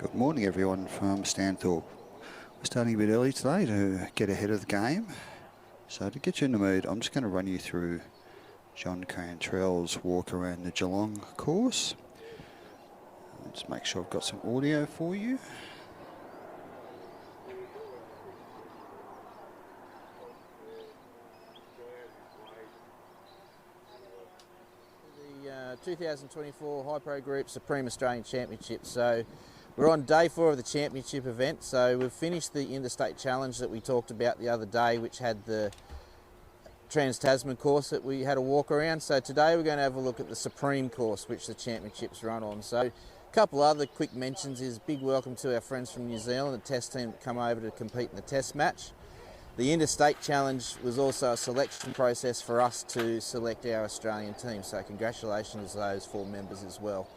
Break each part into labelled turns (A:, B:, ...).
A: Good morning everyone from Stanthorpe. We're starting a bit early today to get ahead of the game. So to get you in the mood, I'm just going to run you through John Cantrell's walk around the Geelong course. Let's make sure I've got some audio for you.
B: The 2024 High Pro Group Supreme Australian Championship. So we're on day 4 of the championship event. So we've finished the Interstate Challenge that we talked about the other day, which had the Trans-Tasman course that we had a walk around. So today we're going to have a look at the Supreme course, which the championships run on. So a couple other quick mentions is big welcome to our friends from New Zealand, the test team that come over to compete in the test match. The Interstate Challenge was also a selection process for us to select our Australian team, so congratulations to those 4 members as well.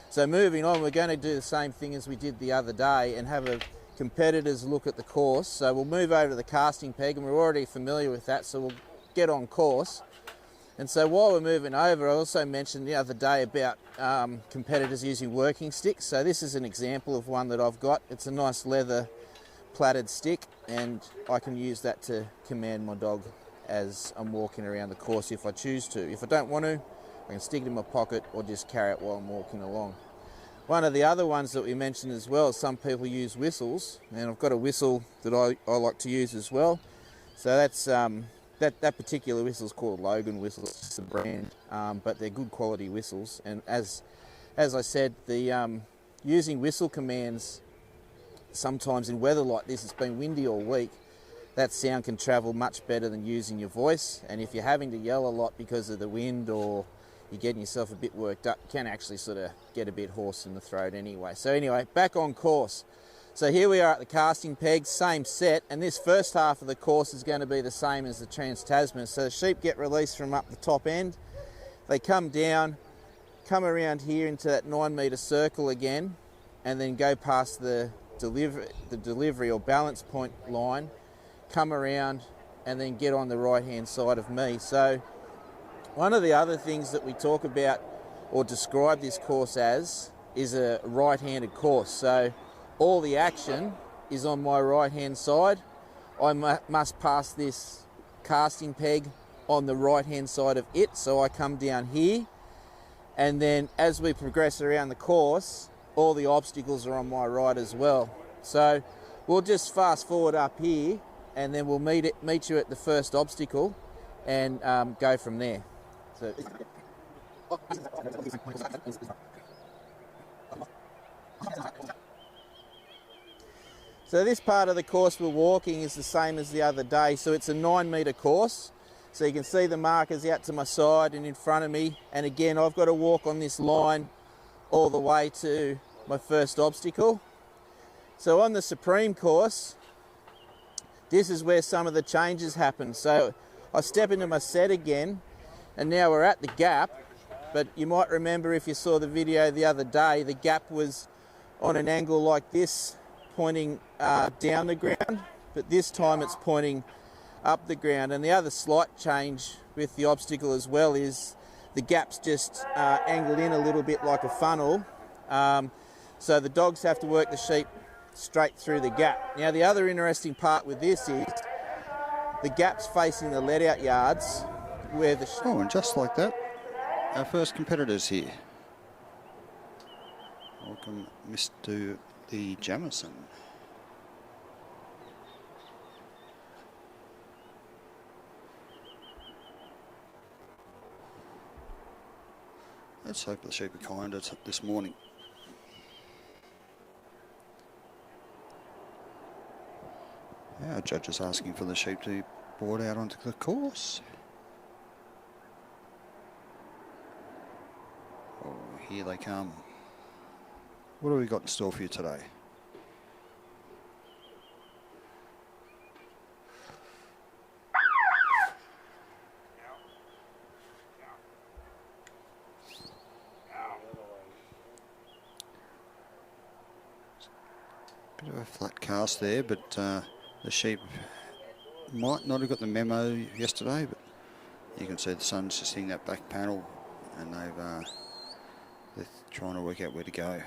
B: So moving on, we're going to do the same thing as we did the other day and have a competitor's look at the course. So we'll move over to the casting peg, and we're already familiar with that, so we'll get on course. And so while we're moving over, I also mentioned the other day about competitors using working sticks. So this is an example of one that I've got. It's a nice leather plaited stick, and I can use that to command my dog as I'm walking around the course if I choose to. If I don't want to, I can stick it in my pocket or just carry it while I'm walking along. One of the other ones that we mentioned as well, some people use whistles, and I've got a whistle that I like to use as well. So that's that particular whistle is called Logan whistle. It's the brand, but they're good quality whistles. And as I said, the using whistle commands, sometimes in weather like this, it's been windy all week, that sound can travel much better than using your voice. And if you're having to yell a lot because of the wind, or you're getting yourself a bit worked up, you can actually sort of get a bit hoarse in the throat anyway. So anyway, back on course. So here we are at the casting peg, same set, and this first half of the course is going to be the same as the Trans-Tasman. So the sheep get released from up the top end, they come down, come around here into that 9-metre circle again, and then go past the delivery or balance point line, come around and then get on the right hand side of me. So one of the other things that we talk about or describe this course as is a right-handed course. So all the action is on my right hand side. I must pass this casting peg on the right hand side of it, so I come down here, and then as we progress around the course, all the obstacles are on my right as well. So we'll just fast forward up here, and then we'll meet you at the first obstacle and go from there. So this part of the course we're walking is the same as the other day. So it's a 9-metre course. So you can see the markers out to my side and in front of me. And again, I've got to walk on this line all the way to my first obstacle. So on the Supreme course, this is where some of the changes happen. So I step into my set again, and now we're at the gap. But you might remember, if you saw the video the other day, the gap was on an angle like this, pointing down the ground, but this time it's pointing up the ground. And the other slight change with the obstacle as well is the gap's just angled in a little bit like a funnel, so the dogs have to work the sheep straight through the gap. Now the other interesting part with this is the gap's facing the let-out yards where the...
A: Oh, and just like that, our first competitors here. Welcome, Mr. Lee Jamison. Let's hope the sheep are kinder this morning. Our judge is asking for the sheep to board out onto the course. Oh, here they come. What have we got in store for you today? Bit of a flat cast there, but the sheep might not have got the memo yesterday, but you can see the sun's just hitting that back panel, and they're trying to work out where to go.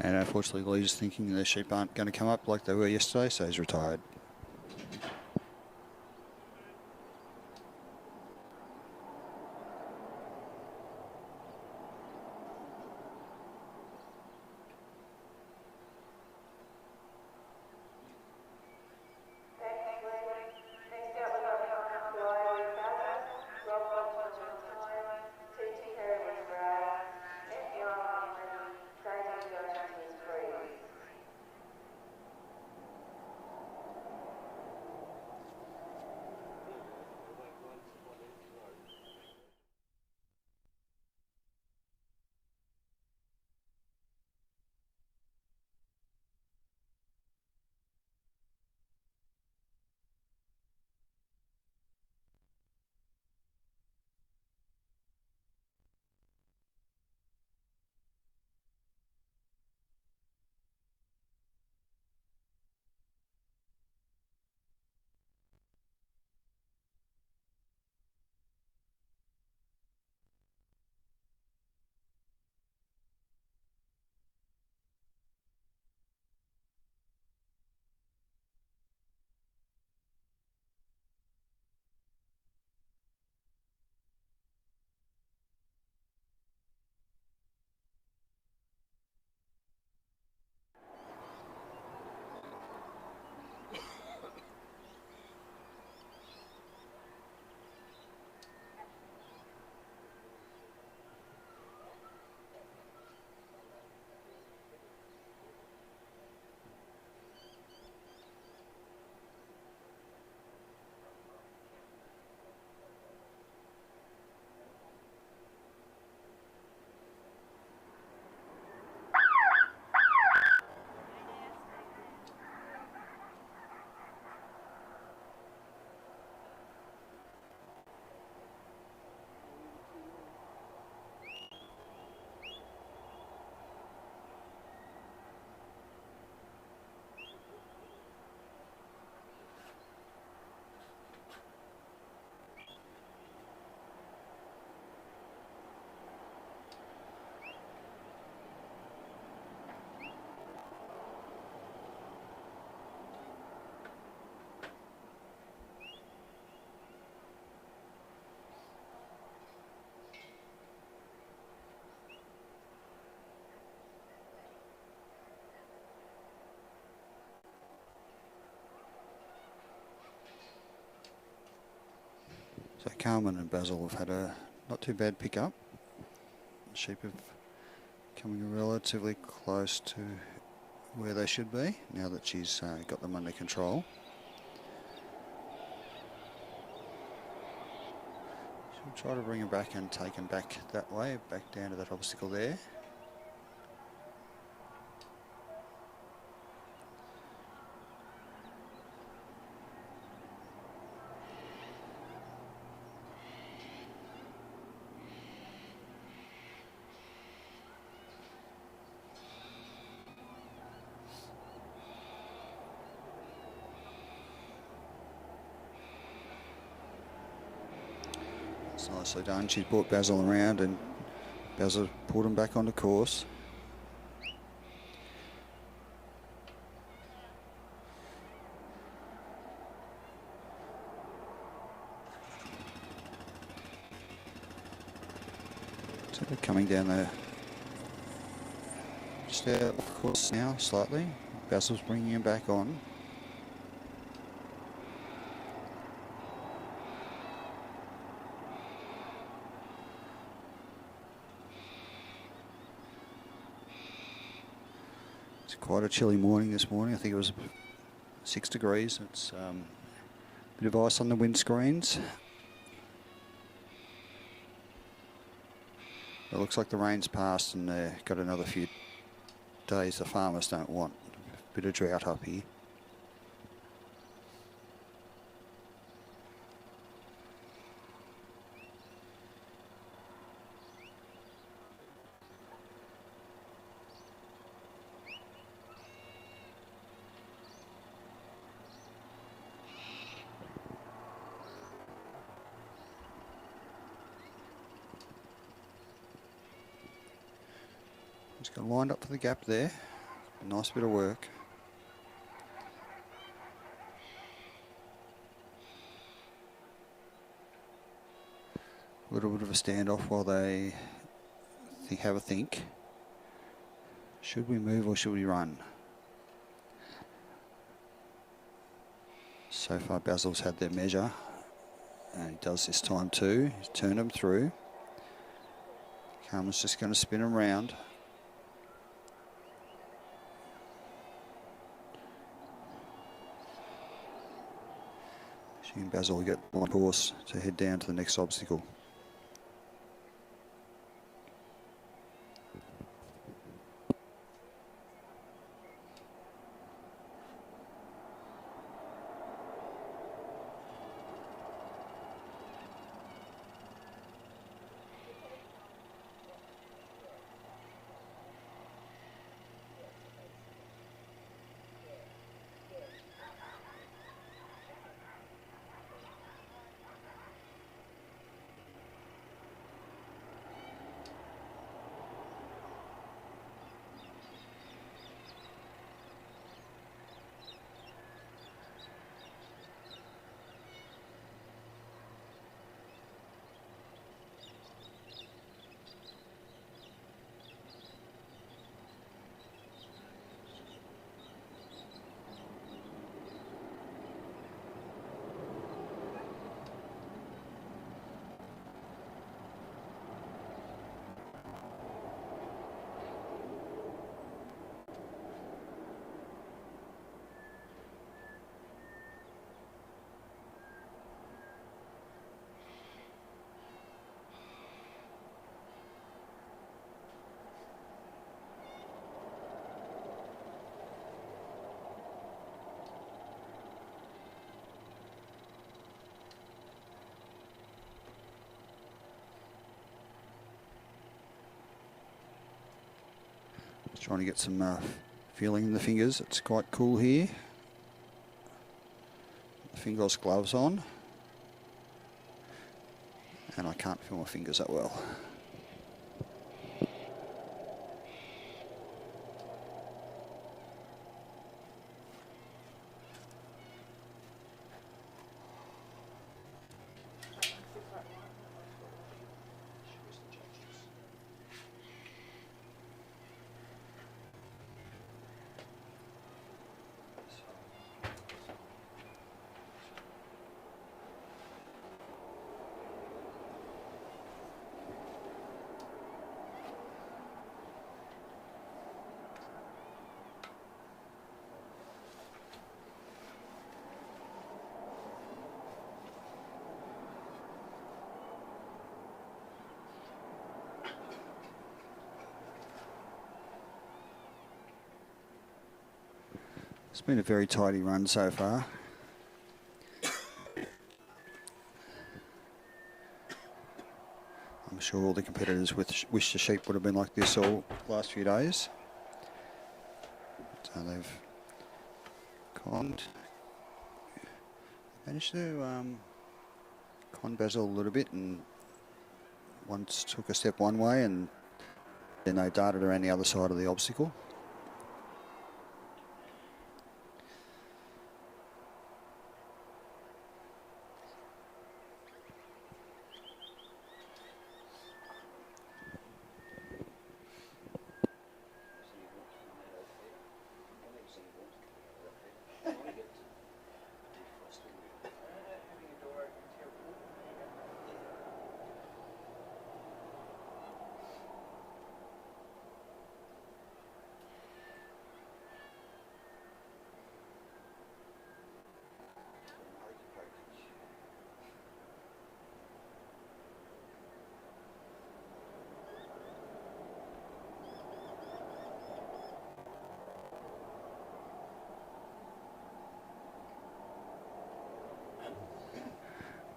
A: And unfortunately, Lee's thinking the sheep aren't going to come up like they were yesterday, so he's retired. So Carmen and Basil have had a not too bad pickup. The sheep are coming relatively close to where they should be now that she's got them under control. She'll try to bring her back and take him back that way, back down to that obstacle there. It's nicely done. She's brought Basil around and Basil pulled him back onto course. So they're coming down the just out of course now slightly. Basil's bringing him back on. It's quite a chilly morning this morning. I think it was 6 degrees. It's a bit of ice on the windscreens. It looks like the rain's passed and they've got another few days the farmers don't want. A bit of drought up here. Just got lined up for the gap there. Nice bit of work. A little bit of a standoff while they have a think. Should we move or should we run? So far Basil's had their measure, and he does this time too. He's turned them through. Carmen's just going to spin them round. She and Basil will get on course to head down to the next obstacle. Just trying to get some feeling in the fingers. It's quite cool here. Fingers gloves on. And I can't feel my fingers that well. It's been a very tidy run so far. I'm sure all the competitors wish the sheep would have been like this all last few days. So they've managed to con Basil a little bit, and once took a step one way and then they darted around the other side of the obstacle.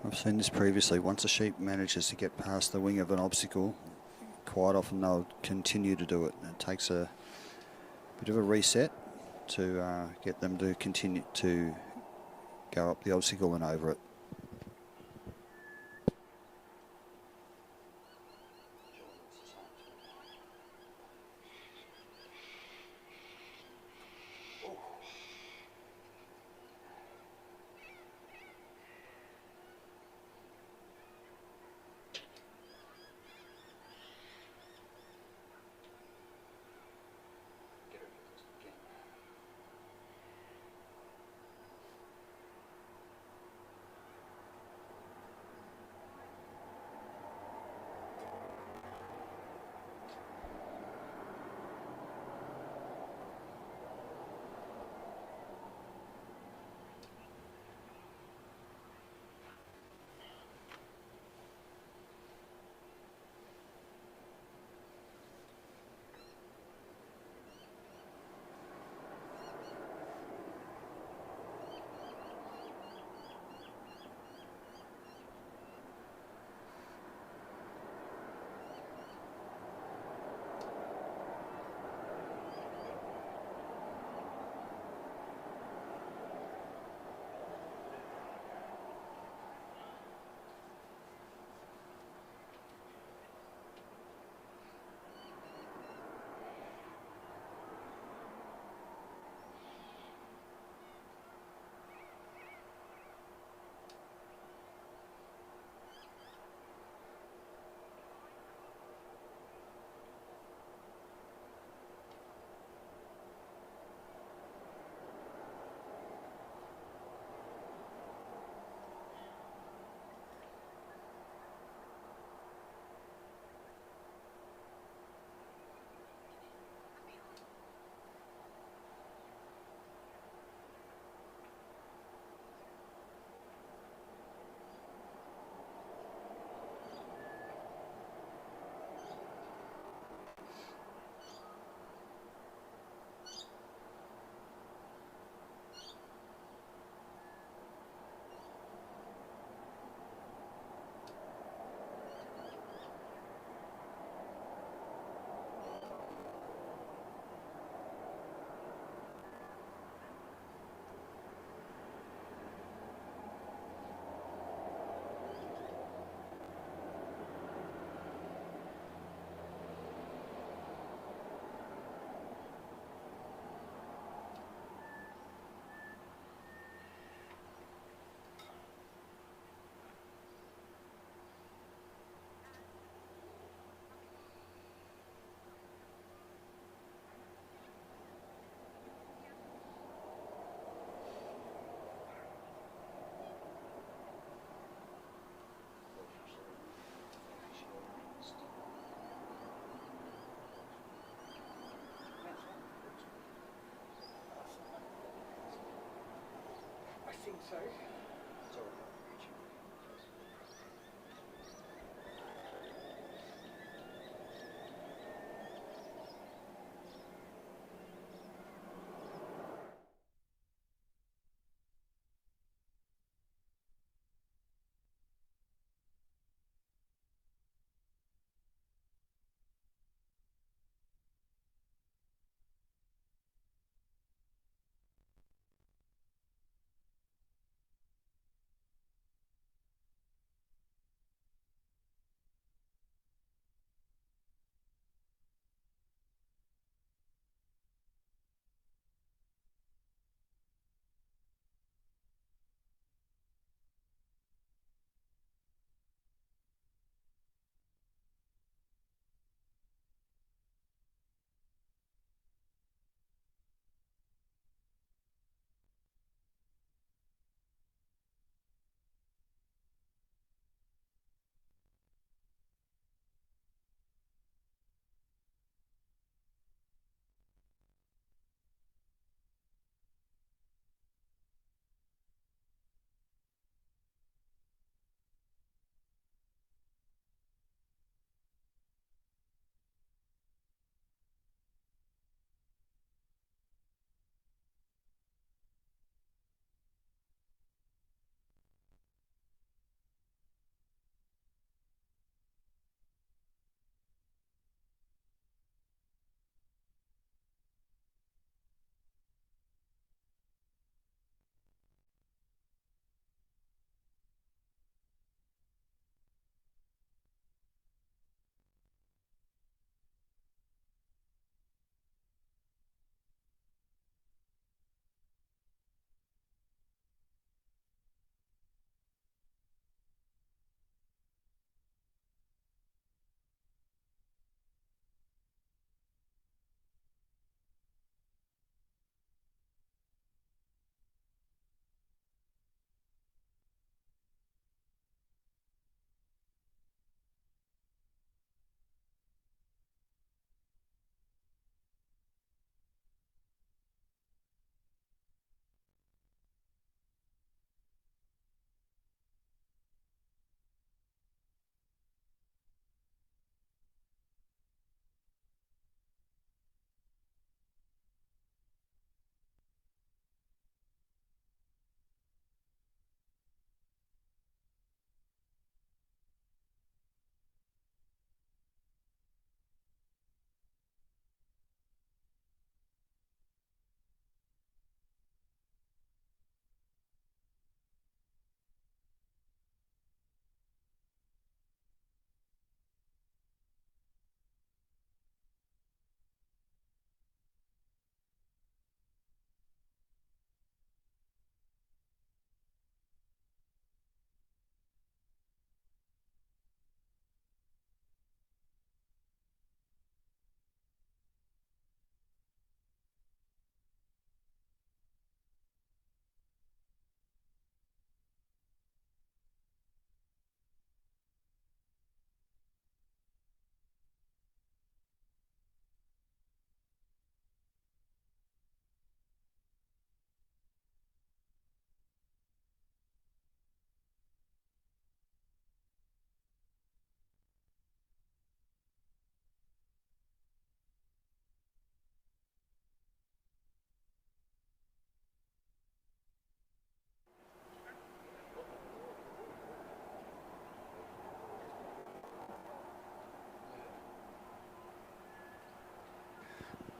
A: I've seen this previously. Once a sheep manages to get past the wing of an obstacle, quite often they'll continue to do it. It takes a bit of a reset to get them to continue to go up the obstacle and over it.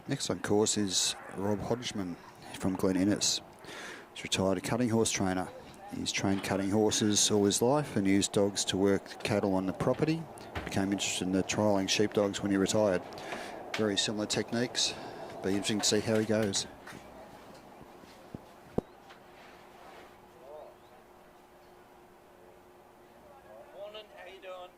A: Next on course is Rob Hodgman from Glen Innes. He's retired cutting horse trainer. He's trained cutting horses all his life and used dogs to work cattle on the property. Became interested in the trialling sheepdogs when he retired. Very similar techniques. Be interesting to see how he goes.
C: Morning, how you doing?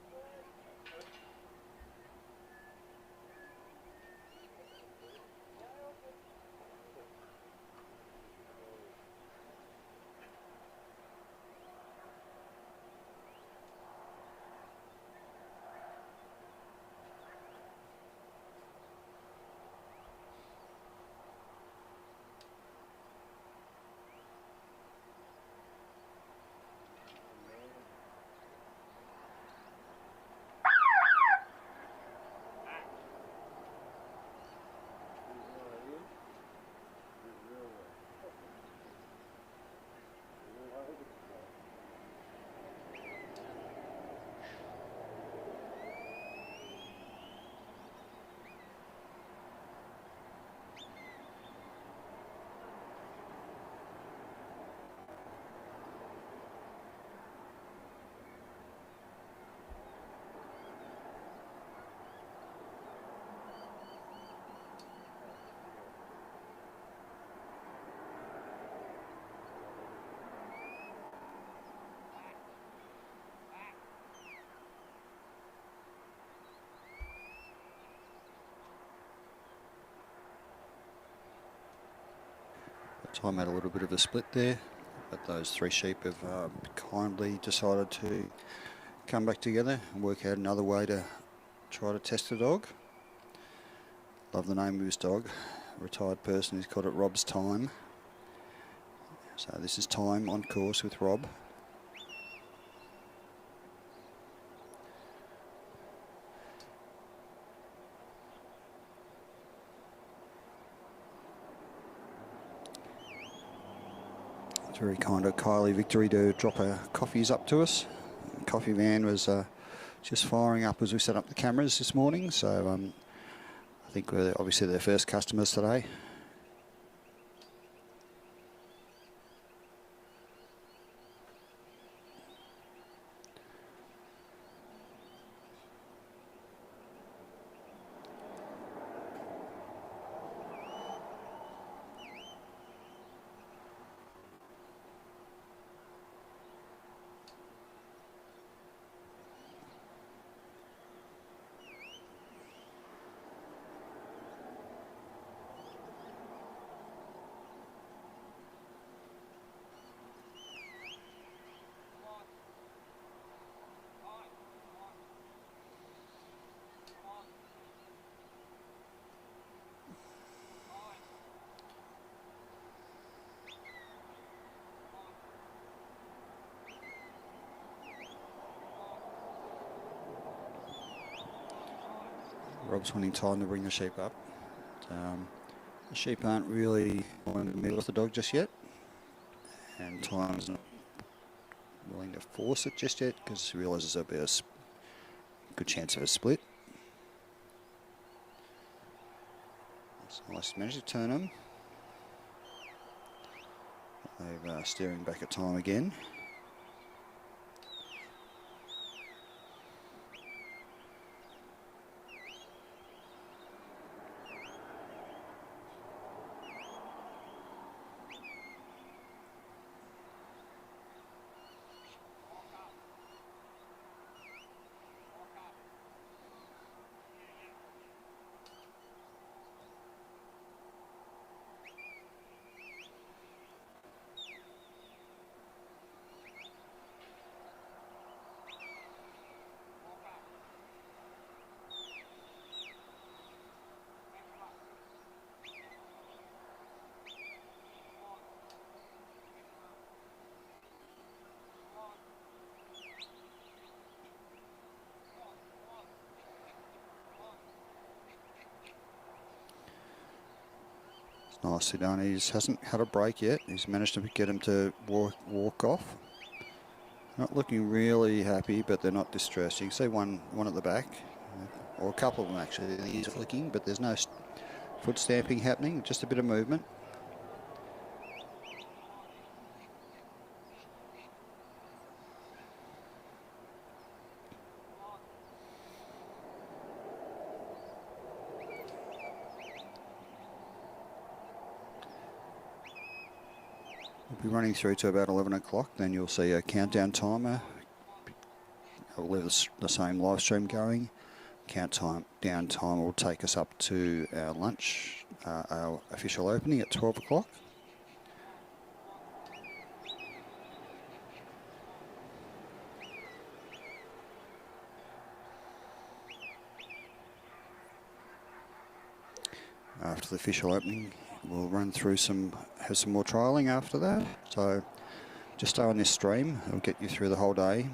A: Time had a little bit of a split there, but those 3 sheep have kindly decided to come back together and work out another way to try to test the dog. Love the name of his dog. A retired person who's called it Rob's Time. So this is Time on course with Rob. It's very kind of Kylie Victory to drop her coffees up to us. The coffee van was just firing up as we set up the cameras this morning, so I think we're obviously their first customers today. Rob's wanting time to bring the sheep up. The sheep aren't really wanting to meet with the dog just yet, and Time's not willing to force it just yet because he realises there'll be a good chance of a split. So let's manage to turn him. They're steering back at Time again. Nicely done. He hasn't had a break yet. He's managed to get him to walk off. Not looking really happy, but they're not distressed. You can see one at the back, or a couple of them actually. He's flicking, but there's no foot stamping happening. Just a bit of movement. We'll be running through to about 11 o'clock, then you'll see a countdown timer. We'll leave the same live stream going. Countdown time will take us up to our lunch, our official opening at 12 o'clock. After the official opening, we'll run through have some more trialling after that. So just stay on this stream. It'll get you through the whole day.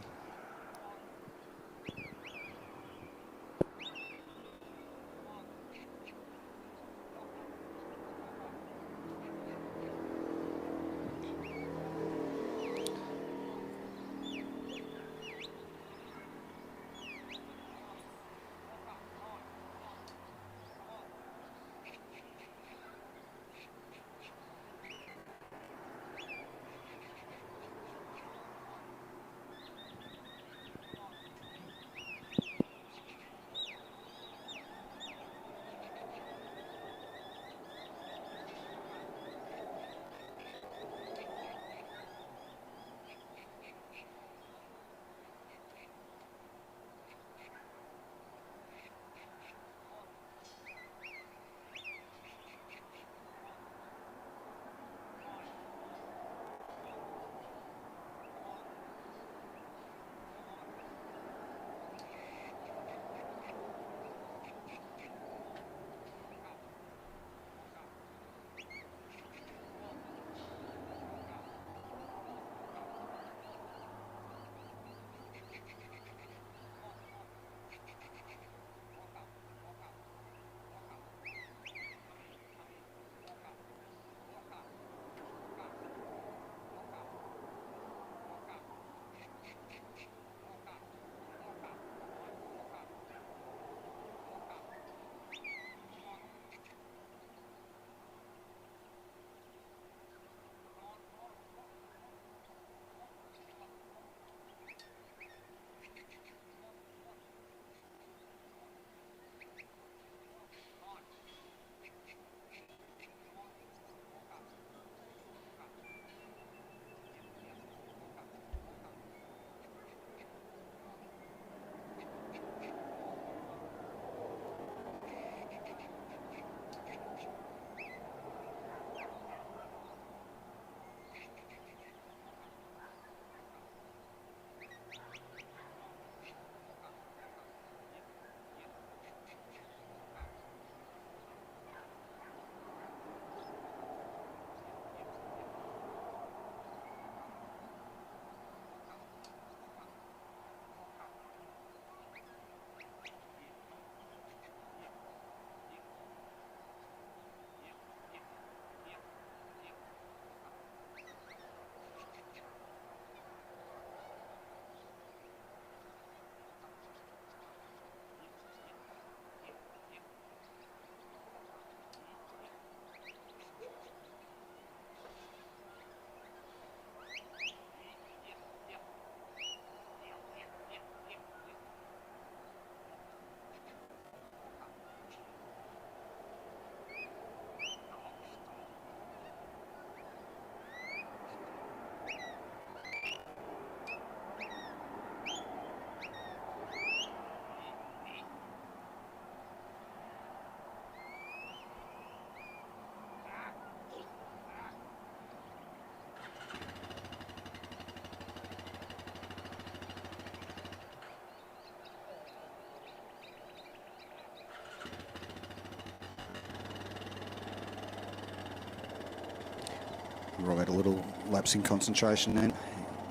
A: Rob had a little lapse in concentration then.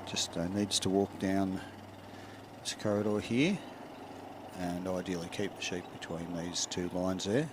A: Just needs to walk down this corridor here and ideally keep the sheep between these two lines there.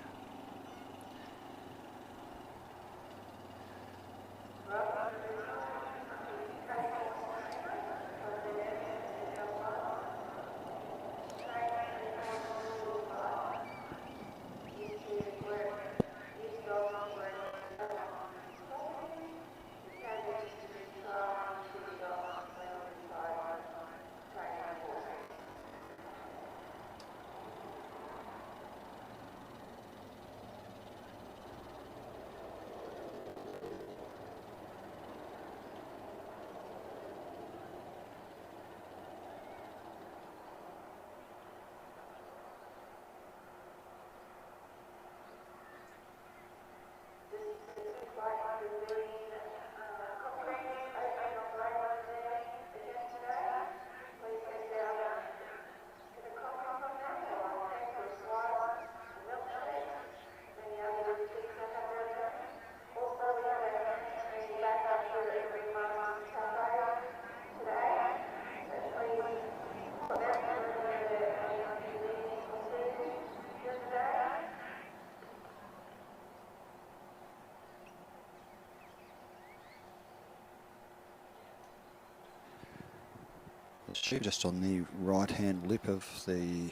A: Sheep just on the right hand lip of the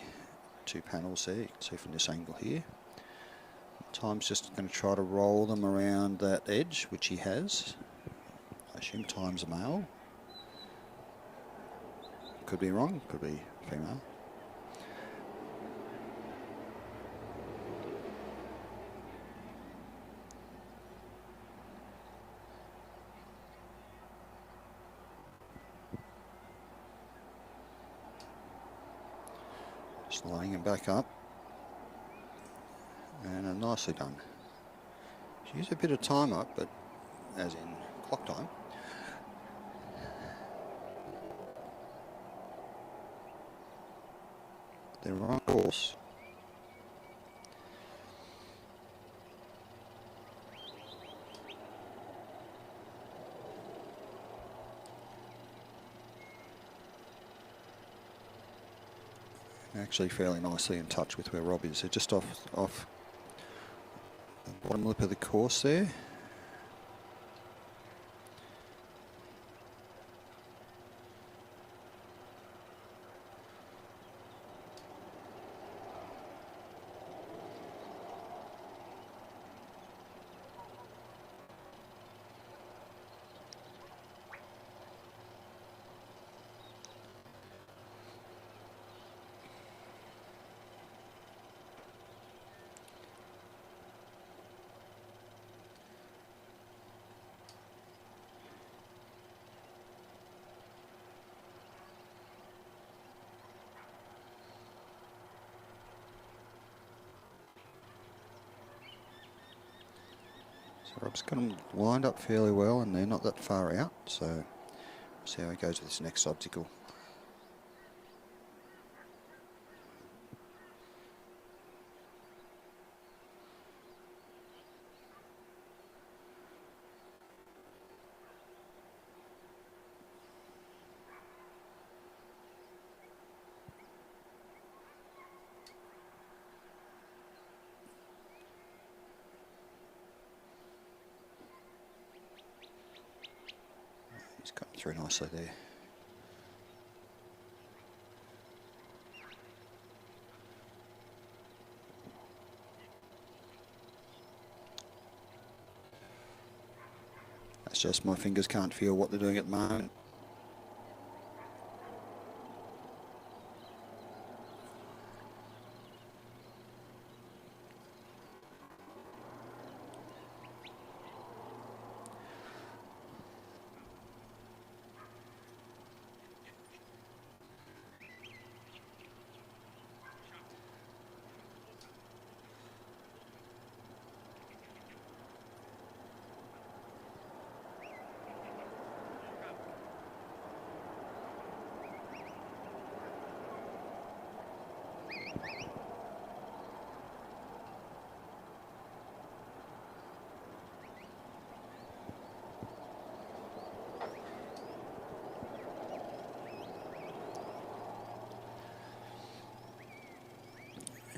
A: two panels there. You can see from this angle here. Time's just going to try to roll them around that edge, which he has. I assume Time's a male. Could be wrong, could be female. Just lining him back up. And nicely done. She used a bit of time up, but as in clock time. They're on course. Actually fairly nicely in touch with where Rob is. They're just off the bottom lip of the course there. Rob's got them lined up fairly well and they're not that far out, so we'll see how he goes with this next obstacle. He's come through nicely there. That's just my fingers can't feel what they're doing at the moment.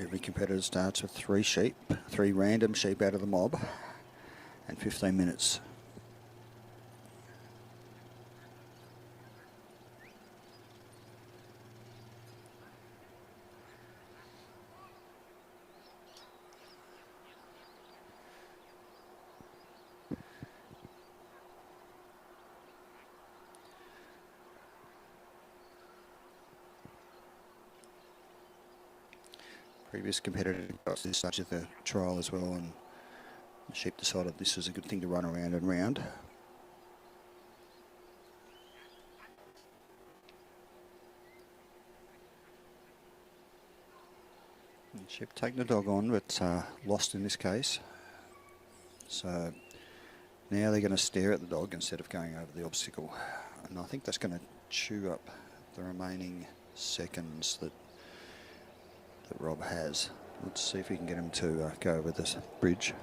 A: Every competitor starts with 3 sheep, 3 random sheep out of the mob, and 15 minutes. Previous competitor got this such at the trial as well, and the sheep decided this was a good thing to run around and round. And sheep taking the dog on, but lost in this case. So now they're going to stare at the dog instead of going over the obstacle, and I think that's going to chew up the remaining seconds that Rob has. Let's see if we can get him to go over this bridge.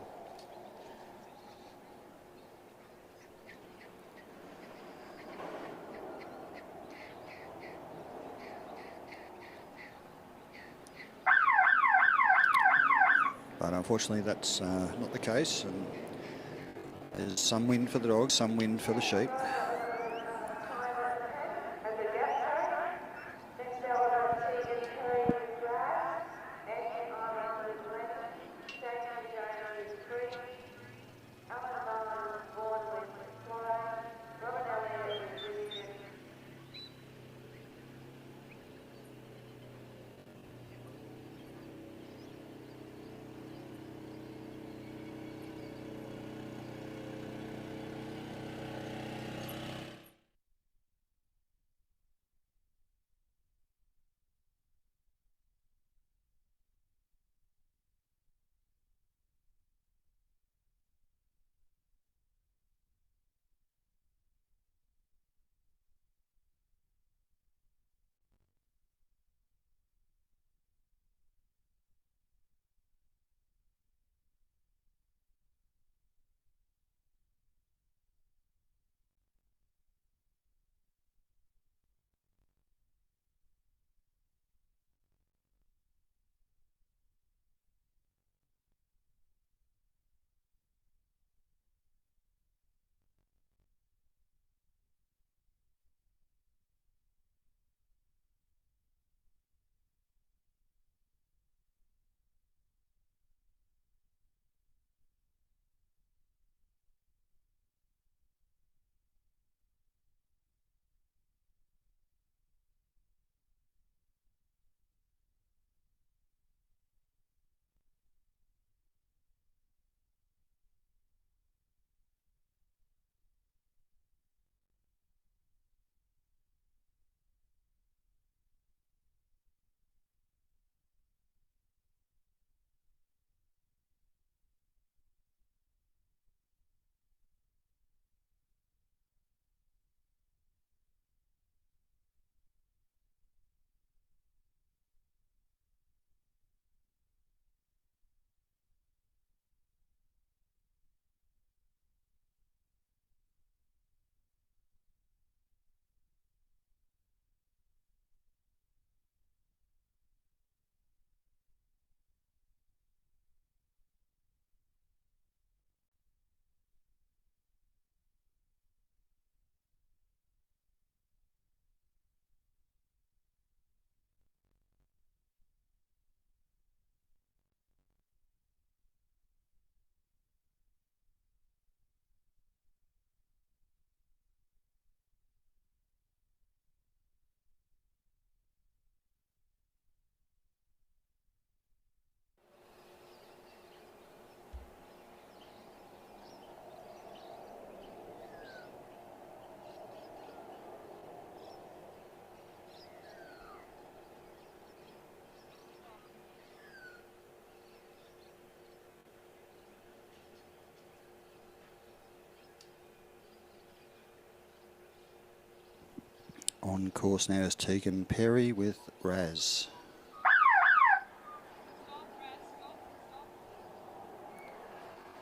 A: But unfortunately that's not the case, and there's some wind for the dogs, some wind for the sheep. On course now is Tegan Perry with Raz.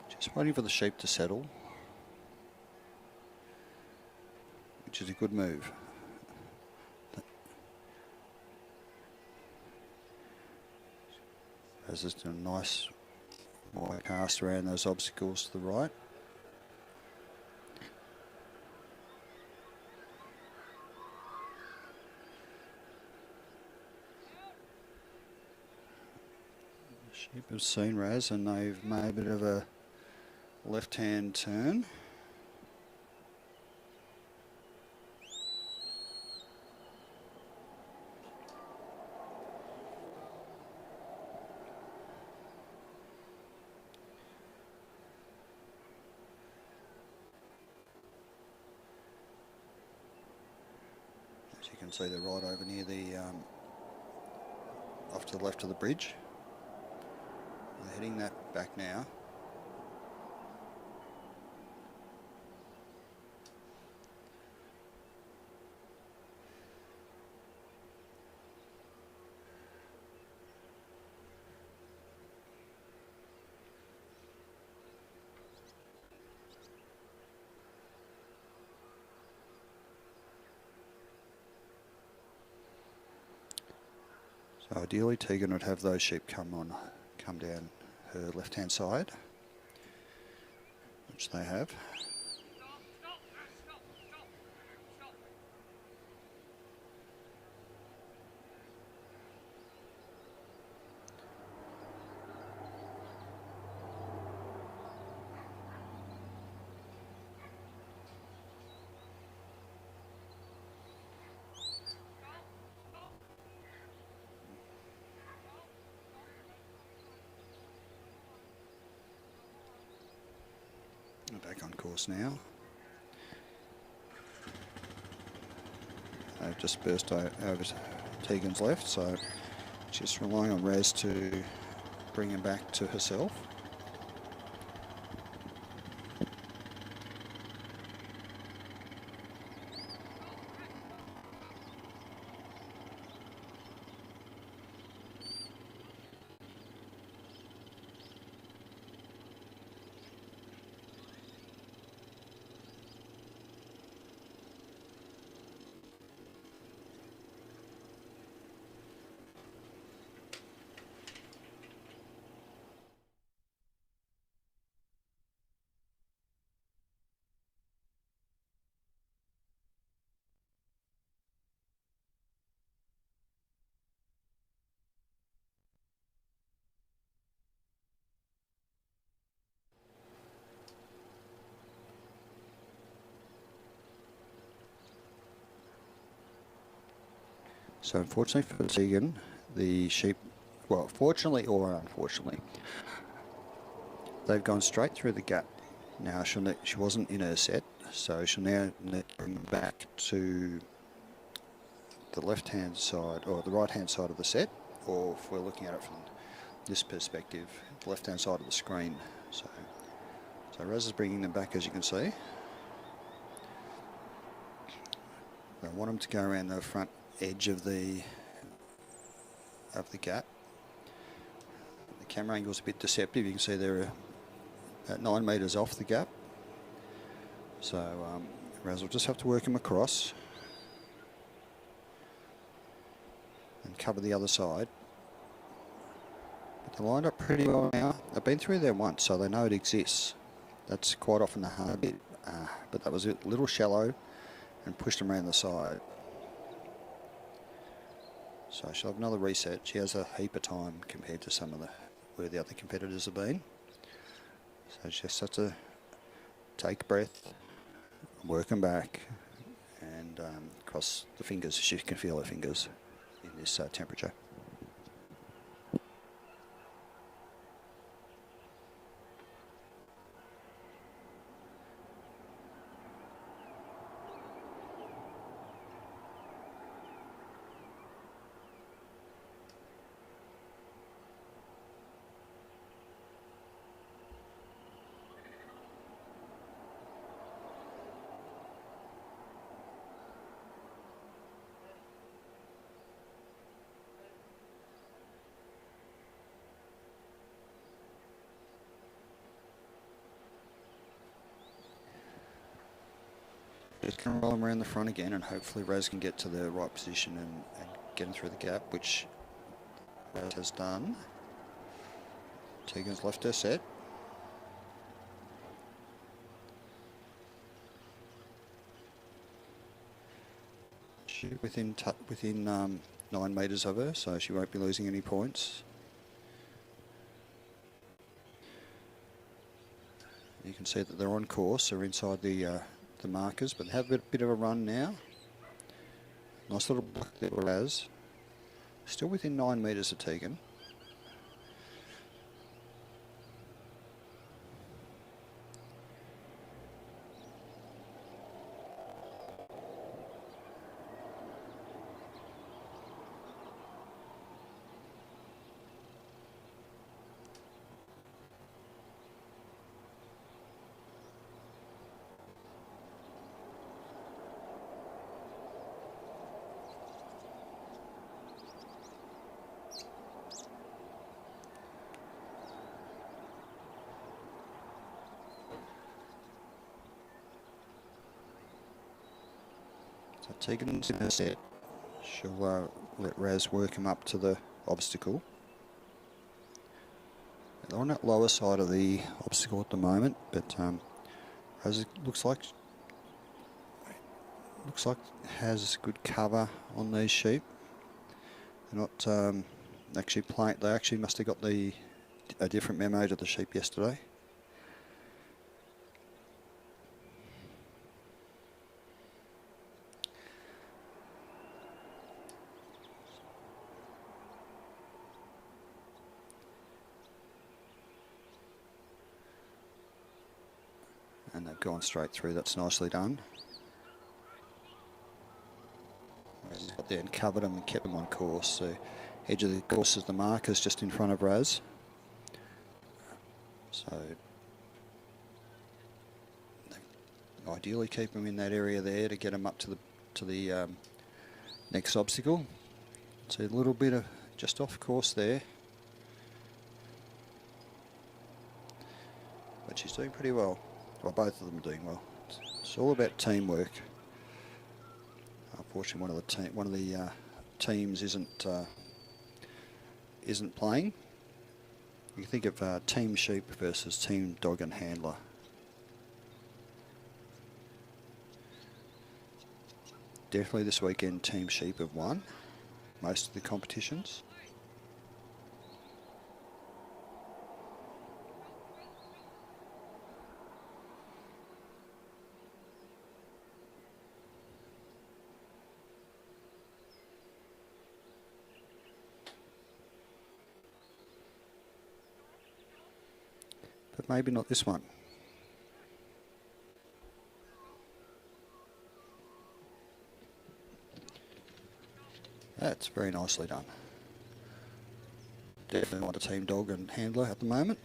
A: Just waiting for the sheep to settle, which is a good move. As just a nice wide cast around those obstacles to the right. Sheep have seen Raz and they've made a bit of a left-hand turn. As you can see, they're right over near the, off to the left of the bridge. They're heading that back now. So ideally Tegan would have those sheep come down her left-hand side, which they have. Back on course now. They've just burst over Tegan's left, so she's relying on Raz to bring him back to herself. So unfortunately for Tegan, the sheep, well, fortunately or unfortunately, they've gone straight through the gap. Now she wasn't in her set, so she'll now bring them back to the left-hand side or the right-hand side of the set, or if we're looking at it from this perspective, the left-hand side of the screen. So Raz is bringing them back, as you can see. They want them to go around the front edge of the gap. The camera angle's a bit deceptive. You can see they're at 9 metres off the gap. So Raz will just have to work him across and cover the other side. But they're lined up pretty well now. They've been through there once, so they know it exists. That's quite often the hard bit, but that was a little shallow and pushed them around the side. So she'll have another reset. She has a heap of time compared to some of where the other competitors have been. So she just has to take a breath, work them back, and cross the fingers. She can feel her fingers in this temperature. Just going to roll them around the front again, and hopefully Raz can get to the right position and get him through the gap, which Raz has done. Tegan's left her set. She's within 9 metres of her, so she won't be losing any points. You can see that they're on course. They're inside the markers, but they have a bit of a run now. Nice little block there, Raz. Still within 9 metres of Tegan. So Tegan's in her set. She'll let Raz work him up to the obstacle. They're on that lower side of the obstacle at the moment, but Raz looks like has good cover on these sheep. They're not actually playing. They actually must have got a different memo to the sheep yesterday. And they've gone straight through. That's nicely done. Raz got there and covered them and kept them on course. The edge of the course is the markers just in front of Raz. So ideally keep them in that area there to get them up to the next obstacle. So a little bit of just off course there. But she's doing pretty well. Well, both of them are doing well. It's all about teamwork. Unfortunately, one of the teams isn't playing. You think of team sheep versus team dog and handler. Definitely this weekend, team sheep have won most of the competitions. But maybe not this one. That's very nicely done. Definitely want a team dog and handler at the moment.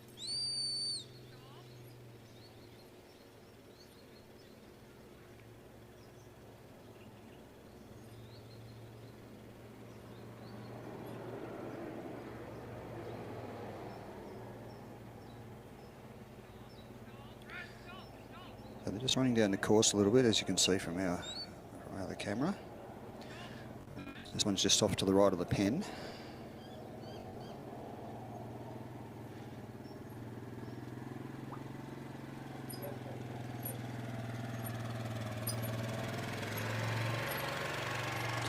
A: So they're just running down the course a little bit, as you can see from our other camera. This one's just off to the right of the pen.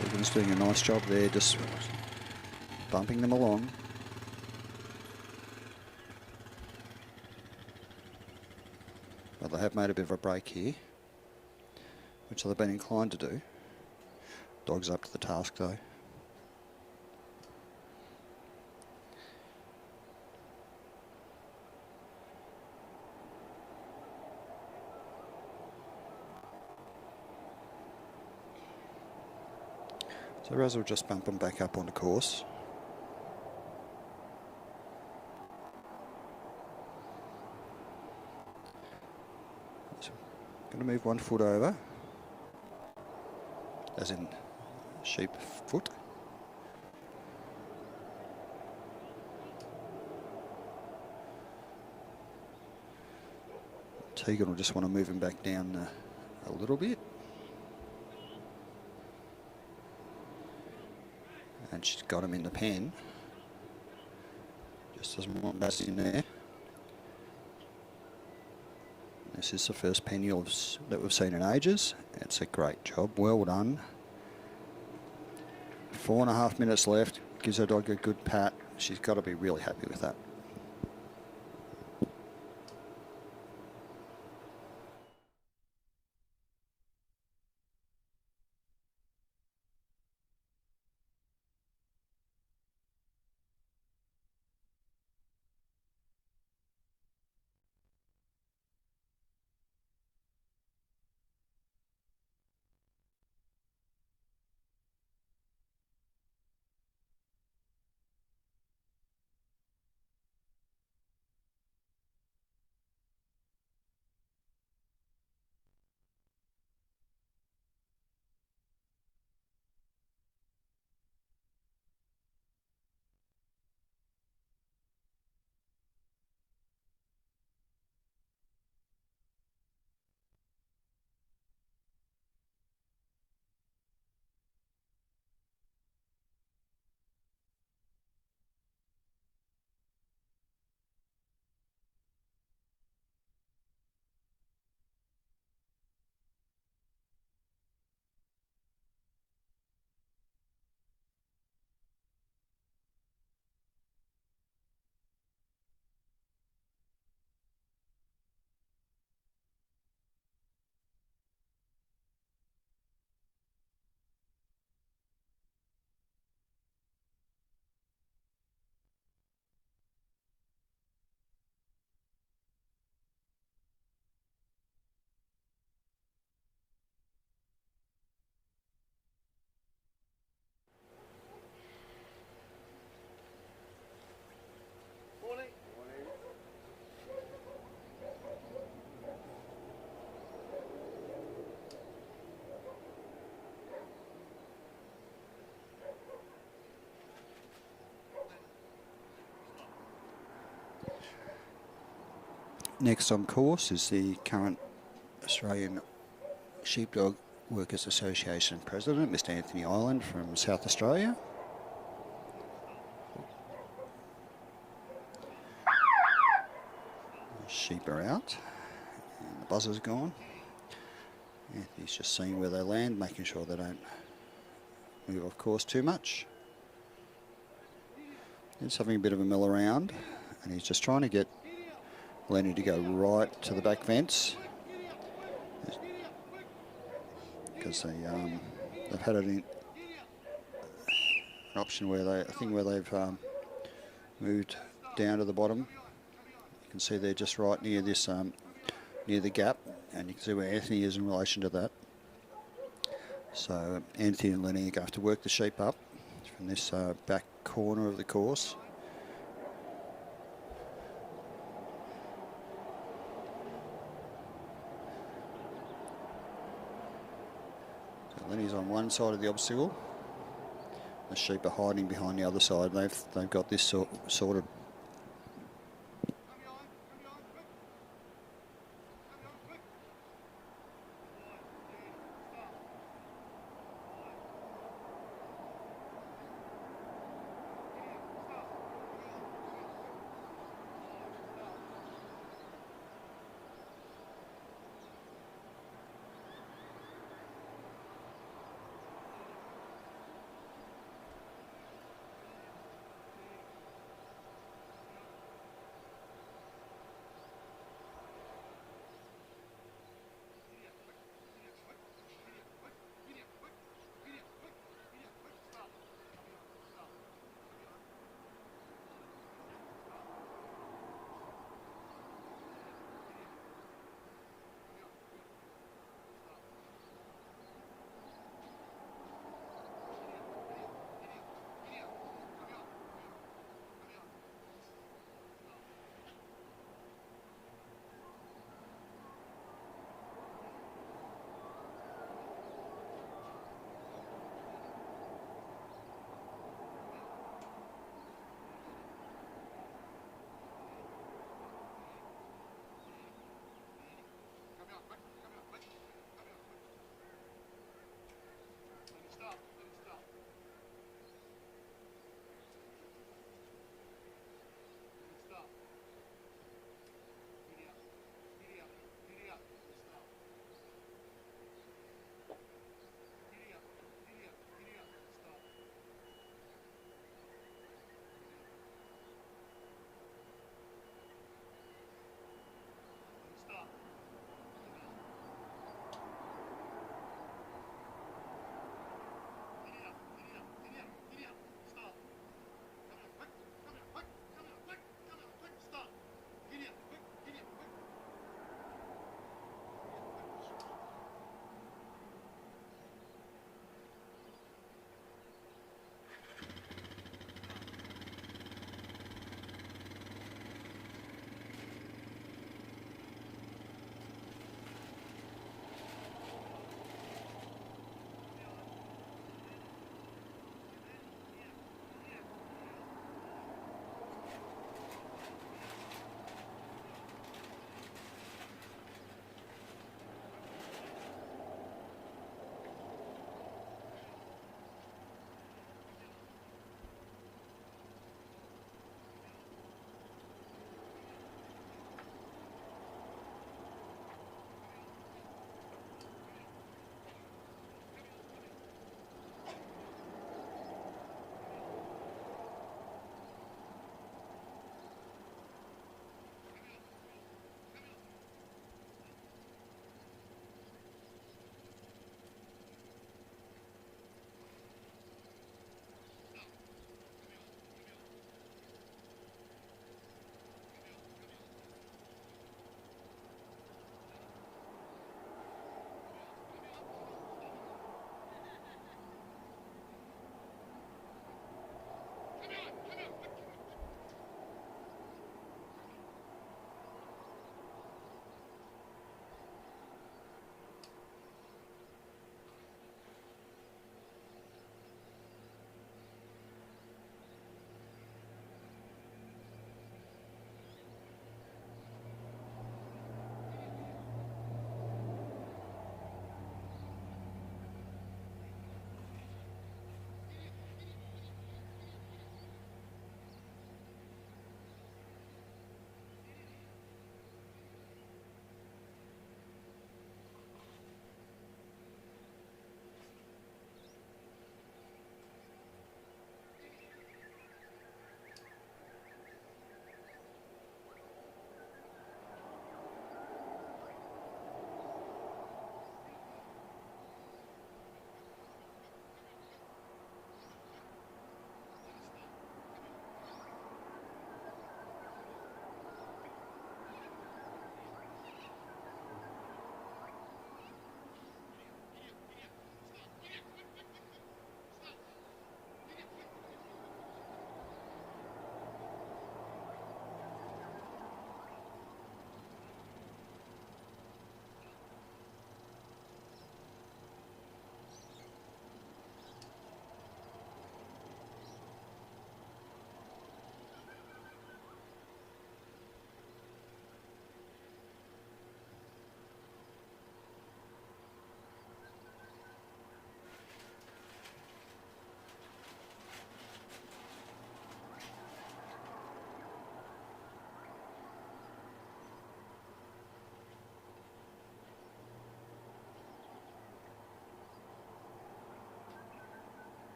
A: Tegan's doing a nice job there, just bumping them along. But they have made a bit of a break here, which they've been inclined to do. Dog's up to the task though. So Raz will just bump them back up on the course. So going to move 1 foot over, as in sheep foot. Tegan will just want to move him back down a little bit. And she's got him in the pen. Just doesn't want that in there. This is the first penny that we've seen in ages. It's a great job. Well done. 4.5 minutes left. Gives her dog a good pat. She's got to be really happy with that. Next on course is the current Australian Sheepdog Workers Association President, Mr. Anthony Ireland from South Australia. Sheep are out and the buzzer's gone. Anthony's just seeing where they land, making sure they don't move off course too much. He's having a bit of a mill around and he's just trying to get Lenny to go right to the back fence because they've had an option where they've moved down to the bottom. You can see they're just right near this near the gap, and you can see where Anthony is in relation to that. So Anthony and Lenny are going to have to work the sheep up from this back corner of the course. Lenny's on one side of the obstacle. The sheep are hiding behind the other side. They've got this sorted.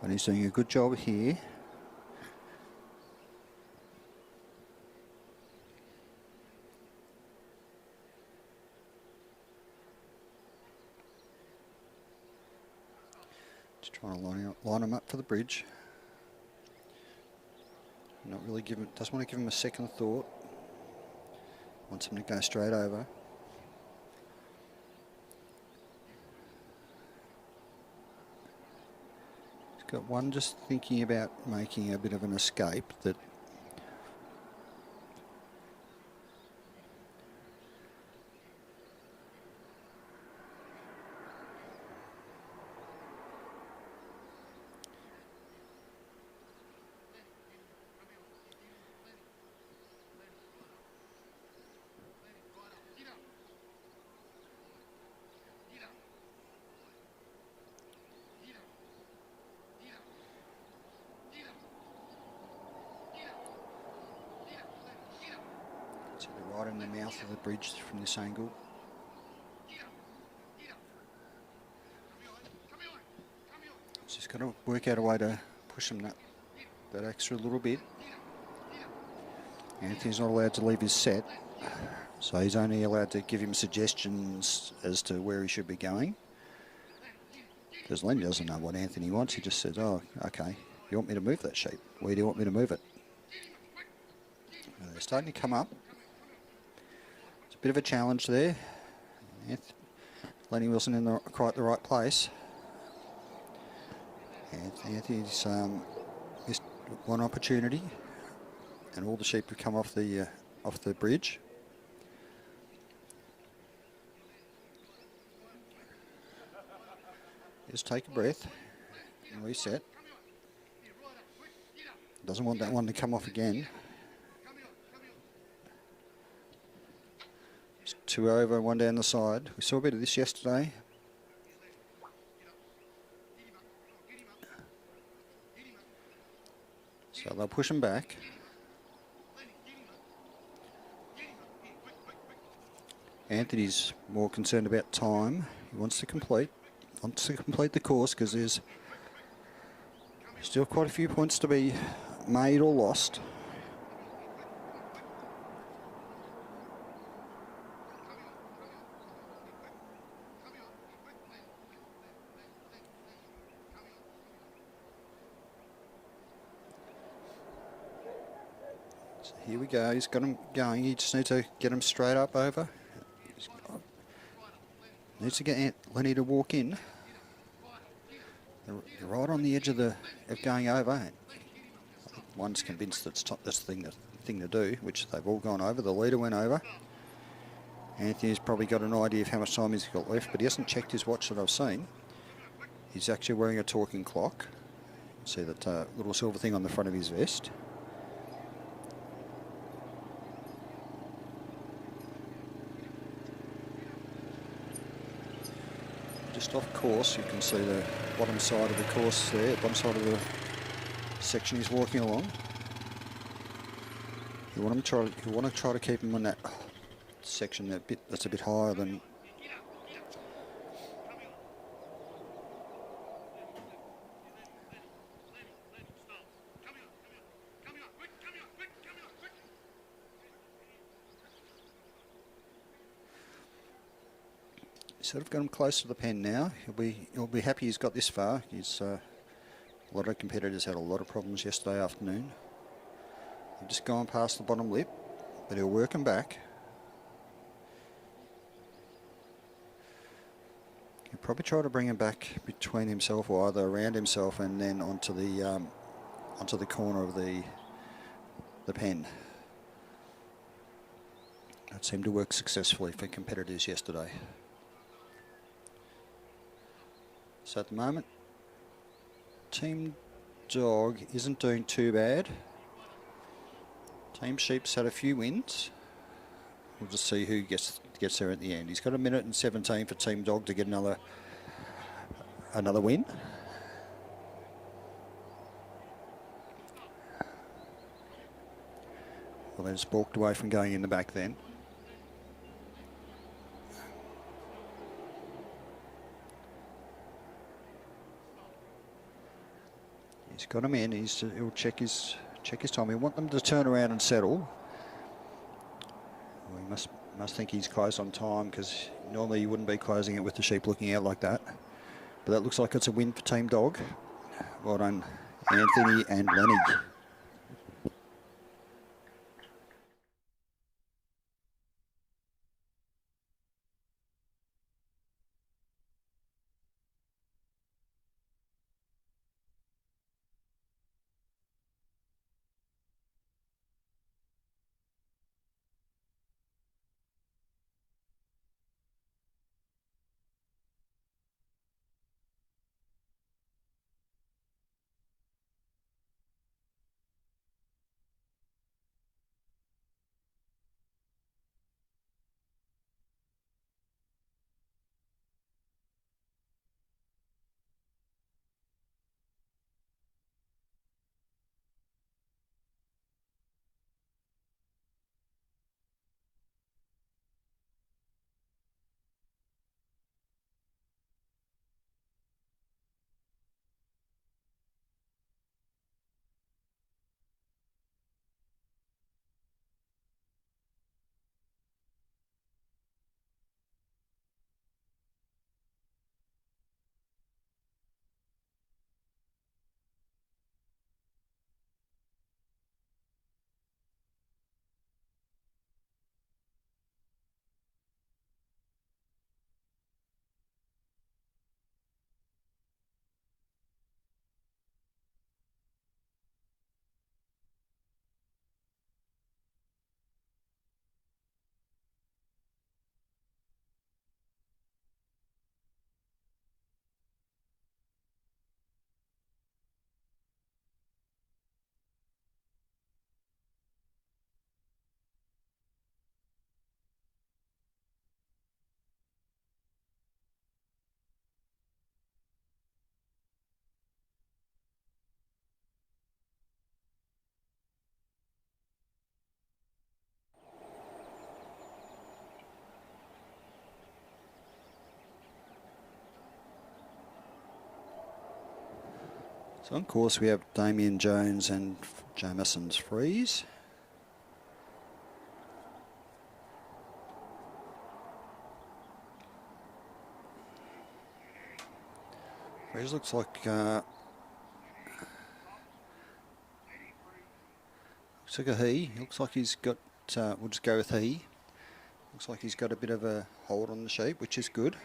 A: But he's doing a good job here. Just trying to line him up for the bridge. Not really doesn't want to give him a second thought. Wants him to go straight over. He's got one just thinking about making a bit of an escape that right in the mouth of the bridge from this angle. Just got to work out a way to push him that extra little bit. Anthony's not allowed to leave his set, so he's only allowed to give him suggestions as to where he should be going. Because Lenny doesn't know what Anthony wants. He just says, oh, okay, you want me to move that sheep? Where do you want me to move it? They're starting to come up. It's a bit of a challenge there. Lenny Wilson in quite the right place. And Anthony's missed one opportunity, and all the sheep have come off the bridge. Just take a breath and reset. Doesn't want that one to come off again. It's 2 over, 1 down the side. We saw a bit of this yesterday. So they'll push him back. Anthony's more concerned about time. He wants to complete the course because there's still quite a few points to be made or lost. So here we go. He's got him going. He just needs to get him straight up over. Needs to get Lenny to walk in. They're right on the edge of going over. One's convinced that's the thing to do, which they've all gone over. The leader went over. Anthony's probably got an idea of how much time he's got left, but he hasn't checked his watch that I've seen. He's actually wearing a talking clock. See that little silver thing on the front of his vest. Just off course, you can see the bottom side of the course there, bottom side of the section he's walking along. You want to try to keep him on that section that's a bit higher than. Sort of got him close to the pen now. He'll be happy he's got this far. A lot of competitors had a lot of problems yesterday afternoon. They've just gone past the bottom lip, but he'll work him back. He'll probably try to bring him back between himself or either around himself and then onto the corner of the pen. That seemed to work successfully for competitors yesterday. So at the moment, Team Dog isn't doing too bad. Team Sheep's had a few wins. We'll just see who gets there at the end. He's got 1 minute and 17 for Team Dog to get another win. Well, they just balked away from going in the back then. He's got him in. He'll check his time. We want them to turn around and settle. We must think he's close on time, because normally you wouldn't be closing it with the sheep looking out like that. But that looks like it's a win for Team Dog. Well done, Anthony and Lenny. So on course we have Damien Jones and Jamison's Freeze. Freeze looks like a he. Looks like he's got. We'll just go with he. Looks like he's got a bit of a hold on the sheep, which is good.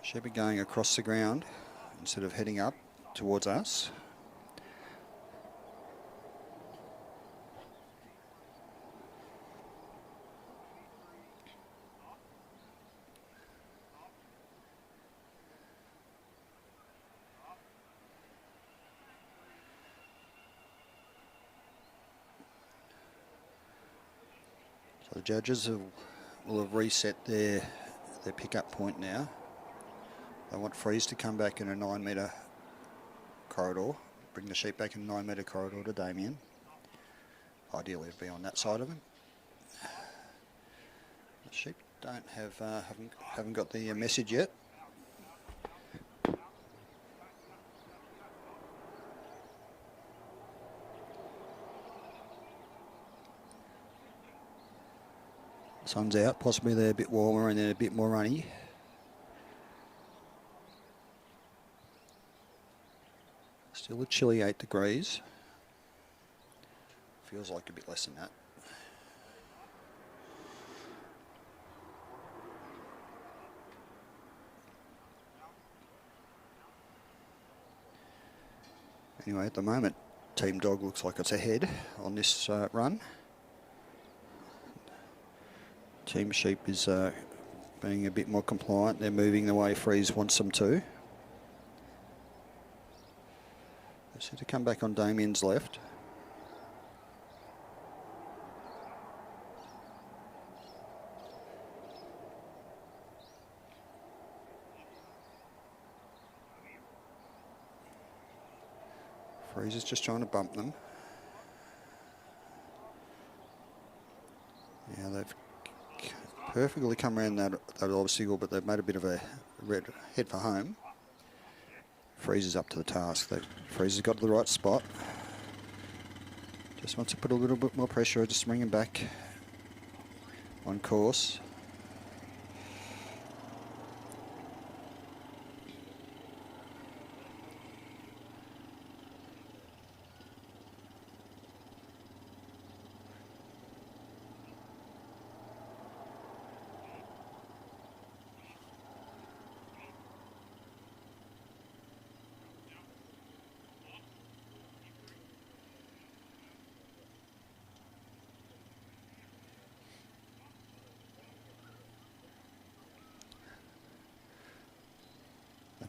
A: Sheep are going across the ground instead of heading up towards us. So the judges will have reset their pick-up point now. They want Freeze to come back in a 9 metre corridor, bring the sheep back in a 9 metre corridor to Damien. Ideally it'd be on that side of him. The sheep don't have haven't got the message yet. Sun's out, possibly they're a bit warmer and then a bit more runny. Still a chilly 8 degrees. Feels like a bit less than that. Anyway, at the moment, Team Dog looks like it's ahead on this run. Team Sheep is being a bit more compliant. They're moving the way Freeze wants them to. They seem to come back on Damien's left. Freeze is just trying to bump them. Yeah, they've perfectly come around that obstacle, but they've made a bit of a head for home. Freezer's up to the task. Freezer's got to the right spot. Just wants to put a little bit more pressure, just bring him back on course.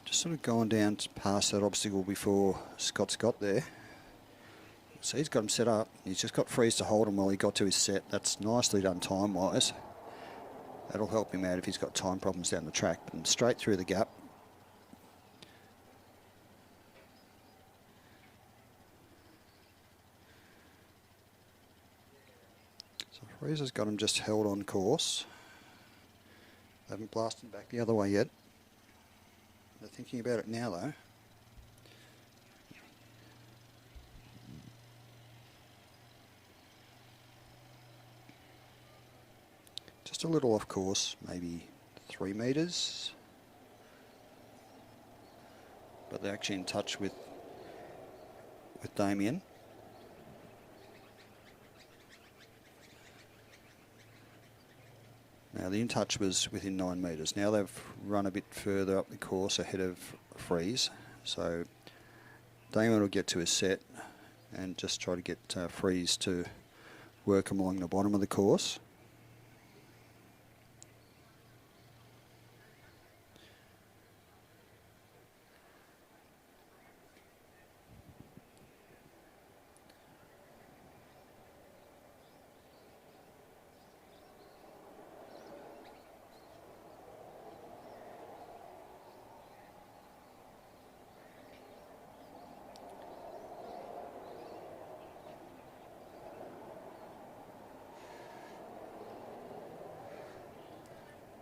A: Just sort of gone down past that obstacle before Scott's got there. So he's got him set up. He's just got Freeze to hold him while he got to his set. That's nicely done time-wise. That'll help him out if he's got time problems down the track. And straight through the gap. So Freezer's got him just held on course. They haven't blasted back the other way yet. They're thinking about it now, though. Just a little off course, maybe 3 metres. But they're actually in touch with Damien. Now the in touch was within 9 metres. Now they've run a bit further up the course ahead of Freeze. So Damien will get to his set and just try to get Freeze to work him along the bottom of the course.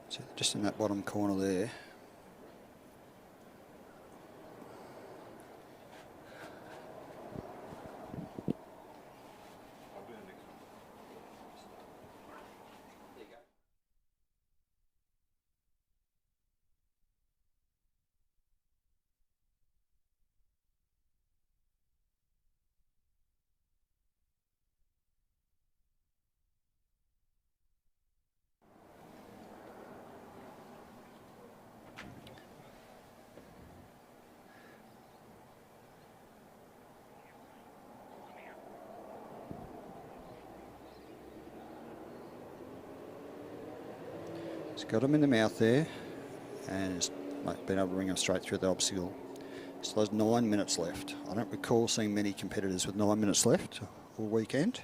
A: So just in that bottom corner there. He's got him in the mouth there and he's been able to bring him straight through the obstacle. So there's 9 minutes left. I don't recall seeing many competitors with 9 minutes left all weekend.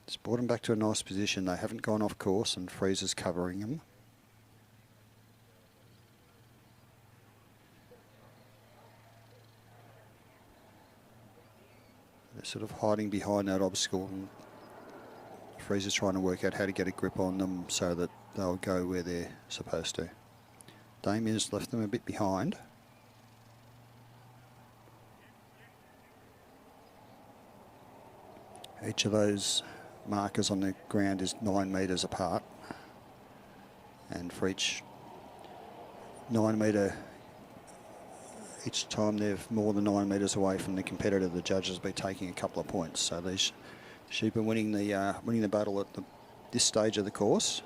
A: It's brought him back to a nice position. They haven't gone off course and Freezer's covering him. They're sort of hiding behind that obstacle and Freezer's trying to work out how to get a grip on them so that they'll go where they're supposed to. Damien's left them a bit behind. Each of those markers on the ground is 9 metres apart, and for each 9 metre, each time they're more than 9 metres away from the competitor, the judges will be taking a couple of points. So these sheep are winning the battle at this stage of the course.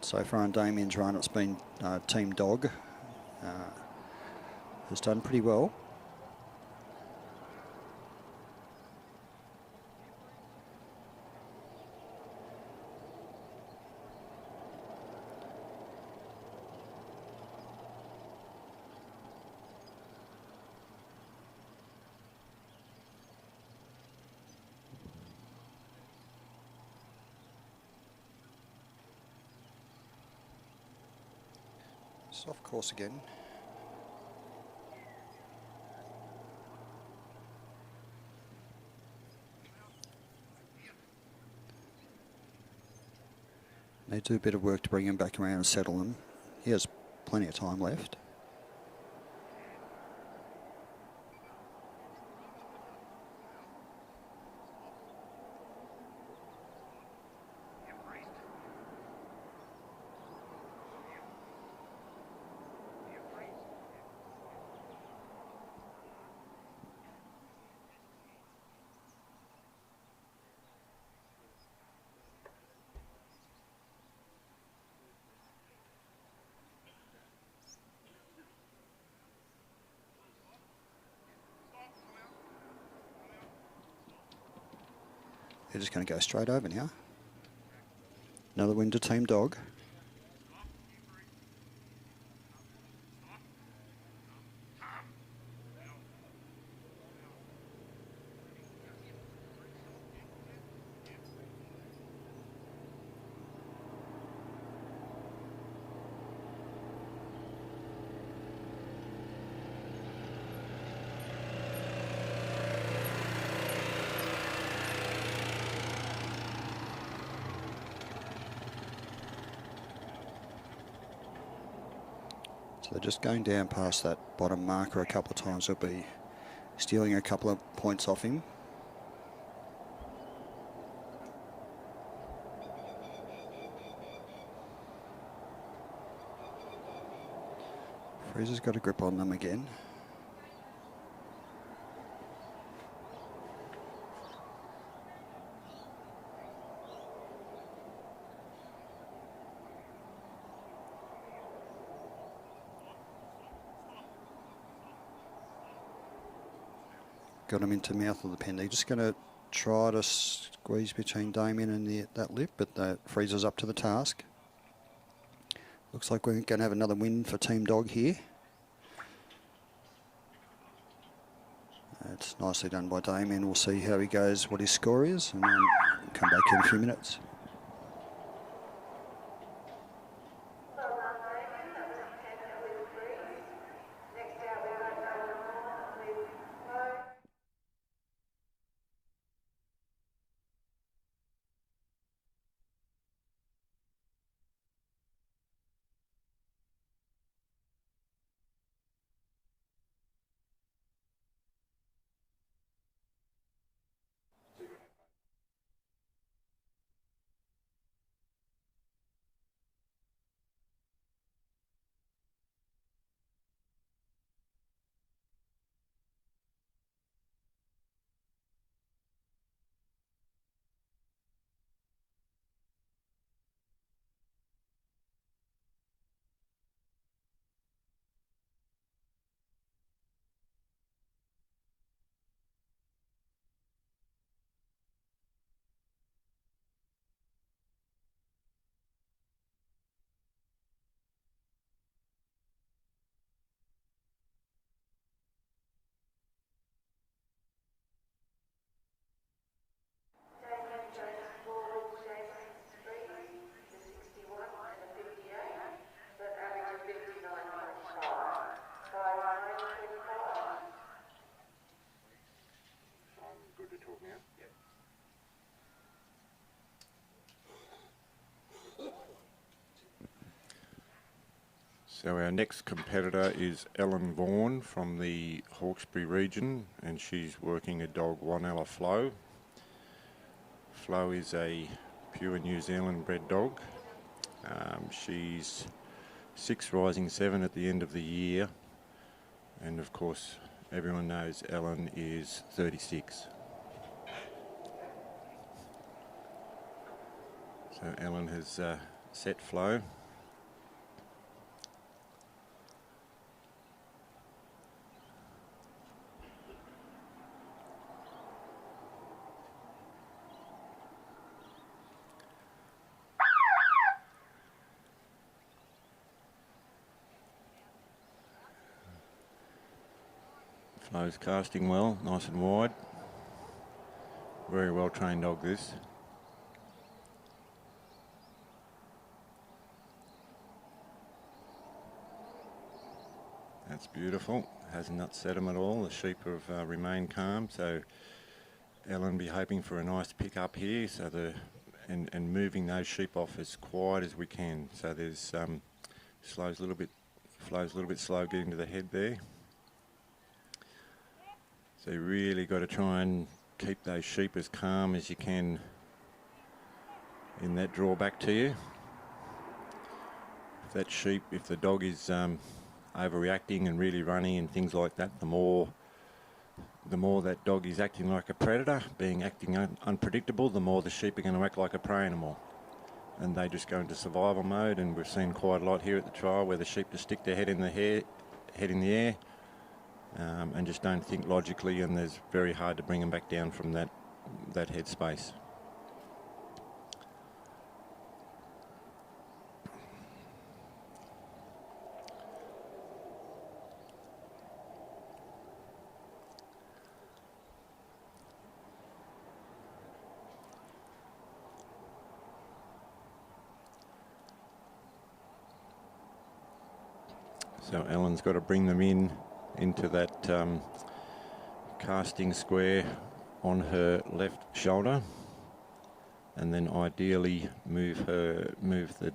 A: So far on Damien's run, it's been Team Dog has done pretty well. Off course again. do a bit of work to bring him back around and settle him. He has plenty of time left. They're just going to go straight over now. Another win to Team Dog. So they're just going down past that bottom marker a couple of times. They'll be stealing a couple of points off him. Fraser's got a grip on them again. Got him into mouth of the pen. They're just going to try to squeeze between Damien and that lip, but the Freezer's up to the task. Looks like we're going to have another win for Team Dog here. It's nicely done by Damien. We'll see how he goes, what his score is, and then we'll come back in a few minutes.
D: So our next competitor is Ellen Vaughan from the Hawkesbury region, and she's working a dog 1 Flo. Flo is a pure New Zealand bred dog. She's 6 rising 7 at the end of the year, and of course everyone knows Ellen is 36. So Ellen has set Flo. Flo's casting well, nice and wide. Very well trained dog this. That's beautiful, hasn't upset him at all. The sheep have remained calm, so Ellen be hoping for a nice pick up here, so the and moving those sheep off as quiet as we can. So there's flows a little bit slow getting to the head there. So you really got to try and keep those sheep as calm as you can in that draw back to you. If that sheep, if the dog is overreacting and really running and things like that, the more that dog is acting like a predator, acting unpredictable, the more the sheep are going to act like a prey animal. And they just go into survival mode, and we've seen quite a lot here at the trial where the sheep just stick their head in the air, and just don't think logically, and it's very hard to bring them back down from that headspace. So Ellen's got to bring them into that casting square on her left shoulder, and then ideally move the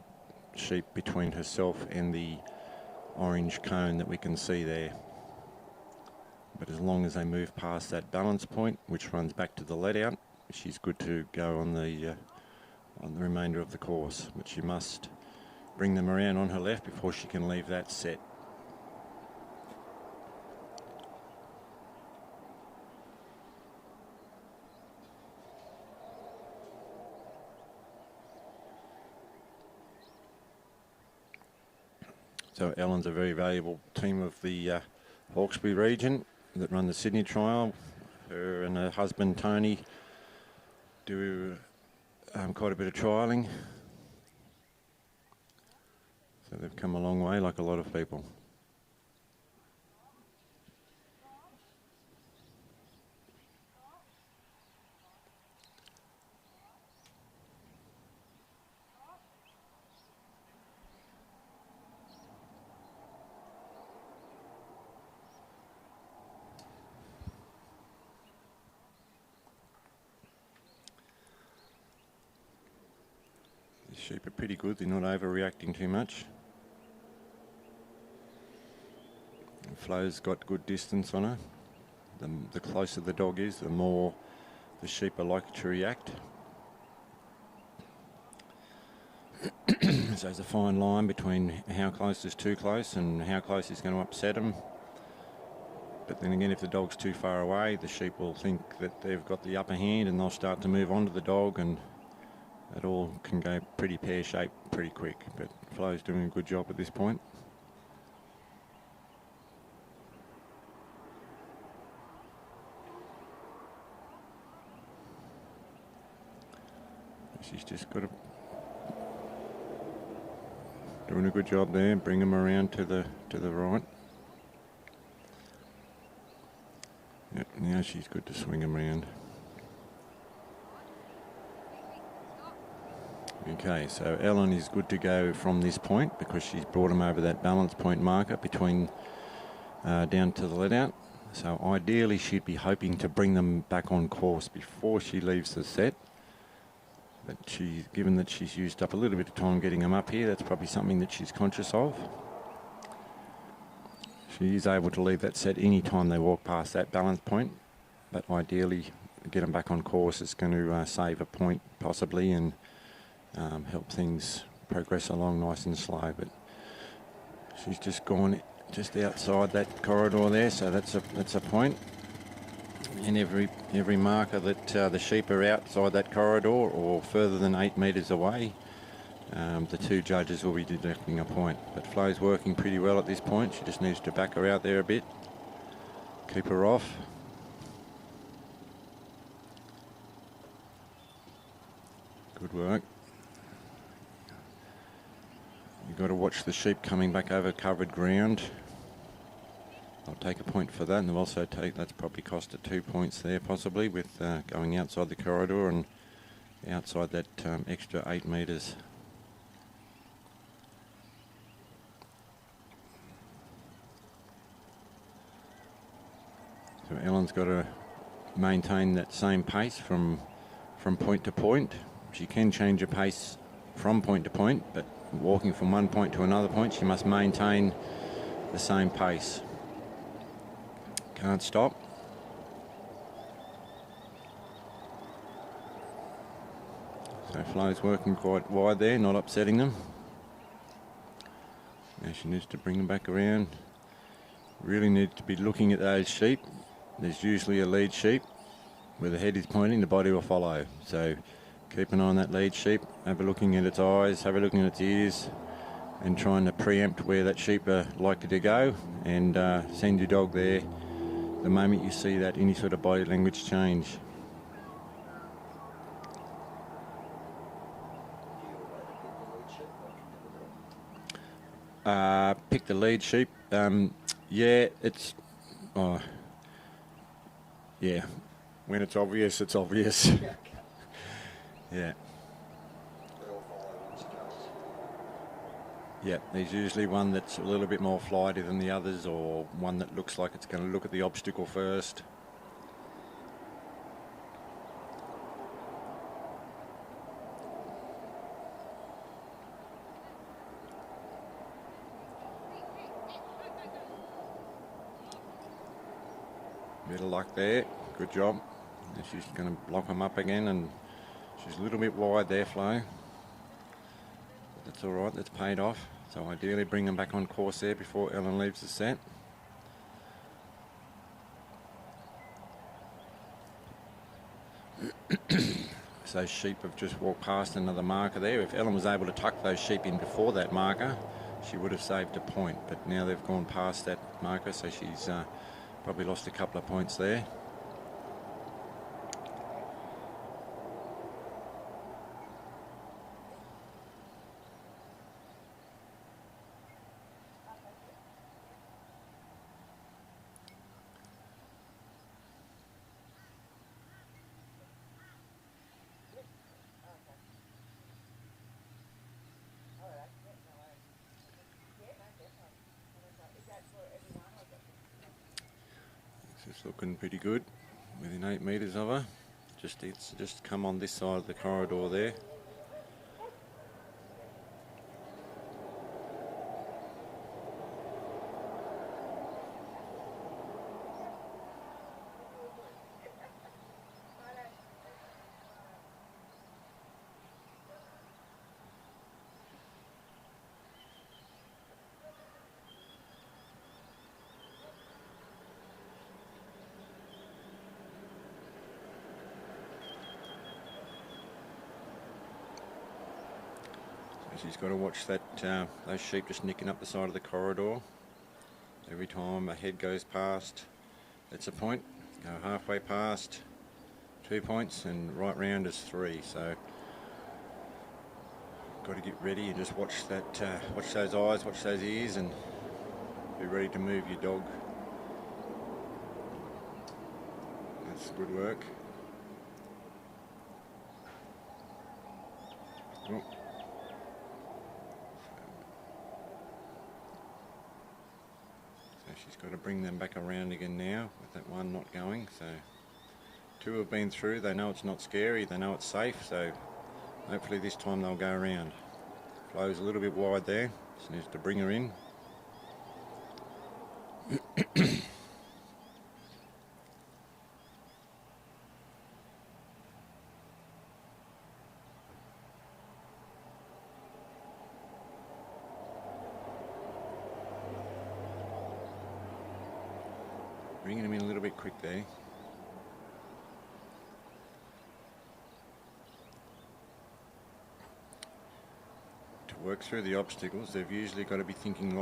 D: sheep between herself and the orange cone that we can see there. But as long as they move past that balance point, which runs back to the let out, she's good to go on the remainder of the course. But she must bring them around on her left before she can leave that set. So Ellen's a very valuable team of the Hawkesbury region that run the Sydney trial. Her and her husband Tony do quite a bit of trialling. So they've come a long way, like a lot of people. Sheep are pretty good, they're not overreacting too much. Flo's got good distance on her. The closer the dog is, the more the sheep are likely to react. So there's a fine line between how close is too close and how close is going to upset them. But then again, if the dog's too far away, the sheep will think that they've got the upper hand and they'll start to move on to the dog, and it all can go pretty pear-shaped pretty quick. But Flo's doing a good job at this point. She's just got to doing a good job there. Bring them around to the right. Yep, now she's good to swing them around. Okay, so Ellen is good to go from this point because she's brought him over that balance point marker between down to the let out. So ideally she'd be hoping to bring them back on course before she leaves the set. But given that she's used up a little bit of time getting them up here, that's probably something that she's conscious of. She is able to leave that set any time they walk past that balance point, but ideally get them back on course is going to save a point possibly and help things progress along nice and slow. But she's just gone just outside that corridor there, so that's a point. And every marker that the sheep are outside that corridor or further than 8 metres away, the two judges will be deducting a point. But Flo's working pretty well at this point. She just needs to back her out there a bit, keep her off. Good work. You've got to watch the sheep coming back over covered ground. I'll take a point for that, and they'll also that's probably cost her 2 points there possibly with going outside the corridor and outside that extra 8 metres. So Ellen's got to maintain that same pace from point to point. She can change her pace from point to point, but walking from one point to another point, she must maintain the same pace. Can't stop. So Flo's working quite wide there, not upsetting them. Now she needs to bring them back around. Really need to be looking at those sheep. There's usually a lead sheep. Where the head is pointing, the body will follow. So keep an eye on that lead sheep. Have a looking at its eyes, have a looking at its ears, and trying to preempt where that sheep are likely to go, and send your dog there the moment you see that any sort of body language change. Pick the lead sheep. Yeah, it's... Oh, yeah. When it's obvious, it's obvious. Yeah. Yeah, there's usually one that's a little bit more flighty than the others, or one that looks like it's going to look at the obstacle first. Bit of luck there. Good job. And she's going to lock them up again, and she's a little bit wide there, Flo. That's all right. That's paid off. So ideally bring them back on course there before Ellen leaves the set. So those sheep have just walked past another marker there. If Ellen was able to tuck those sheep in before that marker, she would have saved a point. But now they've gone past that marker, so she's probably lost a couple of points there. It's looking pretty good, within 8 metres of her. It's just come on this side of the corridor there. She's got to watch that those sheep just nicking up the side of the corridor. Every time a head goes past, that's a point. Go halfway past, 2 points, and right round is 3. So got to get ready and just watch that, watch those eyes, watch those ears, and be ready to move your dog. That's good work. Oh. She's got to bring them back around again now with that one not going. So 2 have been through. They know it's not scary. They know it's safe. So hopefully this time they'll go around. Flo's a little bit wide there. Just needs to bring her in. Bringing them in a little bit quick there. To work through the obstacles, they've usually got to be thinking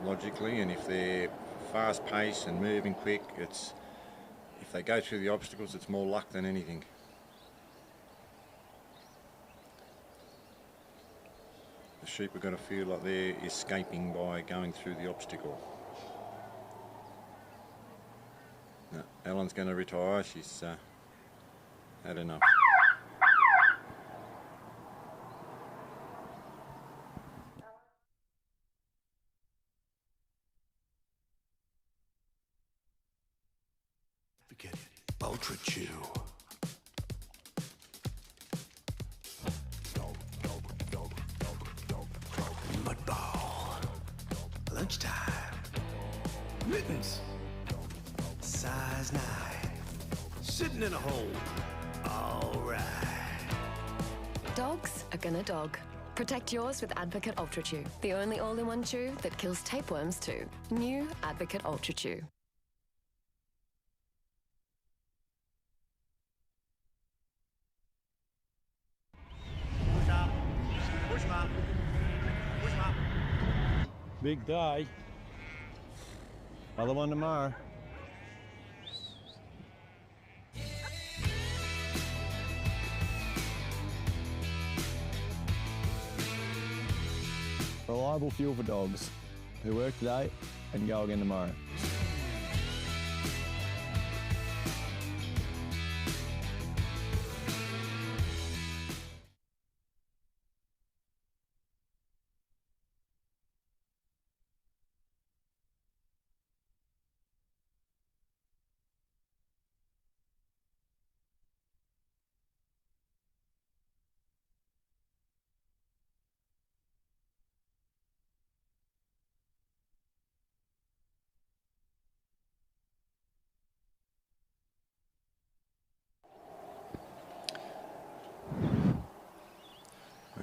D: logically, and if they're fast paced and moving quick, if they go through the obstacles, it's more luck than anything. The sheep are going to feel like they're escaping by going through the obstacle. No, Ellen's going to retire. She's had enough.
E: Forget it. Ultra Chew. Lunchtime. Mittens. Size 9. Sitting in a hole. All right.
F: Dogs are gonna dog. Protect yours with Advocate Ultra Chew, the only all-in-one chew that kills tapeworms too. New Advocate Ultra Chew.
C: Push up. Push 'em up. Push 'em up.
G: Big day. Other one tomorrow. Reliable fuel for dogs who work today and go again tomorrow.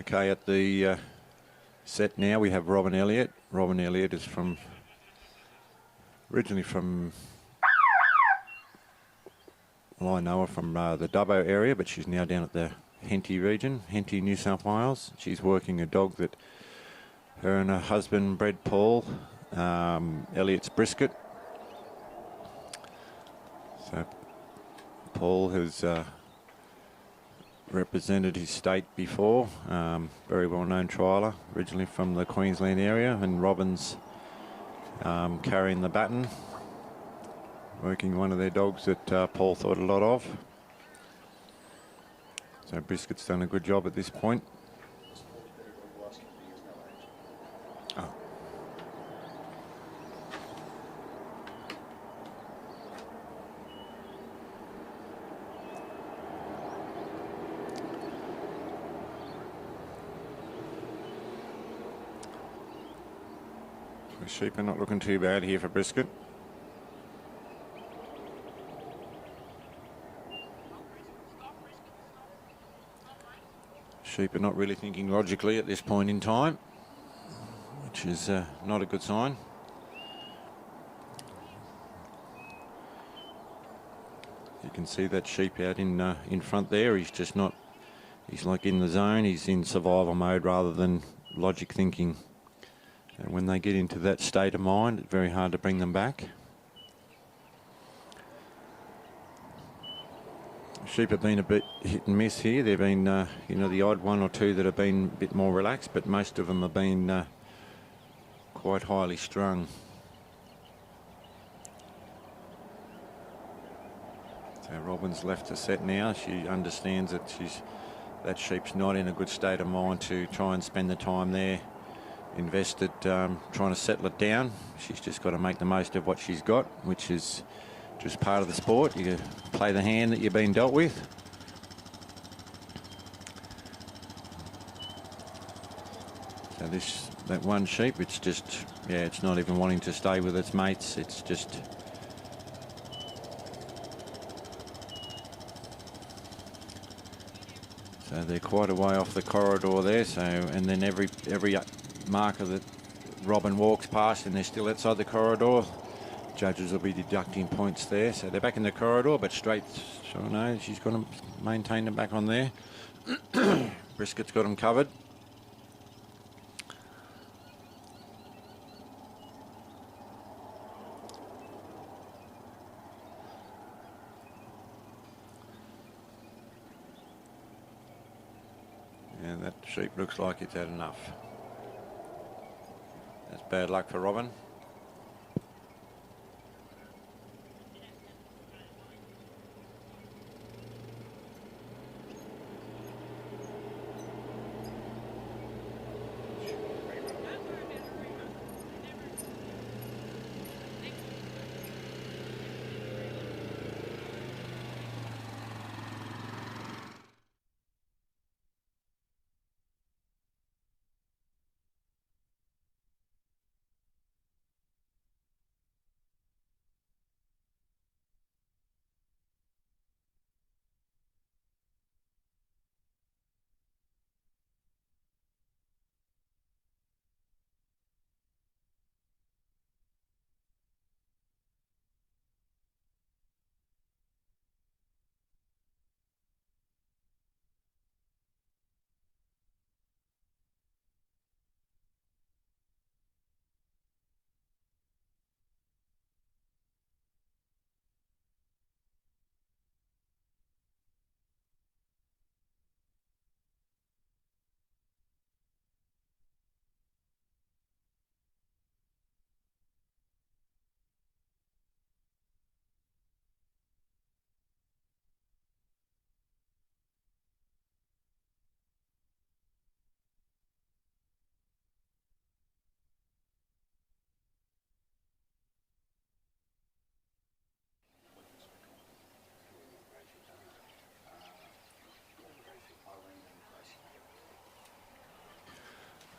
D: Okay, at the set now we have Robin Elliott. Robin Elliott is originally from, well, I know her from the Dubbo area, but she's now down at the Henty region, Henty, New South Wales. She's working a dog that her and her husband bred, Paul, Elliott's Brisket. So Paul has represented his state before, very well-known trialer, originally from the Queensland area, and Robin's carrying the baton, working one of their dogs that Paul thought a lot of. So Brisket's done a good job at this point. Oh. The sheep are not looking too bad here for Brisket. Sheep are not really thinking logically at this point in time, which is not a good sign. You can see that sheep out in front there. He's just not, he's like in the zone. He's in survival mode rather than logic thinking. And when they get into that state of mind, it's very hard to bring them back. Sheep have been a bit hit and miss here. They've been, you know, the odd one or two that have been a bit more relaxed, but most of them have been quite highly strung. So Robin's left to set now. She understands that that sheep's not in a good state of mind to try and spend the time there invested trying to settle it down. She's just got to make the most of what she's got, which is just part of the sport. You play the hand that you're being dealt with. So that one sheep, it's just, yeah, it's not even wanting to stay with its mates. It's just, so they're quite a way off the corridor there. So, and then every marker that Robin walks past and they're still outside the corridor, judges will be deducting points there. So they're back in the corridor, but straight, so no, she's got to maintain them back on there. Brisket's got them covered. And that sheep looks like it's had enough. That's bad luck for Robin.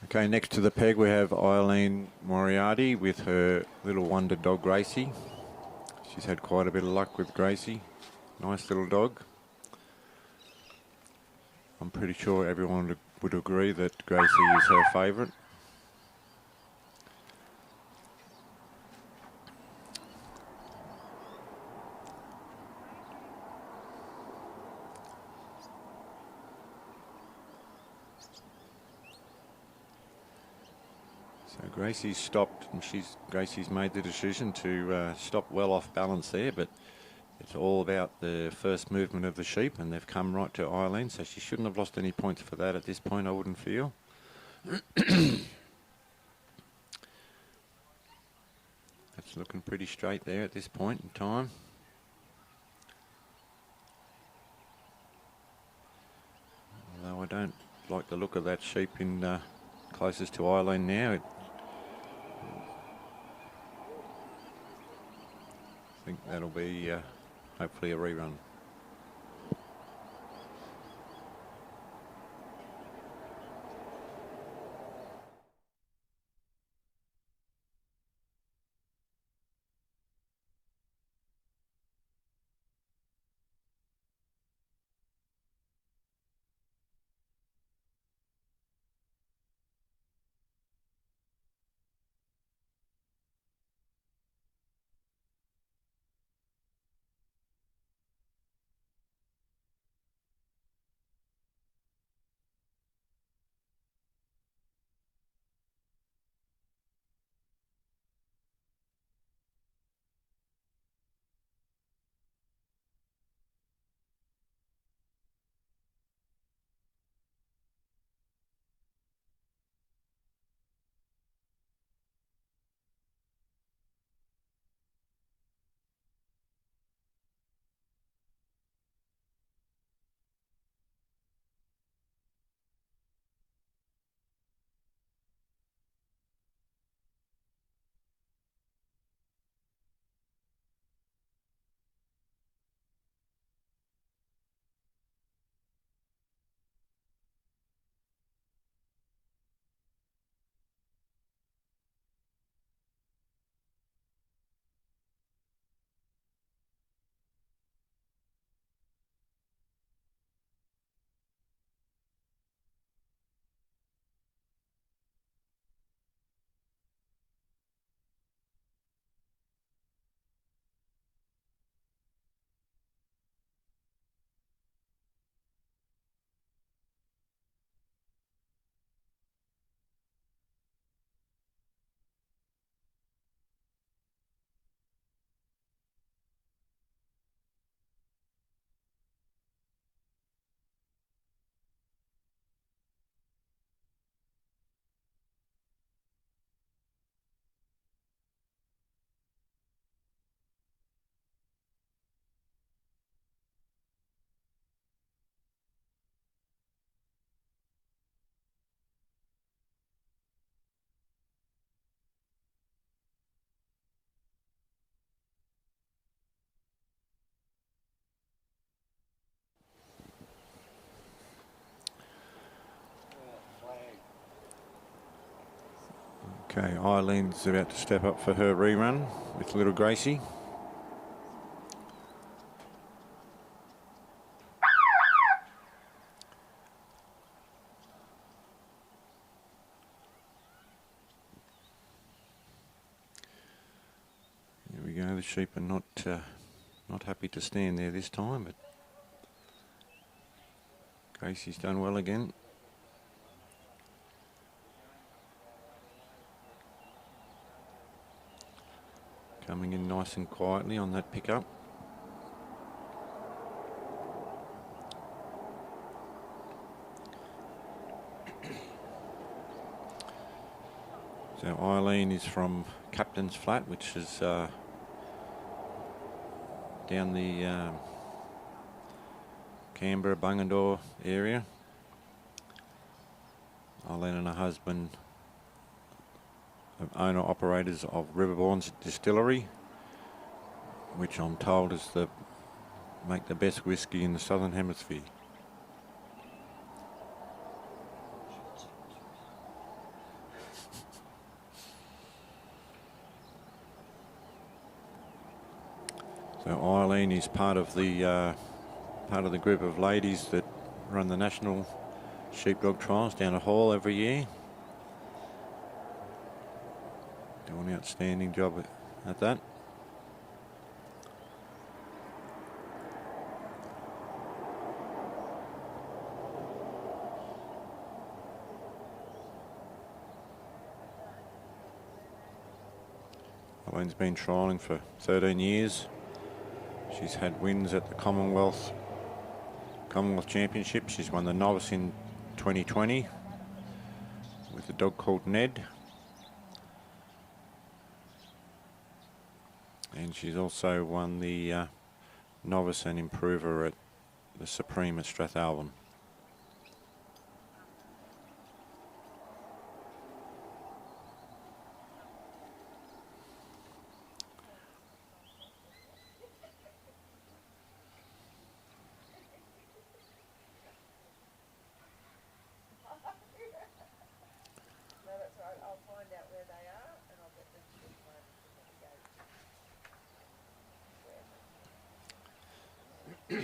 D: Okay, next to the peg we have Eileen Moriarty with her little wonder dog Gracie. She's had quite a bit of luck with Gracie. Nice little dog. I'm pretty sure everyone would agree that Gracie is her favourite. So Gracie's stopped, and Gracie's made the decision to stop well off balance there, but it's all about the first movement of the sheep, and they've come right to Eileen, so she shouldn't have lost any points for that at this point, I wouldn't feel. That's looking pretty straight there at this point in time. Although I don't like the look of that sheep in closest to Eileen now. I think that'll be hopefully a rerun. Okay, Eileen's about to step up for her rerun with little Gracie. Here we go, the sheep are not happy to stand there this time, but Gracie's done well again. Coming in nice and quietly on that pickup. So Eileen is from Captain's Flat, which is down the Canberra, Bungendore area. Eileen and her husband owner-operators of Riverbourne's Distillery, which I'm told is make the best whiskey in the Southern Hemisphere. So Eileen is part of the group of ladies that run the national sheepdog trials down at Hall every year. Doing an outstanding job at that. Eileen's been trialling for 13 years. She's had wins at the Commonwealth Championship. She's won the novice in 2020 with a dog called Ned. And she's also won the novice and improver at the Supreme at Strathalbyn. So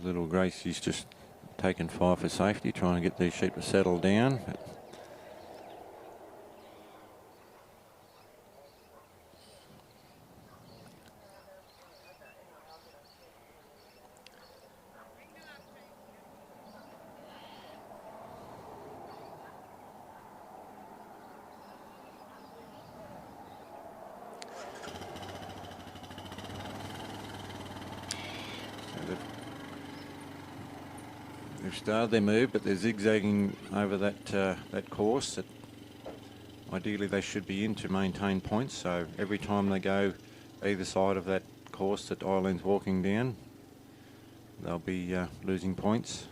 D: little Gracie's just taken 5 for safety, trying to get these sheep to settle down. They've started their move, but they're zigzagging over that course that ideally they should be in to maintain points. So every time they go either side of that course that Eileen's walking down, they'll be losing points.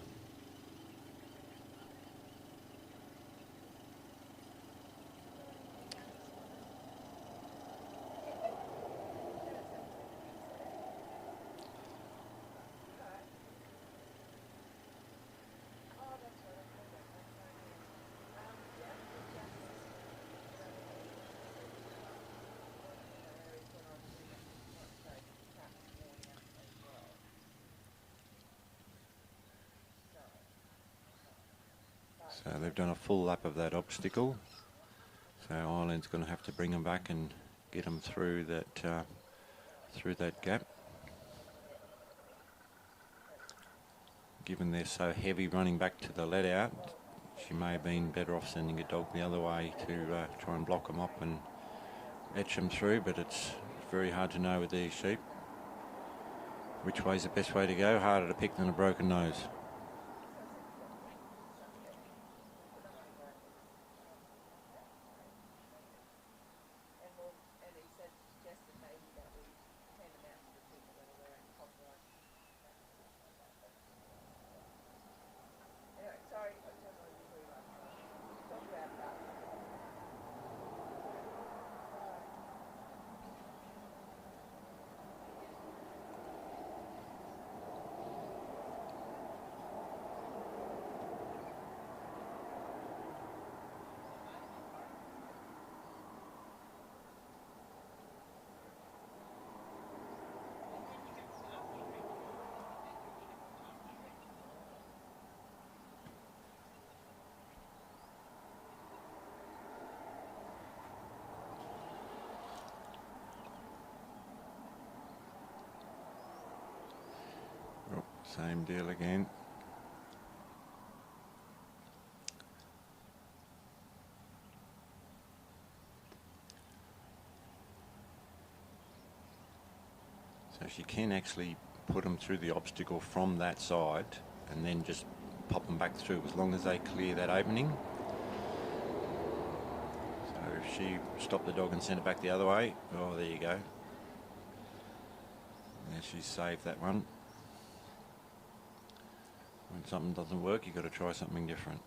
D: So they've done a full lap of that obstacle. So Eileen's going to have to bring them back and get them through that gap. Given they're so heavy running back to the let out, she may have been better off sending a dog the other way to try and block them up and etch them through, but it's very hard to know with these sheep which way's the best way to go. Harder to pick than a broken nose. Same deal again. So she can actually put them through the obstacle from that side and then just pop them back through as long as they clear that opening. So if she stopped the dog and sent it back the other way, oh, there you go. Yeah, she's saved that one. When something doesn't work, you've got to try something different.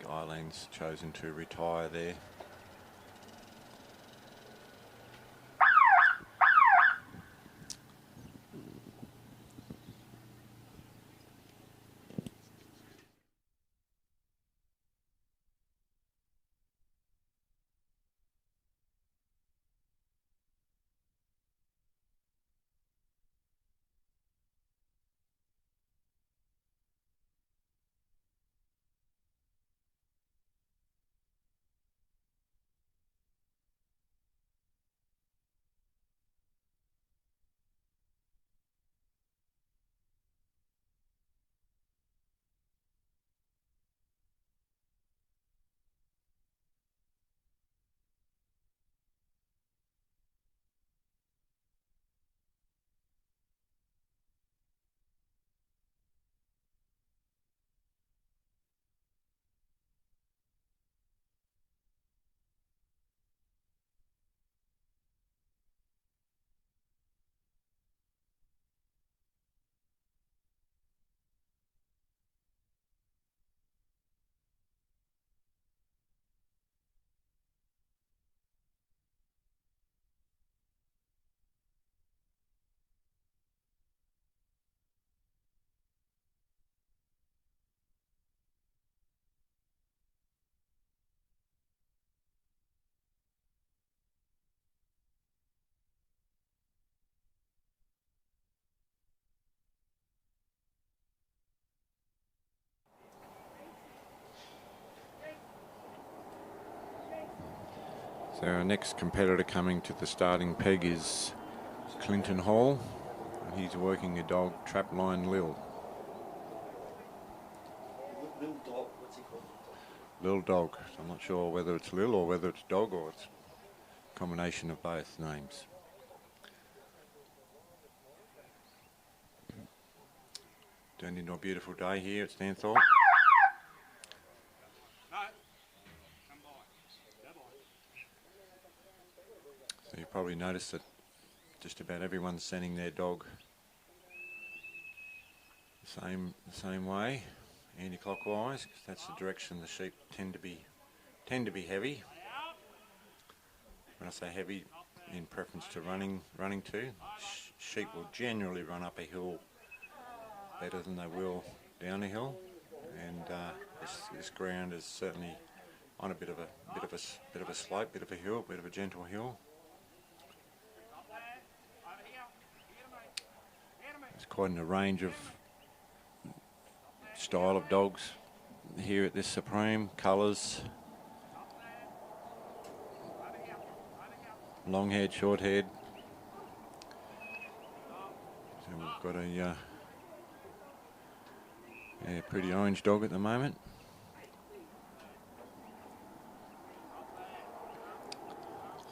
D: think Eileen's chosen to retire there. So our next competitor coming to the starting peg is Clinton Hall. He's working a dog, Trapline Lil.
H: Little dog, what's he called?
D: Lil Dog. I'm not sure whether it's Lil or whether it's dog or it's a combination of both names. Turned into a beautiful day here at Stanthorpe. So you probably noticed that just about everyone's sending their dog the same way, anti-clockwise, because that's the direction the sheep tend to be heavy. When I say heavy, in preference to running to, sheep will generally run up a hill better than they will down a hill, and this ground is certainly on a bit of a slope, bit of a hill, bit of a gentle hill. There's quite a range of style of dogs here at this Supreme. Colours, long-haired, short-haired. So we've got a pretty orange dog at the moment.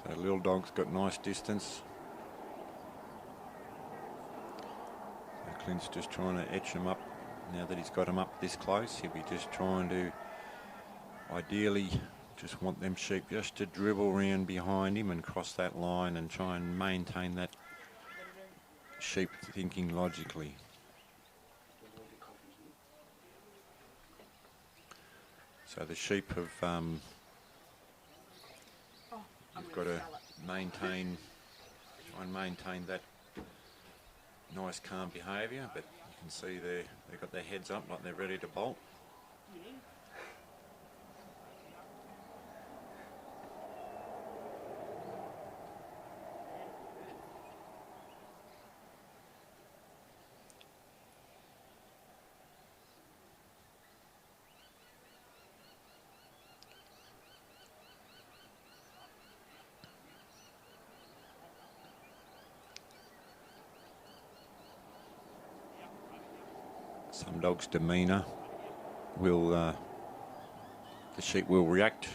D: So Little Dog's got nice distance. So Clint's just trying to etch him up. Now that he's got him up this close, he'll be just trying to ideally just want them sheep just to dribble round behind him and cross that line and try and maintain that sheep thinking logically. So the sheep have you've got to try and maintain that nice calm behaviour, but you can see they've got their heads up like they're ready to bolt. Some dogs' demeanour will, the sheep will react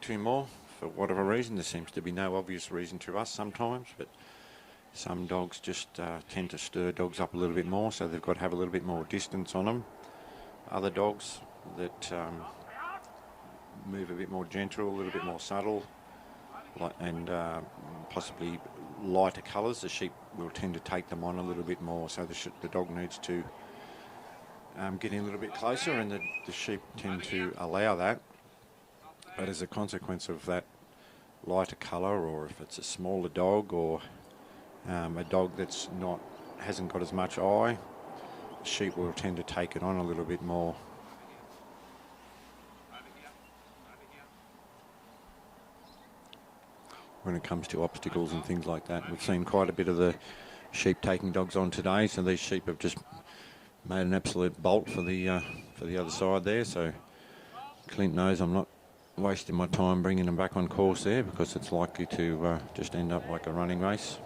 D: to more for whatever reason. There seems to be no obvious reason to us sometimes, but some dogs just tend to stir dogs up a little bit more, so they've got to have a little bit more distance on them. Other dogs that move a bit more gentle, a little bit more subtle, and possibly lighter colours, the sheep will tend to take them on a little bit more, so the dog needs to get in a little bit closer, and the sheep tend to allow that. But as a consequence of that lighter colour, or if it's a smaller dog, or a dog that's hasn't got as much eye, sheep will tend to take it on a little bit more. When it comes to obstacles and things like that, we've seen quite a bit of the sheep taking dogs on today. So these sheep have just made an absolute bolt for the other side there. So Clint knows I'm not wasting my time bringing them back on course there, because it's likely to just end up like a running race.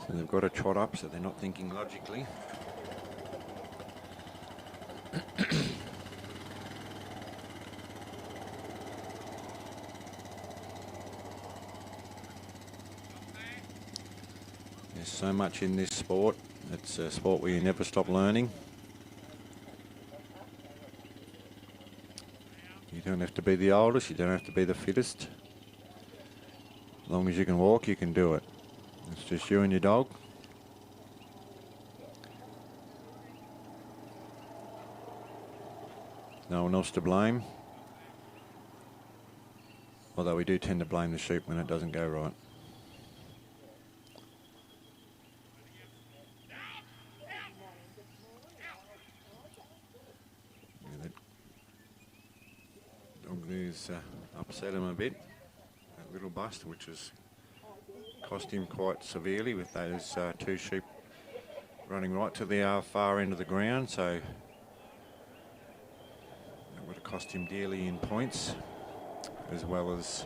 D: So they've got to trot up, so they're not thinking logically. There's so much in this sport. It's a sport where you never stop learning. You don't have to be the oldest, you don't have to be the fittest. As long as you can walk, you can do it. It's just you and your dog. No one else to blame. Although we do tend to blame the sheep when it doesn't go right. Dog upset him a bit, that little bust, which has cost him quite severely, with those two sheep running right to the far end of the ground. So that would have cost him dearly in points, as well as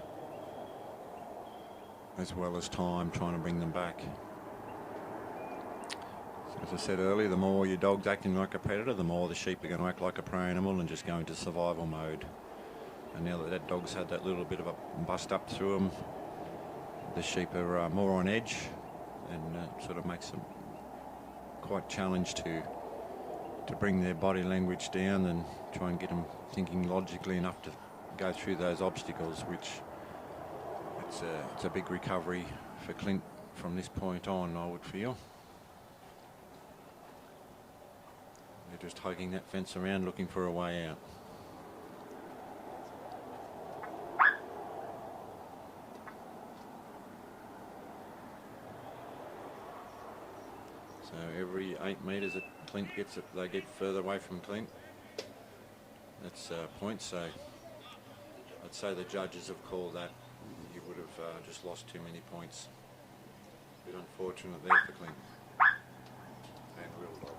D: time trying to bring them back. So as I said earlier, the more your dog's acting like a predator, the more the sheep are going to act like a prey animal and just go into survival mode. And now that dog's had that little bit of a bust up through him, the sheep are more on edge, and sort of makes them quite challenged to bring their body language down and try and get them thinking logically enough to go through those obstacles, which it's a big recovery for Clint from this point on, I would feel. They're just hugging that fence around, looking for a way out. So every 8 metres that Clint gets it, they get further away from Clint. That's points. So I'd say the judges have called that. He would have just lost too many points. A bit unfortunate there for Clint. And real dog.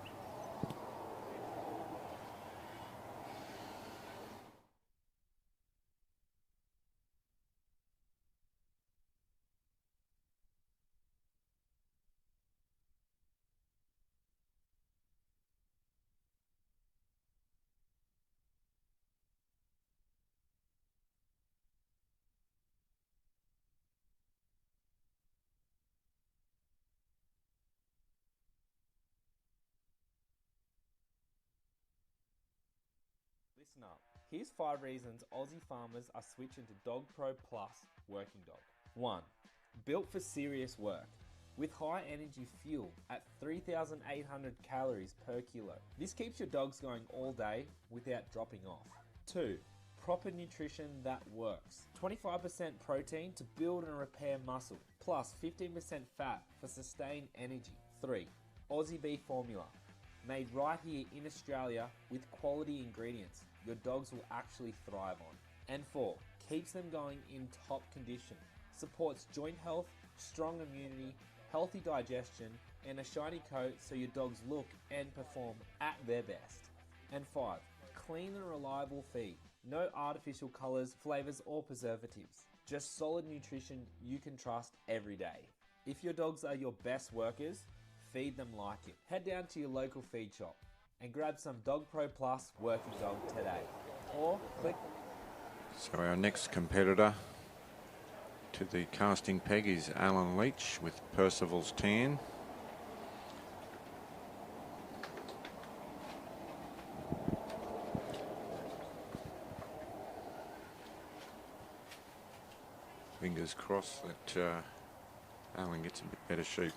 I: Listen up. Here's 5 reasons Aussie farmers are switching to Dogpro Plus working dog. 1. Built for serious work. With high energy fuel at 3,800 calories per kilo. This keeps your dogs going all day without dropping off. 2. Proper nutrition that works. 25% protein to build and repair muscle, plus 15% fat for sustained energy. 3. Aussie beef formula. Made right here in Australia with quality ingredients your dogs will actually thrive on. And 4, keeps them going in top condition, supports joint health, strong immunity, healthy digestion, and a shiny coat so your dogs look and perform at their best. And 5, clean and reliable feed. No artificial colours, flavours or preservatives. Just solid nutrition you can trust every day. If your dogs are your best workers, feed them like it. Head down to your local feed shop and grab some Dogpro Plus working dog today. Or click.
D: So our next competitor to the casting peg is Alan Leach with Percival's Tan. Fingers crossed that Alan gets a bit better sheep.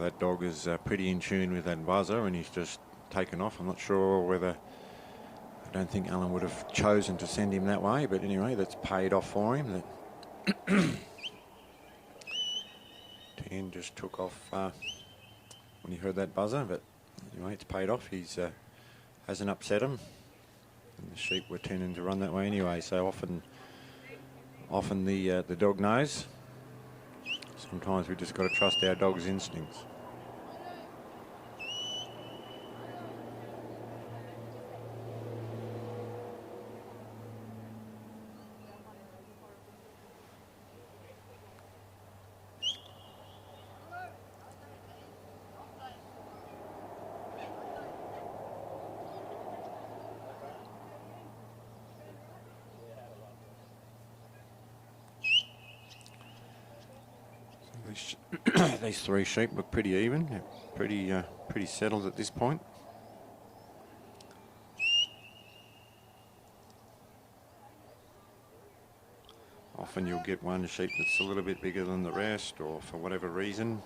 D: that dog is pretty in tune with that buzzer, and he's just taken off. I'm not sure whether, I don't think Alan would have chosen to send him that way, but anyway, that's paid off for him. That 10 just took off when he heard that buzzer, but anyway, it's paid off. He's hasn't upset him, and the sheep were tending to run that way anyway. So often the dog knows. Sometimes we just got to trust our dog's instincts. These three sheep look pretty even. They're pretty settled at this point. Often you'll get one sheep that's a little bit bigger than the rest, or for whatever reason,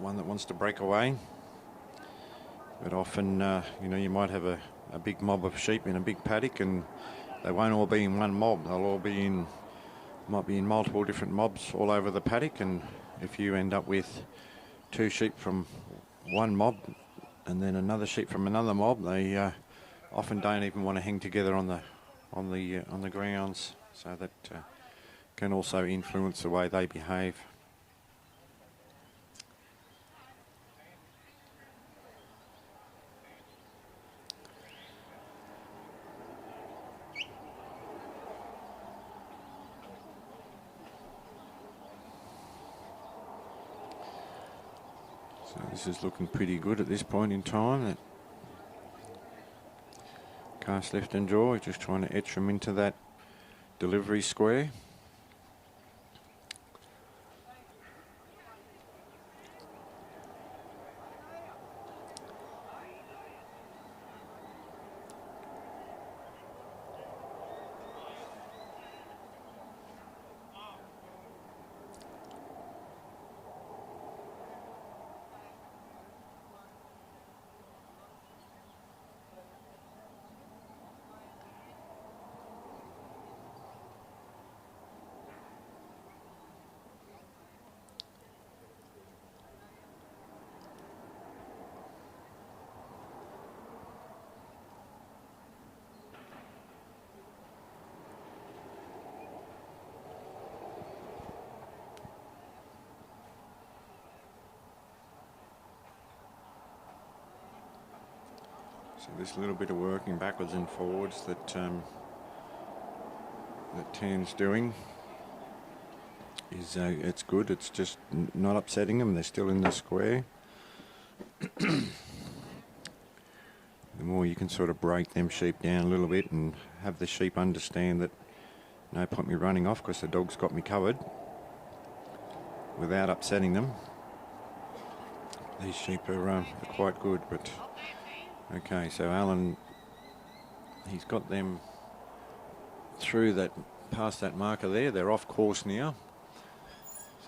D: one that wants to break away. But often, you know, you might have a big mob of sheep in a big paddock, and they won't all be in one mob. They'll all be might be in multiple different mobs all over the paddock, and if you end up with two sheep from one mob and then another sheep from another mob, they often don't even want to hang together on the grounds, so that can also influence the way they behave. So this is looking pretty good at this point in time. That cast left and jaw, just trying to etch them into that delivery square. So this little bit of working backwards and forwards that that Tan's doing is it's good. It's just not upsetting them. They're still in the square. The more you can sort of break them sheep down a little bit and have the sheep understand that no point me running off because the dog's got me covered, without upsetting them. These sheep are quite good, but okay, so Alan, he's got them through that, past that marker there. They're off course now.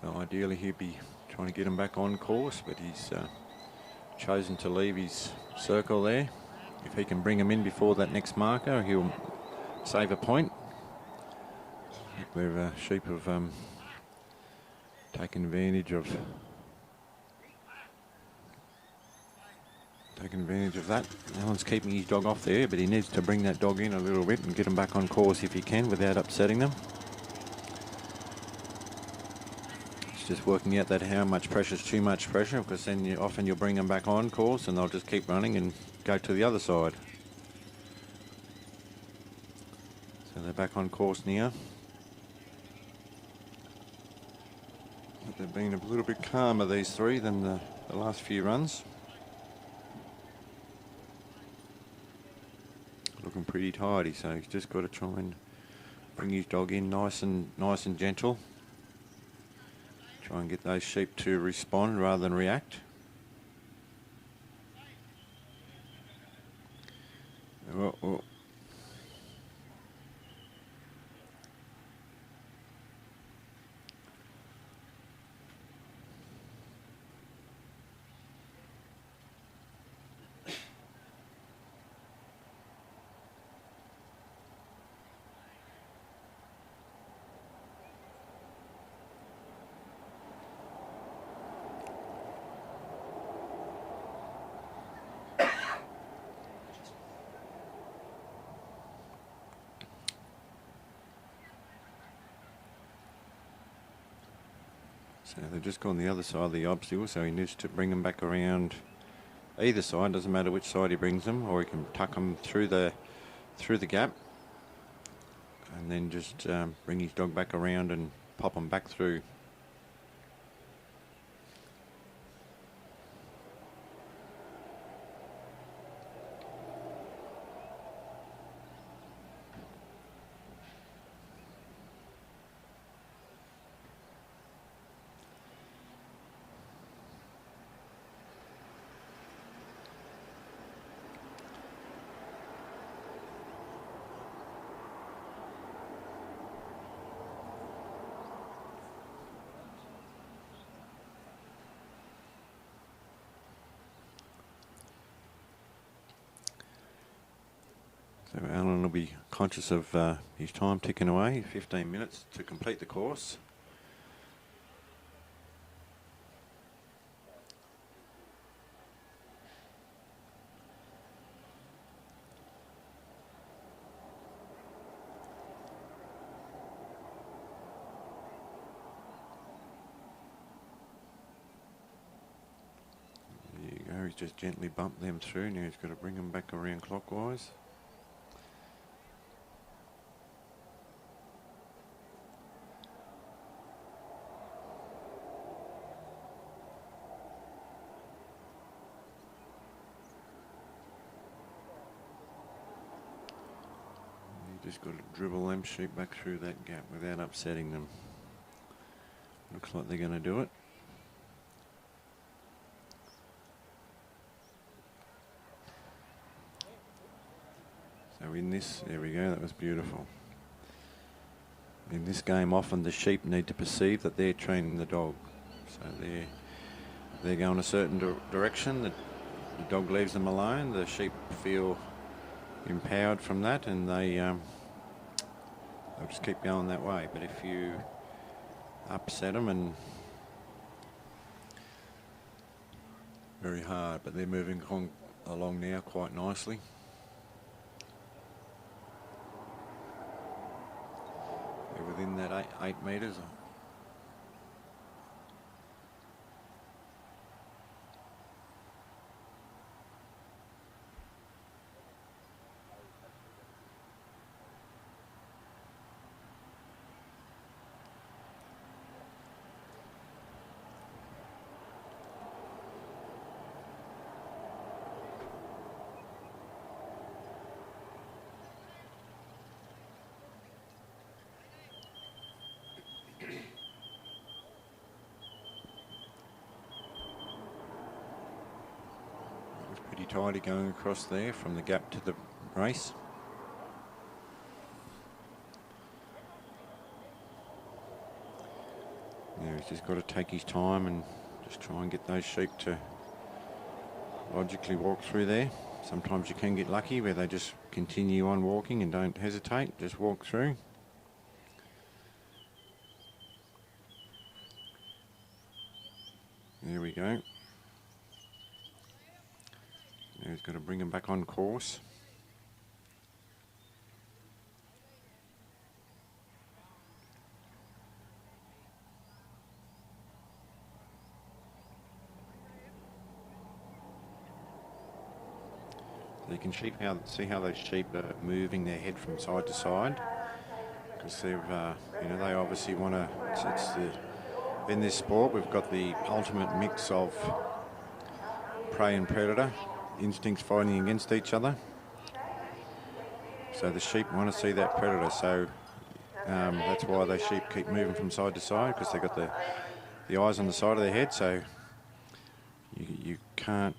D: So ideally he'd be trying to get them back on course, but he's chosen to leave his circle there. If he can bring them in before that next marker, he'll save a point. Where sheep have taken advantage of that. Alan's keeping his dog off there, but he needs to bring that dog in a little bit and get him back on course if he can without upsetting them. It's just working out that how much pressure is too much pressure, because then often you'll bring them back on course and they'll just keep running and go to the other side. So they're back on course now. But they've been a little bit calmer, these three, than the last few runs. Looking pretty tidy, so he's just got to try and bring his dog in nice and gentle. Try and get those sheep to respond rather than react. Oh. So they've just gone the other side of the obstacle, so he needs to bring them back around either side. Doesn't matter which side he brings them, or he can tuck them through the gap, and then just bring his dog back around and pop them back through. So Alan will be conscious of his time ticking away, 15 minutes to complete the course. There you go, he's just gently bumped them through. Now he's got to bring them back around clockwise. Just got to dribble them sheep back through that gap without upsetting them. Looks like they're going to do it. So in this, there we go, that was beautiful. In this game, often the sheep need to perceive that they're training the dog. So they're going a certain direction, the dog leaves them alone, the sheep feel empowered from that, and they'll just keep going that way. But if you upset them, and very hard, but they're moving along now quite nicely. They're within that 8 metres. Tidy going across there from the gap to the race. Yeah, he's just got to take his time and just try and get those sheep to logically walk through there. Sometimes you can get lucky where they just continue on walking and don't hesitate, just walk through. There we go. Now he's got to bring him back on course. So you can see how those sheep are moving their head from side to side, because they've, they obviously want to. In this sport, we've got the ultimate mix of prey and predator. Instincts fighting against each other. So the sheep want to see that predator, so that's why the sheep keep moving from side to side, because they've got the eyes on the side of their head, so you can't,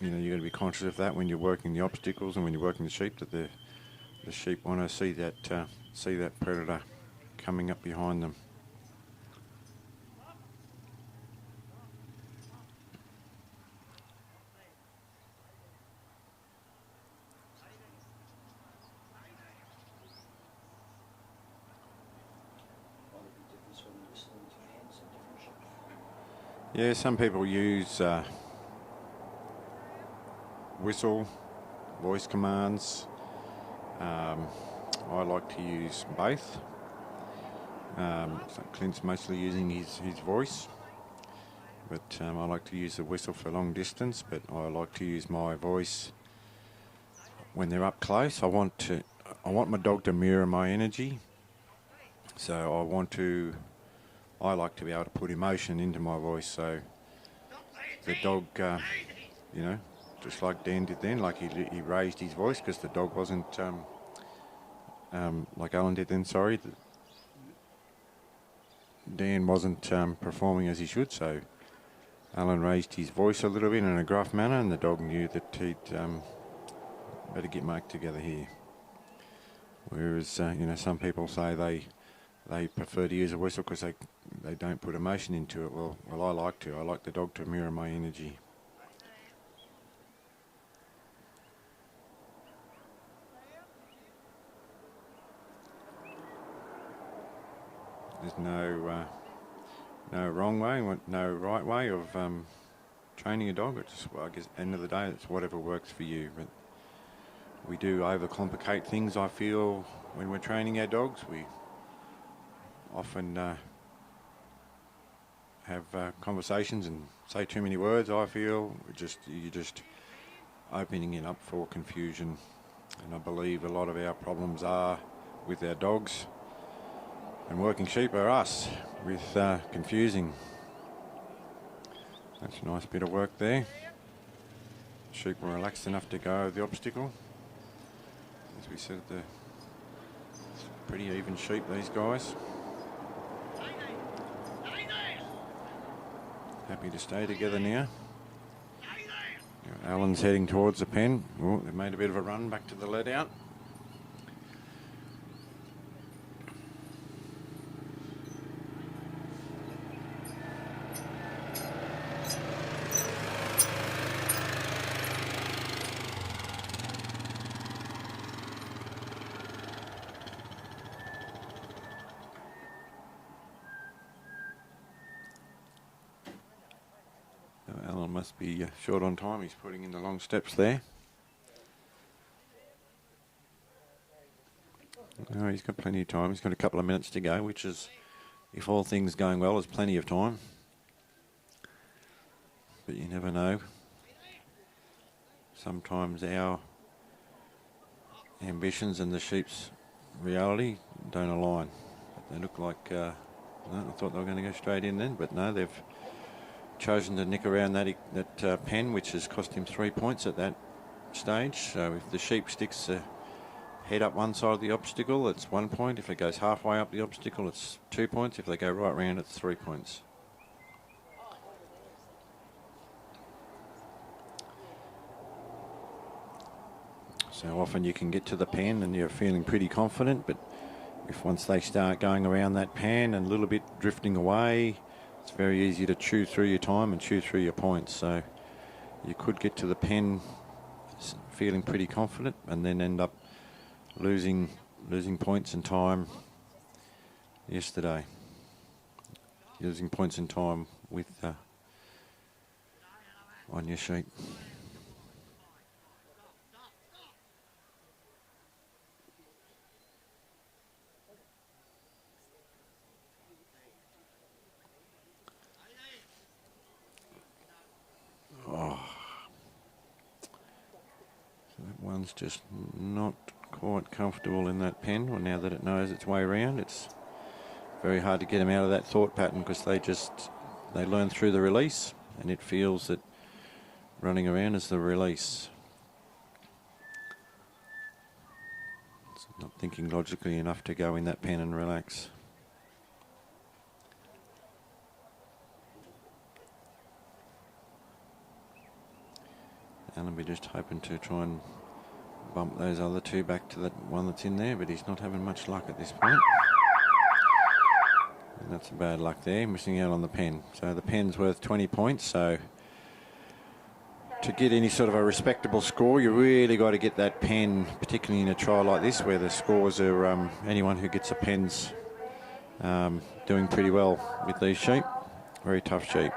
D: you've got to be conscious of that when you're working the obstacles and when you're working the sheep, that the sheep want to see that predator coming up behind them. Yeah, some people use whistle, voice commands. I like to use both. So Clint's mostly using his voice, but I like to use the whistle for long distance, but I like to use my voice when they're up close. I want my dog to mirror my energy, so I like to be able to put emotion into my voice, so the dog, you know, just like Dan did then, like he raised his voice because the dog wasn't, like Alan did then, sorry, Dan wasn't performing as he should, so Alan raised his voice a little bit in a gruff manner, and the dog knew that he'd better get Mike together here. Whereas, you know, some people say they prefer to use a whistle because they don't put emotion into it. Well, I like to. I like the dog to mirror my energy. There's no wrong way, no right way of training a dog. It's just, well, I guess, at the end of the day, it's whatever works for you. But we do overcomplicate things, I feel, when we're training our dogs. We often have conversations and say too many words, I feel. You're just opening it up for confusion. And I believe a lot of our problems are with our dogs, and working sheep are us with confusing. That's a nice bit of work there. Sheep were relaxed enough to go over the obstacle. As we said, it's pretty even sheep, these guys. Happy to stay together now. Alan's heading towards the pen. Oh, they've made a bit of a run back to the let out. Alan must be short on time. He's putting in the long steps there. No, he's got plenty of time. He's got a couple of minutes to go, which is, if all things going well, is plenty of time. But you never know. Sometimes our ambitions and the sheep's reality don't align. They look like, I thought they were going to go straight in then, but no, they've chosen to nick around that pen, which has cost him 3 points at that stage. So if the sheep sticks a head up one side of the obstacle, it's 1 point. If it goes halfway up the obstacle, it's 2 points. If they go right round, it's 3 points. So often you can get to the pen and you're feeling pretty confident, but if once they start going around that pan and a little bit drifting away, it's very easy to chew through your time and chew through your points. So you could get to the pen feeling pretty confident and then end up losing points and time yesterday. Losing points and time with on your sheet. One's just not quite comfortable in that pen, or now that it knows its way around. It's very hard to get them out of that thought pattern because they learn through the release, and it feels that running around is the release. It's not thinking logically enough to go in that pen and relax. Alan be just hoping to try and bump those other two back to that one that's in there, but he's not having much luck at this point. And that's a bad luck there, missing out on the pen. So the pen's worth 20 points, so to get any sort of a respectable score, you really got to get that pen, particularly in a trial like this where the scores are, anyone who gets a pen's doing pretty well with these sheep. Very tough sheep.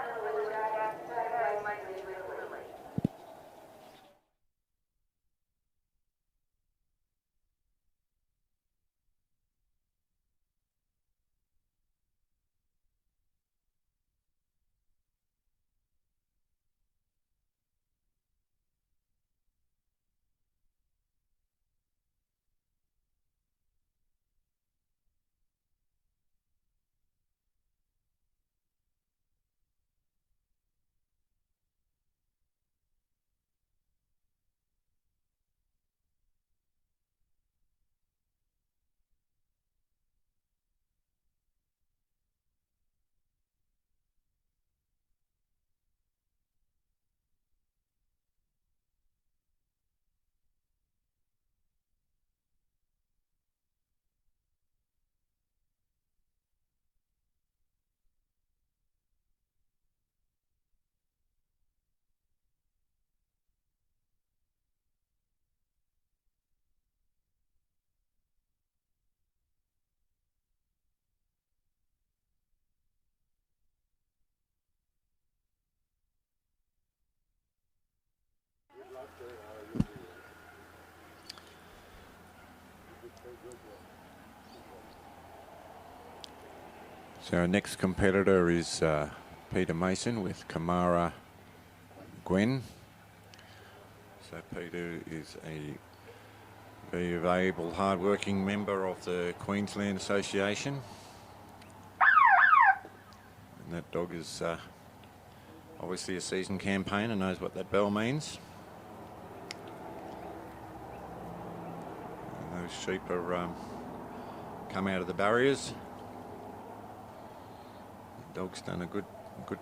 D: So our next competitor is Peter Mason with Kamara Gwen. So Peter is a very valuable, hard-working member of the Queensland Association. And that dog is obviously a seasoned campaigner, knows what that bell means. And those sheep are come out of the barriers. The dog's done a good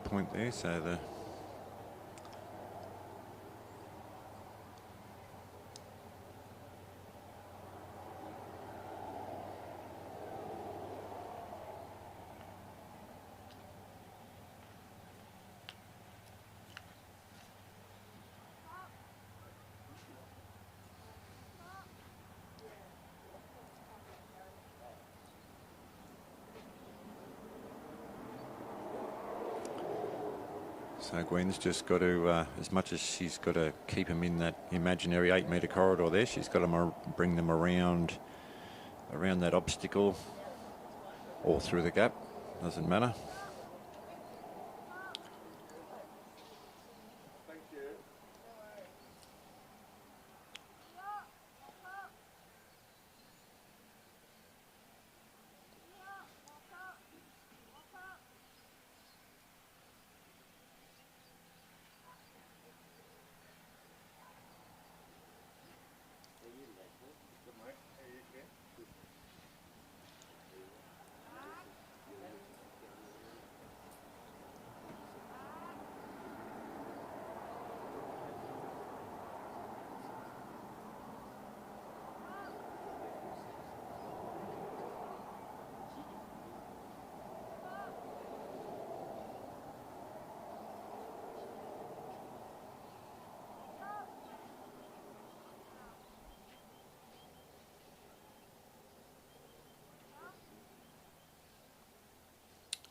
D: point there, so the So Gwen's just got to, as much as she's got to keep him in that imaginary 8-metre corridor there, she's got to bring them around that obstacle or through the gap, doesn't matter.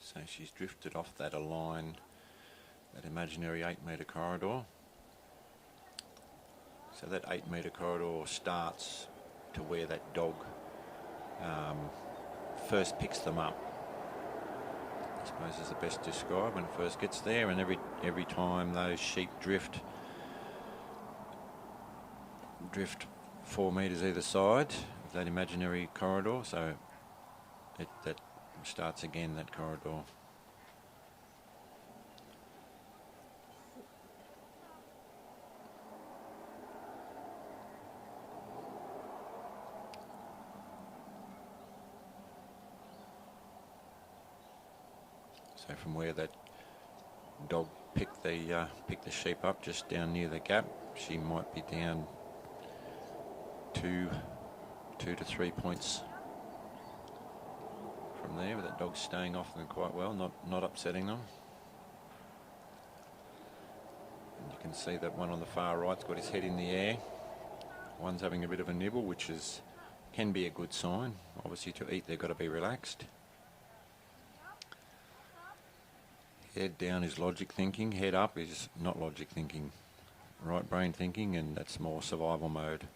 D: So she's drifted off that that imaginary 8-metre corridor. So that 8-metre corridor starts to where that dog first picks them up. I suppose is the best described when it first gets there, and every time those sheep drift 4 metres either side of that imaginary corridor, so that starts again, that corridor. So from where that dog picked the sheep up just down near the gap, she might be down 2 to 3 points from there, with that dog staying off them quite well, not upsetting them. And you can see that one on the far right's got his head in the air. One's having a bit of a nibble, which can be a good sign. Obviously to eat they've got to be relaxed. Head down is logic thinking, head up is not logic thinking. Right brain thinking, and that's more survival mode.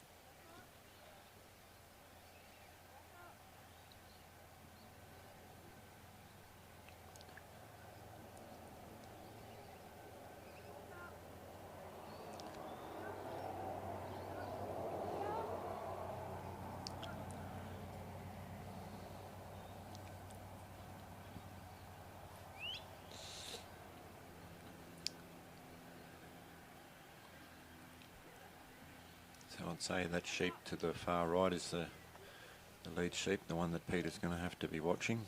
D: So I'd say that sheep to the far right is the lead sheep, the one that Peter's going to have to be watching.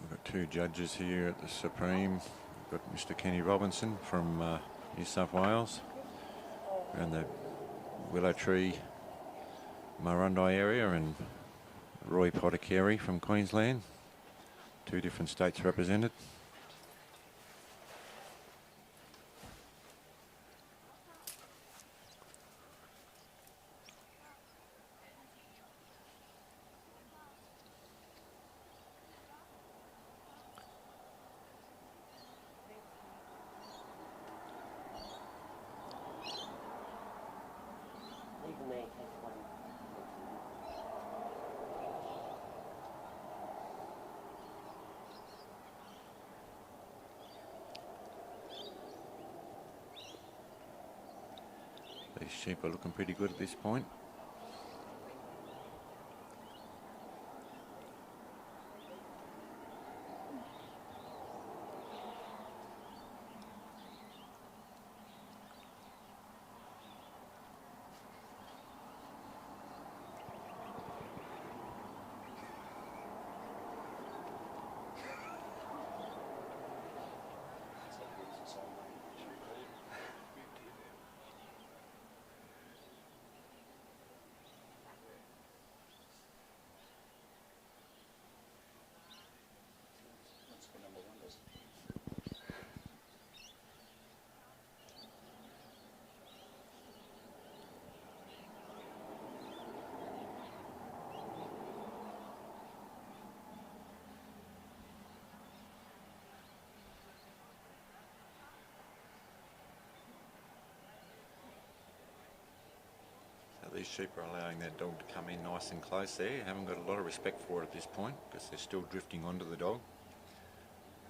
D: We've got two judges here at the Supreme. We've got Mr. Kenny Robinson from New South Wales, around the Willow Tree, Marundi area, and Roy Pottercarey from Queensland. Two different states represented. These sheep are looking pretty good at this point. These sheep are allowing that dog to come in nice and close there. Haven't got a lot of respect for it at this point because they're still drifting onto the dog.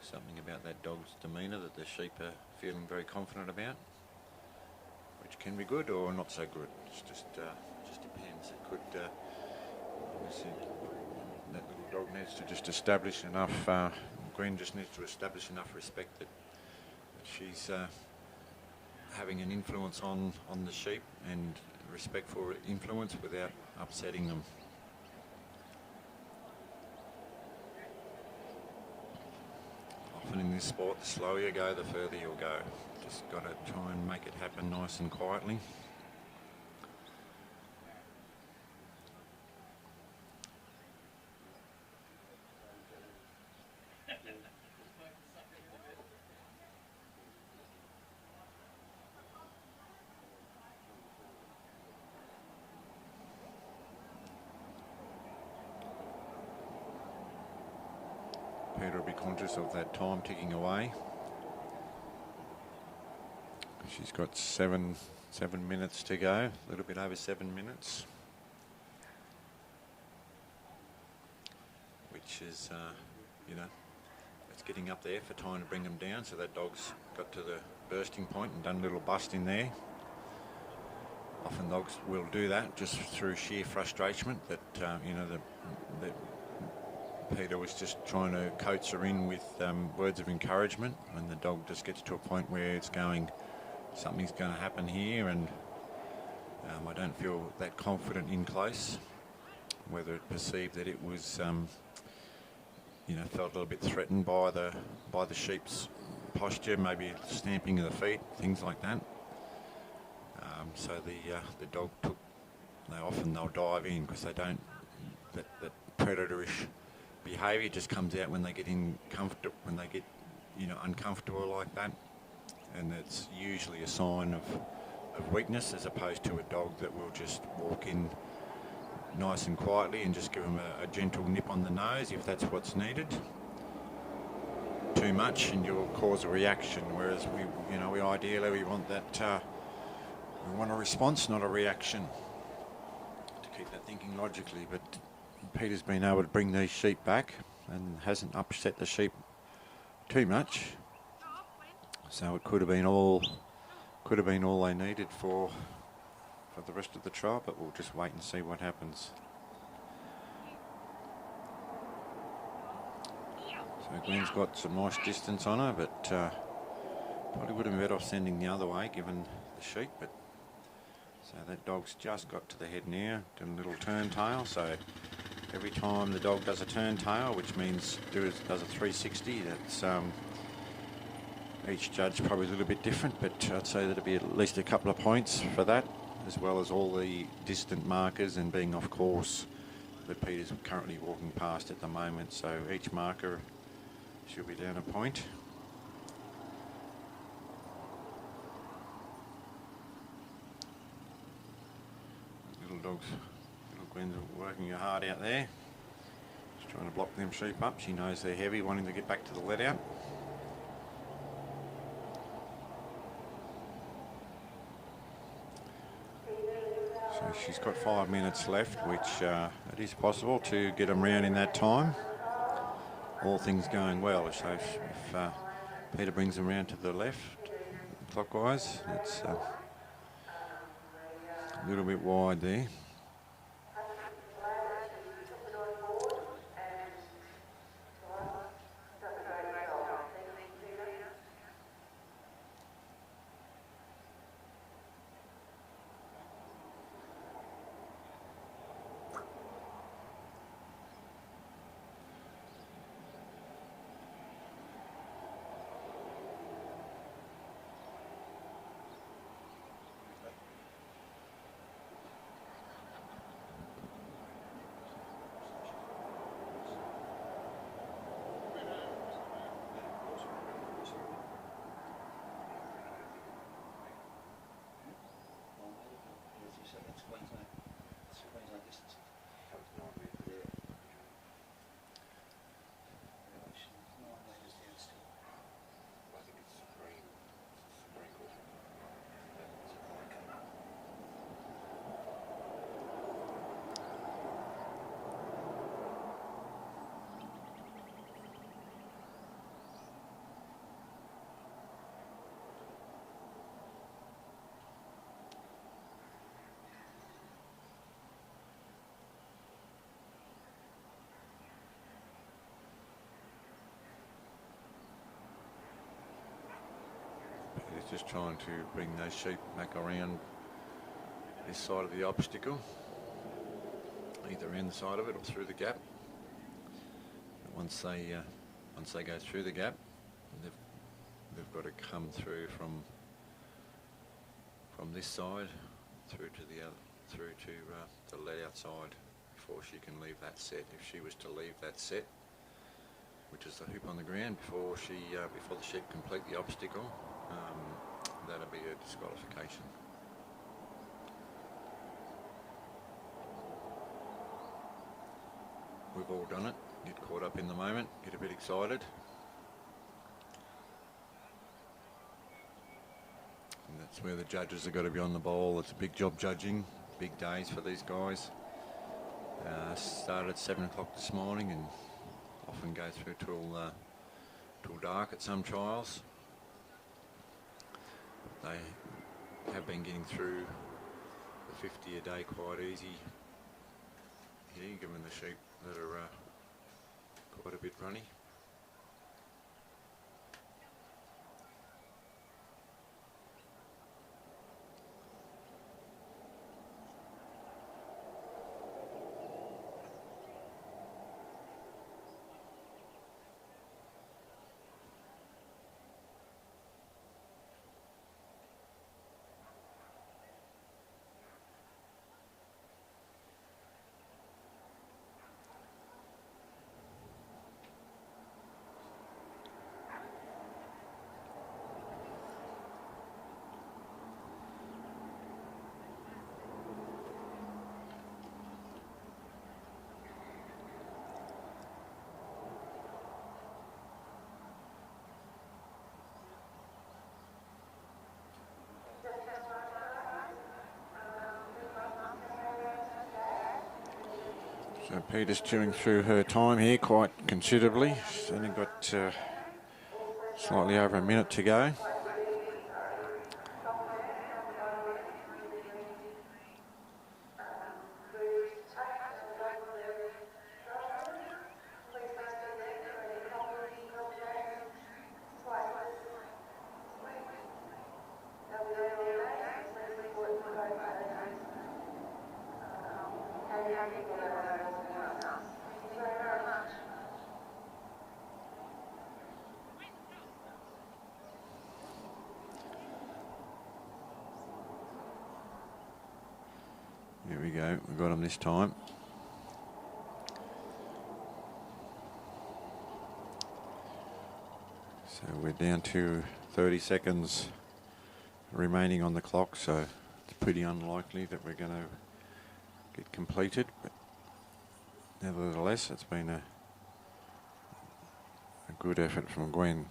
D: Something about that dog's demeanour that the sheep are feeling very confident about, which can be good or not so good. It's just depends. It could obviously that little dog needs to just establish enough. Gwen just needs to establish enough respect that she's having an influence on the sheep and respectful influence without upsetting them. Often in this sport, the slower you go, the further you'll go. Just got to try and make it happen nice and quietly. Peter will be conscious of that time ticking away. She's got seven minutes to go, a little bit over 7 minutes, which is, you know, it's getting up there for time to bring them down. So that dog's got to the bursting point and done a little bust in there. Often dogs will do that just through sheer frustration. That you know, the Peter was just trying to coax her in with words of encouragement, and the dog just gets to a point where it's going, something's going to happen here, and I don't feel that confident in close. Whether it perceived that it was, you know, felt a little bit threatened by the sheep's posture, maybe stamping of the feet, things like that. So the dog took. They'll dive in because they don't. That predatorish behaviour just comes out when they get uncomfortable like that, and it's usually a sign of weakness, as opposed to a dog that will just walk in nice and quietly and just give them a gentle nip on the nose if that's what's needed. Too much and you'll cause a reaction, whereas we ideally want that we want a response, not a reaction, to keep that thinking logically. But Peter's been able to bring these sheep back and hasn't upset the sheep too much, so it could have been all they needed for the rest of the trial. But we'll just wait and see what happens. So Gwen's got some nice distance on her, but probably would have been better off sending the other way given the sheep. But so that dog's just got to the head now, doing a little turn tail. So every time the dog does a turn tail, which means does a 360, that's each judge probably a little bit different, but I'd say that'd be at least a couple of points for that, as well as all the distant markers and being off course that Peter's currently walking past at the moment. So each marker should be down a point. Little Gwen's working her hard out there. Just trying to block them sheep up. She knows they're heavy, wanting to get back to the let out. So she's got 5 minutes left, which it is possible to get them round in that time. All things going well. So if Peter brings them round to the left, clockwise, it's A little bit wide there. He's just trying to bring those sheep back around this side of the obstacle, either around the side of it or through the gap. But once they go through the gap, they've got to come through from this side through to the other, through to the lead outside before she can leave that set. If she was to leave that set, which is the hoop on the ground, before the sheep complete the obstacle, that'll be a disqualification. We've all done it. Get caught up in the moment, get a bit excited. And that's where the judges have got to be on the ball. It's a big job judging, big days for these guys. Started at 7 o'clock this morning and often go through till dark at some trials. They have been getting through the 50 a day quite easy here, given the sheep that are quite a bit runny. So Peter's chewing through her time here quite considerably. She's only got slightly over a minute to go. Here we go, we got him this time. So we're down to 30 seconds remaining on the clock, so it's pretty unlikely that we're going to get completed, but nevertheless it's been a good effort from Gwen.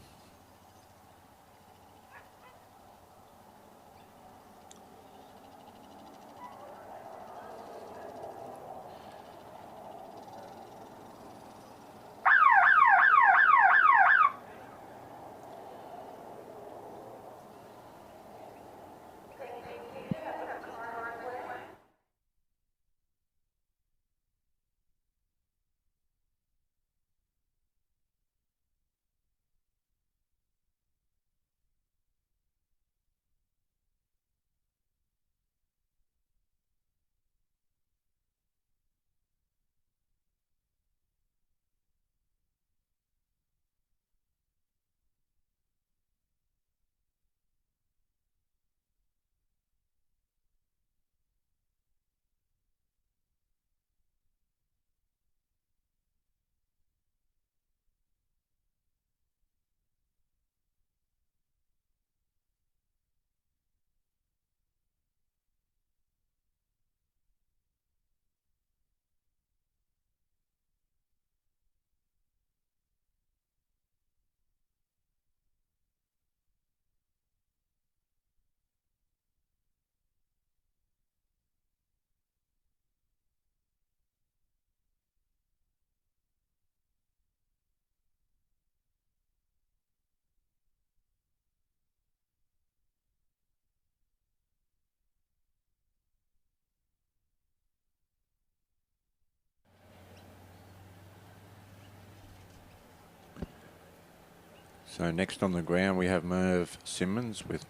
D: So next on the ground we have Merv Simmons with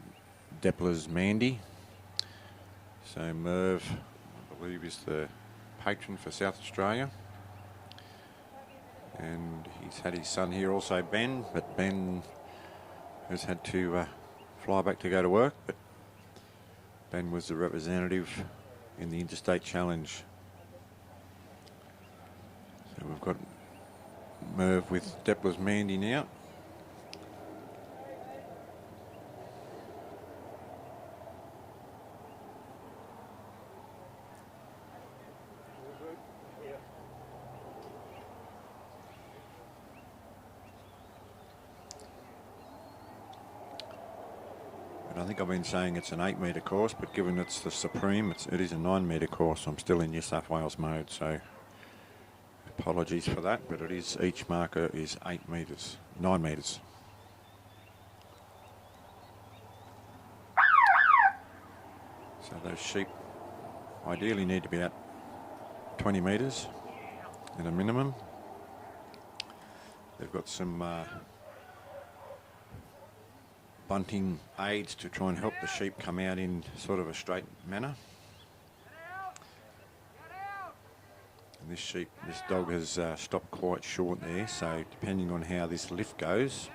D: Depler's Mandy. So Merv, I believe, is the patron for South Australia. And he's had his son here also, Ben, but Ben has had to fly back to go to work. But Ben was the representative in the Interstate Challenge. So we've got Merv with Depler's Mandy now. I think I've been saying it's an 8 metre course, but given it's the Supreme, it is a 9 metre course. I'm still in New South Wales mode, so apologies for that, but it is, each marker is 8 metres, 9 metres. So those sheep ideally need to be at 20 metres at a minimum. They've got some bunting aids to try and help the sheep come out in sort of a straight manner. And this dog has stopped quite short there, so depending on how this lift goes,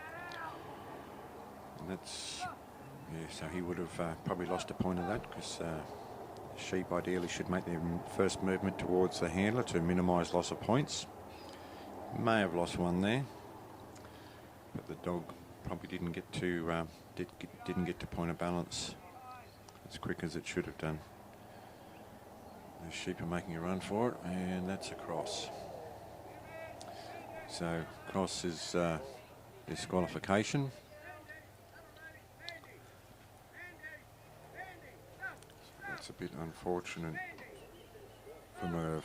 D: and that's, yeah, so he would have probably lost a point of that, because sheep ideally should make their first movement towards the handler to minimise loss of points. May have lost one there, but the dog probably didn't get to point of balance as quick as it should have done. The sheep are making a run for it, and that's a cross. So cross is disqualification. So that's a bit unfortunate for Merv.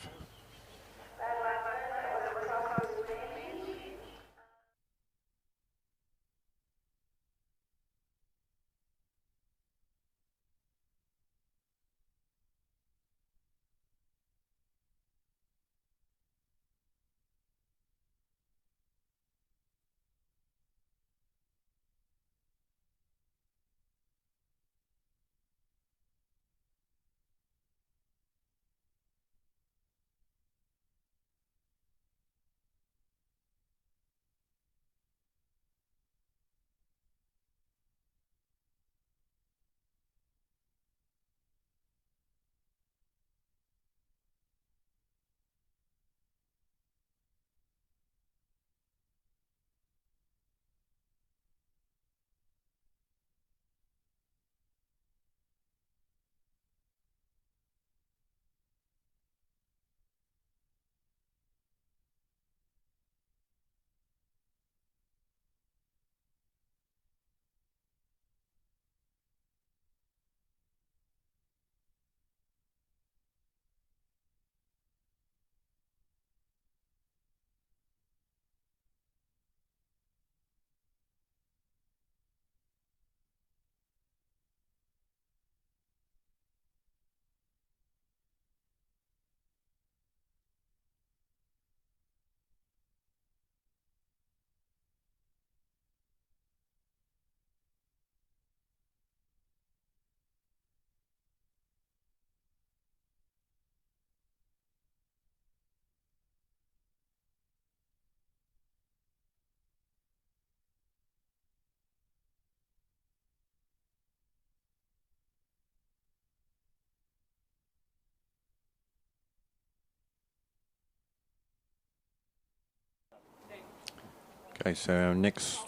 D: Okay, so our next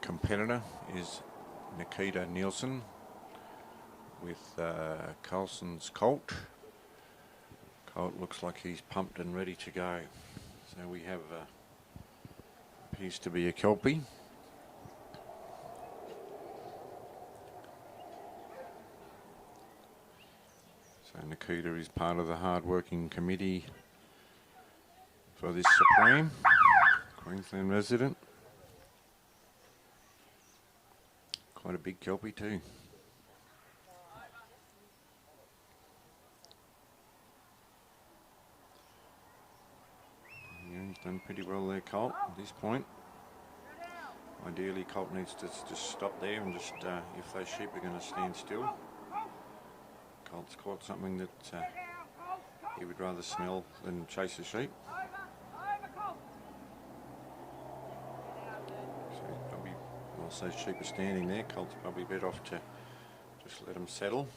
D: competitor is Nikita Nielsen with Carlson's colt. Colt looks like he's pumped and ready to go. So we have, appears to be a Kelpie. So Nikita is part of the hard-working committee for this Supreme. Queensland resident. Quite a big Kelpie too. Yeah, he's done pretty well there, Colt, at this point. Ideally, Colt needs to just stop there and just, if those sheep are going to stand still, Colt's caught something that he would rather smell than chase the sheep. So he's probably, whilst those sheep are standing there, Colt's probably better off to just let them settle.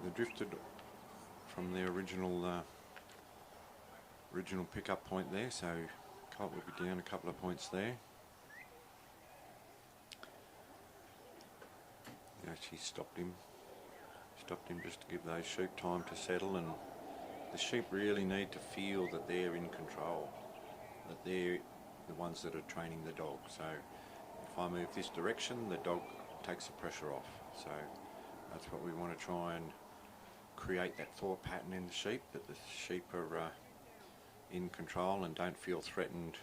D: They drifted from their original pickup point there, so Colt will be down a couple of points there. They actually stopped him just to give those sheep time to settle, and the sheep really need to feel that they're in control, that they're the ones that are training the dog. So if I move this direction, the dog takes the pressure off. So that's what we want to try and create, that thought pattern in the sheep, that the sheep are in control and don't feel threatened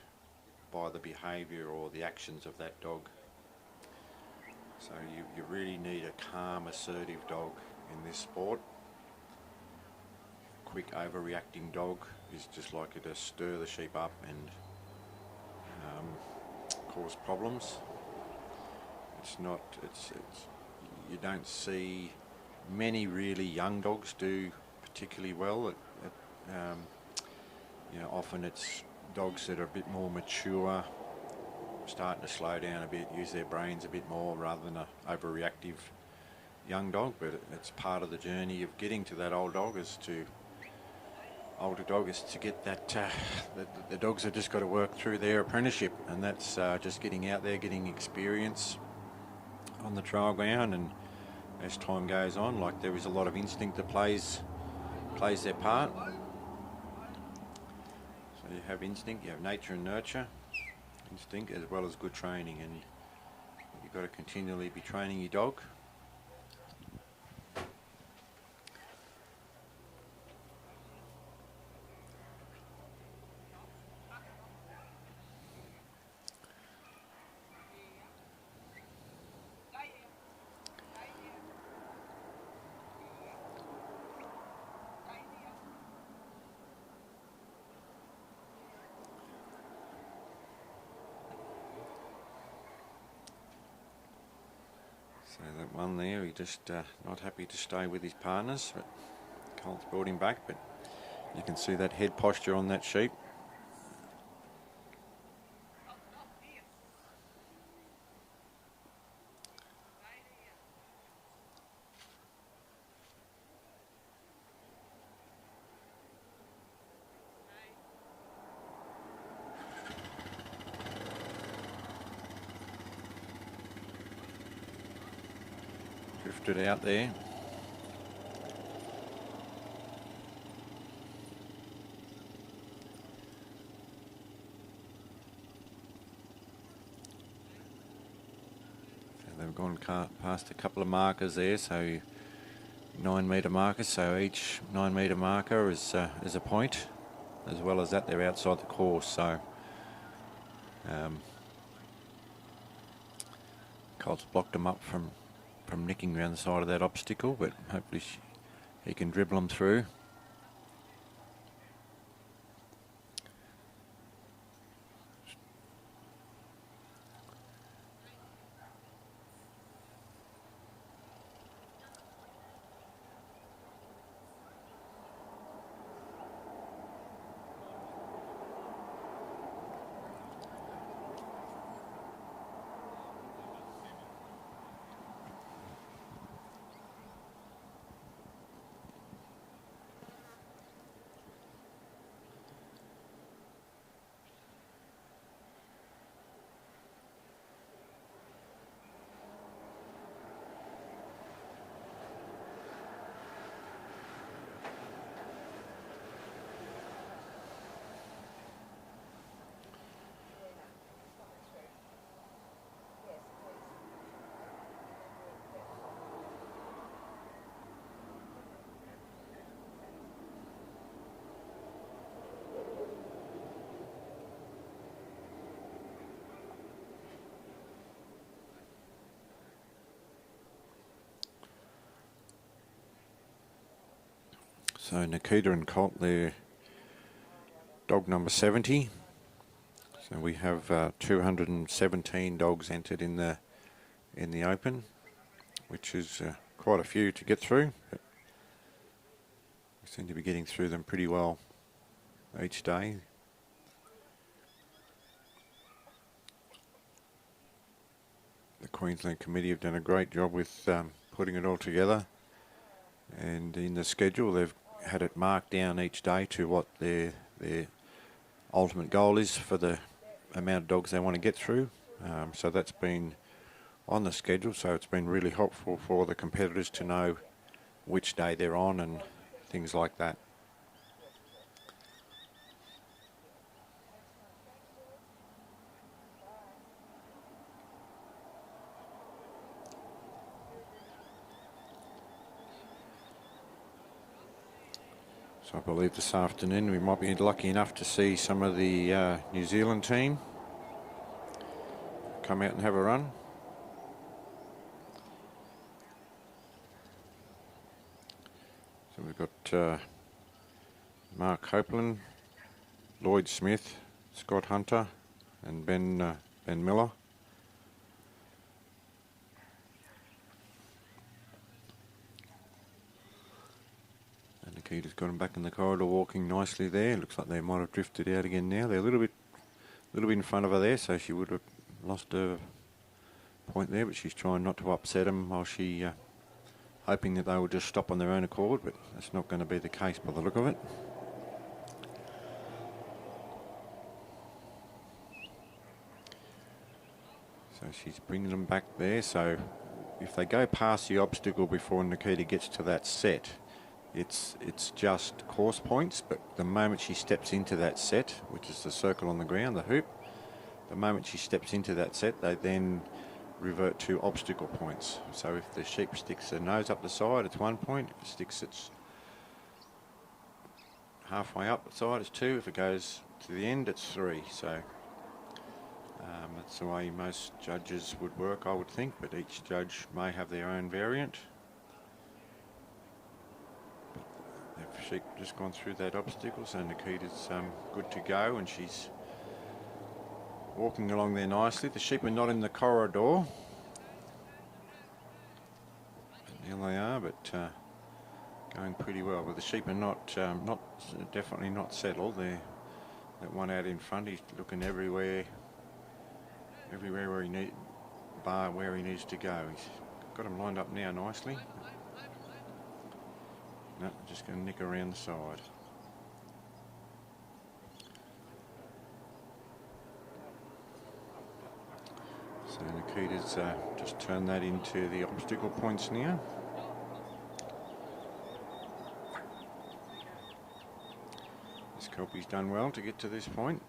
D: by the behaviour or the actions of that dog. So you really need a calm, assertive dog in this sport. Quick, overreacting dog is just likely to stir the sheep up and cause problems. You don't see many really young dogs do particularly well. Often it's dogs that are a bit more mature, starting to slow down a bit, use their brains a bit more rather than an overreactive young dog. But it's part of the journey of getting to that older dog is to get that. The dogs have just got to work through their apprenticeship, and that's just getting out there, getting experience on the trial ground, and as time goes on, like there is a lot of instinct that plays their part. So you have instinct, you have nature and nurture, instinct as well as good training, and you've got to continually be training your dog. So that one there, he just not happy to stay with his partners, but Colt's brought him back, but you can see that head posture on that sheep. Drifted out there. So they've gone past a couple of markers there, so 9 metre markers, so each 9 metre marker is a point. As well as that, they're outside the course, so Colt's blocked them up from nicking around the side of that obstacle, but hopefully he can dribble them through. So Nikita and Colt, they're dog number 70. So we have 217 dogs entered in the Open, which is quite a few to get through. But we seem to be getting through them pretty well each day. The Queensland Committee have done a great job with putting it all together, and in the schedule they've had it marked down each day to what their ultimate goal is for the amount of dogs they want to get through. So that's been on the schedule, so it's been really helpful for the competitors to know which day they're on and things like that. So I believe this afternoon we might be lucky enough to see some of the New Zealand team come out and have a run. So we've got Mark Copeland, Lloyd Smith, Scott Hunter and Ben Miller. And Nikita's got him back in the corridor walking nicely there. Looks like they might have drifted out again now. They're a little bit in front of her there, so she would have lost her point there, but she's trying not to upset them while she hoping that they will just stop on their own accord, but that's not going to be the case by the look of it. So she's bringing them back there, so if they go past the obstacle before Nikita gets to that set, it's just course points, but the moment she steps into that set, which is the circle on the ground, the hoop, the moment she steps into that set, they then revert to obstacle points. So if the sheep sticks her nose up the side, it's 1 point. If it sticks its halfway up the side, it's 2. If it goes to the end, it's 3. So that's the way most judges would work, I would think, but each judge may have their own variant. But the sheep just gone through that obstacle, so Nikita's good to go, and she's walking along there nicely. The sheep are not in the corridor. Here they are, but going pretty well. But the sheep are definitely not settled. They're that one out in front. He's looking everywhere where he needs to go. He's got him lined up now nicely. No, just going to nick around the side. So Nikita's just turned that into the obstacle points now. This Kelpie's done well to get to this point,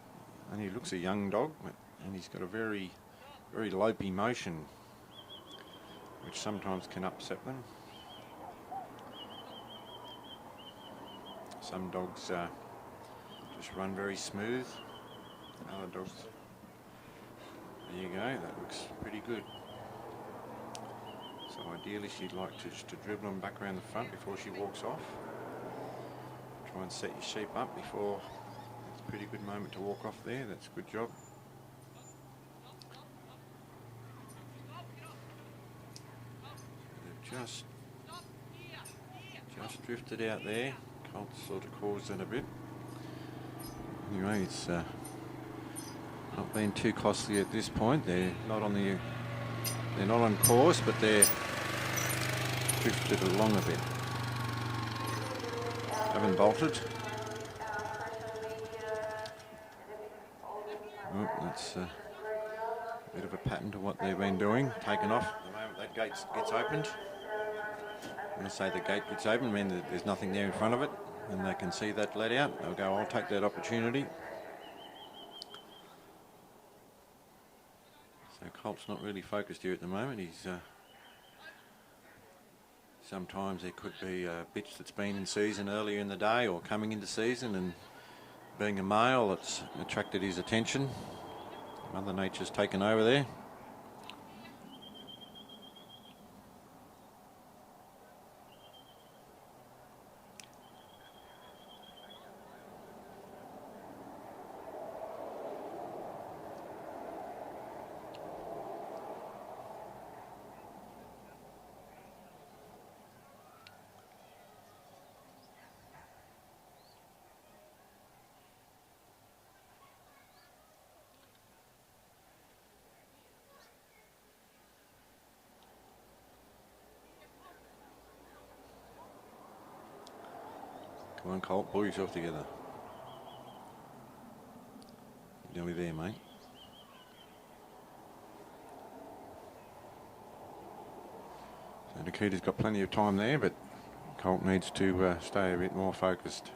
D: and he looks a young dog, and he's got a very, very lopey motion, which sometimes can upset them. Some dogs just run very smooth. Other dogs. There you go, that looks pretty good. So ideally she'd like to dribble them back around the front before she walks off. Try and set your sheep up before, it's a pretty good moment to walk off there, that's a good job. They've just drifted out there. Colt sort of caused it a bit. Anyway, it's not been too costly at this point. They're not on course, but they're drifted along a bit. Haven't bolted. Oh, that's a bit of a pattern to what they've been doing. Taken off the moment that gate gets opened. When I say the gate gets open, I mean that there's nothing there in front of it, and they can see that let out. They'll go, I'll take that opportunity. So Colt's not really focused here at the moment. He's sometimes there could be a bitch that's been in season earlier in the day or coming into season, and being a male, it's attracted his attention. Mother Nature's taken over there. Come on, Colt, pull yourself together. Nearly there, mate. So Nikita's got plenty of time there, but Colt needs to stay a bit more focused.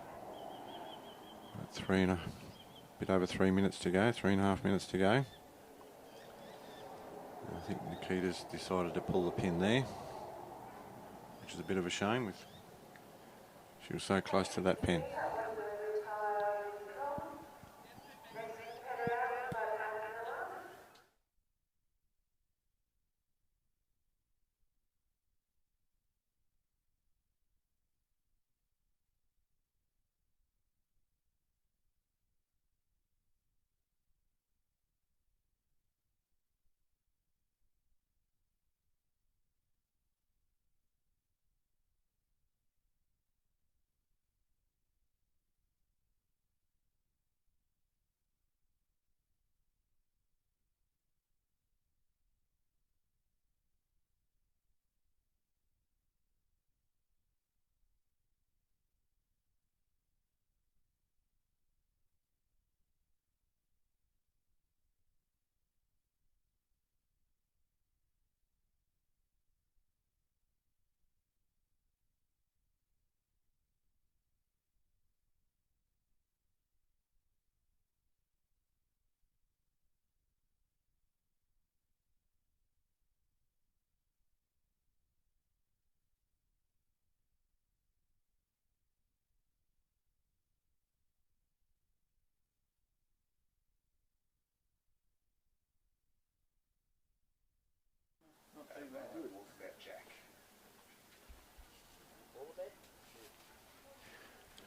D: About bit over 3 minutes to go, 3.5 minutes to go. I think Nikita's decided to pull the pin there, which is a bit of a shame. She was so close to that pin.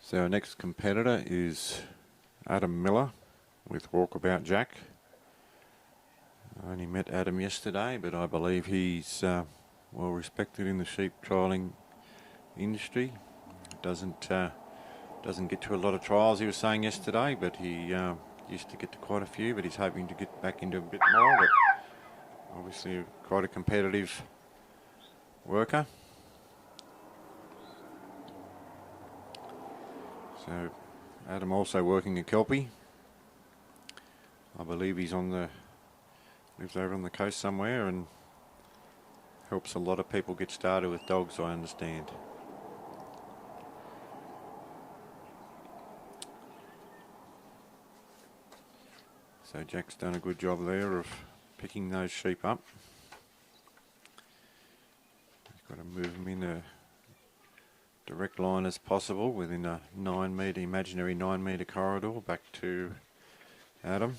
D: So our next competitor is Adam Miller with Walkabout Jack. I only met Adam yesterday, but I believe he's well respected in the sheep trialling industry. Doesn't get to a lot of trials, he was saying yesterday, but he used to get to quite a few, but he's hoping to get back into a bit more. But obviously quite a competitive worker. So Adam also working a Kelpie. I believe he's lives over on the coast somewhere and helps a lot of people get started with dogs, I understand. So Jack's done a good job there of picking those sheep up. He's got to move them in a direct line as possible within a imaginary 9 metre corridor back to Adam.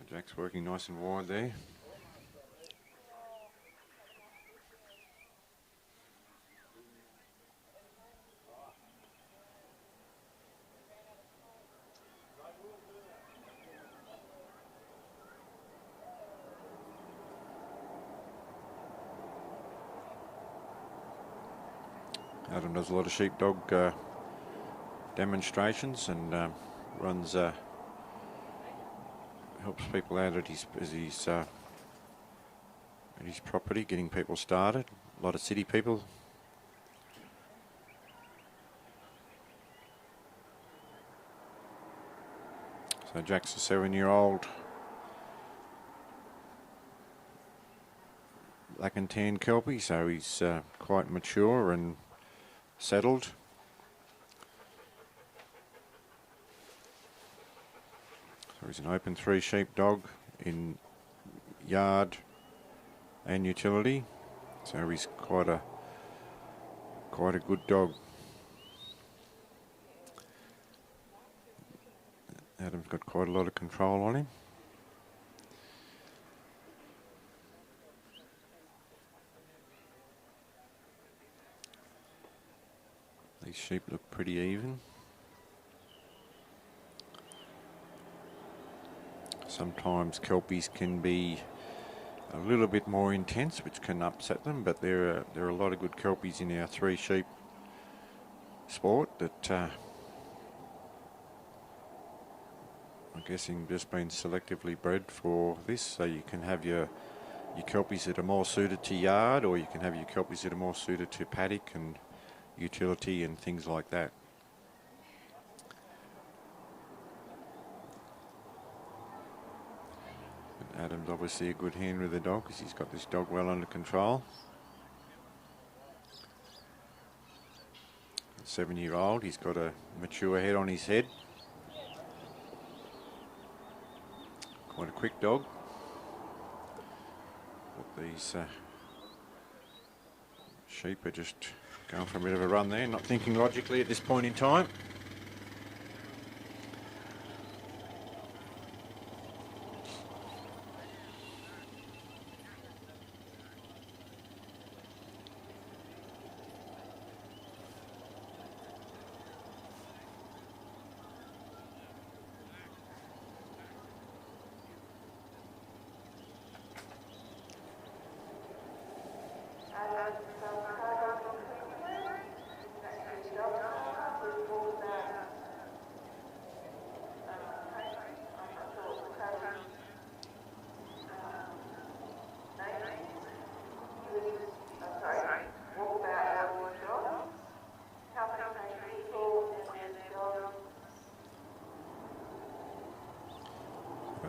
D: Jack's working nice and wide there. Adam does a lot of sheepdog demonstrations and runs helps people out at his property, getting people started. A lot of city people. So Jack's a 7-year-old black and tan Kelpie, so he's quite mature and settled. So he's an open 3 sheep dog in yard and utility. So he's quite a good dog. Adam's got quite a lot of control on him. These sheep look pretty even. Sometimes Kelpies can be a little bit more intense, which can upset them, but there are a lot of good Kelpies in our 3 sheep sport that I'm guessing just been selectively bred for this, so you can have your your kelpies that are more suited to yard, or you can have your kelpies that are more suited to paddock and utility and things like that. But Adam's obviously a good hand with the dog because he's got this dog well under control. 7-year-old, he's got a mature head on his head. Quite a quick dog. But these sheep are just going for a bit of a run there, not thinking logically at this point in time.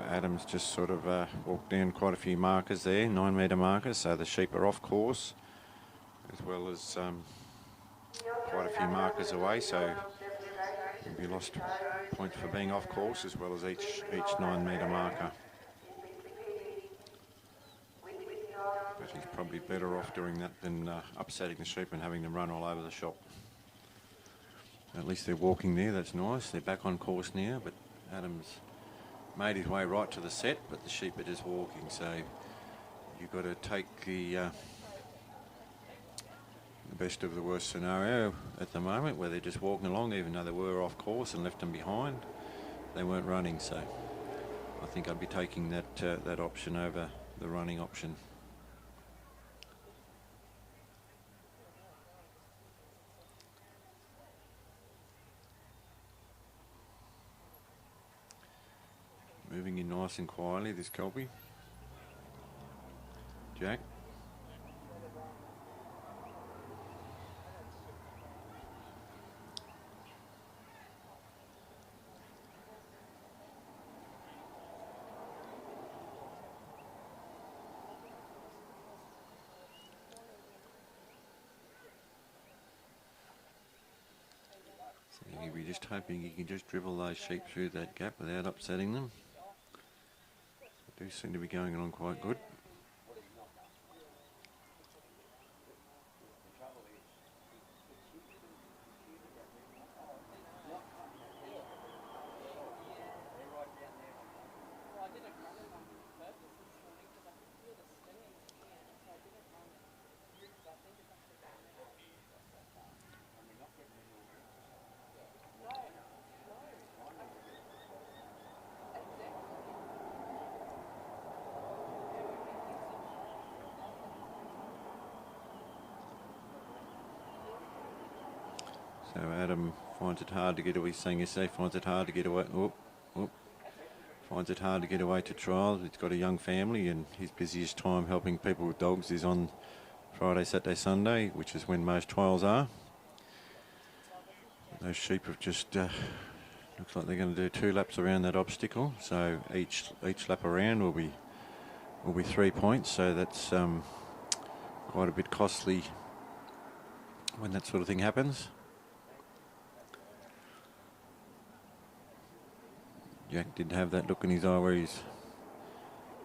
D: Adam's just sort of walked down quite a few markers there, 9-metre markers, so the sheep are off course, as well as quite a few markers away, so we lost points for being off course, as well as each 9-metre marker. But he's probably better off doing that than upsetting the sheep and having them run all over the shop. At least they're walking there, that's nice. They're back on course now, but Adam's made his way right to the set, but the sheep are just walking, so you've got to take the best of the worst scenario at the moment, where they're just walking along, even though they were off course and left them behind. They weren't running, so I think I'd be taking that option over the running option. Moving in nice and quietly, this kelpie. Jack. So you'll be just hoping you can just dribble those sheep through that gap without upsetting them. Do seem to be going along quite good. So Adam finds it hard to get away, saying yesterday, finds it hard to get away. Finds it hard to get away to trials. He's got a young family, and his busiest time helping people with dogs is on Friday, Saturday, Sunday, which is when most trials are. Those sheep have just looks like they're going to do 2 laps around that obstacle. So each lap around will be 3 points. So that's quite a bit costly when that sort of thing happens. Jack did have that look in his eye where he's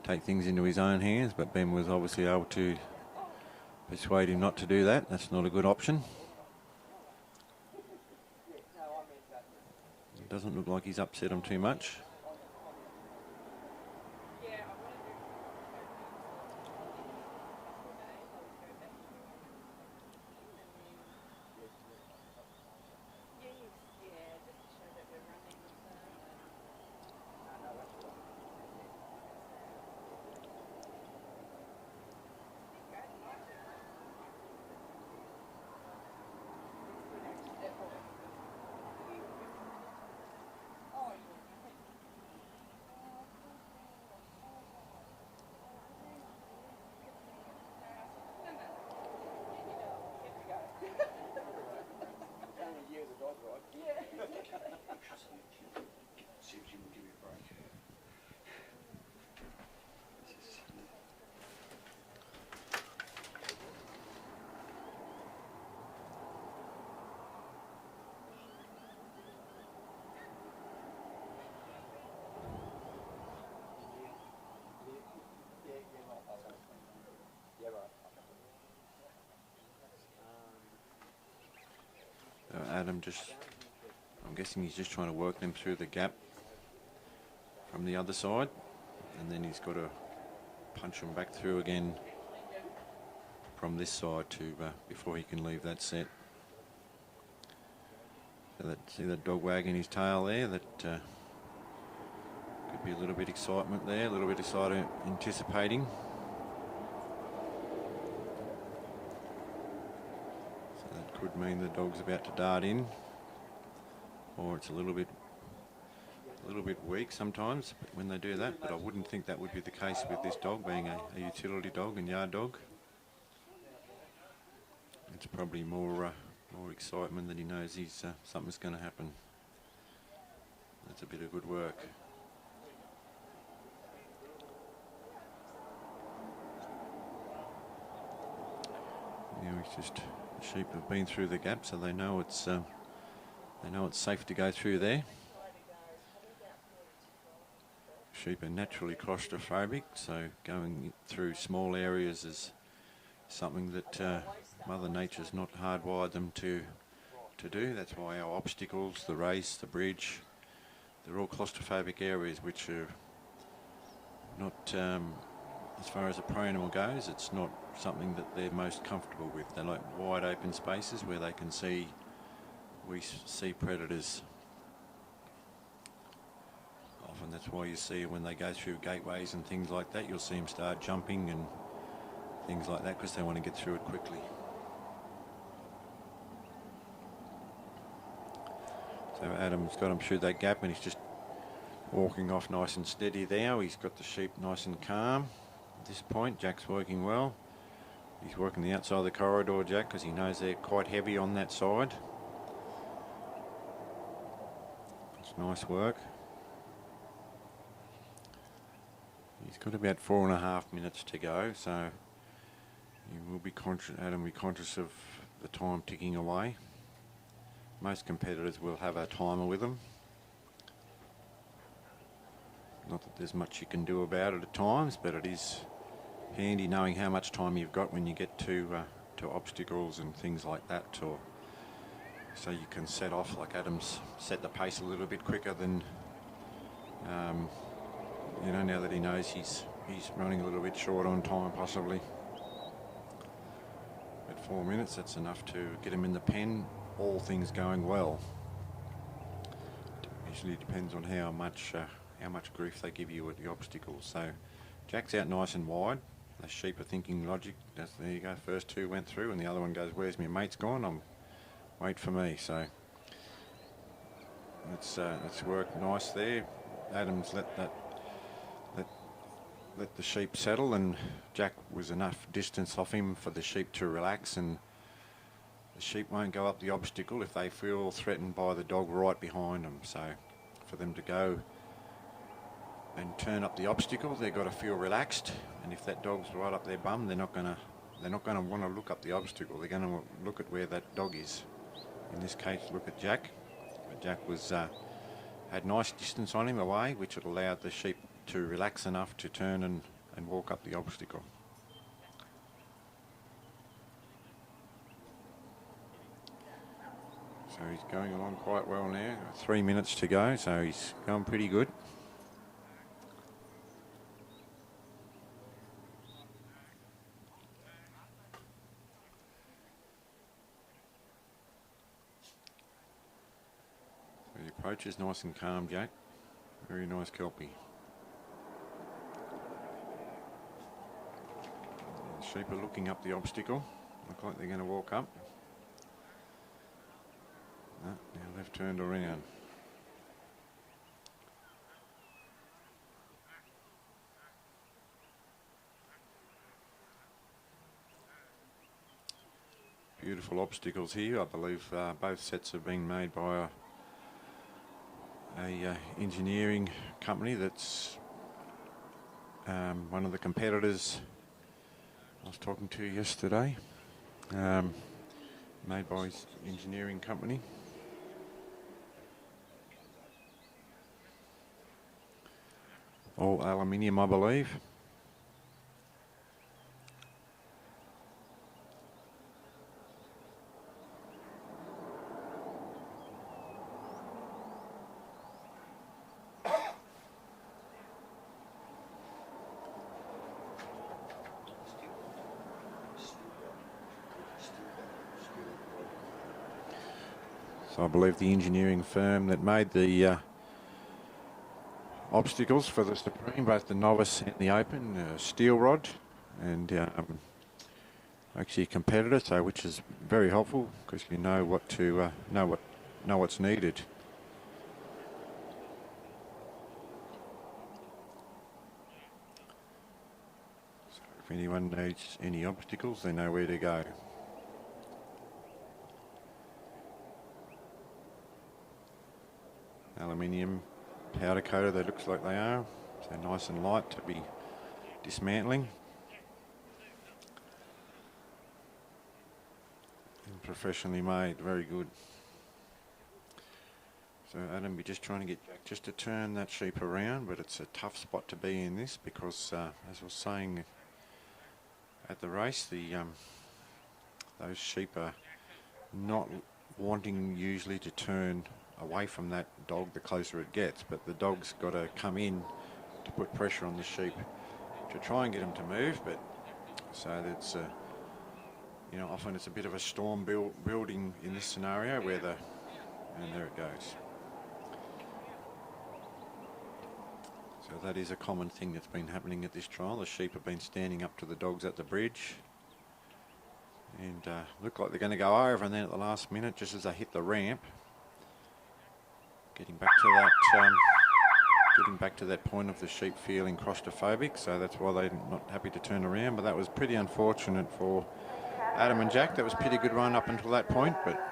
D: take things into his own hands, but Ben was obviously able to persuade him not to do that. That's not a good option. It doesn't look like he's upset him too much. Adam just, I'm guessing he's just trying to work them through the gap from the other side, and then he's got to punch them back through again from this side to before he can leave that set. So see that dog wagging his tail there? That could be a little bit excitement there, a little bit excited, anticipating. So that could mean the dog's about to dart in, or it's a little bit weak sometimes when they do that, but I wouldn't think that would be the case with this dog being a utility dog and yard dog. It's probably more excitement that he knows something's going to happen. That's a bit of good work. Now it's just, the sheep have been through the gap, so they know it's safe to go through there. Sheep are naturally claustrophobic, so going through small areas is something that Mother Nature's not hardwired them to do. That's why our obstacles, the race, the bridge, they're all claustrophobic areas which are not, as far as a prey animal goes, it's not something that they're most comfortable with. They like wide open spaces where they can see, we see predators. Often that's why you see when they go through gateways and things like that, you'll see them start jumping and things like that because they want to get through it quickly. So Adam's got him through that gap and he's just walking off nice and steady there. He's got the sheep nice and calm at this point. Jack's working well. He's working the outside of the corridor, Jack, because he knows they're quite heavy on that side. It's nice work. He's got about 4.5 minutes to go, so you will be conscious, Adam, be conscious of the time ticking away. Most competitors will have a timer with them. Not that there's much you can do about it at times, but it is handy knowing how much time you've got when you get to obstacles and things like that, or so you can set off, like Adam's set the pace a little bit quicker than you know, now that he knows he's running a little bit short on time possibly. At 4 minutes, that's enough to get him in the pen, all things going well. Usually depends on how much grief they give you at the obstacles. So Jack's out nice and wide. The sheep are thinking logic. There you go, first two went through and the other one goes, where's my mate's gone? Wait for me. So it's worked nice there. Adam's let the sheep settle, and Jack was enough distance off him for the sheep to relax, and the sheep won't go up the obstacle if they feel threatened by the dog right behind them. So for them to go and turn up the obstacle, they've got to feel relaxed, and if that dog's right up their bum, they're not going to want to look up the obstacle. They're going to look at where that dog is. In this case, look at Jack. But Jack was had nice distance on him away, which had allowed the sheep to relax enough to turn and walk up the obstacle. So he's going along quite well now. 3 minutes to go, so he's going pretty good. So the approach is nice and calm, Jack. Very nice kelpie. The sheep are looking up the obstacle. Look like they're going to walk up. No, now they've turned around. Beautiful obstacles here. I believe both sets have been made by a engineering company that's one of the competitors I was talking to yesterday, made by his engineering company. All aluminium, I believe. So I believe the engineering firm that made the obstacles for the Supreme, both the novice and the open, steel rod, and actually a competitor, so which is very helpful because you know what to know what's needed. So if anyone needs any obstacles, they know where to go. Aluminium powder coated, they looks like they are, so nice and light to be dismantling. And professionally made, very good. So Adam, we're just trying to get Jack just to turn that sheep around, but it's a tough spot to be in this because, as I was saying at the race, those sheep are not wanting usually to turn away from that dog the closer it gets, but the dog's got to come in to put pressure on the sheep to try and get them to move. But so that's you know, often it's a bit of a storm building in this scenario where and there it goes. So that is a common thing that's been happening at this trial. The sheep have been standing up to the dogs at the bridge and look like they're going to go over, and then at the last minute, just as they hit the ramp, getting back to that point of the sheep feeling claustrophobic, so that's why they're not happy to turn around. But that was pretty unfortunate for Adam and Jack. That was a pretty good run up until that point, but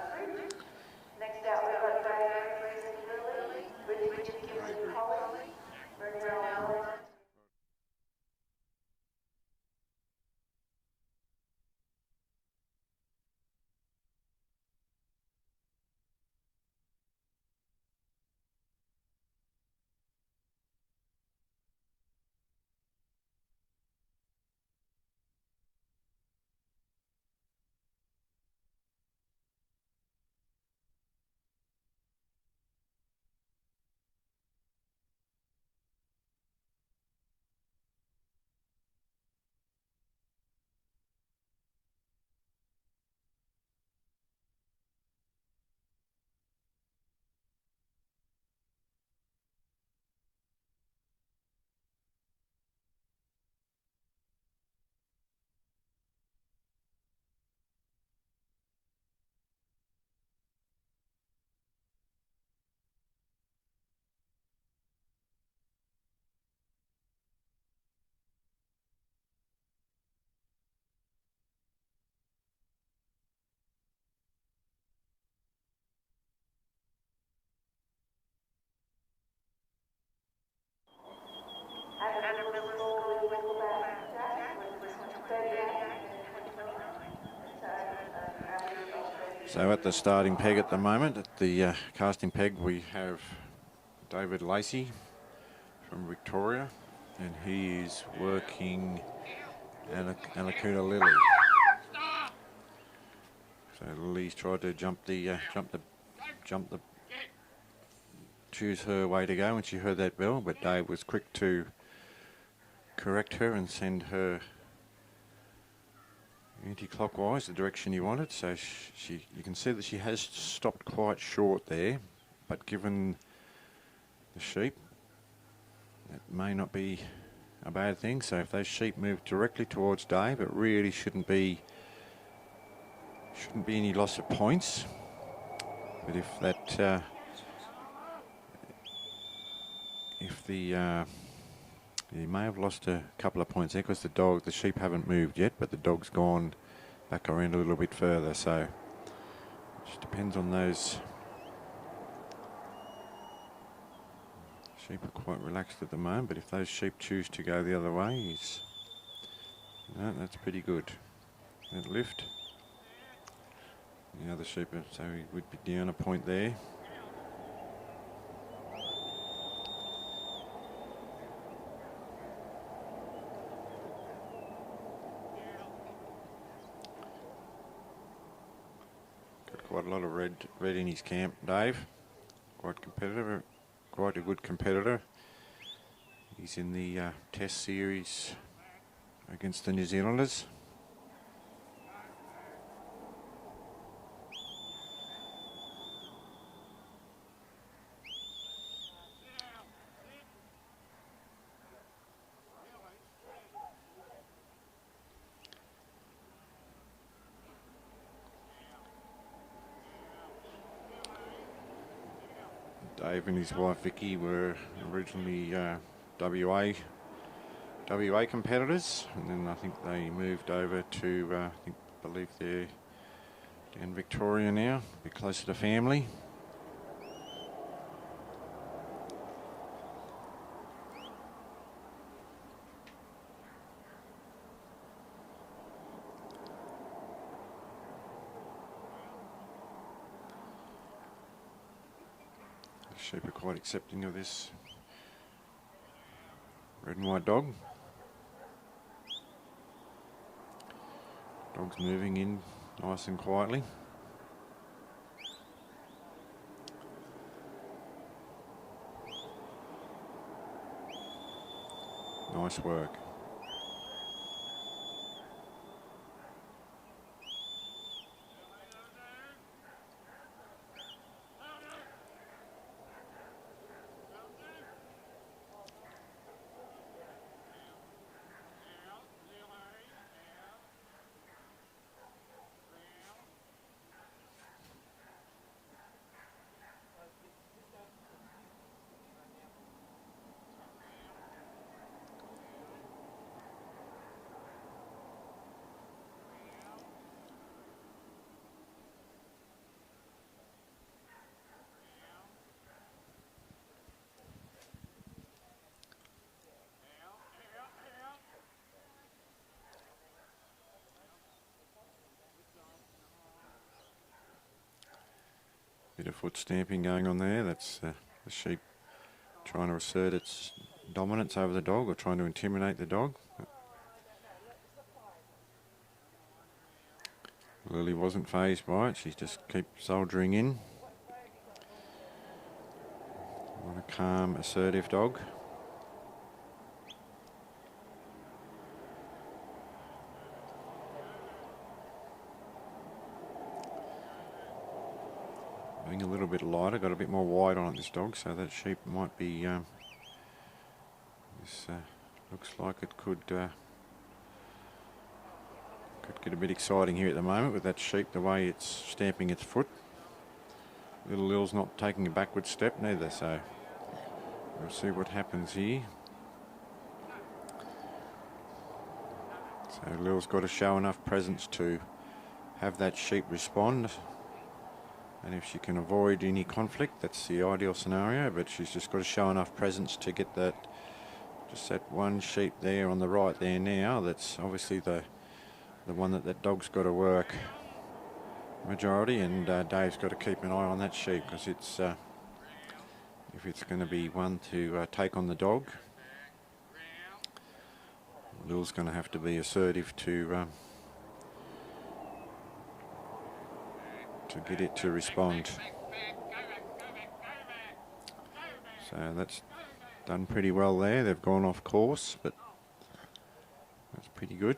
D: so at the starting peg at the moment, at the casting peg, we have David Lacey from Victoria, and he is working Anacuna Lily. So Lily's tried to choose her way to go when she heard that bell, but Dave was quick to correct her and send her anti-clockwise, the direction he wanted. So you can see that she has stopped quite short there, but given the sheep, that may not be a bad thing. So if those sheep move directly towards Dave, it really shouldn't be any loss of points. But if that he may have lost a couple of points there because the sheep haven't moved yet, but the dog's gone back around a little bit further. So it just depends on those. Sheep are quite relaxed at the moment, but if those sheep choose to go the other way, no, that's pretty good. That lift. The other sheep, so he would be down a point there. Got quite a lot of red in his camp, Dave. Quite competitive, quite a good competitor. He's in the test series against the New Zealanders. Dave and his wife Vicky were originally WA competitors, and then I think they moved over to I believe they're in Victoria now, a bit closer to family. The sheep are quite accepting of this red and white dog. Dog's moving in nice and quietly. Nice work. Bit of foot stamping going on there. That's the sheep trying to assert its dominance over the dog, or trying to intimidate the dog. Lily wasn't fazed by it. She just keeps soldiering in. What a calm, assertive dog. Being a little bit lighter, got a bit more wide on it, this dog, so that sheep might be, this looks like it could get a bit exciting here at the moment with that sheep, the way it's stamping its foot. Little Lil's not taking a backward step neither, so we'll see what happens here. So Lil's got to show enough presence to have that sheep respond. And if she can avoid any conflict, that's the ideal scenario, but she's just got to show enough presence to get that, just that one sheep there on the right there now. That's obviously the one that dog's got to work majority, and Dave's got to keep an eye on that sheep, because it's if it's going to be one to take on the dog, Lil's going to have to be assertive to get it to respond. So that's done pretty well there. They've gone off course, but that's pretty good.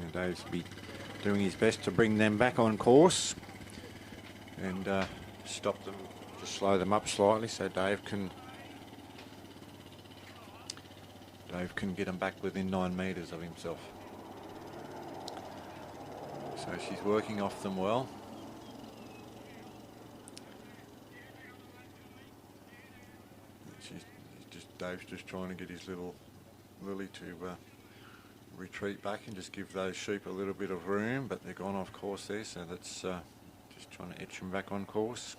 D: And Dave's be doing his best to bring them back on course and stop them, just slow them up slightly, so Dave can get them back within 9 metres of himself. So she's working off them well. Dave's just trying to get his little Lily to retreat back and just give those sheep a little bit of room, but they're gone off course there, so that's just trying to etch them back on course.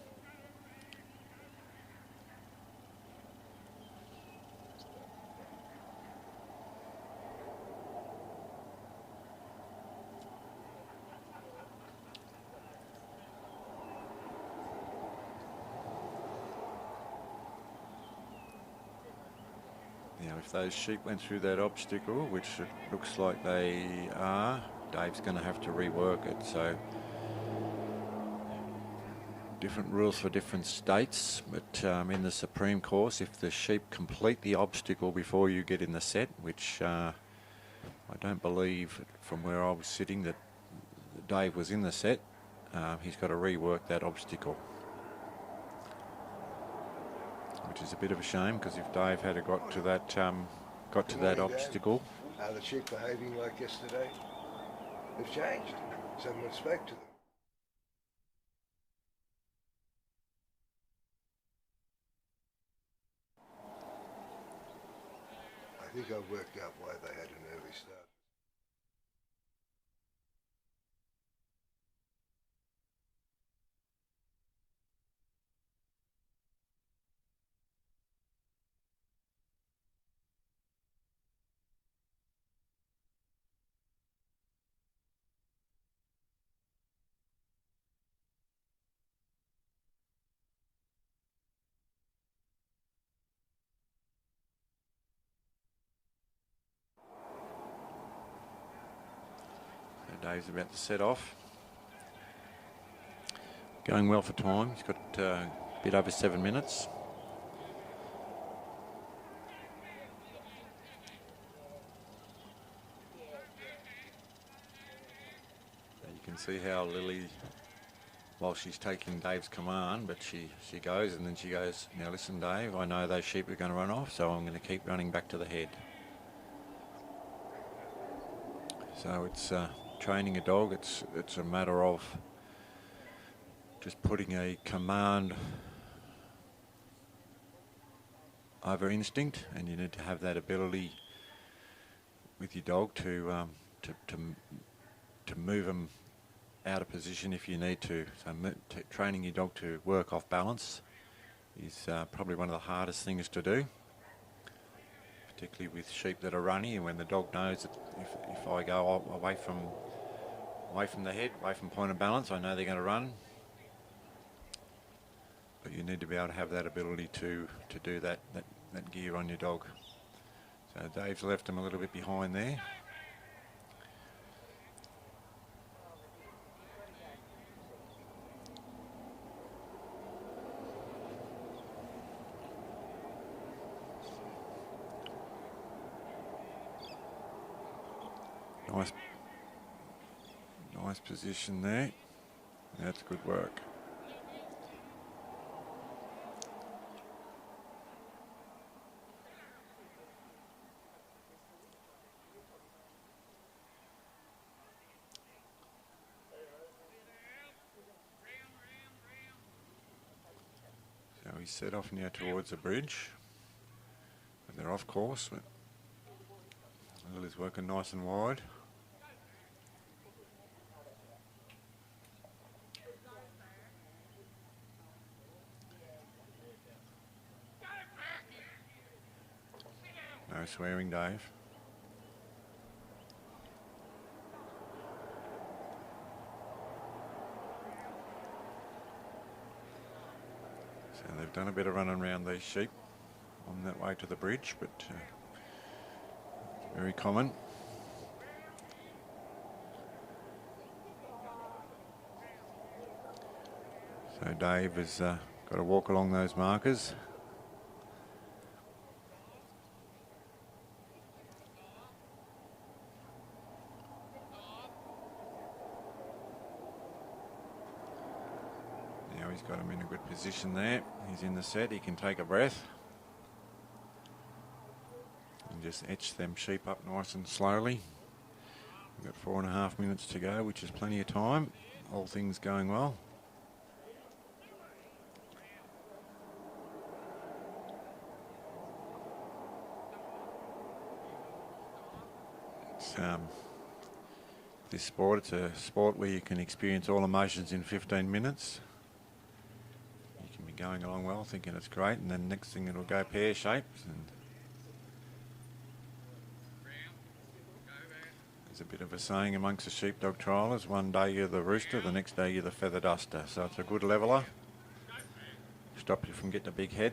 D: Now, if those sheep went through that obstacle, which it looks like they are, Dave's going to have to rework it. So, different rules for different states, but in the Supreme course, if the sheep complete the obstacle before you get in the set, which I don't believe from where I was sitting that Dave was in the set, he's got to rework that obstacle. Which is a bit of a shame, because if Dave had got to that obstacle.
J: Are the sheep behaving like yesterday? They've changed. Someone spoke to them. think I worked out why they had an early start.
D: Dave's about to set off. Going well for time. He's got a bit over 7 minutes. So you can see how Lily, while she's taking Dave's command, but she goes and then she goes, now listen Dave, I know those sheep are going to run off, so I'm going to keep running back to the head. So it's training a dog, it's a matter of just putting a command over instinct, and you need to have that ability with your dog to move them out of position if you need to. So training your dog to work off balance is probably one of the hardest things to do, particularly with sheep that are runny, and when the dog knows that if I go away from the head, away from point of balance, I know they're going to run. But you need to be able to have that ability to do that gear on your dog. So Dave's left him a little bit behind there. Nice position there. That's good work. So he's set off now towards the bridge. But they're off course. But Lily's working nice and wide. No swearing, Dave. So they've done a bit of running around these sheep on that way to the bridge, but it's very common. So Dave has got to walk along those markers. Now he's got him in a good position there. He's in the set, he can take a breath. And just etch them sheep up nice and slowly. We've got 4.5 minutes to go, which is plenty of time. All things going well. This sport, it's a sport where you can experience all emotions in 15 minutes. You can be going along well, thinking it's great, and then next thing it'll go pear-shaped. And there's a bit of a saying amongst the sheepdog triallers, one day you're the rooster, the next day you're the feather duster. So it's a good leveller. Stop you from getting a big head.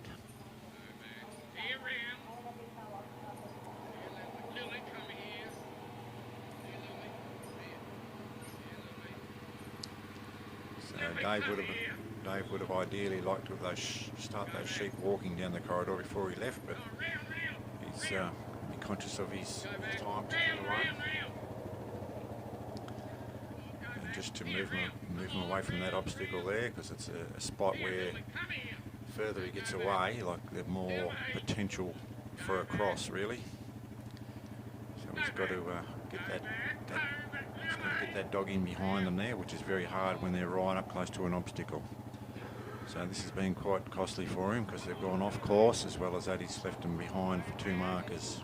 D: Dave would have ideally liked to have start those sheep walking down the corridor before he left, but he's conscious of his time to get away. And just to move him away from that obstacle there, because it's a spot where further he gets away, like the more potential for a cross, really. So he's got to get that dog in behind them there, which is very hard when they're right up close to an obstacle. So this has been quite costly for him because they've gone off course, as well as that he's left them behind for 2 markers.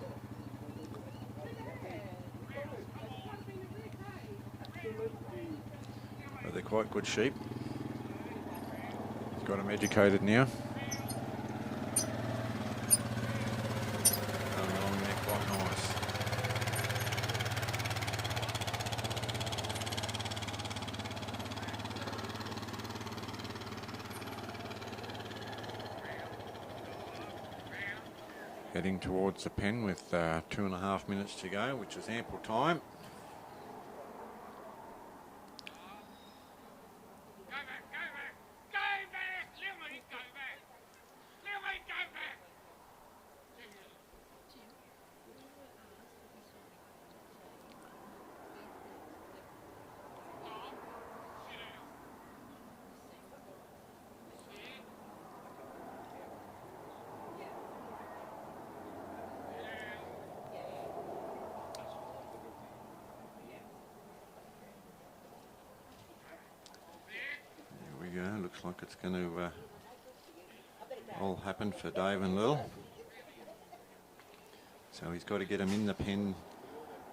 D: quite good sheep. He's got them educated now. Going along there quite nice. Heading towards the pen with 2.5 minutes to go, which is ample time. Looks like it's going to all happen for Dave and Lil. So he's got to get them in the pen,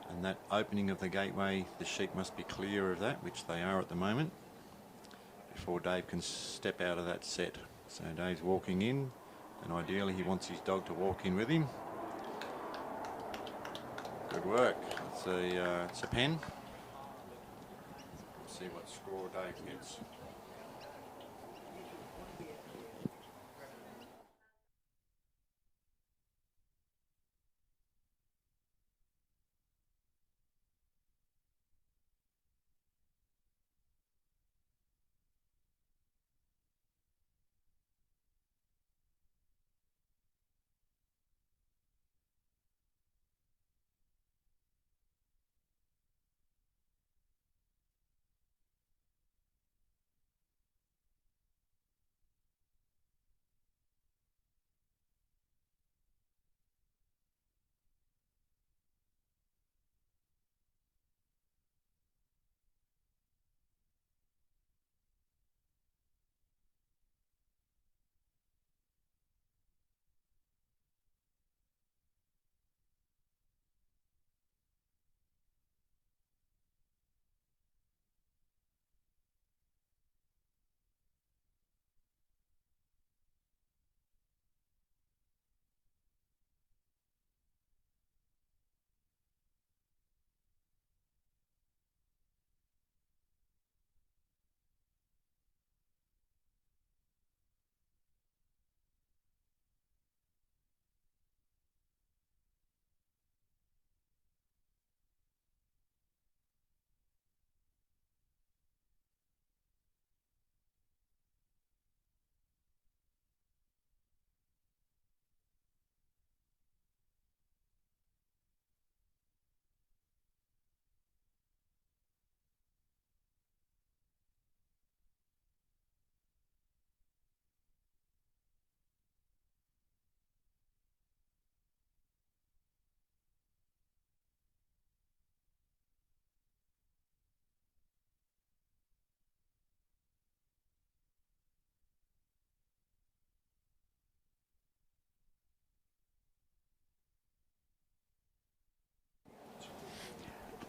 D: and that opening of the gateway, the sheep must be clear of that, which they are at the moment, before Dave can step out of that set. So Dave's walking in, and ideally he wants his dog to walk in with him. Good work. It's a pen. Let's see what score Dave gets.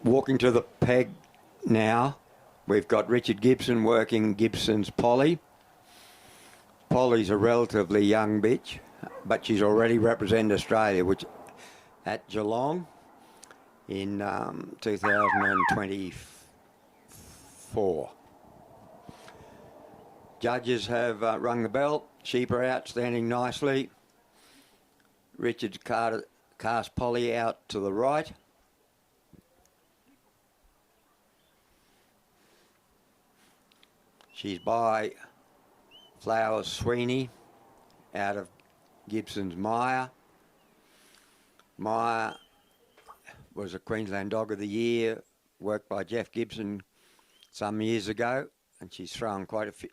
K: Walking to the peg now, we've got Richard Gibson working Gibson's Polly. Polly's a relatively young bitch, but she's already represented Australia, which at Geelong in 2024. Judges have rung the bell. Sheep are out, standing nicely. Richard cast Polly out to the right. She's by Flowers Sweeney out of Gibson's Maya. Maya was a Queensland Dog of the Year, worked by Jeff Gibson some years ago, and she's thrown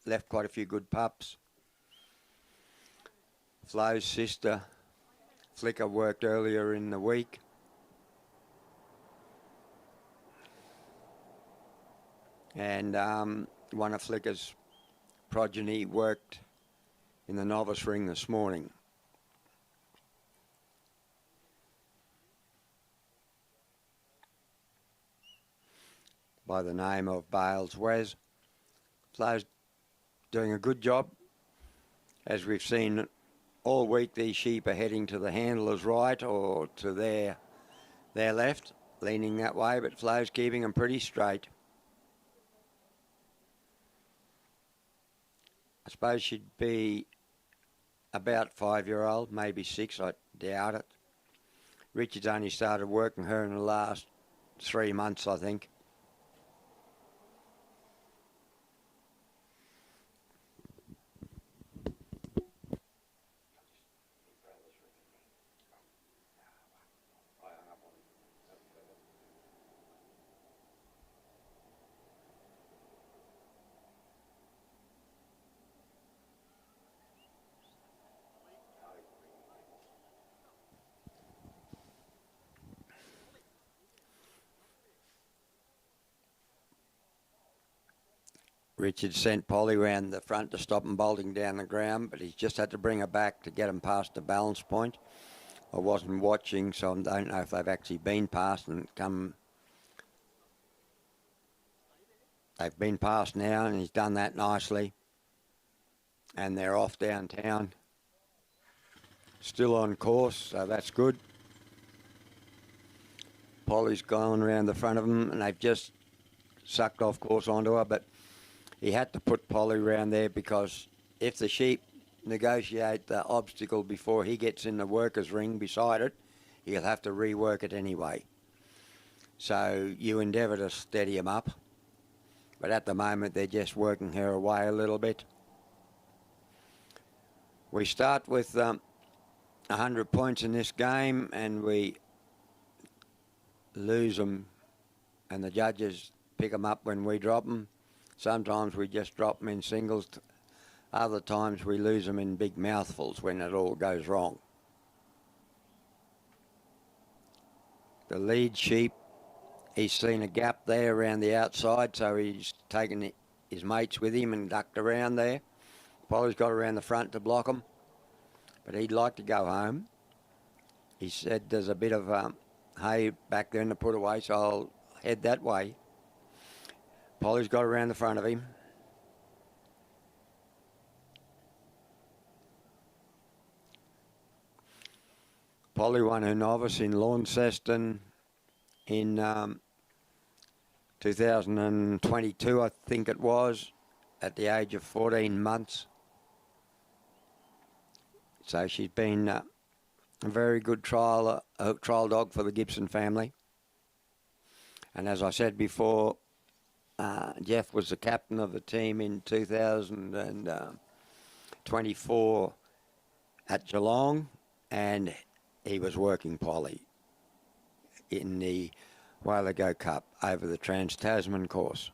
K: left quite a few good pups. Flo's sister, Flicker, worked earlier in the week. And one of Flicker's progeny worked in the novice ring this morning. By the name of Bales Wes. Flo's doing a good job. As we've seen all week, these sheep are heading to the handler's right or to their left, leaning that way, but Flo's keeping them pretty straight. I suppose she'd be about 5-year-old, maybe 6, I doubt it. Richard's only started working her in the last 3 months, I think. Richard sent Polly round the front to stop him bolting down the ground, but he's just had to bring her back to get him past the balance point. I wasn't watching, so I don't know if they've actually been past and come. They've been past now, and he's done that nicely. And they're off downtown. Still on course, so that's good. Polly's gone around the front of them, and they've just sucked off course onto her, but he had to put Polly around there because if the sheep negotiate the obstacle before he gets in the worker's ring beside it, he'll have to rework it anyway. So you endeavour to steady him up, but at the moment they're just working her away a little bit. We start with 100 points in this game and we lose them, and the judges pick them up when we drop them. Sometimes we just drop them in singles. Other times we lose them in big mouthfuls when it all goes wrong. The lead sheep, he's seen a gap there around the outside, so he's taken his mates with him and ducked around there. Polly's got around the front to block him, but he'd like to go home. He said there's a bit of hay back there to put away, so I'll head that way. Polly's got around the front of him. Polly won her novice in Launceston in 2022, I think it was, at the age of 14 months. So she's been a very good trial dog for the Gibson family. And as I said before, Jeff was the captain of the team in 2024 at Geelong, and he was working Polly in the Whale-A-Go Cup over the Trans-Tasman course.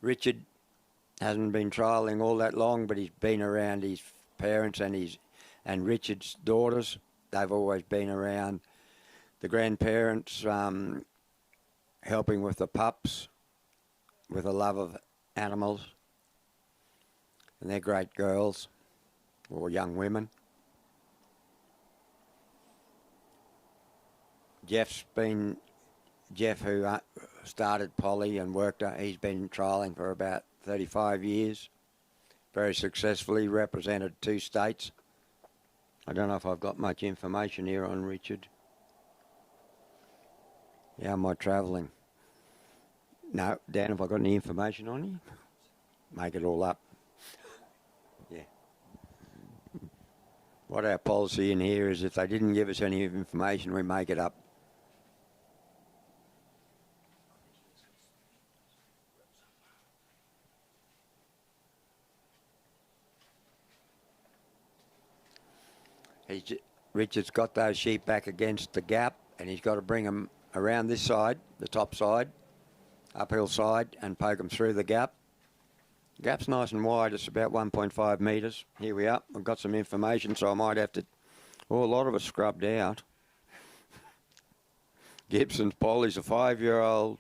K: Richard hasn't been trialling all that long, but he's been around his parents and Richard's daughters. They've always been around. The grandparents helping with the pups, with a love of animals. And they're great girls, or young women. Jeff, who started Polly and worked her, he's been trialling for about 35 years. Very successfully represented 2 states. I don't know if I've got much information here on Richard. How am I travelling? No, Dan, have I got any information on you? Make it all up. Yeah. What our policy in here is if they didn't give us any information, we make it up. Richard's got those sheep back against the gap, and he's got to bring them around this side, the top side, uphill side, and poke them through the gap. The gap's nice and wide. It's about 1.5 metres. Here we are. I've got some information, so I might have to... Oh, a lot of it's scrubbed out. Gibson's Polly's a 5-year-old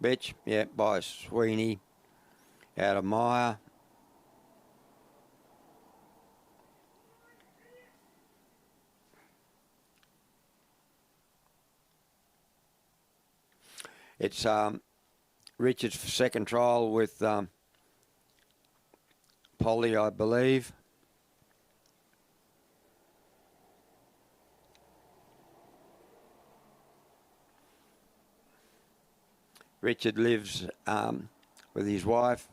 K: bitch. Yeah, by Sweeney out of Myer. It's Richard's second trial with Polly, I believe. Richard lives with his wife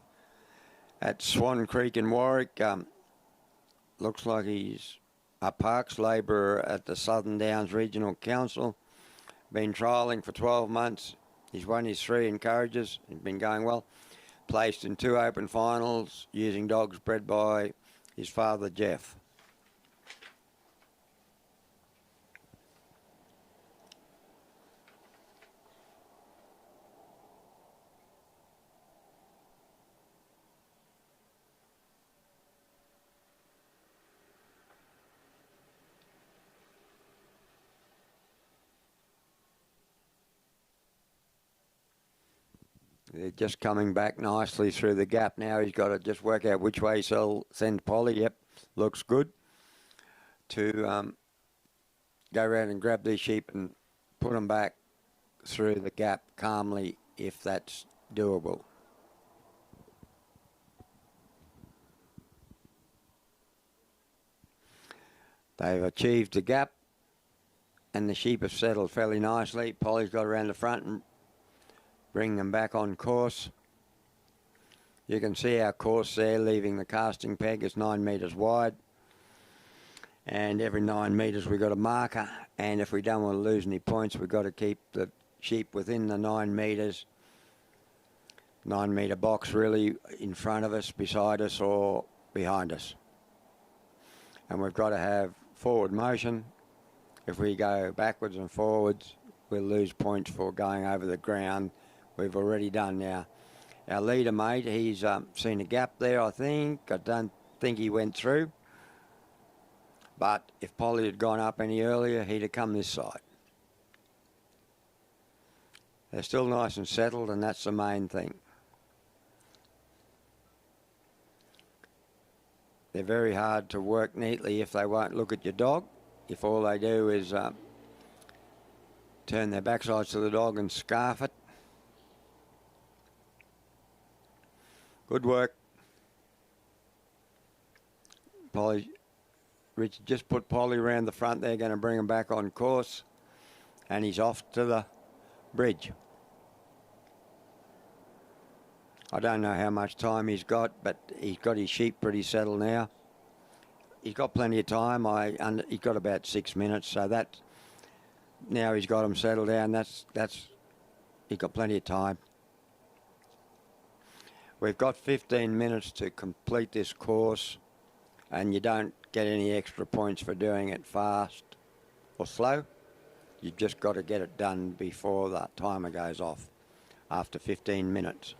K: at Swan Creek in Warwick. Looks like he's a parks labourer at the Southern Downs Regional Council. Been trialling for 12 months. He's won his 3 encourages. He's been going well. Placed in 2 open finals using dogs bred by his father, Jeff. They're just coming back nicely through the gap now. He's got to just work out which way he'll send Polly. Yep, looks good. To go around and grab these sheep and put them back through the gap calmly if that's doable. They've achieved the gap and the sheep have settled fairly nicely. Polly's got around the front and bring them back on course. You can see our course there, leaving the casting peg is 9 metres wide. And every 9 metres we've got a marker. And if we don't want to lose any points, we've got to keep the sheep within the 9 metres. 9 metre box really in front of us, beside us or behind us. And we've got to have forward motion. If we go backwards and forwards, we'll lose points for going over the ground. We've already done now. Our leader mate, he's seen a gap there, I think. I don't think he went through. But if Polly had gone up any earlier, he'd have come this side. They're still nice and settled, and that's the main thing. They're very hard to work neatly if they won't look at your dog. If all they do is turn their backsides to the dog and scarf it. Good work. Polly, Richard just put Polly around the front. They're going to bring him back on course. And he's off to the bridge. I don't know how much time he's got, but he's got his sheep pretty settled now. He's got plenty of time. He's got about 6 minutes, so that now he's got them settled down. He's got plenty of time. We've got 15 minutes to complete this course, and you don't get any extra points for doing it fast or slow. You've just got to get it done before that timer goes off after 15 minutes.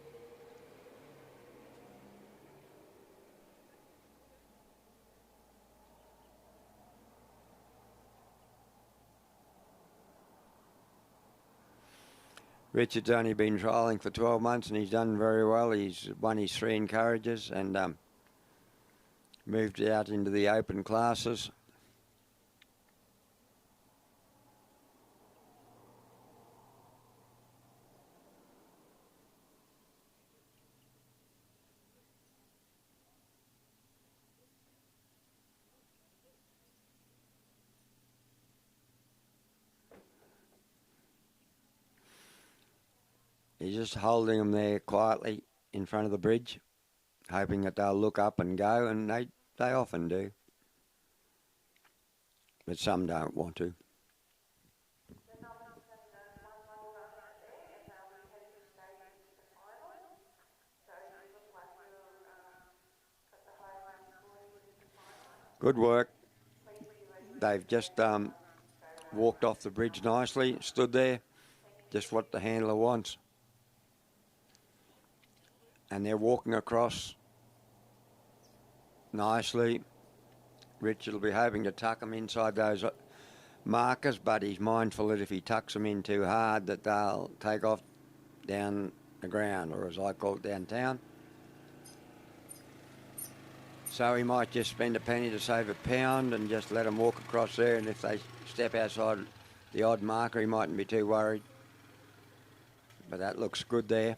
K: Richard's only been trialling for 12 months and he's done very well. He's won his 3 encourages and moved out into the open classes. He's just holding them there quietly in front of the bridge, hoping that they'll look up and go, and they often do. But some don't want to. Good work. They've just walked off the bridge nicely, stood there, just what the handler wants. And they're walking across nicely. Richard will be hoping to tuck them inside those markers, but he's mindful that if he tucks them in too hard that they'll take off down the ground, or as I call it, downtown. So he might just spend a penny to save a pound and just let them walk across there, and if they step outside the odd marker he mightn't be too worried. But that looks good there.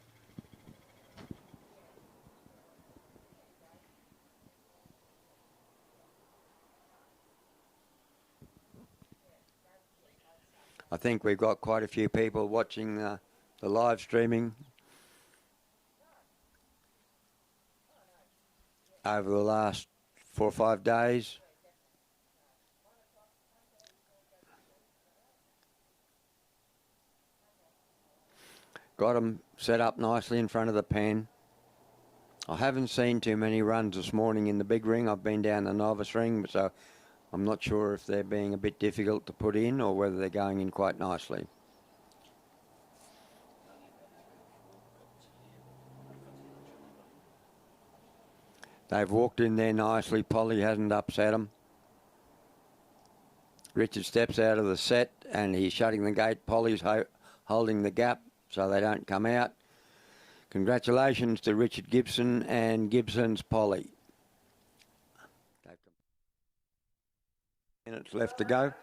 K: I think we've got quite a few people watching the live streaming over the last 4 or 5 days. Got them set up nicely in front of the pen. I haven't seen too many runs this morning in the big ring. I've been down the novice ring, so I'm not sure if they're being a bit difficult to put in or whether they're going in quite nicely. They've walked in there nicely. Polly hasn't upset them. Richard steps out of the set and he's shutting the gate. Polly's holding the gap so they don't come out. Congratulations to Richard Gibson and Gibson's Polly. Minutes left to go.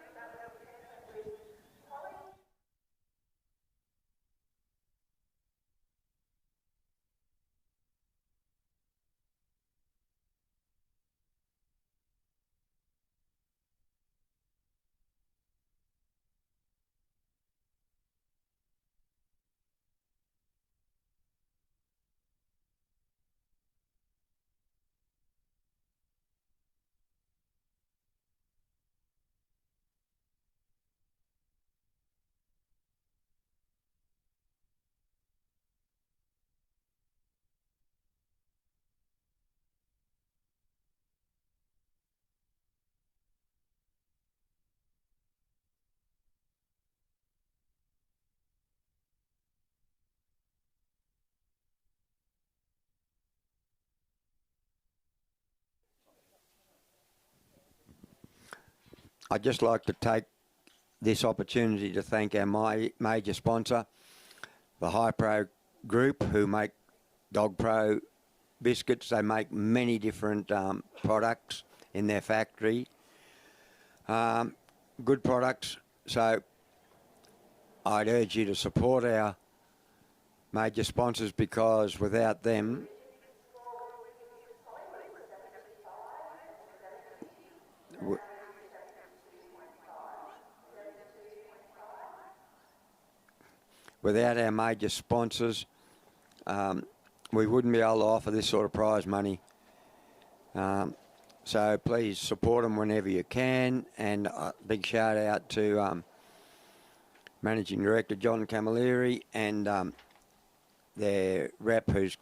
K: I'd just like to take this opportunity to thank our major sponsor, the Hi-Pro Group, who make Dogpro biscuits. They make many different products in their factory. Good products, so I'd urge you to support our major sponsors, because without them, without our major sponsors, we wouldn't be able to offer this sort of prize money. So please support them whenever you can. And a big shout out to Managing Director John Camilleri and their rep who's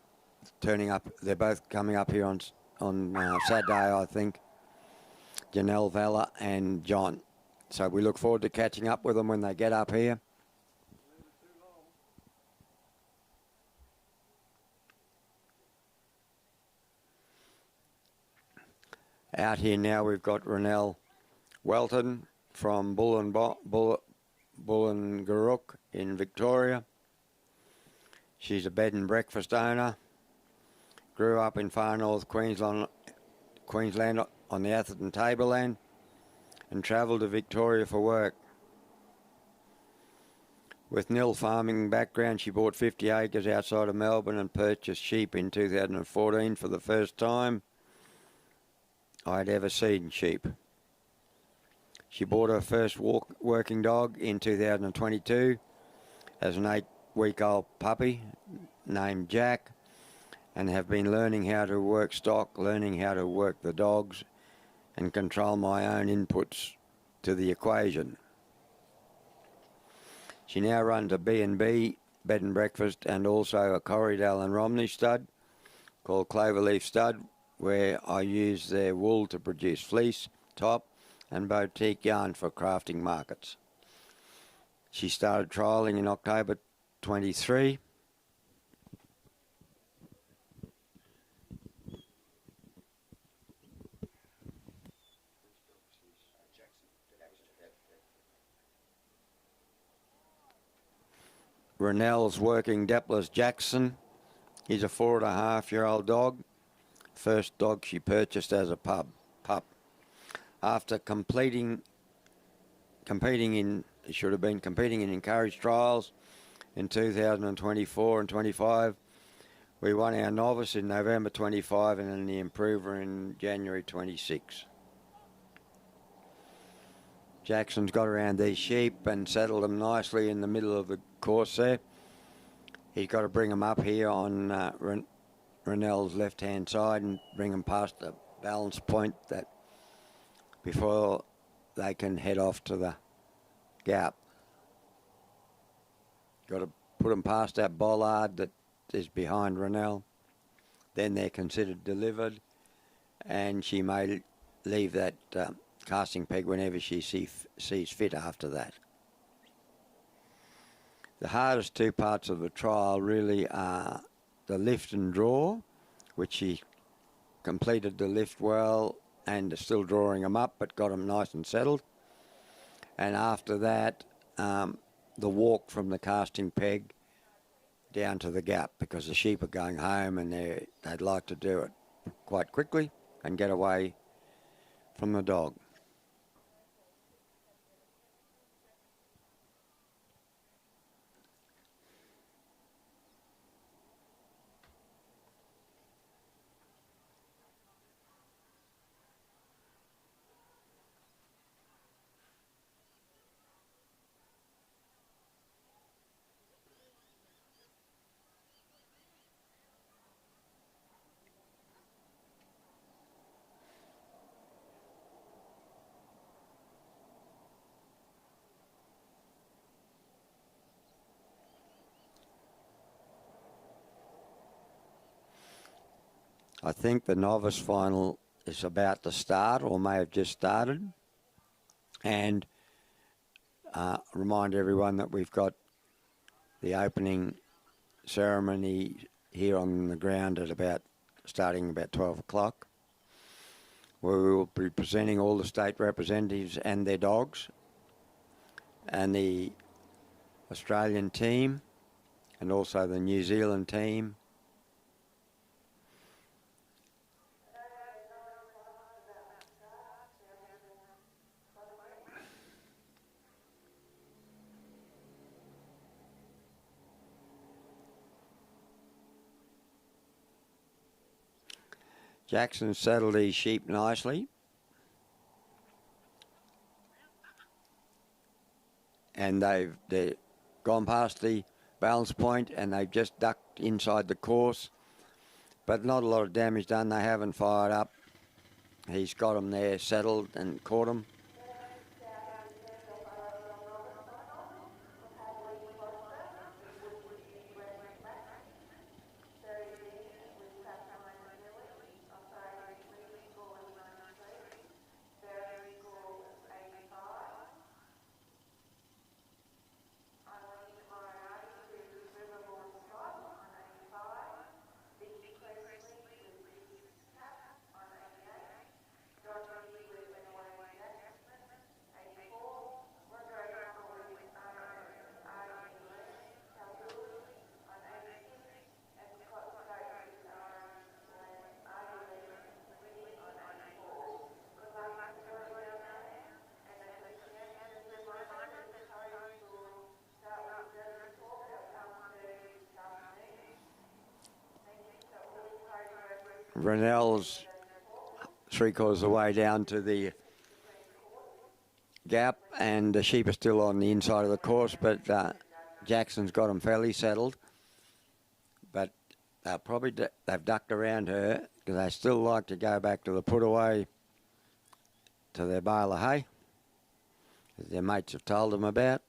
K: turning up. They're both coming up here on Saturday, I think. Janelle Vella and John. So we look forward to catching up with them when they get up here. Out here now we've got Renelle Welton from Bullingarook in Victoria. She's a bed and breakfast owner. Grew up in far north Queensland on the Atherton Tableland and travelled to Victoria for work. With nil farming background, she bought 50 acres outside of Melbourne and purchased sheep in 2014 for the first time I'd ever seen sheep. She bought her first working dog in 2022 as an 8-week-old puppy named Jack, and have been learning how to work stock, learning how to work the dogs and control my own inputs to the equation. She now runs a B&B, bed and breakfast, and also a Corriedale and Romney stud called Cloverleaf Stud, where I use their wool to produce fleece, top and boutique yarn for crafting markets. She started trialling in October 23. Renelle's working Depler's Jackson. He's a 4.5-year-old dog. First dog she purchased as a pup. After competing in encouraged trials in 2024 and 25, we won our novice in November 25 and then the improver in January 26. Jackson's got around these sheep and settled them nicely in the middle of the course there. He's got to bring them up here on Rennell's left-hand side and bring them past the balance point that before they can head off to the gap. Got to put them past that bollard that is behind Rennell. Then they're considered delivered, and she may leave that casting peg whenever she sees fit after that. The hardest two parts of the trial really are the lift and draw, which she completed the lift well and is still drawing them up, but got them nice and settled. And after that, the walk from the casting peg down to the gap, because the sheep are going home and they'd like to do it quite quickly and get away from the dog. I think the novice final is about to start or may have just started. And remind everyone that we've got the opening ceremony here on the ground at starting about 12 o'clock, where we will be presenting all the state representatives and their dogs and the Australian team and also the New Zealand team. Jackson settled these sheep nicely. And they've gone past the balance point and they've just ducked inside the course. But not a lot of damage done. They haven't fired up. He's got them there settled and caught them. Rennell's 3/4 of the way down to the gap, and the sheep are still on the inside of the course, but Jackson's got them fairly settled. But they've ducked around her because they still like to go back to the put away to their bale of hay, as their mates have told them about.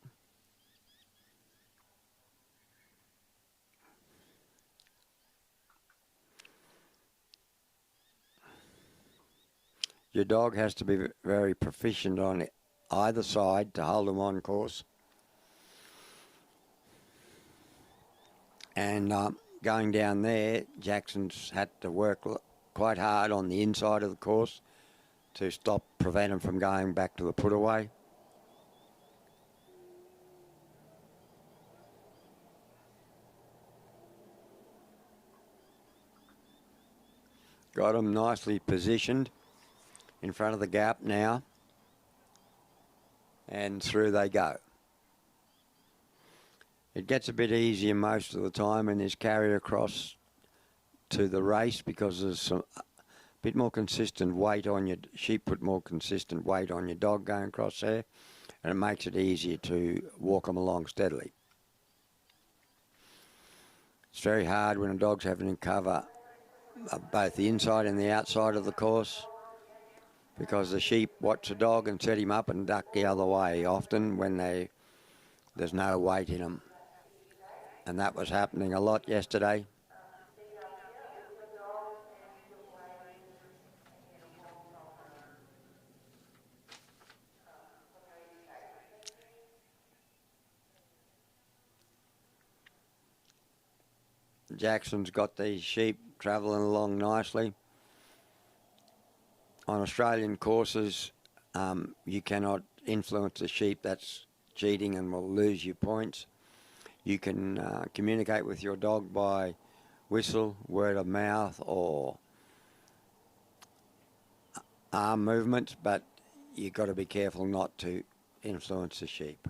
K: Your dog has to be very proficient on either side to hold them on course. And going down there, Jackson's had to work quite hard on the inside of the course to prevent him from going back to the put away. Got him nicely positioned in front of the gap now, and through they go. It gets a bit easier most of the time in this carry across to the race because there's bit more consistent weight on your sheep, put more consistent weight on your dog going across there, and it makes it easier to walk them along steadily. It's very hard when a dog's having to cover both the inside and the outside of the course, because the sheep watch the dog and set him up and duck the other way often when there's no weight in them. And that was happening a lot yesterday. Jackson's got these sheep travelling along nicely. On Australian courses, you cannot influence the sheep. That's cheating and will lose you points. You can communicate with your dog by whistle, word of mouth, or arm movements, but you've got to be careful not to influence the sheep.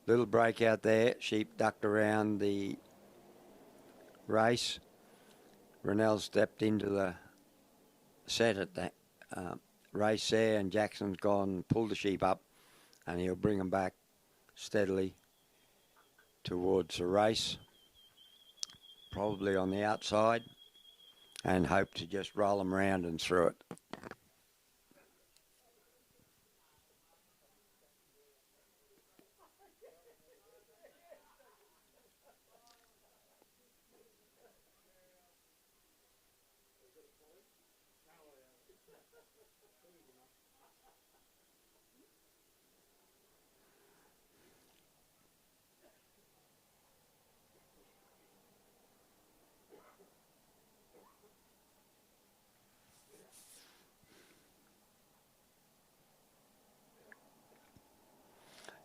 K: Little break out there. Sheep ducked around the race. Rennell stepped into the set at the race there, and Jackson's gone and pulled the sheep up, and he'll bring them back steadily towards the race, probably on the outside, and hope to just roll them around and through it.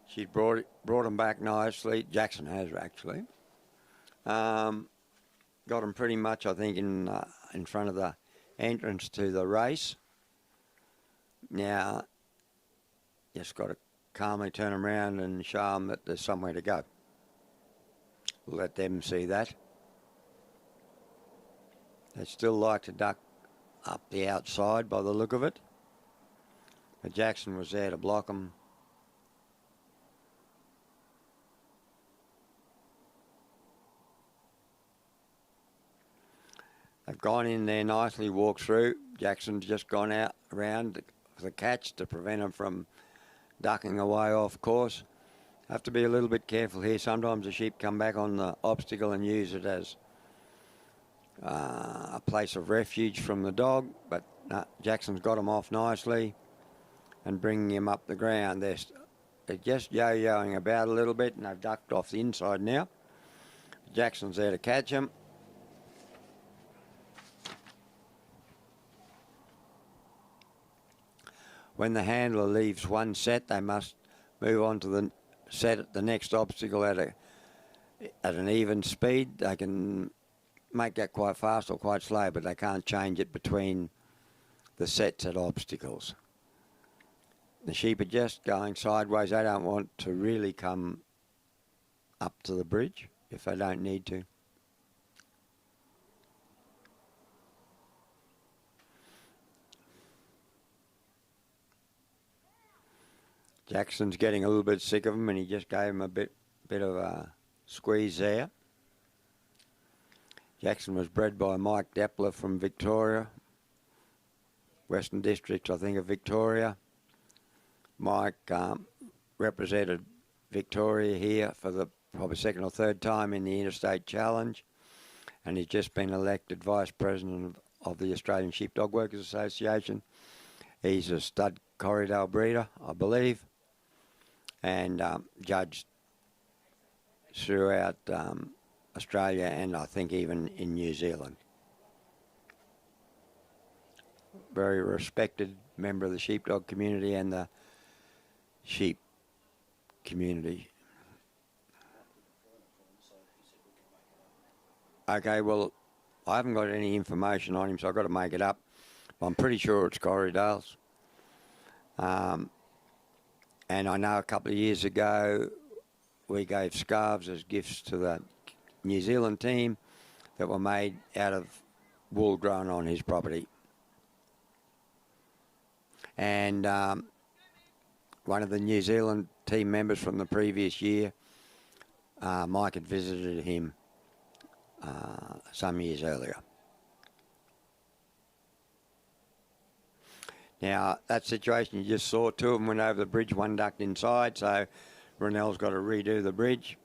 K: She brought them back nicely. Jackson has actually. Got them pretty much, I think, in front of the entrance to the race. Now, just got to calmly turn them around and show them that there's somewhere to go. Let them see that. They still like to duck up the outside by the look of it. But Jackson was there to block them. They've gone in there nicely, walked through. Jackson's just gone out around the catch to prevent them from ducking away off course. Have to be a little bit careful here. Sometimes the sheep come back on the obstacle and use it as a place of refuge from the dog, but Jackson's got them off nicely and bringing him up the ground. They're just yo-yoing about a little bit, and they've ducked off the inside now. Jackson's there to catch him. When the handler leaves one set, they must move on to the set at the next obstacle at an even speed. They can make that quite fast or quite slow, but they can't change it between the sets at obstacles. The sheep are just going sideways. They don't want to really come up to the bridge if they don't need to. Jackson's getting a little bit sick of him, and he just gave him a bit of a squeeze there. Jackson was bred by Mike Depler from Victoria, Western District, I think, of Victoria. Mike represented Victoria here for the probably second or third time in the Interstate Challenge, and he's just been elected Vice President of the Australian Sheepdog Workers Association. He's a stud Corriedale breeder, I believe, and judged throughout Australia and I think even in New Zealand. Very respected member of the sheepdog community and the sheep community. Okay, well, I haven't got any information on him, so I've got to make it up. I'm pretty sure it's Corriedale's. And I know a couple of years ago we gave scarves as gifts to the New Zealand team. that were made out of wool grown on his property. And one of the New Zealand team members from the previous year, Mike had visited him some years earlier. Now, that situation you just saw, two of them went over the bridge, one ducked inside, so Ronell's got to redo the bridge.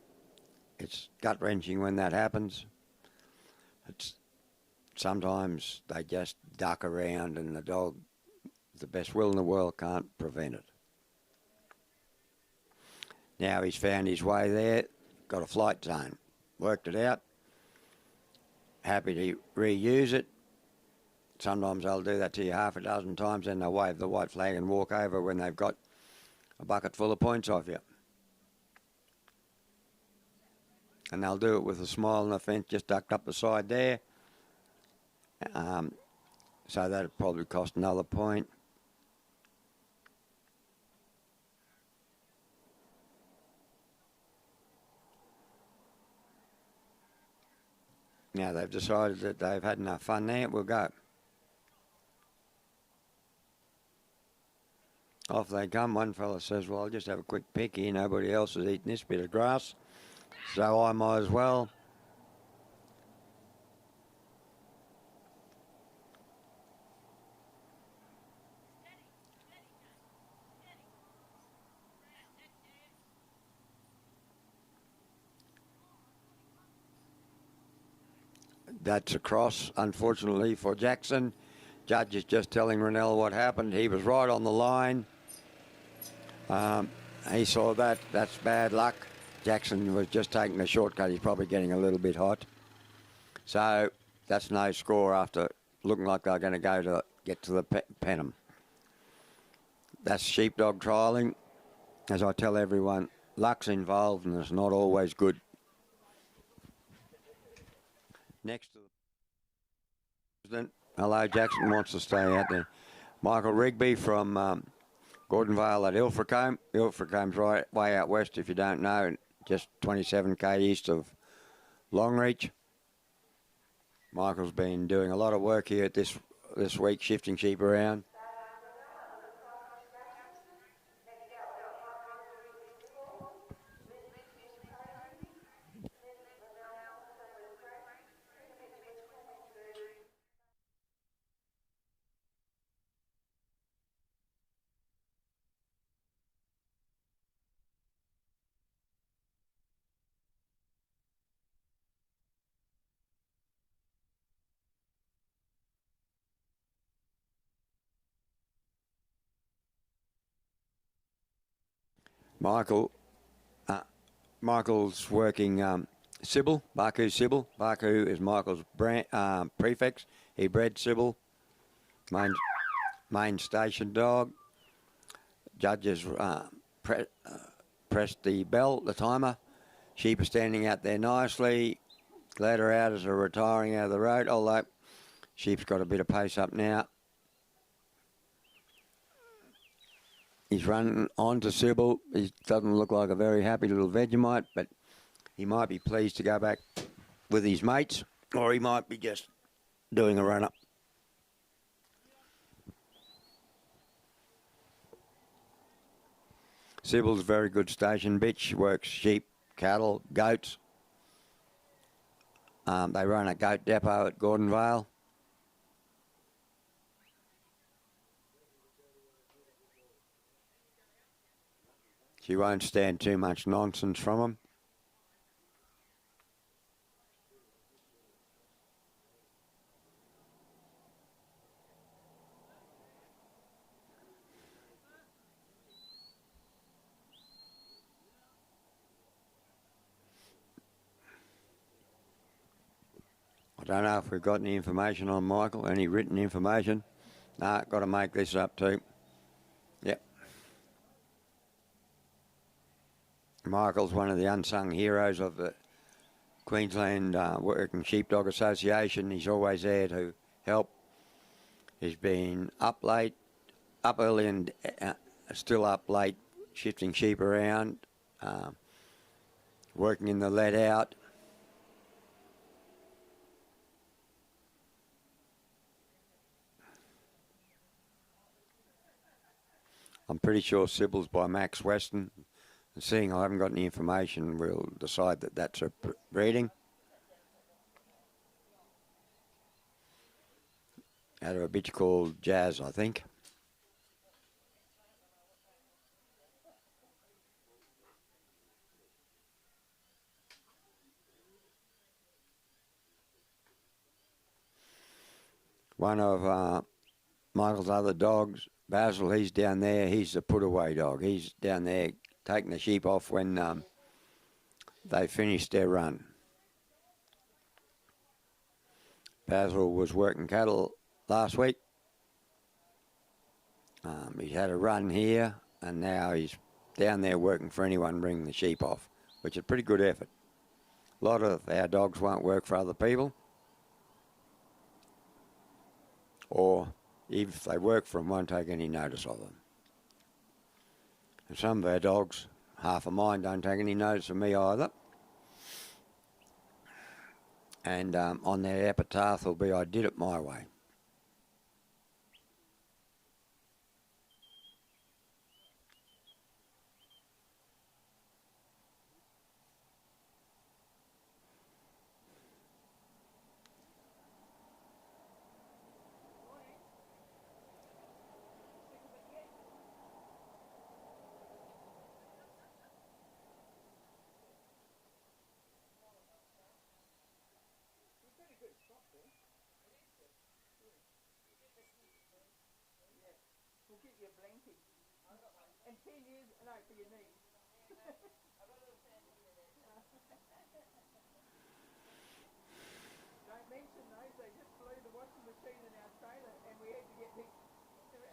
K: It's gut-wrenching when that happens. Sometimes they just duck around and the dog, the best will in the world, can't prevent it. Now he's found his way there, got a flight zone, worked it out, happy to reuse it. Sometimes they'll do that to you half a dozen times, then they'll wave the white flag and walk over when they've got a bucket full of points off you. And they'll do it with a smile on the fence just ducked up the side there. So that'll probably cost another point. Now they've decided that they've had enough fun there, we'll go. Off they come. One fella says, well, I'll just have a quick pick here. Nobody else is eating this bit of grass, so I might as well. That's a cross, unfortunately, for Jackson. Judge is just telling Ronell what happened. He was right on the line. He saw that. That's bad luck. Jackson was just taking a shortcut. He's probably getting a little bit hot. So that's no score after looking like they're going to go to get to the Penham. That's sheepdog trialling. As I tell everyone, luck's involved and it's not always good. Next to the president. Hello, Jackson wants to stay out there. Michael Rigby from Gordonvale at Ilfracombe. Ilfracomb's right way out west, if you don't know, just 27k east of Longreach. Michael's been doing a lot of work here this week, shifting sheep around. Michael's working Sybil, Baku Sybil. Baku is Michael's prefix. He bred Sybil, main station dog. Judges pressed the bell, the timer. Sheep are standing out there nicely. Let her out as they're retiring out of the road, although sheep's got a bit of pace up now. He's running on to Sybil. He doesn't look like a very happy little Vegemite, but he might be pleased to go back with his mates, or he might be just doing a run-up. Sybil's a very good station bitch. She works sheep, cattle, goats. They run a goat depot at Gordonvale. She won't stand too much nonsense from them. I don't know if we've got any information on Michael, any written information. No, got to make this up too. Yep. Michael's one of the unsung heroes of the Queensland Working Sheepdog Association. He's always there to help. He's been up late, up early and still up late, shifting sheep around, working in the let out. I'm pretty sure Sybil's by Max Weston. And seeing I haven't got any information, we'll decide that that's her breeding. Out of a bitch called Jazz, I think. One of Michael's other dogs, Basil, he's down there. He's the put-away dog. He's down there taking the sheep off when they finished their run. Basil was working cattle last week. He's had a run here, and now he's down there working for anyone bringing the sheep off, which is a pretty good effort. A lot of our dogs won't work for other people, or even if they work for them, won't take any notice of them. And some of our dogs, half of mine, don't take any notice of me either. And on their epitaph will be, I did it my way.
L: And 10 years, no, for your knees. Don't mention those, they just blew the washing machine in our trailer and we had to get the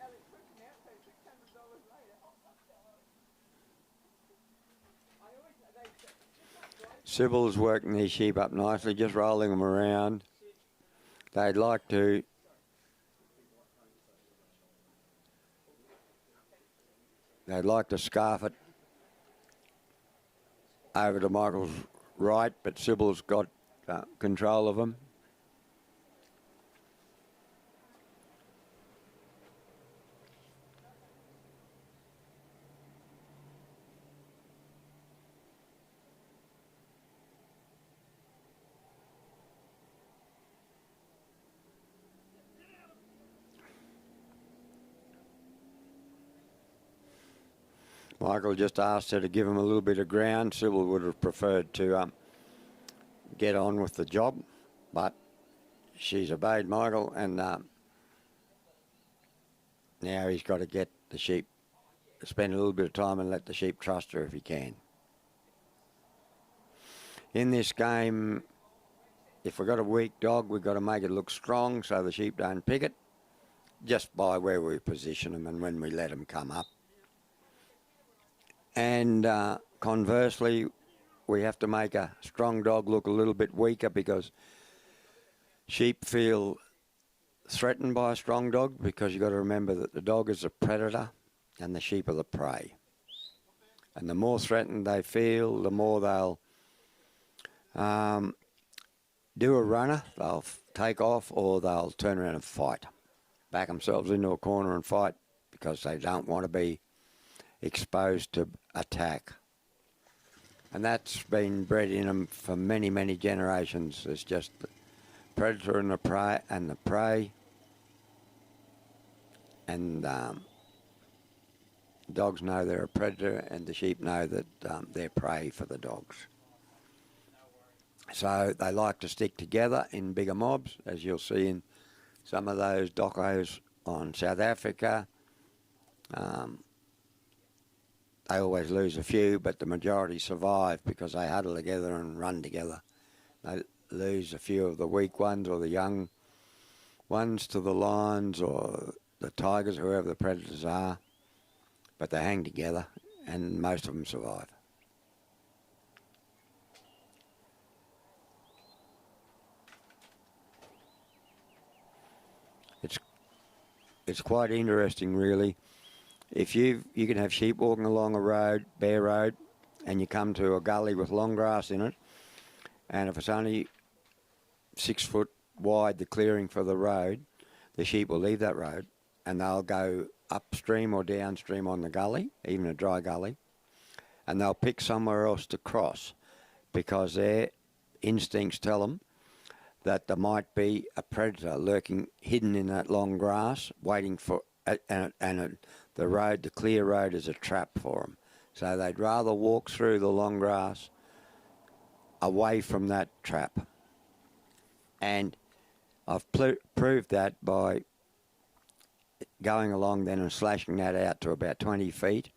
L: electrician out, so $600 later.
K: Sybil's working these sheep up nicely, just rolling them around. They'd like to scarf it over to Michael's right, but Sybil's got control of them. Michael just asked her to give him a little bit of ground. Sybil would have preferred to get on with the job, but she's obeyed Michael, and now he's got to get the sheep, spend a little bit of time and let the sheep trust her if he can. In this game, if we've got a weak dog, we've got to make it look strong so the sheep don't pick it, just by where we position them and when we let them come up. And conversely, we have to make a strong dog look a little bit weaker because sheep feel threatened by a strong dog, because you've got to remember that the dog is a predator and the sheep are the prey. And the more threatened they feel, the more they'll do a runner, they'll take off, or they'll turn around and fight. Back themselves into a corner and fight because they don't want to be exposed to attack. And that's been bred in them for many, many generations. It's just the predator and the prey, and dogs know they're a predator, and the sheep know that they're prey for the dogs. So they like to stick together in bigger mobs, as you'll see in some of those docos on South Africa. They always lose a few, but the majority survive because they huddle together and run together. They lose a few of the weak ones or the young ones to the lions or the tigers, whoever the predators are, but they hang together and most of them survive. It's quite interesting, really. If you can have sheep walking along a road, bare road, and you come to a gully with long grass in it, and if it's only 6 foot wide, the clearing for the road, the sheep will leave that road and they'll go upstream or downstream on the gully, even a dry gully, and they'll pick somewhere else to cross because their instincts tell them that there might be a predator lurking hidden in that long grass, waiting for, the clear road is a trap for them. So they'd rather walk through the long grass away from that trap. And I've proved that by going along then and slashing that out to about 20 feet,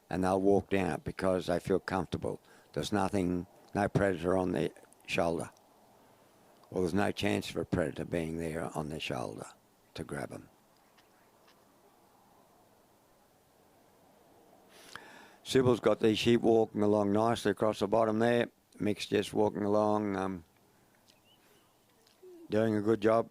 K: and they'll walk down it because they feel comfortable. There's nothing, no predator on their shoulder. Well, there's no chance of a predator being there on their shoulder to grab them. Sybil's got these sheep walking along nicely across the bottom there. Mick's just walking along, doing a good job.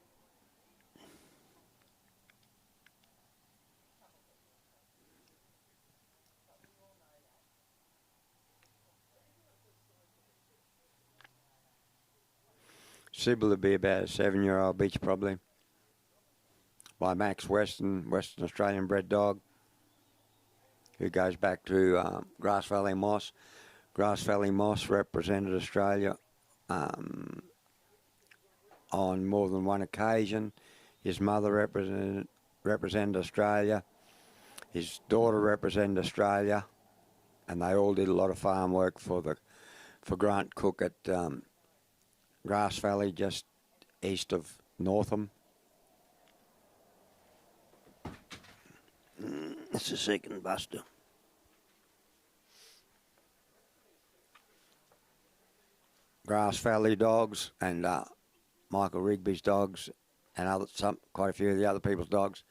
K: Sybil would be about a 7-year-old bitch probably. By Max Western Australian bred dog, who goes back to Grass Valley Moss. Grass Valley Moss represented Australia on more than one occasion. His mother represented Australia. His daughter represented Australia, and they all did a lot of farm work for Grant Cook at Grass Valley, just east of Northam. That's the second buster. Grass Valley dogs and Michael Rigby's dogs and quite a few of the other people's dogs,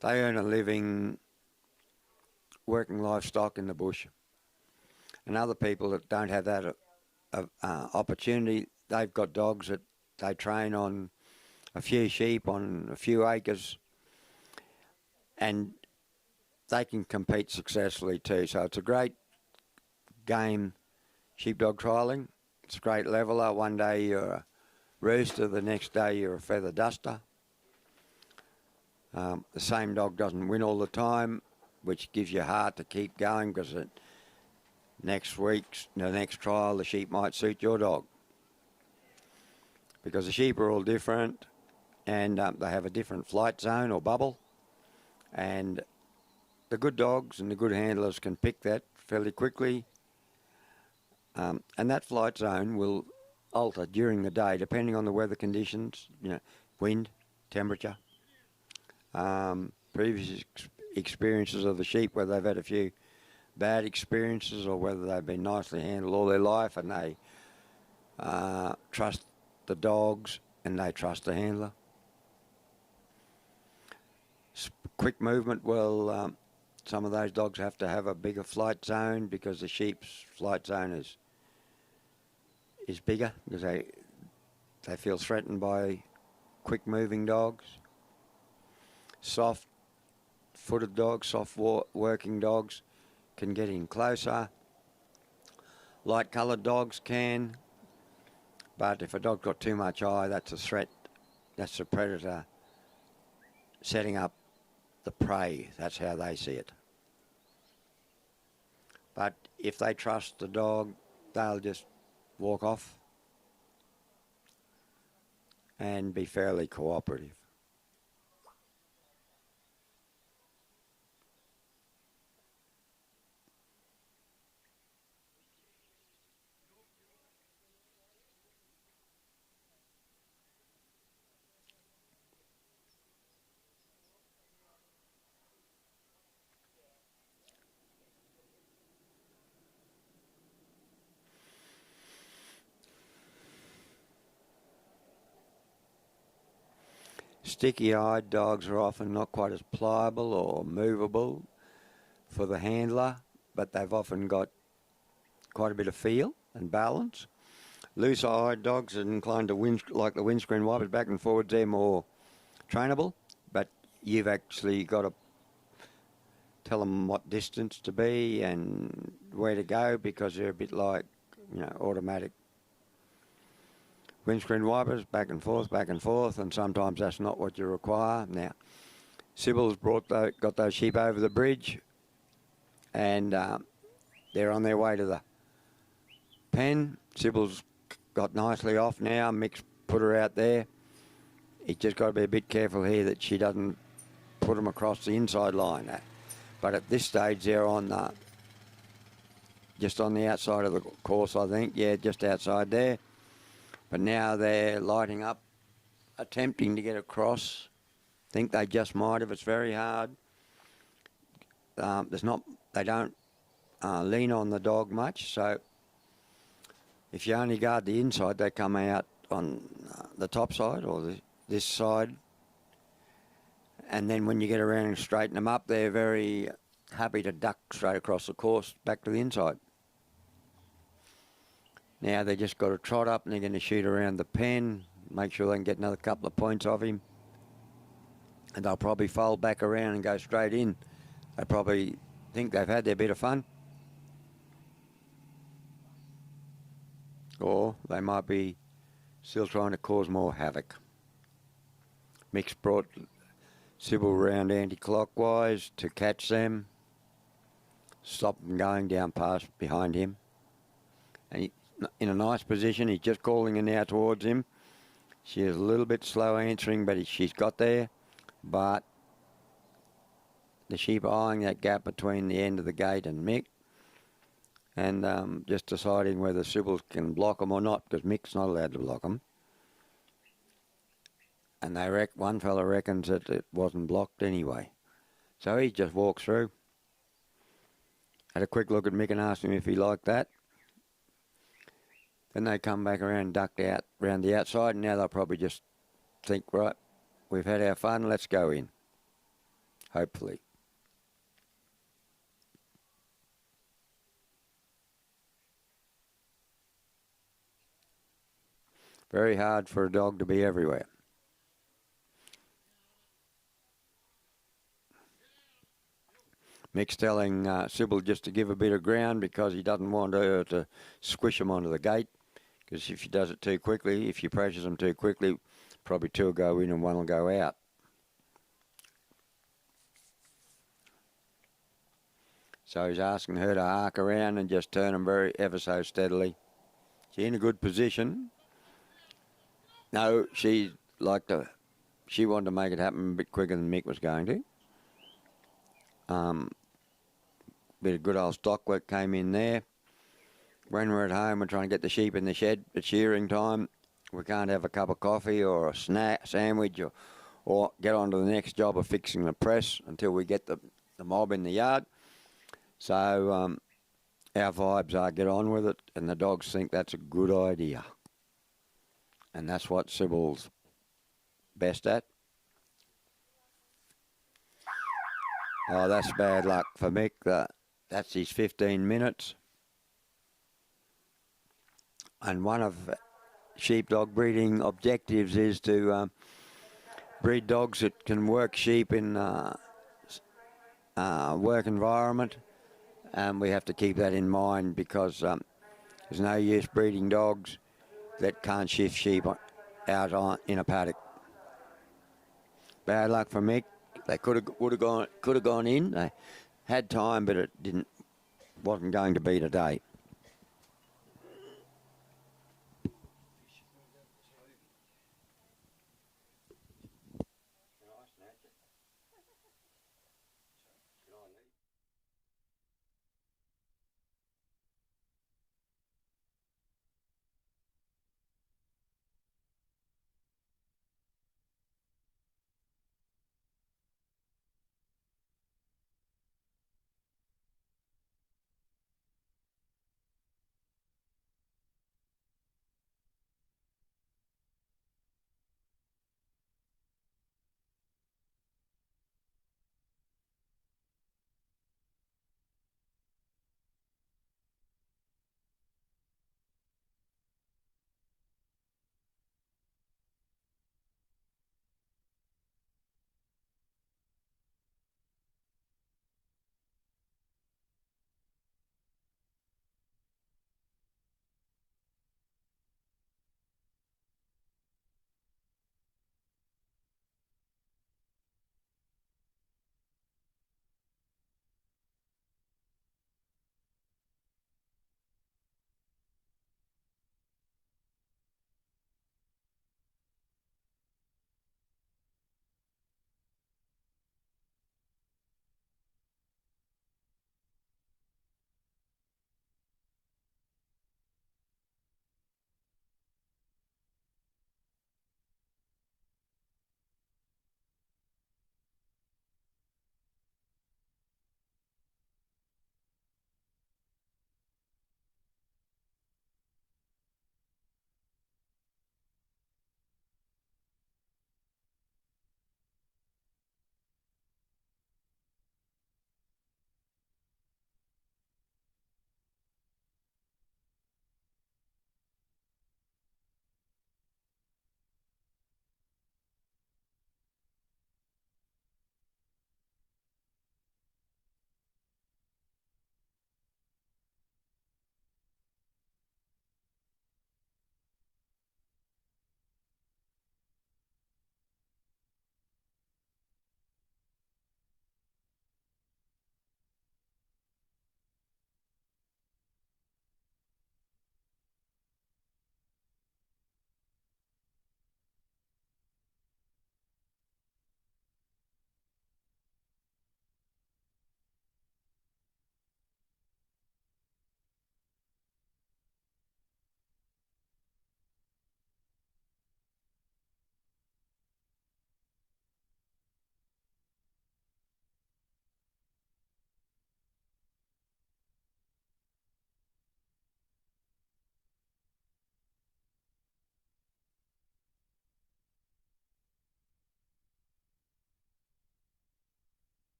K: they earn a living working livestock in the bush. And other people that don't have that opportunity, they've got dogs that they train on a few sheep on a few acres, and they can compete successfully too. So it's a great game, sheepdog trialling. It's a great leveler. One day you're a rooster, the next day you're a feather duster. The same dog doesn't win all the time, which gives you heart to keep going, because the next trial, the sheep might suit your dog. Because the sheep are all different, and they have a different flight zone or bubble, and the good dogs and the good handlers can pick that fairly quickly, and that flight zone will alter during the day depending on the weather conditions, wind, temperature, previous experiences of the sheep, whether they've had a few bad experiences or whether they've been nicely handled all their life and they trust the dogs and they trust the handler. Quick movement, well, some of those dogs have to have a bigger flight zone because the sheep's flight zone is bigger because they feel threatened by quick moving dogs. Soft footed dogs, soft working dogs can get in closer. Light coloured dogs can, but if a dog's got too much eye, that's a threat. That's the predator setting up the prey. That's how they see it. But if they trust the dog, they'll just walk off and be fairly cooperative. Sticky-eyed dogs are often not quite as pliable or movable for the handler, but they've often got quite a bit of feel and balance. Loose-eyed dogs are inclined to like the windscreen wipers back and forwards. They're more trainable, but you've actually got to tell them what distance to be and where to go, because they're a bit like, automatic windscreen wipers, back and forth, and sometimes that's not what you require. Now, Sybil's got those sheep over the bridge, and they're on their way to the pen. Sybil's got nicely off now. Mick's put her out there. He's just got to be a bit careful here that she doesn't put them across the inside line. But at this stage, they're on just on the outside of the course, I think. Yeah, just outside there. But now they're lighting up, attempting to get across. Think they just might if it's very hard. They don't lean on the dog much, so if you only guard the inside, they come out on the top side or this side. And then when you get around and straighten them up, they're very happy to duck straight across the course back to the inside. Now they just got to trot up and they're going to shoot around the pen, make sure they can get another couple of points off him. And they'll probably fold back around and go straight in. They probably think they've had their bit of fun. Or they might be still trying to cause more havoc. Mick's brought Sybil round anti-clockwise to catch them. Stop them going down past behind him. And he, in a nice position, he's just calling her now towards him. She is a little bit slow answering, but she's got there. But the sheep eyeing that gap between the end of the gate and Mick, and just deciding whether Sybil can block them or not, because Mick's not allowed to block them. And one fella reckons that it wasn't blocked anyway. So he just walks through. Had a quick look at Mick and asked him if he liked that. Then they come back around, ducked out round the outside, and now they'll probably just think, right, we've had our fun, let's go in. Hopefully. Very hard for a dog to be everywhere. Mick's telling Sybil just to give a bit of ground because he doesn't want her to squish him onto the gate. Because if she does it too quickly, if she pressures them too quickly, probably two will go in and one will go out. So he's asking her to arc around and just turn them ever so steadily. She's in a good position. No, she wanted to make it happen a bit quicker than Mick was going to. Bit of good old stock work came in there. When we're at home, we're trying to get the sheep in the shed at shearing time. We can't have a cup of coffee or a sandwich or get on to the next job of fixing the press until we get the mob in the yard. So our vibes are get on with it, and the dogs think that's a good idea. And that's what Sybil's best at. Oh, that's bad luck for Mick. That's his 15 minutes. And one of sheepdog breeding objectives is to breed dogs that can work sheep in work environment. And we have to keep that in mind because there's no use breeding dogs that can't shift sheep out in a paddock. Bad luck for Mick. They could have gone in. They had time, but it wasn't going to be today.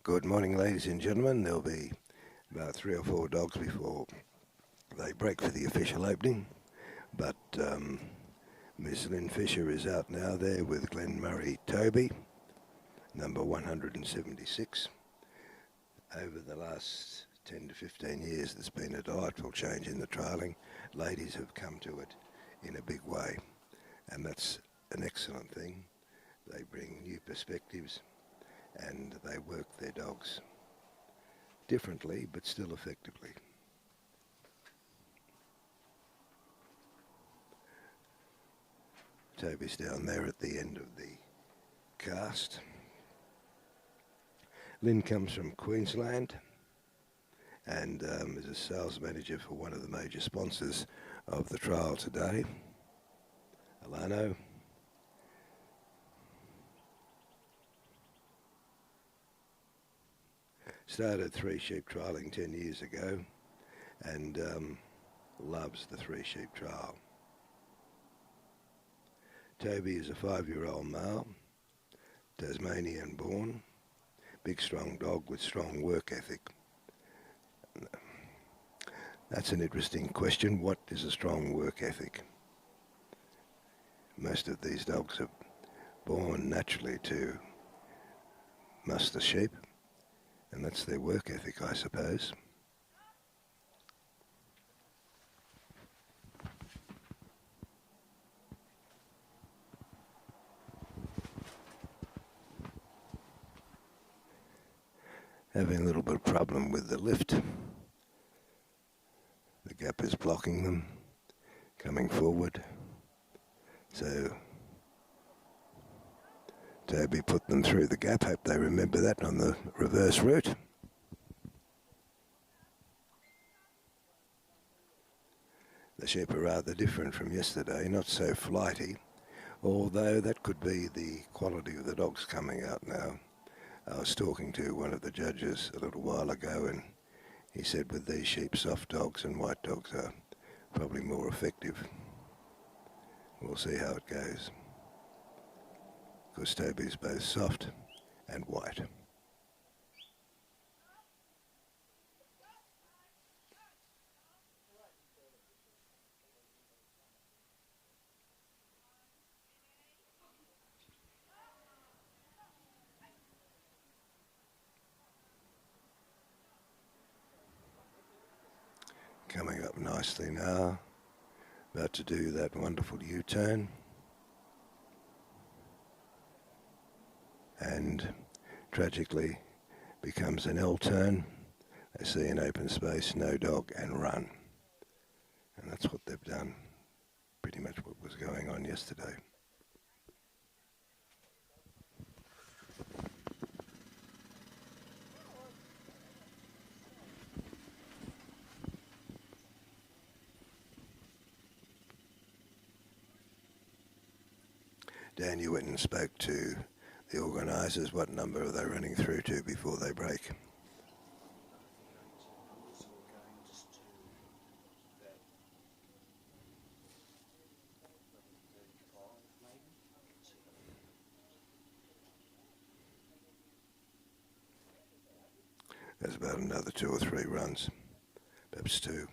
J: Good morning, ladies and gentlemen. There'll be about 3 or 4 dogs before they break for the official opening. But Miss Lynn Fisher is out now there with Glenn Murray Toby, number 176. Over the last 10 to 15 years, there's been a delightful change in the trialling. Ladies have come to it in a big way, and that's an excellent thing. They bring new perspectives and they work their dogs differently but still effectively. Toby's down there at the end of the cast. Lynn comes from Queensland and is a sales manager for one of the major sponsors of the trial today, Elanco. Started 3 sheep trialling 10 years ago and loves the 3 sheep trial. Toby is a 5-year-old male, Tasmanian born, big strong dog with strong work ethic. That's an interesting question. What is a strong work ethic? Most of these dogs are born naturally to muster sheep, and that's their work ethic, I suppose. Having a little bit of problem with the lift. The gap is blocking them coming forward. So Toby put them through the gap. Hope they remember that on the reverse route. The sheep are rather different from yesterday, not so flighty, although that could be the quality of the dogs coming out now. I was talking to one of the judges a little while ago and he said with these sheep, soft dogs and white dogs are probably more effective. We'll see how it goes. Because Toby's both soft and white. Coming up nicely now, about to do that wonderful U-turn. And tragically becomes an L-turn. They see an open space, no dog, and run. And that's what they've done, pretty much what was going on yesterday. Dan, you went and spoke to the organisers. What number are they running through to before they break? There's about another 2 or 3 runs, perhaps 2.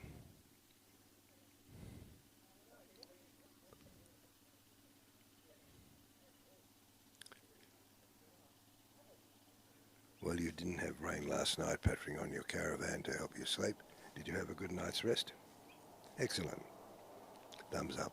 J: Well, you didn't have rain last night pattering on your caravan to help you sleep. Did you have a good night's rest? Excellent. Thumbs up.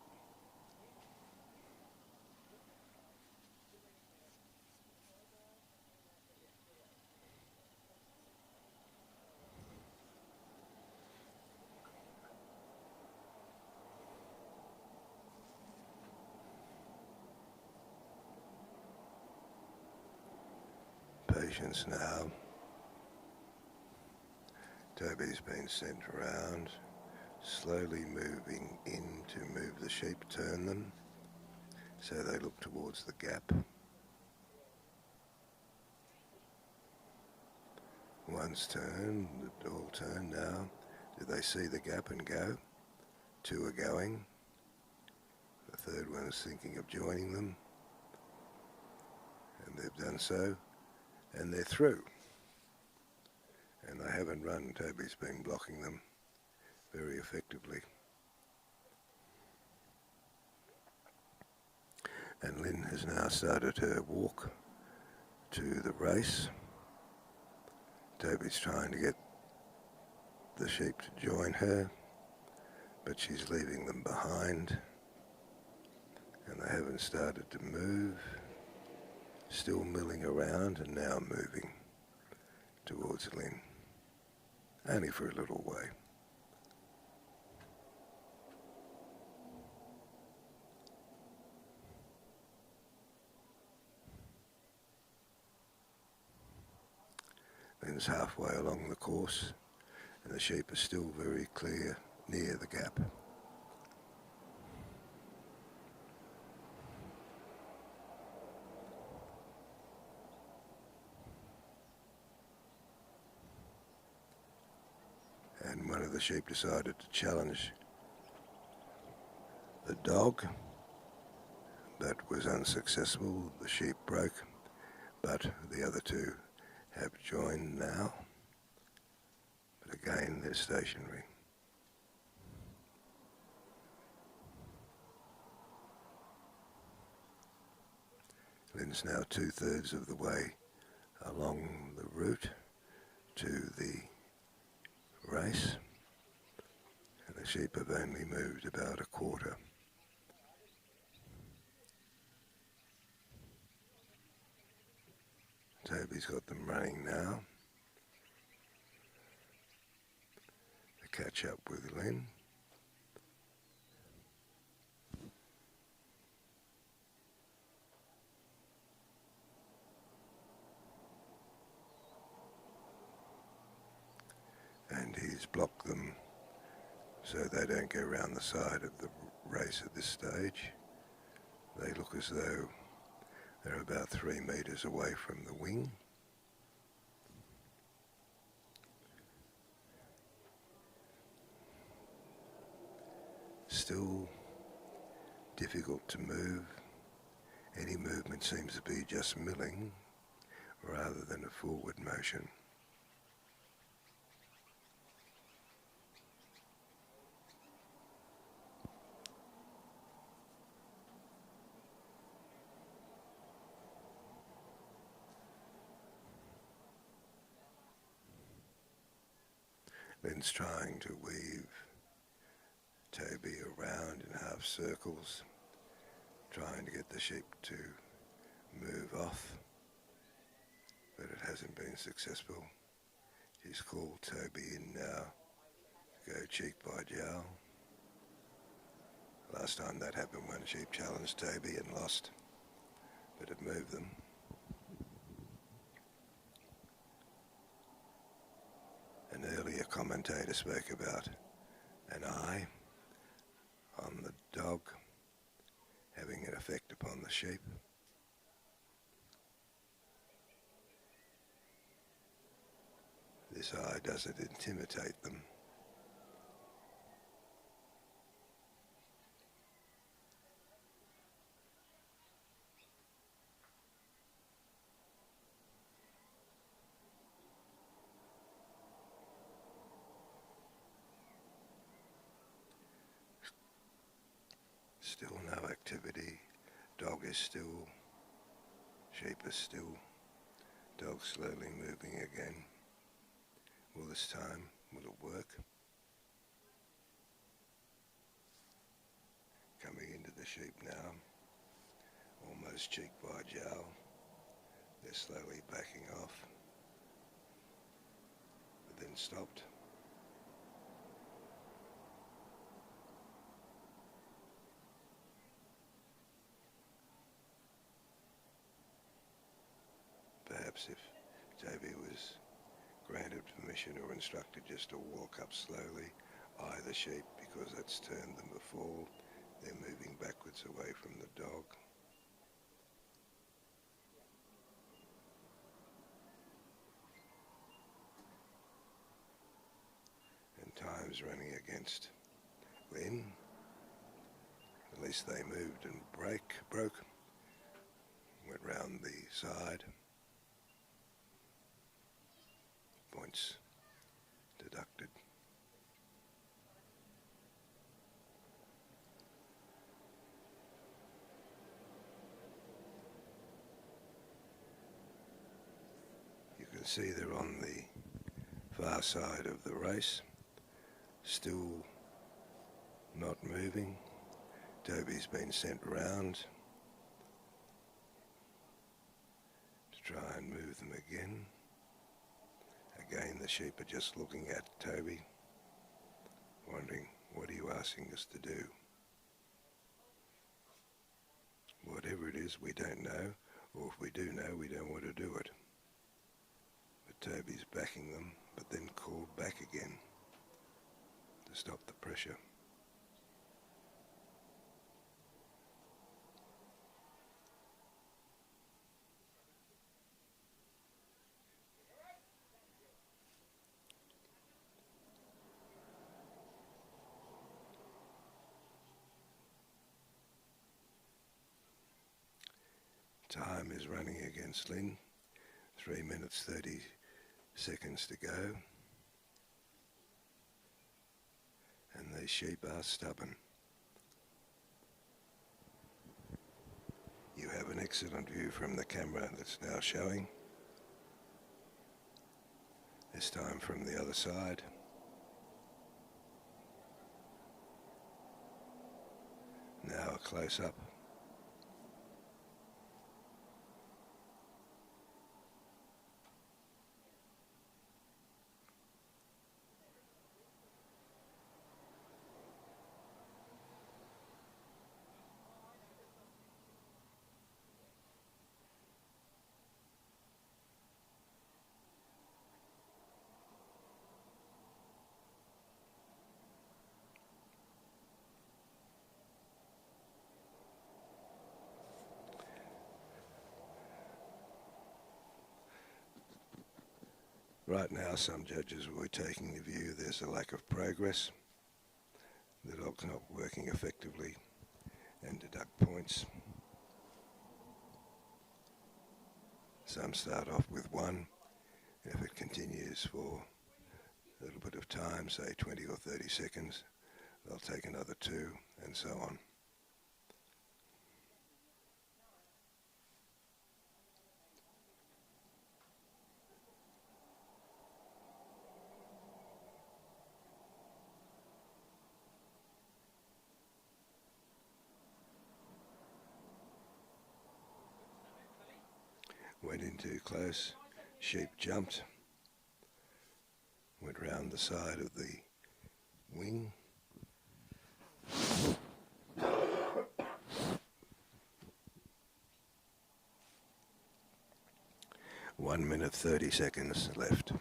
J: Patience now. Toby's been sent around, slowly moving in to move the sheep, turn them, so they look towards the gap. One's turned, all turned now. Do they see the gap and go? 2 are going. The third one is thinking of joining them. And they've done so. And they're through. and they haven't run. Toby's been blocking them very effectively. And Lynn has now started her walk to the race. Toby's trying to get the sheep to join her, but she's leaving them behind, and they haven't started to move. Still milling around and now moving towards Lynn, only for a little way. Lynn's halfway along the course, and the sheep are still very clear near the gap. And one of the sheep decided to challenge the dog, but was unsuccessful. The sheep broke, but the other two have joined now. But again, they're stationary. Lynn's now 2/3 of the way along the route to the race, and the sheep have only moved about a quarter. Toby's got them running now to catch up with Lynn. And he's blocked them so they don't go around the side of the race at this stage. They look as though they're about 3 metres away from the wing. Still difficult to move. Any movement seems to be just milling rather than a forward motion. Lynn's trying to weave Toby around in half circles, trying to get the sheep to move off, but it hasn't been successful. She's called Toby in now to go cheek by jowl. Last time that happened, one sheep challenged Toby and lost, but it moved them. An earlier commentator spoke about an eye on the dog having an effect upon the sheep. This eye doesn't intimidate them. Still no activity. Dog is still. Sheep is still. Dog slowly moving again. Will this time, will it work? Coming into the sheep now. Almost cheek by jowl. They're slowly backing off. But then stopped. Perhaps if Toby was granted permission or instructed just to walk up slowly, eye the sheep, because that's turned them before, they're moving backwards away from the dog. And time's running against Lynn. At least they moved and broke, went round the side. Points deducted. You can see they're on the far side of the race, still not moving. Toby's been sent round to try and move them again. Again, the sheep are just looking at Toby, wondering, what are you asking us to do? Whatever it is, we don't know, or if we do know, we don't want to do it. But Toby's backing them, but then called back again to stop the pressure. Time is running against Lynn. 3 minutes 30 seconds to go. And these sheep are stubborn. You have an excellent view from the camera that's now showing. This time from the other side. Now a close up. Right now, some judges were taking the view there's a lack of progress, the dog's not working effectively, and deduct points. Some start off with 1. If it continues for a little bit of time, say 20 or 30 seconds, they'll take another 2, and so on. Went in too close, sheep jumped, went round the side of the wing. One minute 30 seconds left.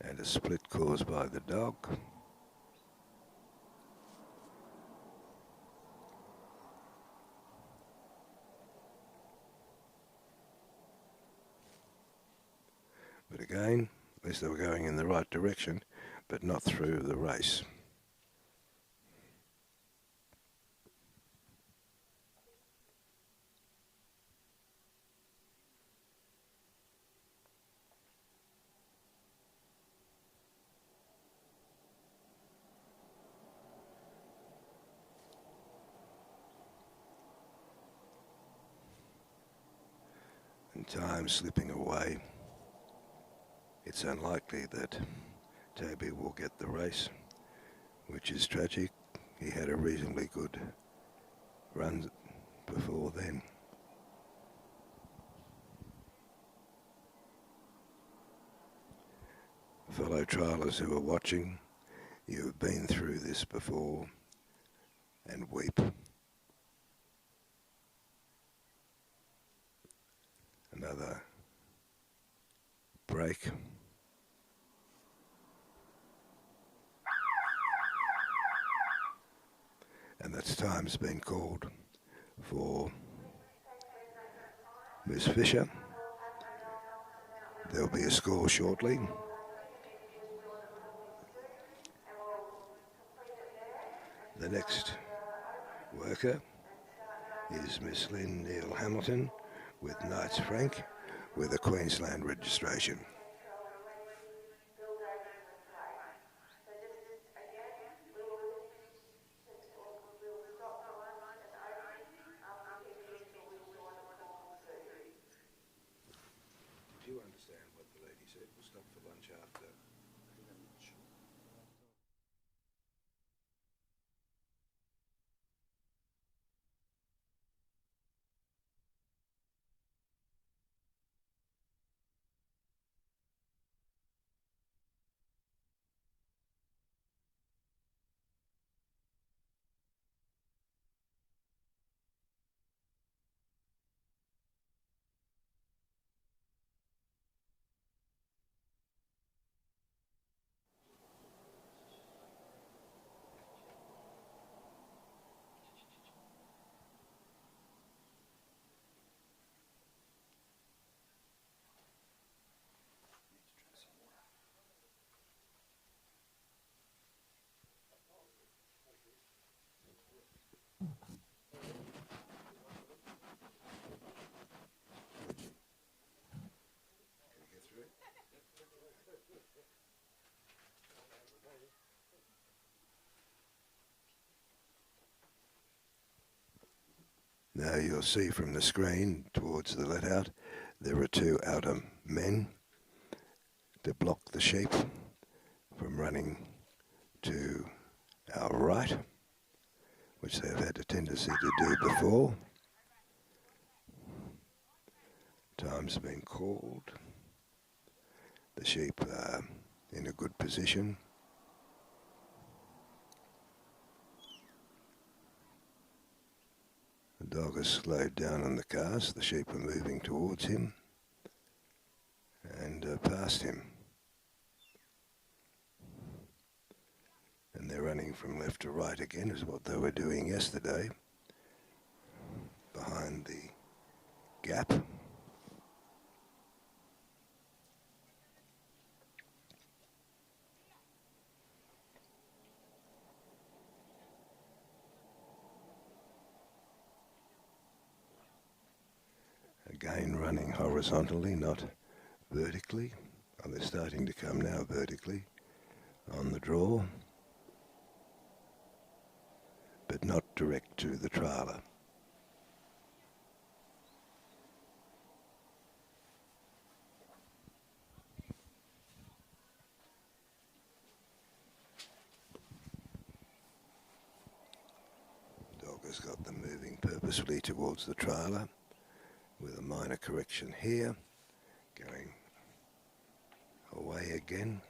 J: And a split caused by the dog. But again, at least they were going in the right direction, but not through the race. And time slipping away. It's unlikely that Toby will get the race, which is tragic. He had a reasonably good run before then. Fellow trialers who are watching, you have been through this before and weep. Another break. And that's time's been called for Miss Fisher. There'll be a score shortly. The next worker is Miss Lynn Neil Hamilton with Knights Frank with a Queensland registration. Do you understand what the lady said? We'll stop for lunch after. Now you'll see from the screen towards the let-out, there are two outer men to block the sheep from running to our right, which they've had a tendency to do before. Time's been called. The sheep are in a good position. The dog has slowed down on the cast. The sheep are moving towards him and past him. And they're running from left to right again, is what they were doing yesterday, behind the gap. Again running horizontally, not vertically. Oh, they're starting to come now vertically on the draw, but not direct to the trailer. Dog has got them moving purposefully towards the trailer with a minor correction here, going away again.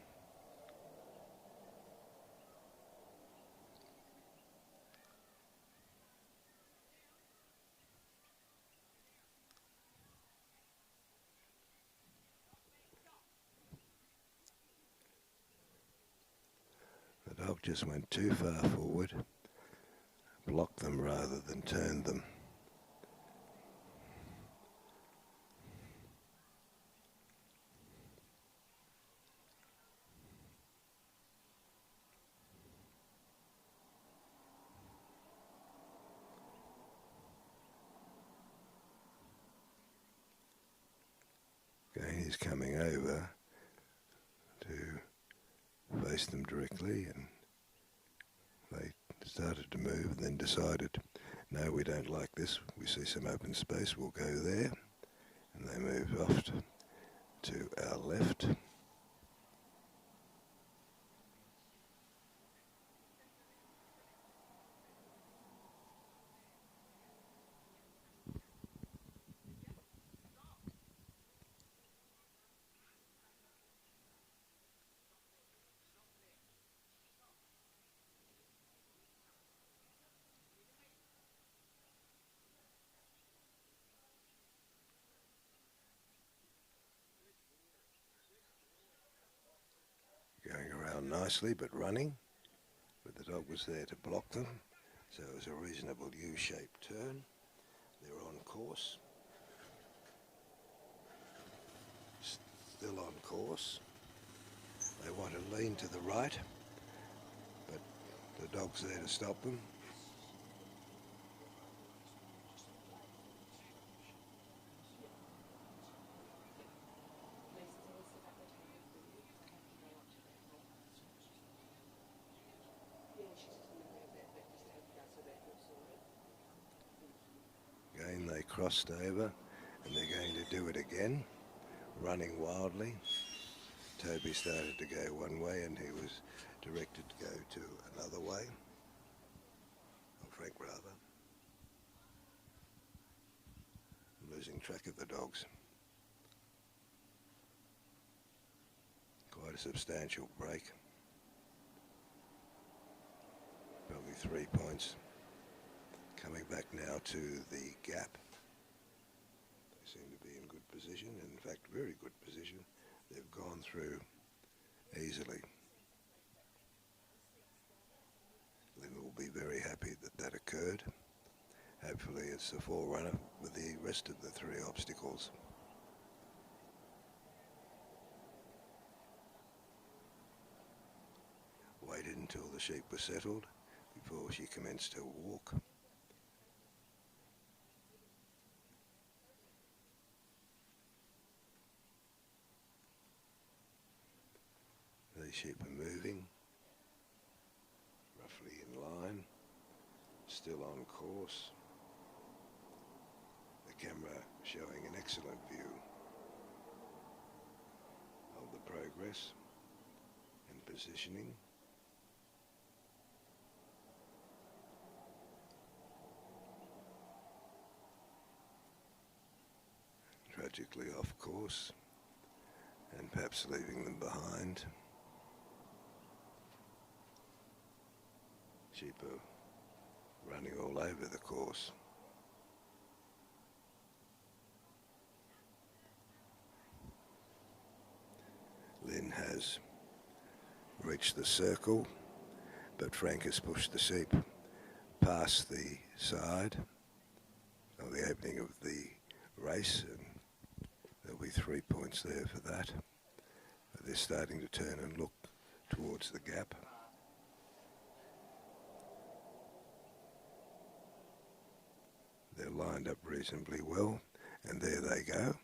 J: The dog just went too far forward, blocked them rather than turned them. Again, he's coming over to face them directly, and they started to move and then decided, no, we don't like this. We see some open space, we'll go there. And they moved off to our left. Going around nicely, but running. But the dog was there to block them, so it was a reasonable U-shaped turn. They're on course. Still on course. They want to lean to the right, but the dog's there to stop them. crossed over, and they're going to do it again, running wildly. Toby started to go one way and he was directed to go to another way, or Frank rather. I'm losing track of the dogs. Quite a substantial break. Probably 3 points. Coming back now to the gap. They seem to be in good position, in fact very good position. They've gone through easily. Lynn will be very happy that that occurred. Hopefully it's the forerunner with the rest of the 3 obstacles. Waited until the sheep were settled before she commenced her walk. The sheep are moving, roughly in line, still on course. The camera showing an excellent view of the progress and positioning. Tragically off course and perhaps leaving them behind. Sheep are running all over the course. Lynn has reached the circle, but Frank has pushed the sheep past the side of the opening of the race, and there'll be 3 points there for that. But they're starting to turn and look towards the gap. They're lined up reasonably well, and there they go.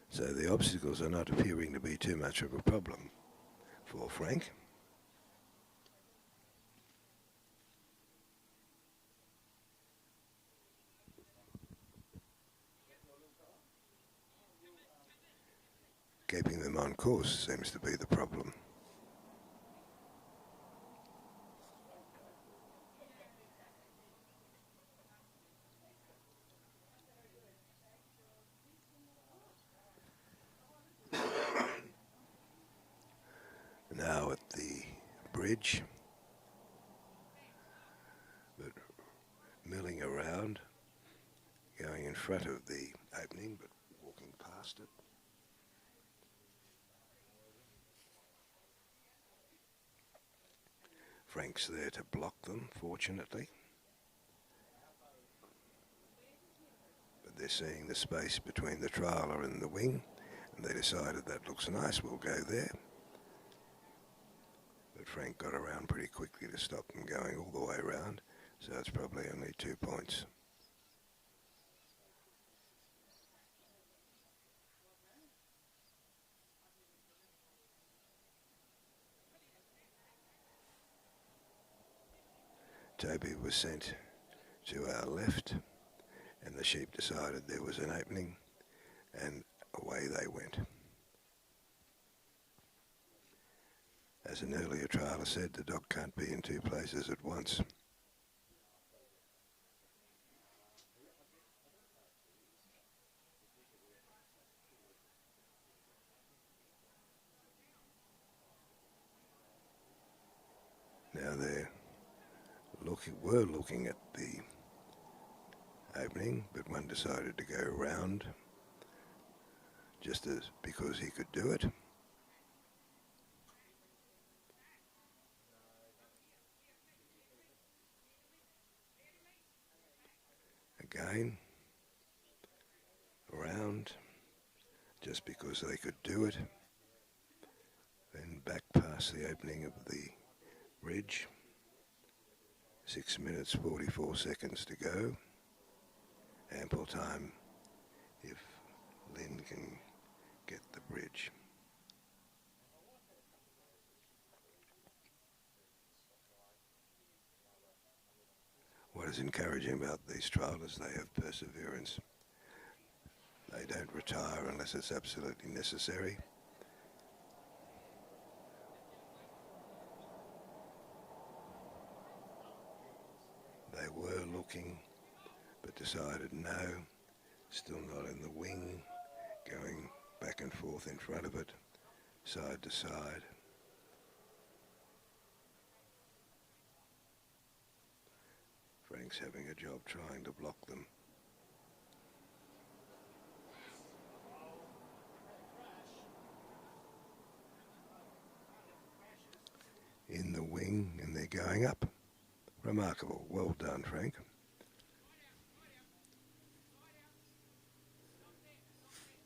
J: So the obstacles are not appearing to be too much of a problem for Frank. Keeping them on course seems to be the problem. Now at the bridge, but milling around, going in front of the opening but walking past it. Frank's there to block them, fortunately. But they're seeing the space between the trailer and the wing, and they decided that looks nice, we'll go there. But Frank got around pretty quickly to stop them going all the way around, so it's probably only 2 points. Toby was sent to our left, and the sheep decided there was an opening, and away they went. As an earlier trialer said, the dog can't be in 2 places at once. Now were looking at the opening, but one decided to go around just because he could do it. Again, around, just because they could do it. Then back past the opening of the bridge. 6 minutes 44 seconds to go. Ample time if Lynn can get the bridge. is encouraging about these triallers, they have perseverance. They don't retire unless it's absolutely necessary. They were looking, but decided no, still not in the wing, going back and forth in front of it, side to side. Frank's having a job trying to block them. In the wing, and they're going up. Remarkable. Well done, Frank.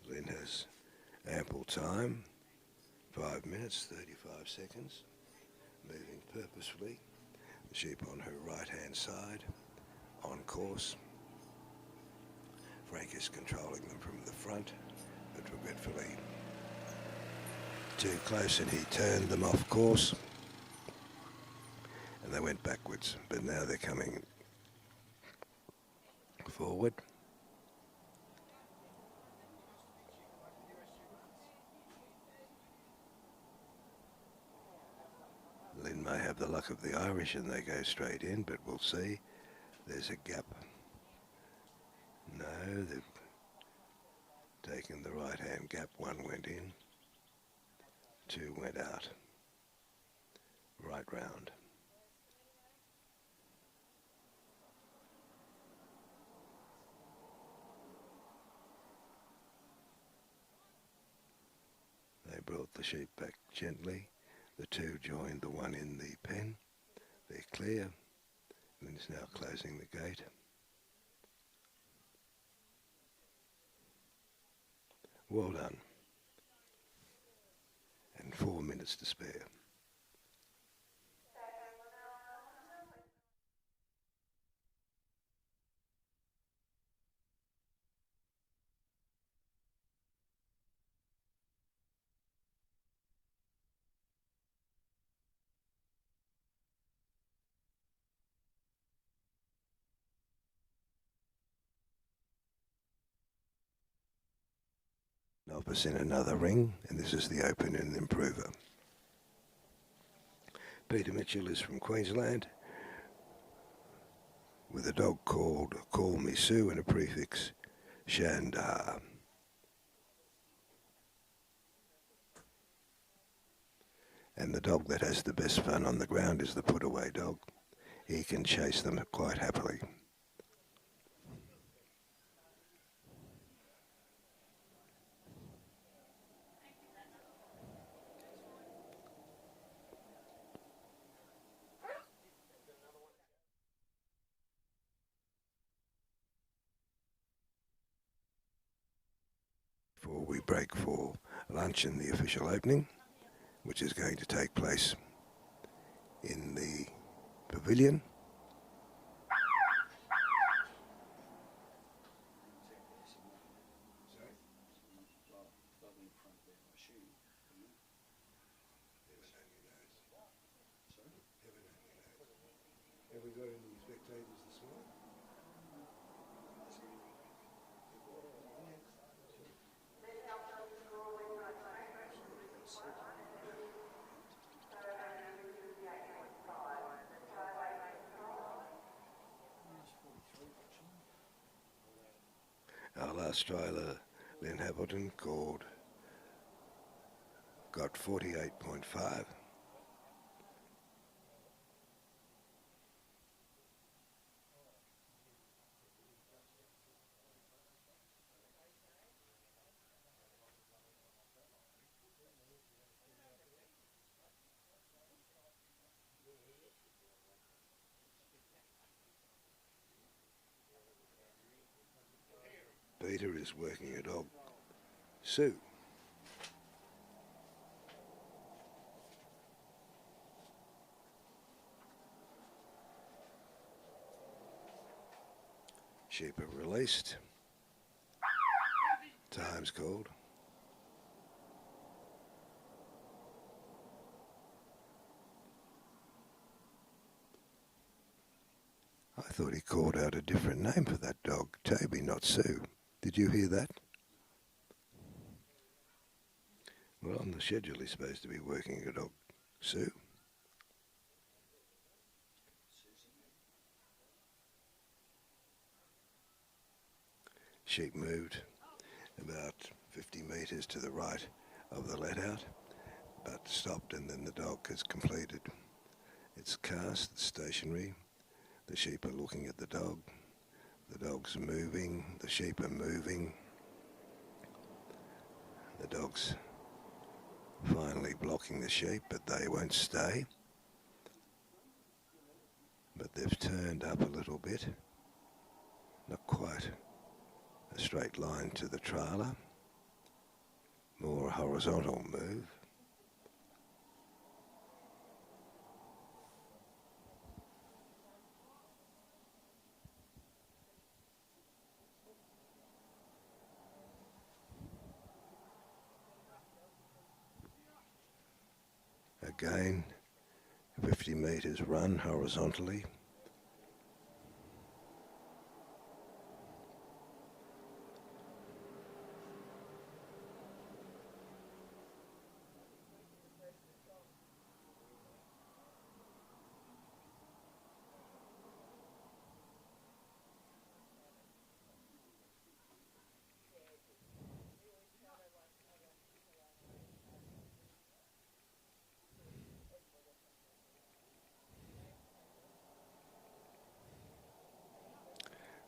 J: Lynn has ample time. 5 minutes, 35 seconds. Moving purposefully. The sheep on her right-hand side. On course. Frank is controlling them from the front, but regretfully too close, and he turned them off course. And they went backwards, but now they're coming forward. Lynn may have the luck of the Irish and they go straight in, but we'll see. There's a gap. No, they've taken the right-hand gap. One went in, two went out. Right round. They brought the sheep back gently. The two joined the one in the pen. They're clear. And it's now closing the gate. Well done. And 4 minutes to spare. Novice in another ring, and this is the Open and Improver. Peter Mitchell is from Queensland with a dog called Call Me Sue and a prefix Shandar. And the dog that has the best fun on the ground is the put-away dog. He can chase them quite happily. Before we break for lunch and the official opening, which is going to take place in the pavilion. Have we got any spectators this morning? Our last trialer, Lynn Hamilton, got 48.5. Peter is working a dog, Sue. Sheep are released. Time's called. I thought he called out a different name for that dog. Toby, not Sue. Did you hear that? Well, on the schedule he's supposed to be working a dog, Sue. Sheep moved about 50 metres to the right of the let-out, but stopped, and then the dog has completed its cast. It's stationary. The sheep are looking at the dog. The dog's moving. The sheep are moving. The dog's finally blocking the sheep, but they won't stay. But they've turned up a little bit. Not quite a straight line to the trailer. More horizontal move. Again, 50 metres run horizontally.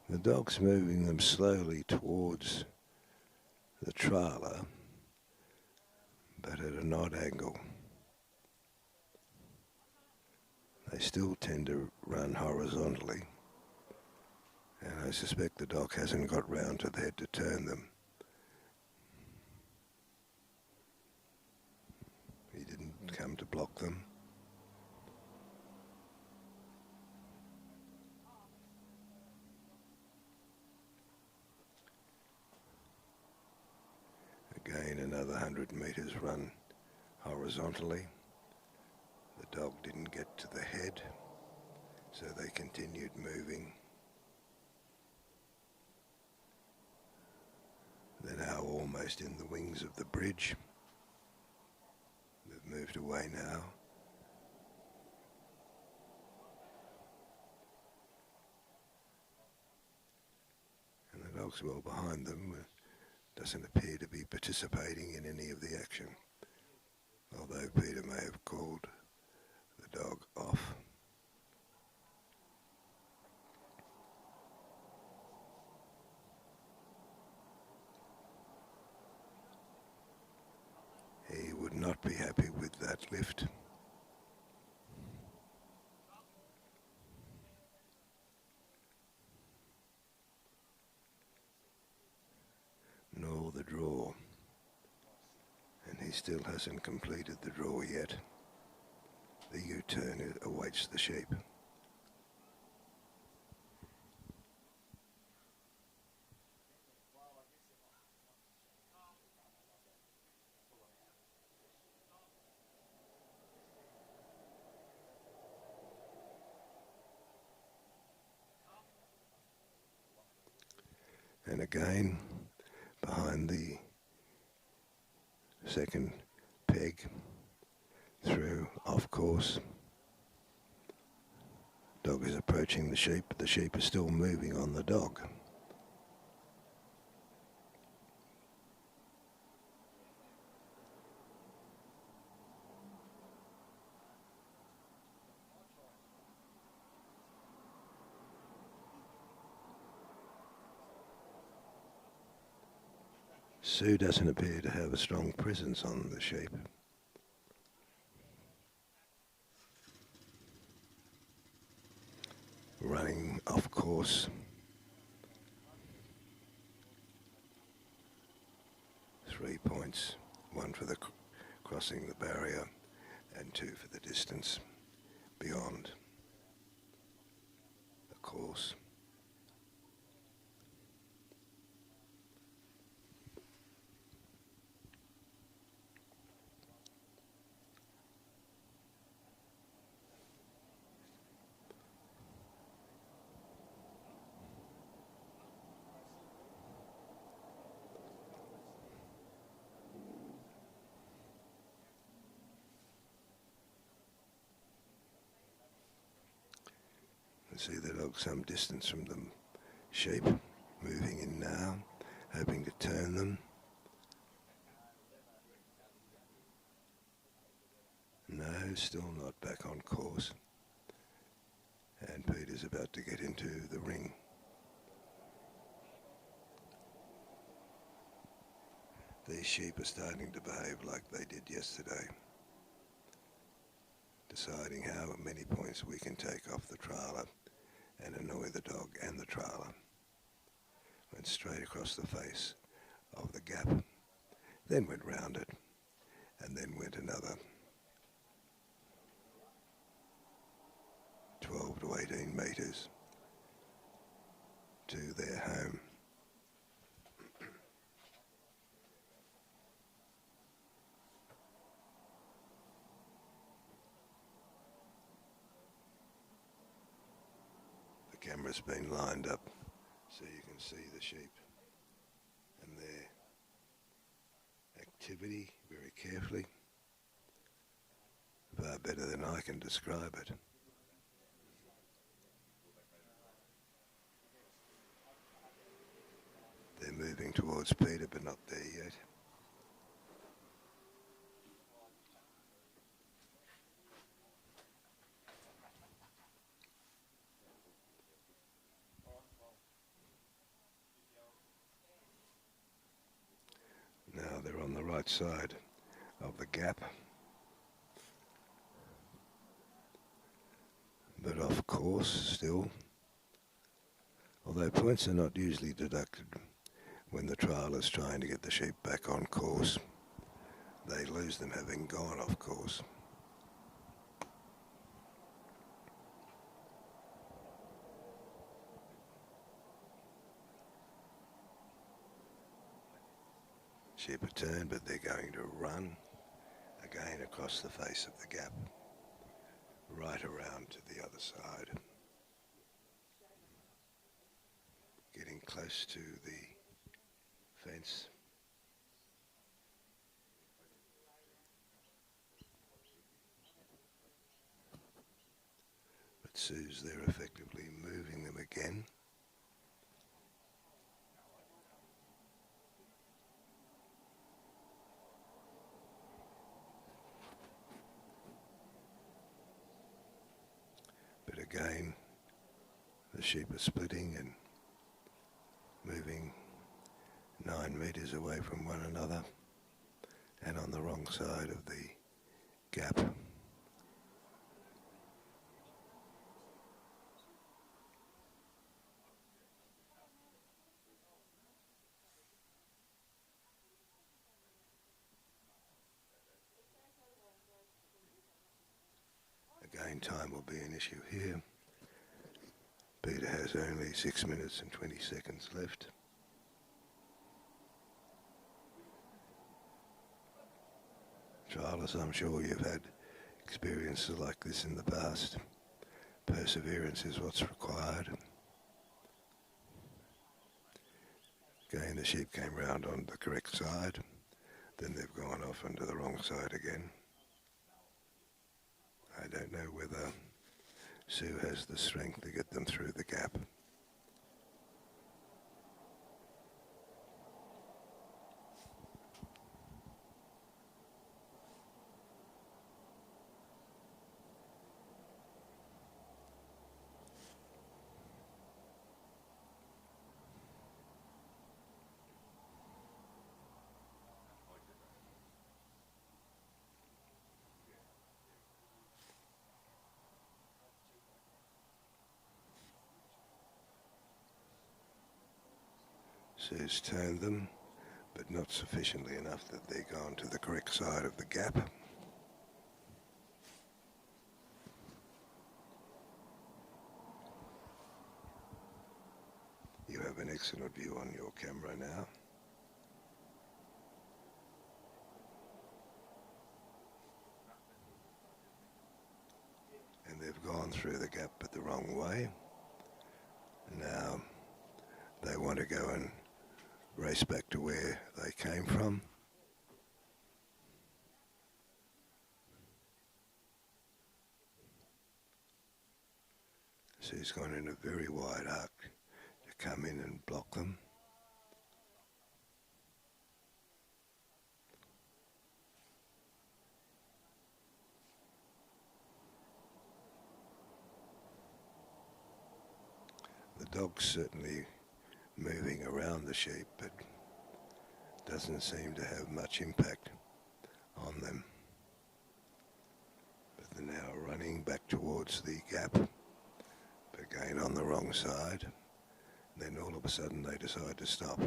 J: The dog's moving them slowly towards the trailer, but at an odd angle. They still tend to run horizontally, and I suspect the dog hasn't got round to the head to turn them. He didn't come to block them. Again, another 100 metres run horizontally. The dog didn't get to the head, so they continued moving. They're now almost in the wings of the bridge. They've moved away now. And the dog's well behind them. Doesn't appear to be participating in any of the action, although Peter may have called the dog off. He would not be happy with that lift. Nor the draw. And he still hasn't completed the draw yet. The U-turn awaits the sheep. And again, behind the second peg, through, off course. Dog is approaching the sheep, but the sheep is still moving on the dog. Sue doesn't appear to have a strong presence on the sheep. Running off course. 3 points, 1 for the crossing the barrier and 2 for the distance beyond the course. can see the dog some distance from the sheep, moving in now, hoping to turn them. No, still not back on course. And Peter's about to get into the ring. These sheep are starting to behave like they did yesterday, deciding how many points we can take off the trailer and annoy the dog and the trailer. Went straight across the face of the gap, then went round it, and then went another 12 to 18 metres to their home. The camera's been lined up so you can see the sheep and their activity very carefully, far better than I can describe it. They're moving towards Peter, but not there yet. Now they're on the right side of the gap, but off course still. Although points are not usually deducted when the trailer's trying to get the sheep back on course, they lose them having gone off course. Sheep are turned, but they're going to run again across the face of the gap, right around to the other side, getting close to the fence. But Sue's there effectively moving them again. But again, the sheep are splitting and moving 9 metres away from one another and on the wrong side of the gap. Again, time will be an issue here. Peter has only 6 minutes and 20 seconds left. Trailers, I'm sure you've had experiences like this in the past. Perseverance is what's required. Again, the sheep came round on the correct side, then they've gone off onto the wrong side again. I don't know whether Sue has the strength to get them through the gap. Sue's turned them, but not sufficiently enough that they're gone to the correct side of the gap. You have an excellent view on your camera now. And they've gone through the gap but the wrong way. Now they want to go and race back to where they came from. So he's gone in a very wide arc to come in and block them. The dog's certainly moving around the sheep, but doesn't seem to have much impact on them. But they're now running back towards the gap, again on the wrong side. Then all of a sudden they decide to stop.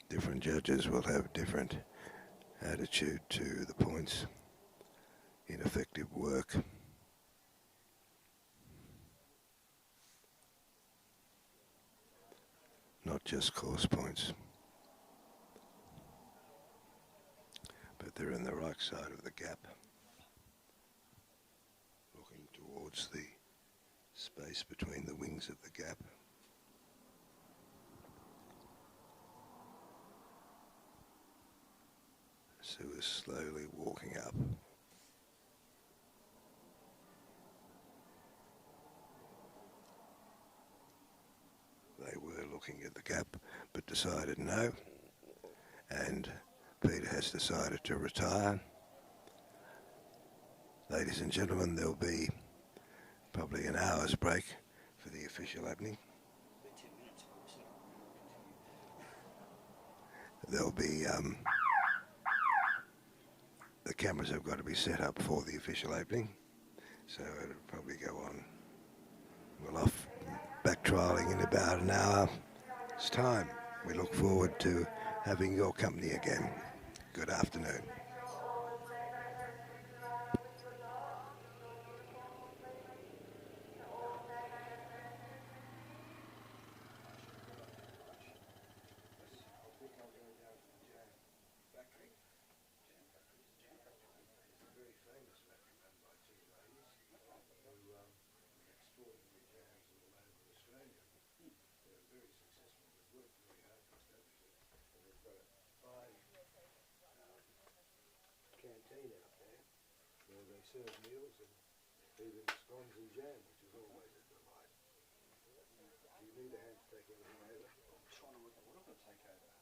J: Different judges will have different attitude to the points. Ineffective work. Not just course points. But they're in the right side of the gap. Looking towards the space between the wings of the gap. Sue is slowly walking up. They were looking at the gap, but decided no. And Peter has decided to retire. Ladies and gentlemen, there'll be probably an hour's break for the official opening. There'll be the cameras have got to be set up for the official opening, so it'll probably go on. We're off back trialling in about an hour's time. We look forward to having your company again. Good afternoon. Canteen out there where they serve meals and even scones and jam, which is always a delight. Do you need a hand to take anything over? I'm trying to work out what I'm going to take over.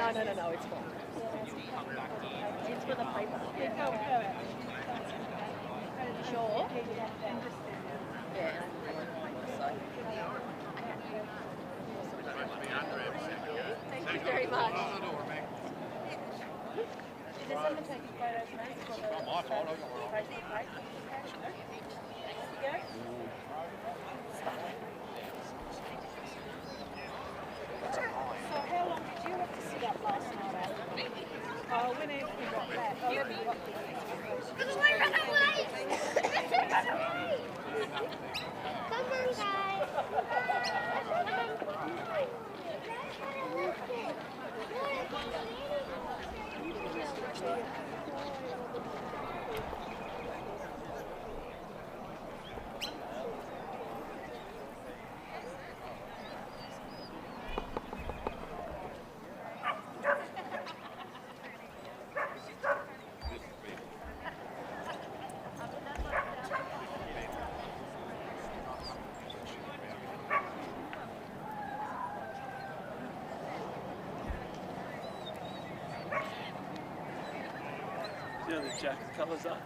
L: No, it's fine. It's for the paper. Sure. Yeah. Thank you very much. Is there someone taking photos now? Not my fault. So how long did you have to sit up last night? Oh, whenever you got back. Oh, whenever you got
M: See how the jacket colours are?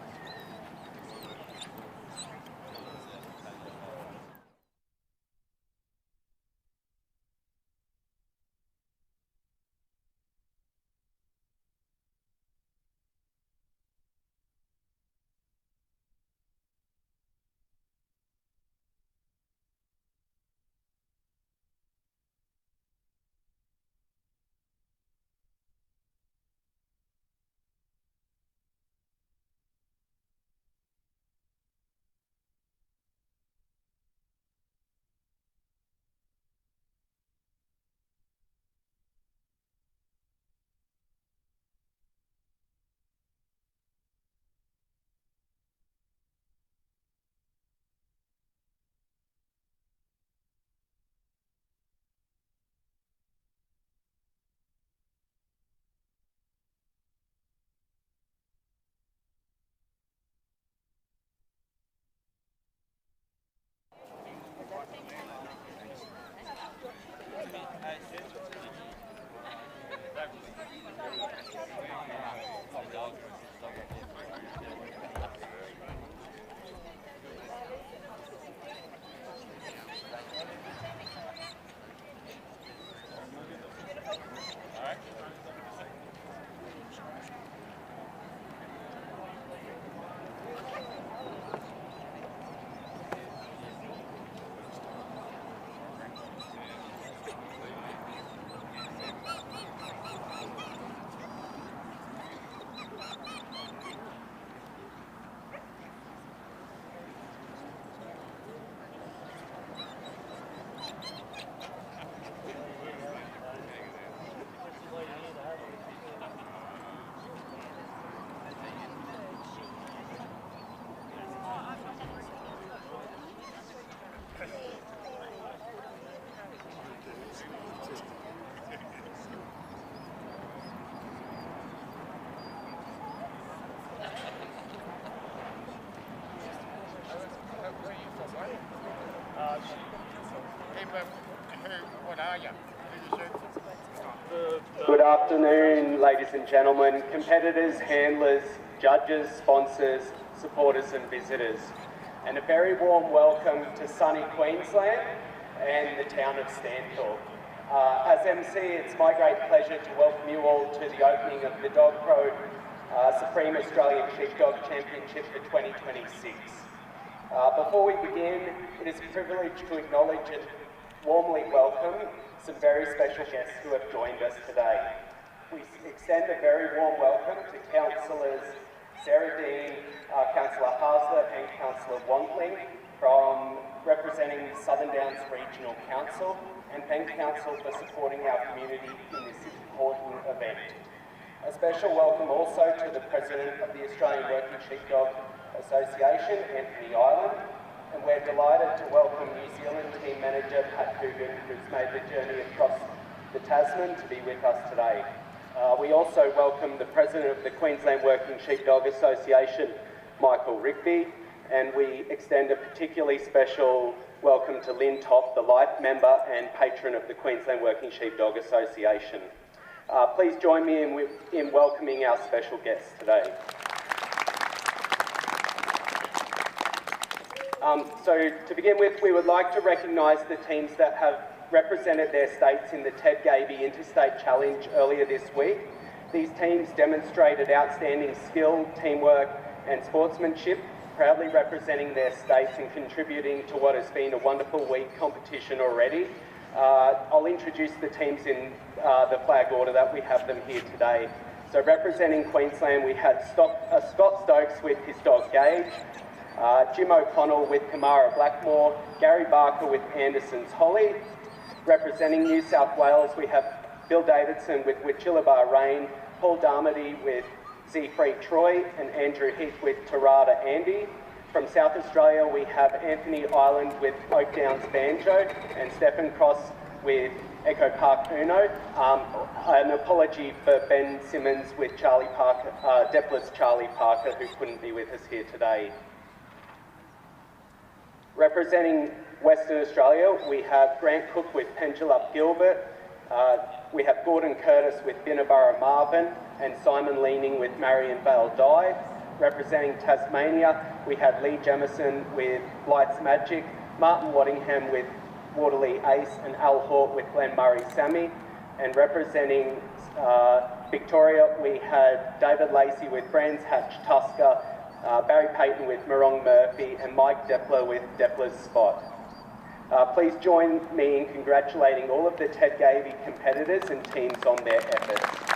N: Good afternoon, ladies and gentlemen, competitors, handlers, judges, sponsors, supporters and visitors. And a very warm welcome to sunny Queensland and the town of Stanthorpe. As MC, it's my great pleasure to welcome you all to the opening of the Dogpro Supreme Australian Sheepdog Championship for 2026. Before we begin, it is a privilege to acknowledge and warmly welcome some very special guests who have joined us today. We extend a very warm welcome to Councillors Sarah Dean, Councillor Haslett and Councillor Wantling from representing Southern Downs Regional Council, and thank Council for supporting our community in this important event. A special welcome also to the President of the Australian Working Sheepdog Association, Anthony Ireland, and we're delighted to welcome New Zealand Team Manager Pat Coogan, who's made the journey across the Tasman to be with us today. We also welcome the President of the Queensland Working Sheepdog Association, Michael Rigby, and we extend a particularly special welcome to Lynn Topp, the Life Member and Patron of the Queensland Working Sheepdog Association. Please join me in welcoming our special guests today. So to begin with, we would like to recognise the teams that have represented their states in the Ted Gaby Interstate Challenge earlier this week. These teams demonstrated outstanding skill, teamwork and sportsmanship, proudly representing their states and contributing to what has been a wonderful week competition already. I'll introduce the teams in the flag order that we have them here today. So representing Queensland, we had Scott Stokes with his dog Gage, Jim O'Connell with Kamara Blackmore, Gary Barker with Anderson's Holly. Representing New South Wales, we have Bill Davidson with Wichilla Rain, Paul Darmody with Siegfried Troy, and Andrew Heath with Tarada Andy. From South Australia, we have Anthony Ireland with Oak Downs Banjo, and Stephen Cross with Echo Park Uno. An apology for Ben Simmons with Charlie Parker, Depler's Charlie Parker, who couldn't be with us here today. Representing Western Australia, we have Grant Cook with Pendulum Gilbert, we have Gordon Curtis with Binnaburra Marvin, and Simon Leaning with Marion Vale Dive. Representing Tasmania, we have Lee Jamison with Blight's Magic, Martin Waddingham with Waterley Ace, and Al Hort with Glen Murray Sammy. And representing Victoria, we had David Lacey with Brands Hatch Tusker, Barry Payton with Morong Murphy, and Mike Depler with Depler's Spot. Please join me in congratulating all of the Ted Gaby competitors and teams on their efforts.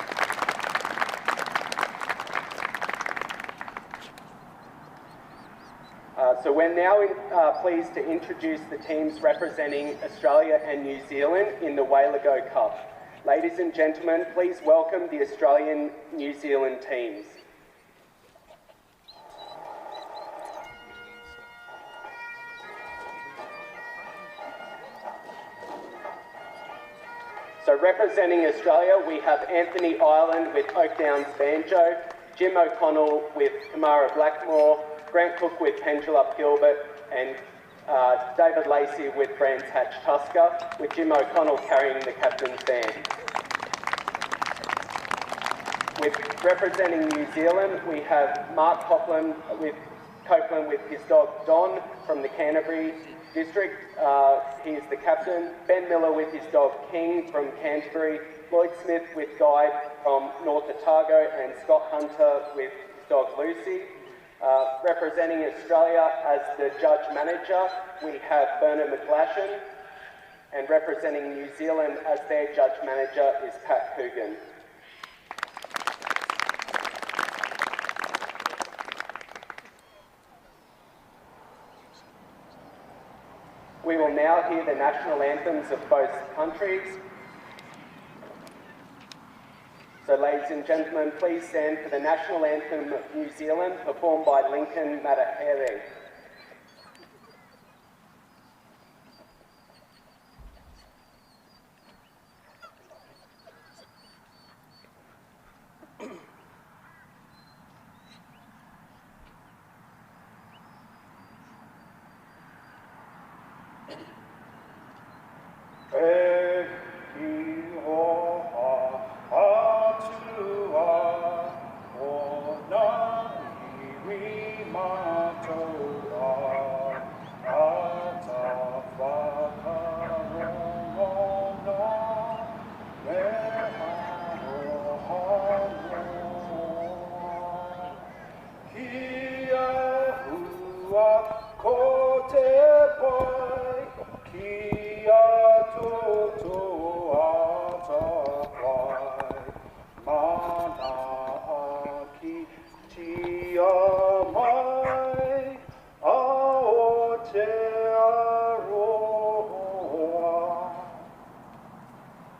N: So we're now pleased to introduce the teams representing Australia and New Zealand in the Whale-A-Go Cup. Ladies and gentlemen, please welcome the Australian-New Zealand teams. So representing Australia, we have Anthony Ireland with Oak Downs Banjo, Jim O'Connell with Kamara Blackmore, Grant Cook with Pendulum Gilbert, and David Lacey with Brands Hatch Tusker, with Jim O'Connell carrying the captain's band. With representing New Zealand, we have Mark Copeland with his dog Don from the Canterbury district. He is the captain. Ben Miller with his dog King from Canterbury, Lloyd Smith with Guide from North Otago, and Scott Hunter with his dog Lucy. Representing Australia as the judge manager, we have Bernard McGlashan, and representing New Zealand as their judge manager is Pat Coogan. We will now hear the national anthems of both countries. So ladies and gentlemen, please stand for the national anthem of New Zealand, performed by Lincoln Matahere.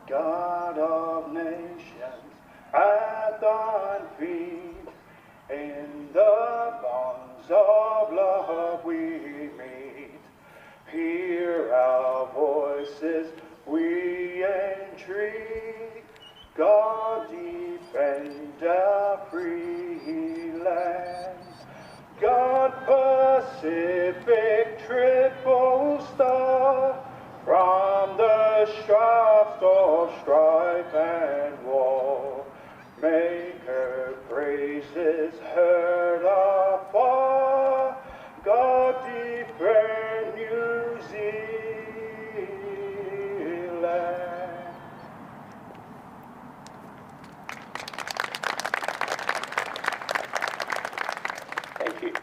O: God of nations, at thine feet, in the bonds of love we meet. Hear our voices, we entreat. God defend our free land. God Pacific triple star, from the shafts of strife and war.
N: you.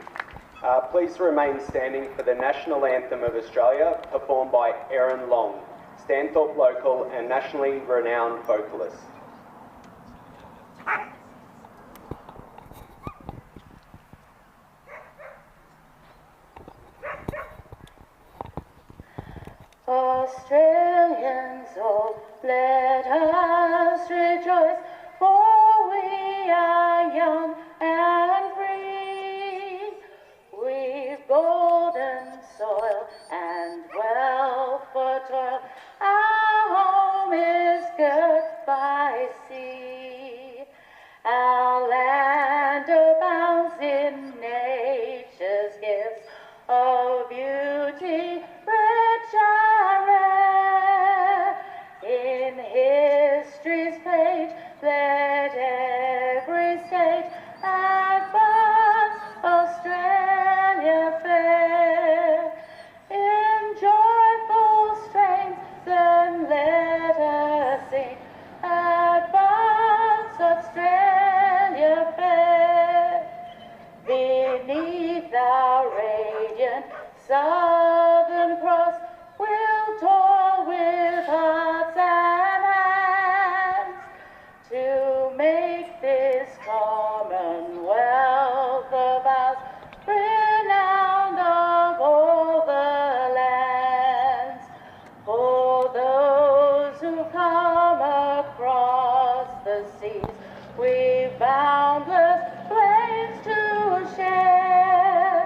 N: Please remain standing for the National Anthem of Australia, performed by Erin Long, Stanthorpe local and nationally renowned vocalist.
P: Australians, oh, let us rejoice, for we are young and free. We've golden soil and wealth for toil. Our home is girt by sea. Our land abounds in nature's gifts of beauty, rich and rare. In history's page, let every stage advance Australia fair. In joyful strains, then let us sing, advance Australia fair. Beneath our radiant Southern Cross, we'll toil with hearts and hands to make this Commonwealth of ours renowned of all the lands. For those who come across the seas, we've boundless plains to share.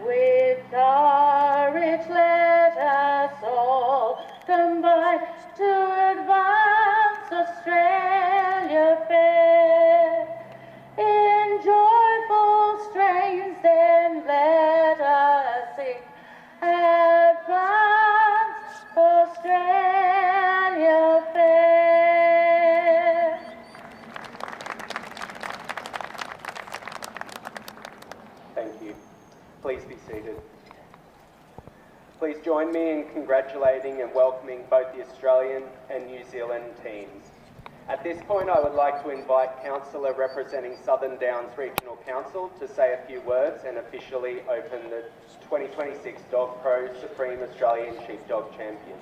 P: With courage let us all combine to advance Australia fair. In joyful strains then let us sing, advance Australia fair.
N: Thank you. Please be seated. Please join me in congratulating and welcoming both the Australian and New Zealand teams. At this point, I would like to invite Councillor representing Southern Downs Regional Council to say a few words and officially open the 2026 Dogpro Supreme Australian Sheepdog Champion.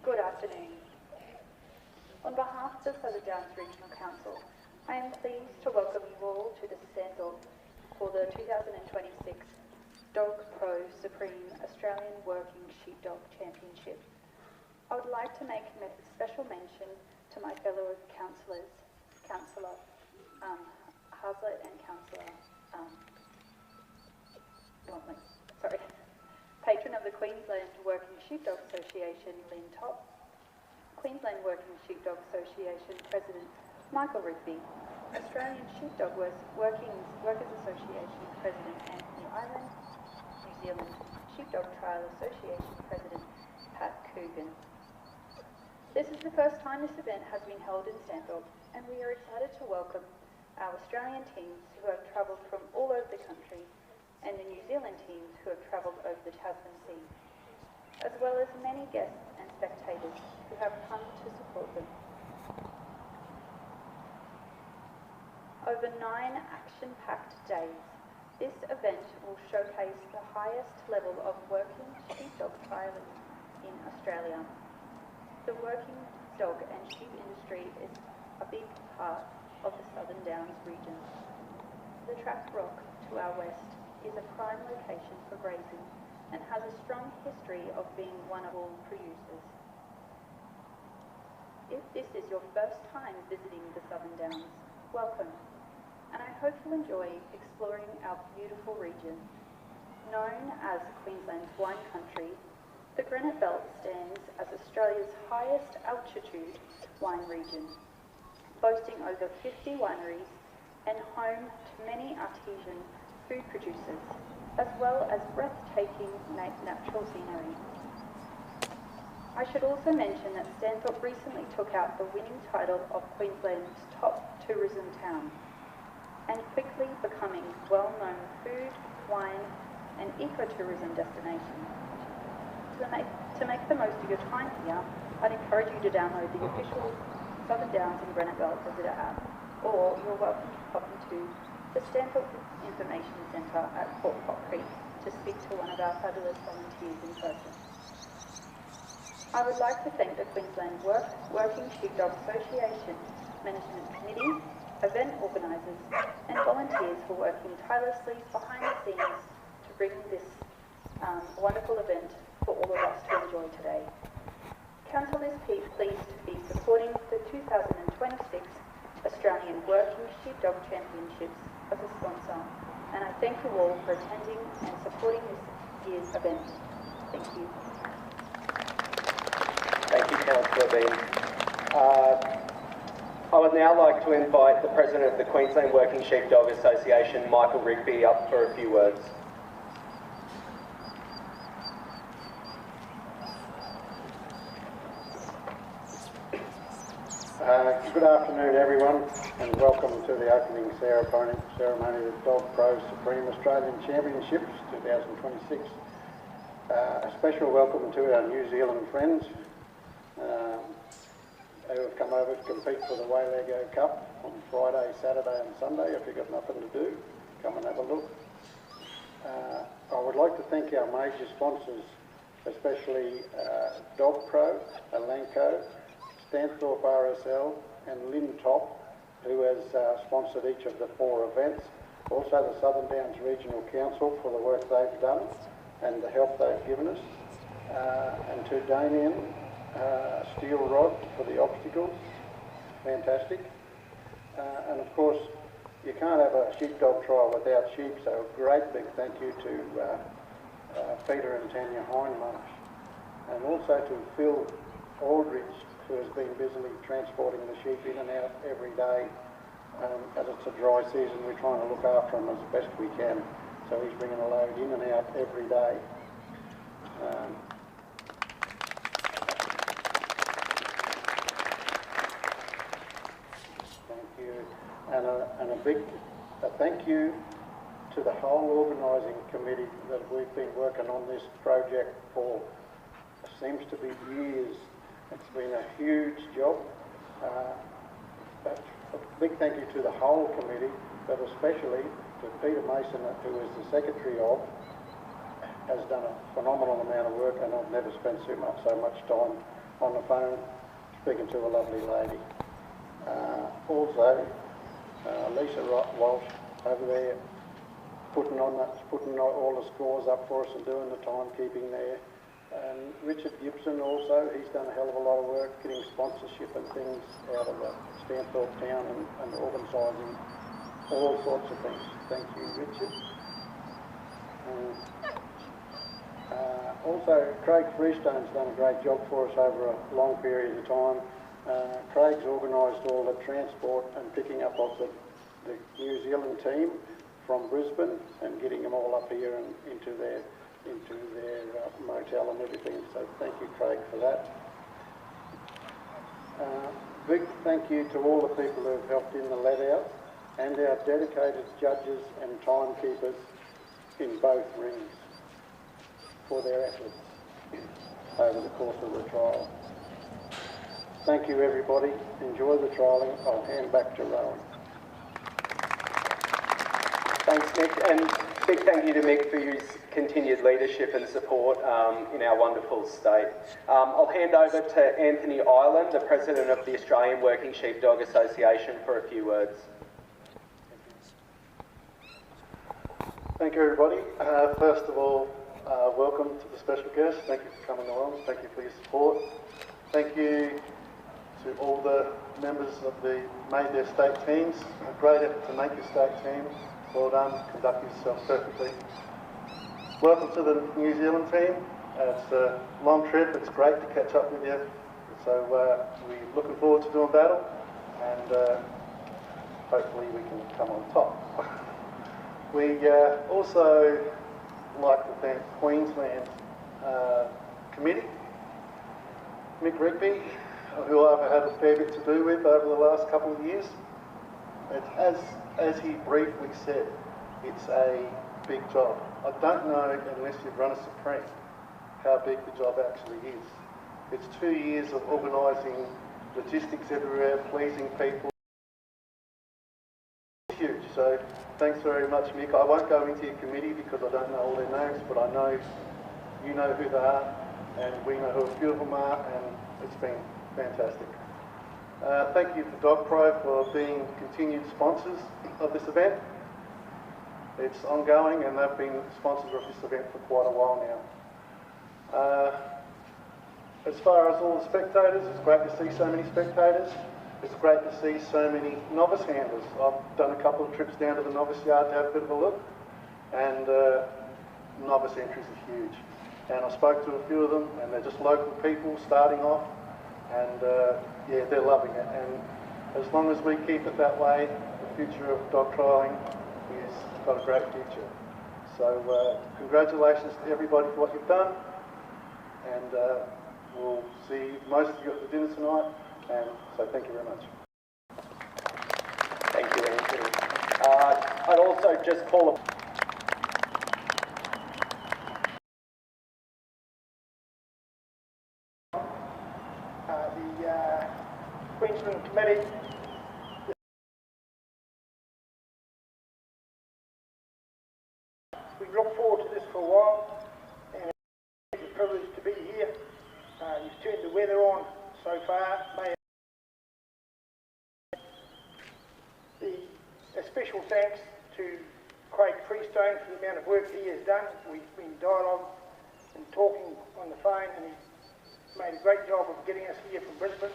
Q: Good afternoon. On behalf of the Southern Downs Regional Council, I am pleased to welcome you all to the Stanthorpe for the 2026 Dogpro Supreme Australian Working Sheepdog Championship. I would like to make a special mention to my fellow councillors, Councillor Haslett and Councillor Patron of the Queensland Working Sheepdog Association, Lynn Top, Queensland Working Sheepdog Association President Michael Rigby, Australian Sheepdog Workers Association President Anthony Ireland, New Zealand Sheepdog Trial Association President Pat Coogan. This is the first time this event has been held in Stanthorpe, and we are excited to welcome our Australian teams who have travelled from all over the country and the New Zealand teams who have travelled over the Tasman Sea, as well as many guests and spectators who have come to support them. Over 9 action-packed days, this event will showcase the highest level of working sheepdog trialling in Australia. The working dog and sheep industry is a big part of the Southern Downs region. The Trap Rock to our west is a prime location for grazing and has a strong history of being one of all producers. If this is your first time visiting the Southern Downs, welcome, and I hope you'll enjoy exploring our beautiful region. Known as Queensland's wine country, the Granite Belt stands as Australia's highest altitude wine region, boasting over 50 wineries and home to many artisan food producers, as well as breathtaking natural scenery. I should also mention that Stanthorpe recently took out the winning title of Queensland's top tourism town, and quickly becoming well-known food, wine and ecotourism destination. To make the most of your time here, I'd encourage you to download the official Southern Downs and Granite Belt Visitor app, or you're welcome to pop into the Stanthorpe Information Centre at Port Pot Creek to speak to one of our fabulous volunteers in person. I would like to thank the Queensland Working Sheepdog Association Management Committee, event organisers and volunteers for working tirelessly behind the scenes to bring this wonderful event for all of us to enjoy today. Council is pleased to be supporting the 2026 Australian Working Sheepdog Championships as a sponsor, and I thank you all for attending and supporting this year's event. Thank you.
N: Thank you, Councillor Bean. I would now like to invite the President of the Queensland Working Sheepdog Association, Michael Rigby, up for a few words.
O: Good afternoon, everyone, and welcome to the opening ceremony of the Dogpro Supreme Australian Championships 2026. A special welcome to our New Zealand friends who have come over to compete for the Waylago Cup on Friday, Saturday and Sunday. If you've got nothing to do, come and have a look. I would like to thank our major sponsors, especially Dogpro, Elanco, Stanthorpe RSL and Lintop, who has sponsored each of the 4 events. Also the Southern Downs Regional Council for the work they've done and the help they've given us. And to Damien, Steel Rod for the obstacles, fantastic. And of course, you can't have a sheepdog trial without sheep, so a great big thank you to Peter and Tanya Hindmarsh. And also to Phil Aldridge, who has been busily transporting the sheep in and out every day. As it's a dry season, we're trying to look after them as best we can. So he's bringing a load in and out every day. Thank you. And a big thank you to the whole organising committee that we've been working on this project for, seems to be years. It's been a huge job. A big thank you to the whole committee, but especially to Peter Mason, who is the secretary of, has done a phenomenal amount of work, and I've never spent so much time on the phone speaking to a lovely lady. Also, Lisa Walsh over there putting all the scores up for us and doing the timekeeping there. And Richard Gibson also, he's done a hell of a lot of work getting sponsorship and things out of the Stanthorpe town and organising all sorts of things. Thank you, Richard. Also, Craig Freestone's done a great job for us over a long period of time. Craig's organised all the transport and picking up of the New Zealand team from Brisbane and getting them all up here and into their motel and everything, so thank you, Craig, for that. Big thank you to all the people who have helped in the let-out and our dedicated judges and timekeepers in both rings for their efforts over the course of the trial. Thank you, everybody. Enjoy the trialling. I'll hand back to Rowan.
N: Thanks, Mick, and big thank you to Mick for his continued leadership and support in our wonderful state. I'll hand over to Anthony Ireland, the President of the Australian Working Sheepdog Association, for a few words.
O: Thank you, everybody. First of all, welcome to the special guest. Thank you for coming along. Thank you for your support. Thank you to all the members of the made their state teams. A great effort to make your state team. Well done. Conduct yourself perfectly. Welcome to the New Zealand team. It's a long trip. It's great to catch up with you. So we're looking forward to doing battle, and hopefully we can come on top. We also like to thank Queensland Committee, Mick Rigby, who I've had a fair bit to do with over the last couple of years. It's, as he briefly said, it's a big job. I don't know, unless you've run a Supreme, how big the job actually is. It's 2 years of organising logistics everywhere, pleasing people. It's huge. So thanks very much, Mick. I won't go into your committee because I don't know all their names, but I know you know who they are, and we know who a few of them are, and it's been fantastic. Thank you to Dogpro for being continued sponsors of this event. It's ongoing, and they've been sponsors of this event for quite a while now. As far as all the spectators, it's great to see so many spectators. It's great to see so many novice handlers. I've done a couple of trips down to the novice yard to have a bit of a look, and novice entries are huge. And I spoke to a few of them, and they're just local people starting off, and yeah, they're loving it. And as long as we keep it that way, the future of dog trialling is got a great future. So congratulations to everybody for what you've done, and we'll see most of you at the dinner tonight, and so thank you very much.
N: Thank you, Anthony. I'd also just call
R: the Queensland Committee. We look forward to this for a while, and it's a privilege to be here. You've turned the weather on so far. A special thanks to Craig Freestone for the amount of work he has done. We've been dialogue and talking on the phone, and he's made a great job of getting us here from Brisbane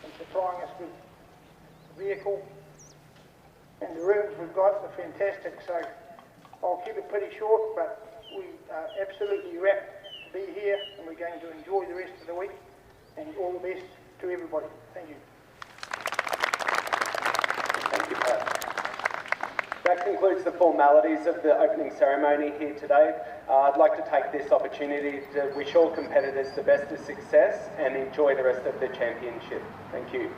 R: and supplying us with a vehicle. And the rooms we've got are fantastic, so I'll keep it pretty short, but we are absolutely wrapped to be here, and we're going to enjoy the rest of the week, and all the best to everybody. Thank you.
N: Thank you, Pat. That concludes the formalities of the opening ceremony here today. I'd like to take this opportunity to wish all competitors the best of success and enjoy the rest of the championship. Thank you.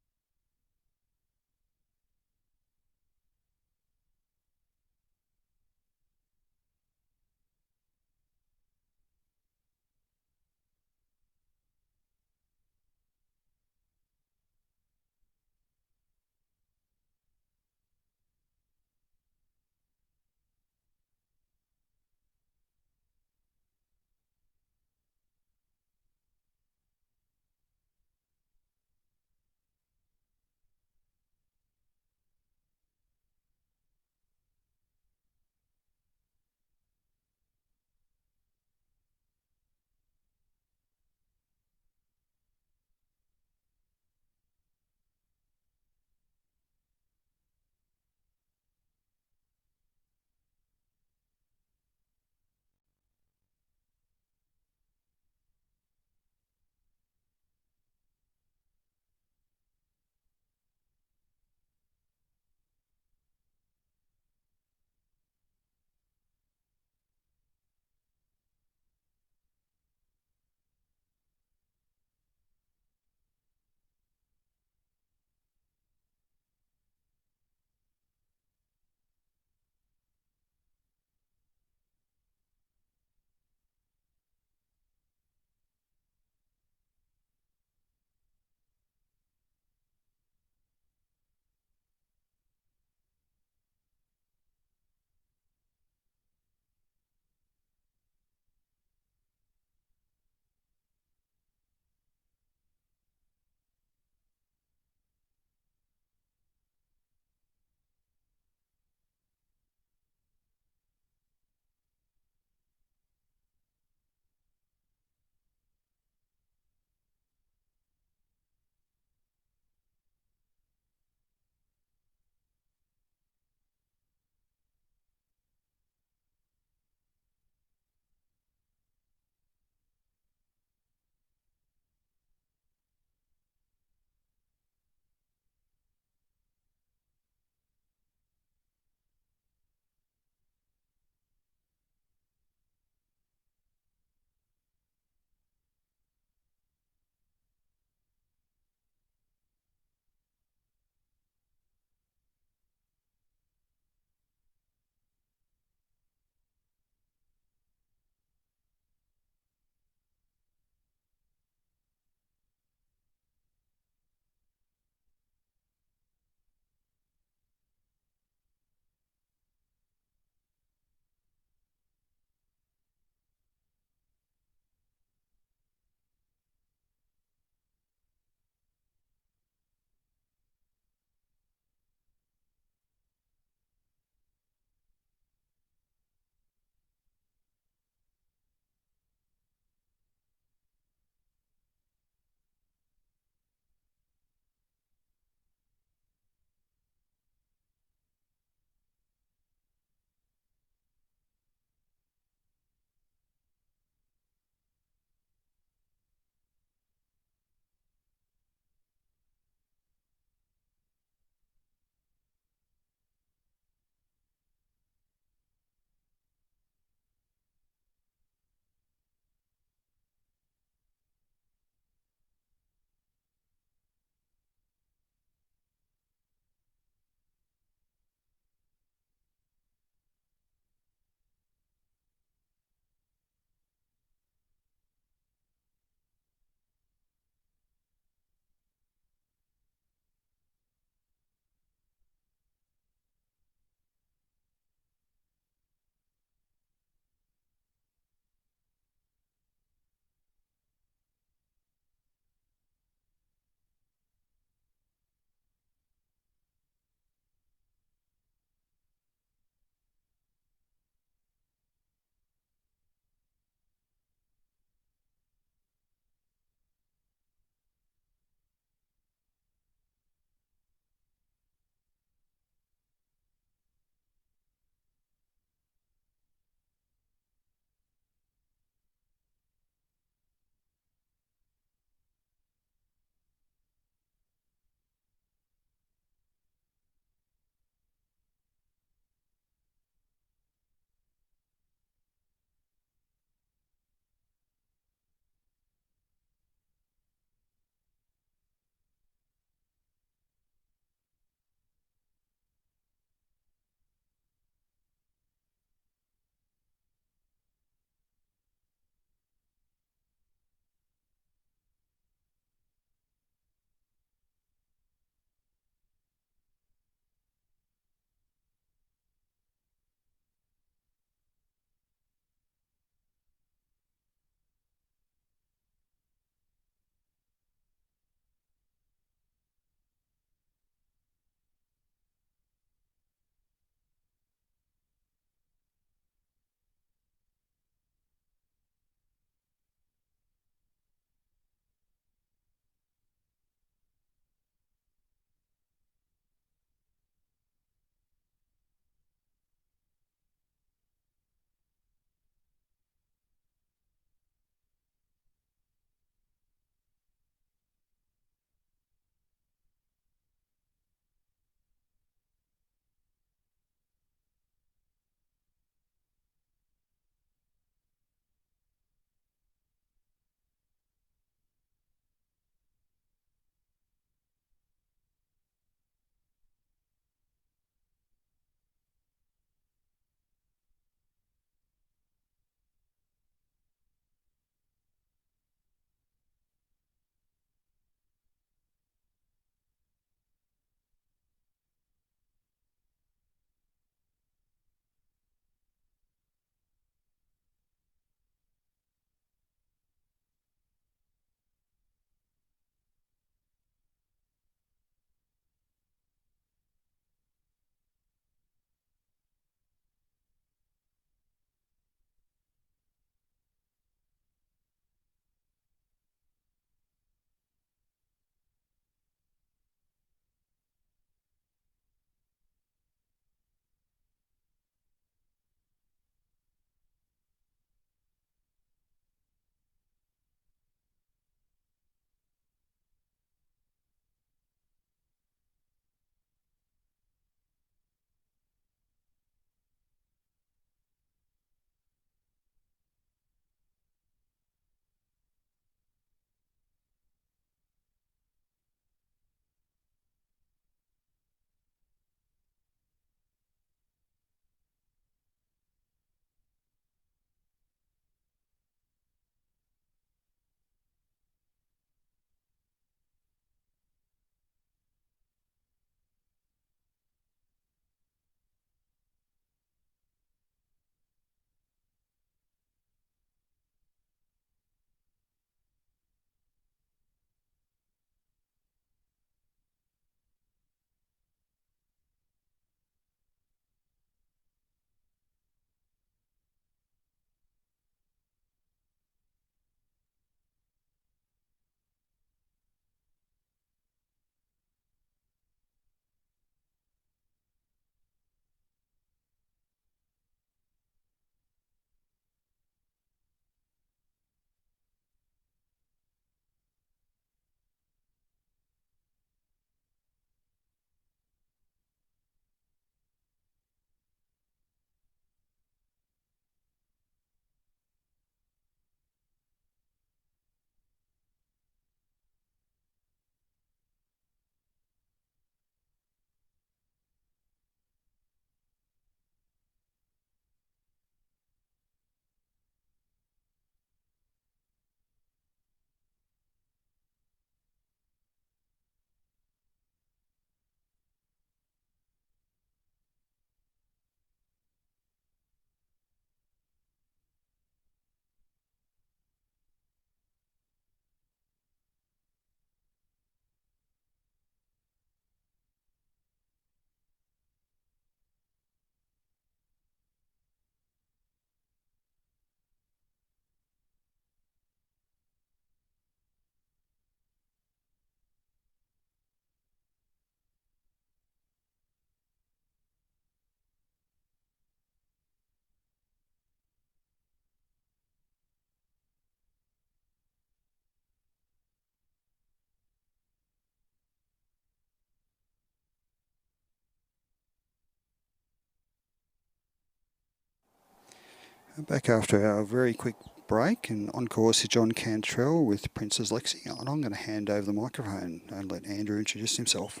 A: Back after our very quick break, and on course is John Cantrell with Princess Lexi. And I'm going to hand over the microphone and let Andrew introduce himself.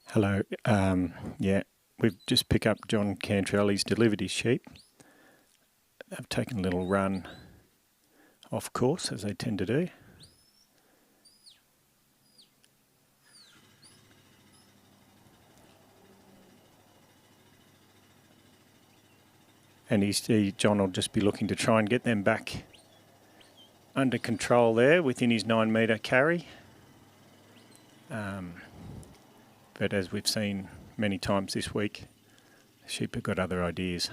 S: Hello. Yeah, we've just picked up John Cantrell. He's delivered his sheep. They've taken a little run off course, as they tend to do. And John will just be looking to try and get them back under control there within his 9 metre carry. But as we've seen many times this week, the sheep have got other ideas.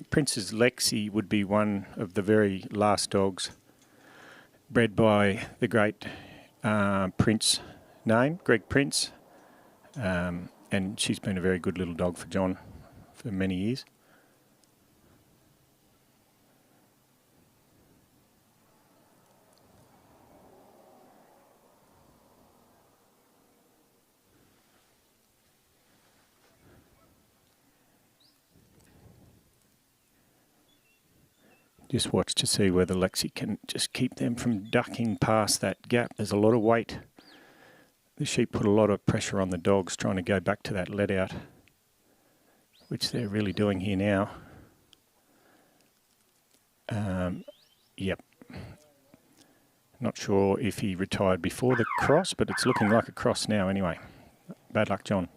S: Princess Lexi would be one of the very last dogs bred by the great Prince name, Greg Prince. And she's been a very good little dog for John for many years. Just watch to see whether Lexi can just keep them from ducking past that gap. There's a lot of weight. The sheep put a lot of pressure on the dogs trying to go back to that let out, which they're really doing here now. Yep. Not sure if he retired before the cross, but it's looking like a cross now anyway. Bad luck, John.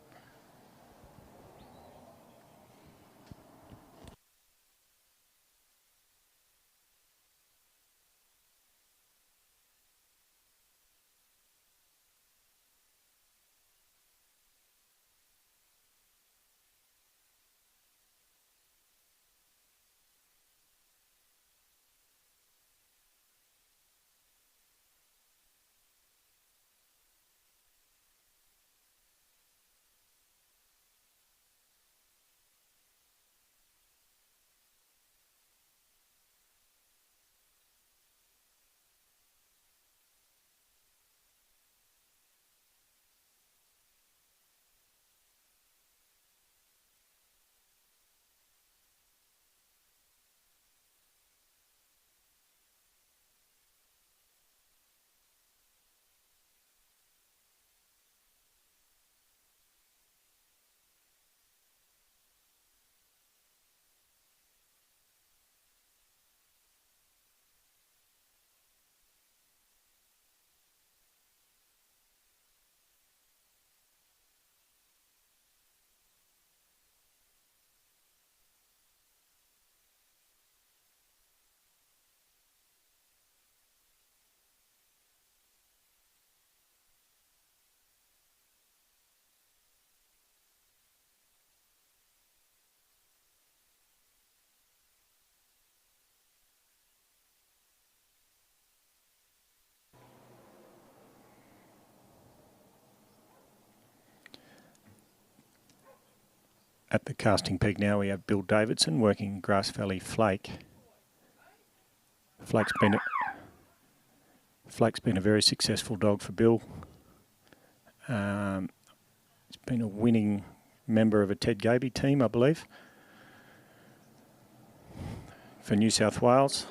S: At the casting peak now, we have Bill Davidson working Grass Valley Flake. Flake's been a very successful dog for Bill. He's been a winning member of a Ted Gaby team, I believe, for New South Wales.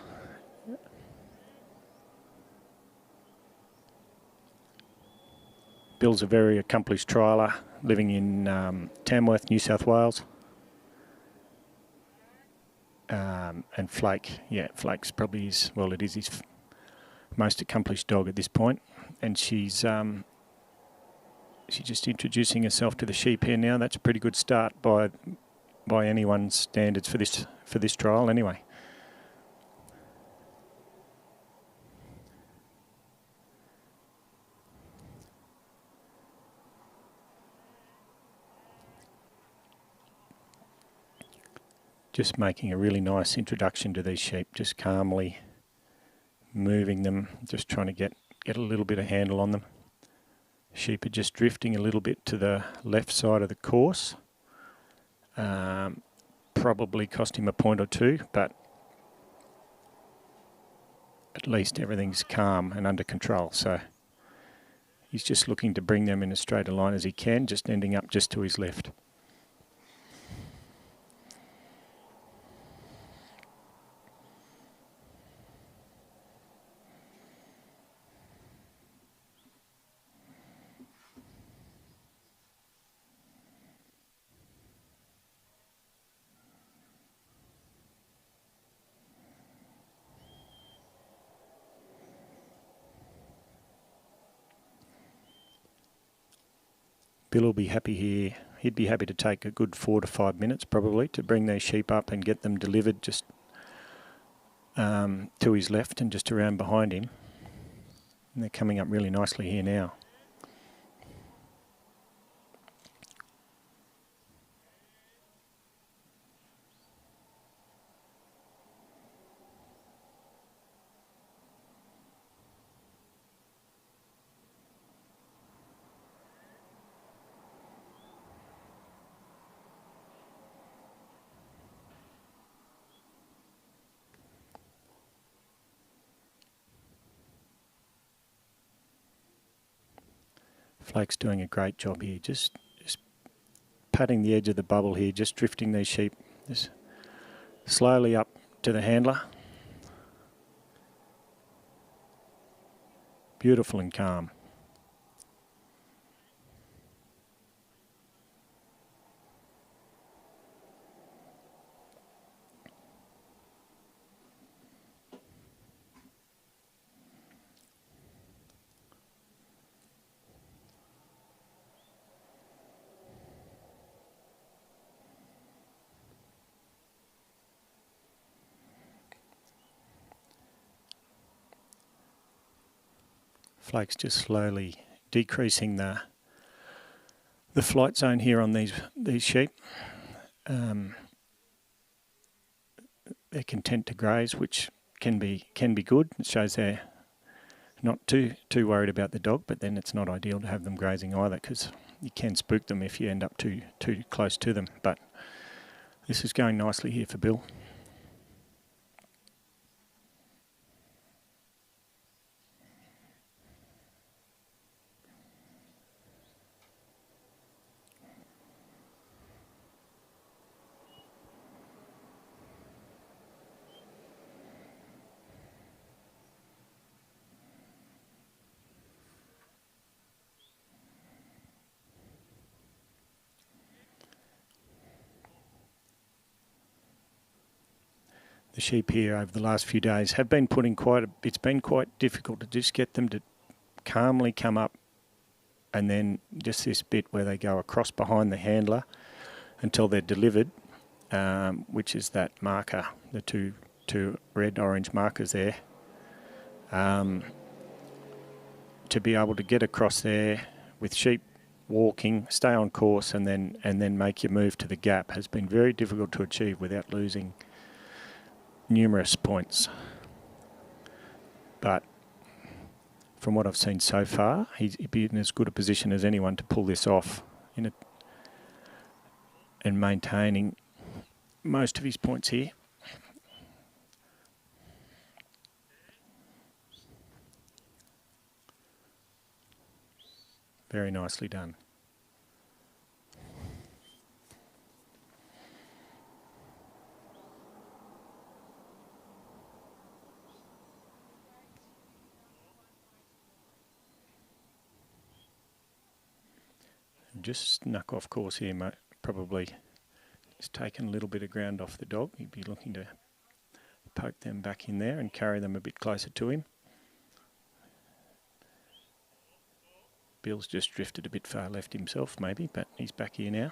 S: Bill's a very accomplished trialer living in Tamworth, New South Wales. And Flake, yeah, Flake's probably his, well, it is his most accomplished dog at this point. And she's just introducing herself to the sheep here now. That's a pretty good start by anyone's standards for this trial anyway. Just making a really nice introduction to these sheep, just calmly moving them, just trying to get a little bit of handle on them. Sheep are just drifting a little bit to the left side of the course. Probably cost him a point or two, but at least everything's calm and under control. So he's just looking to bring them in as straight a line as he can, just ending up just to his left. Bill will be happy here. He'd be happy to take a good 4 to 5 minutes probably to bring these sheep up and get them delivered just to his left and just around behind him. And they're coming up really nicely here now. Flake's doing a great job here, just patting the edge of the bubble here, just drifting these sheep just slowly up to the handler. Beautiful and calm. Flake's just slowly decreasing the flight zone here on these sheep. They're content to graze, which can be good. It shows they're not too worried about the dog, but then it's not ideal to have them grazing either, because you can spook them if you end up too close to them. But this is going nicely here for Bill. The sheep here over the last few days have been putting it's been quite difficult to just get them to calmly come up, and then just this bit where they go across behind the handler until they're delivered, which is that marker, the two red-orange markers there. To be able to get across there with sheep walking, stay on course, and then make your move to the gap has been very difficult to achieve without losing numerous points. But from what I've seen so far, he'd be in as good a position as anyone to pull this off and maintaining most of his points here. Very nicely done. Just snuck off course here, mate. Probably just taken a little bit of ground off the dog. He'd be looking to poke them back in there and carry them a bit closer to him. Bill's just drifted a bit far left himself maybe, but he's back here now.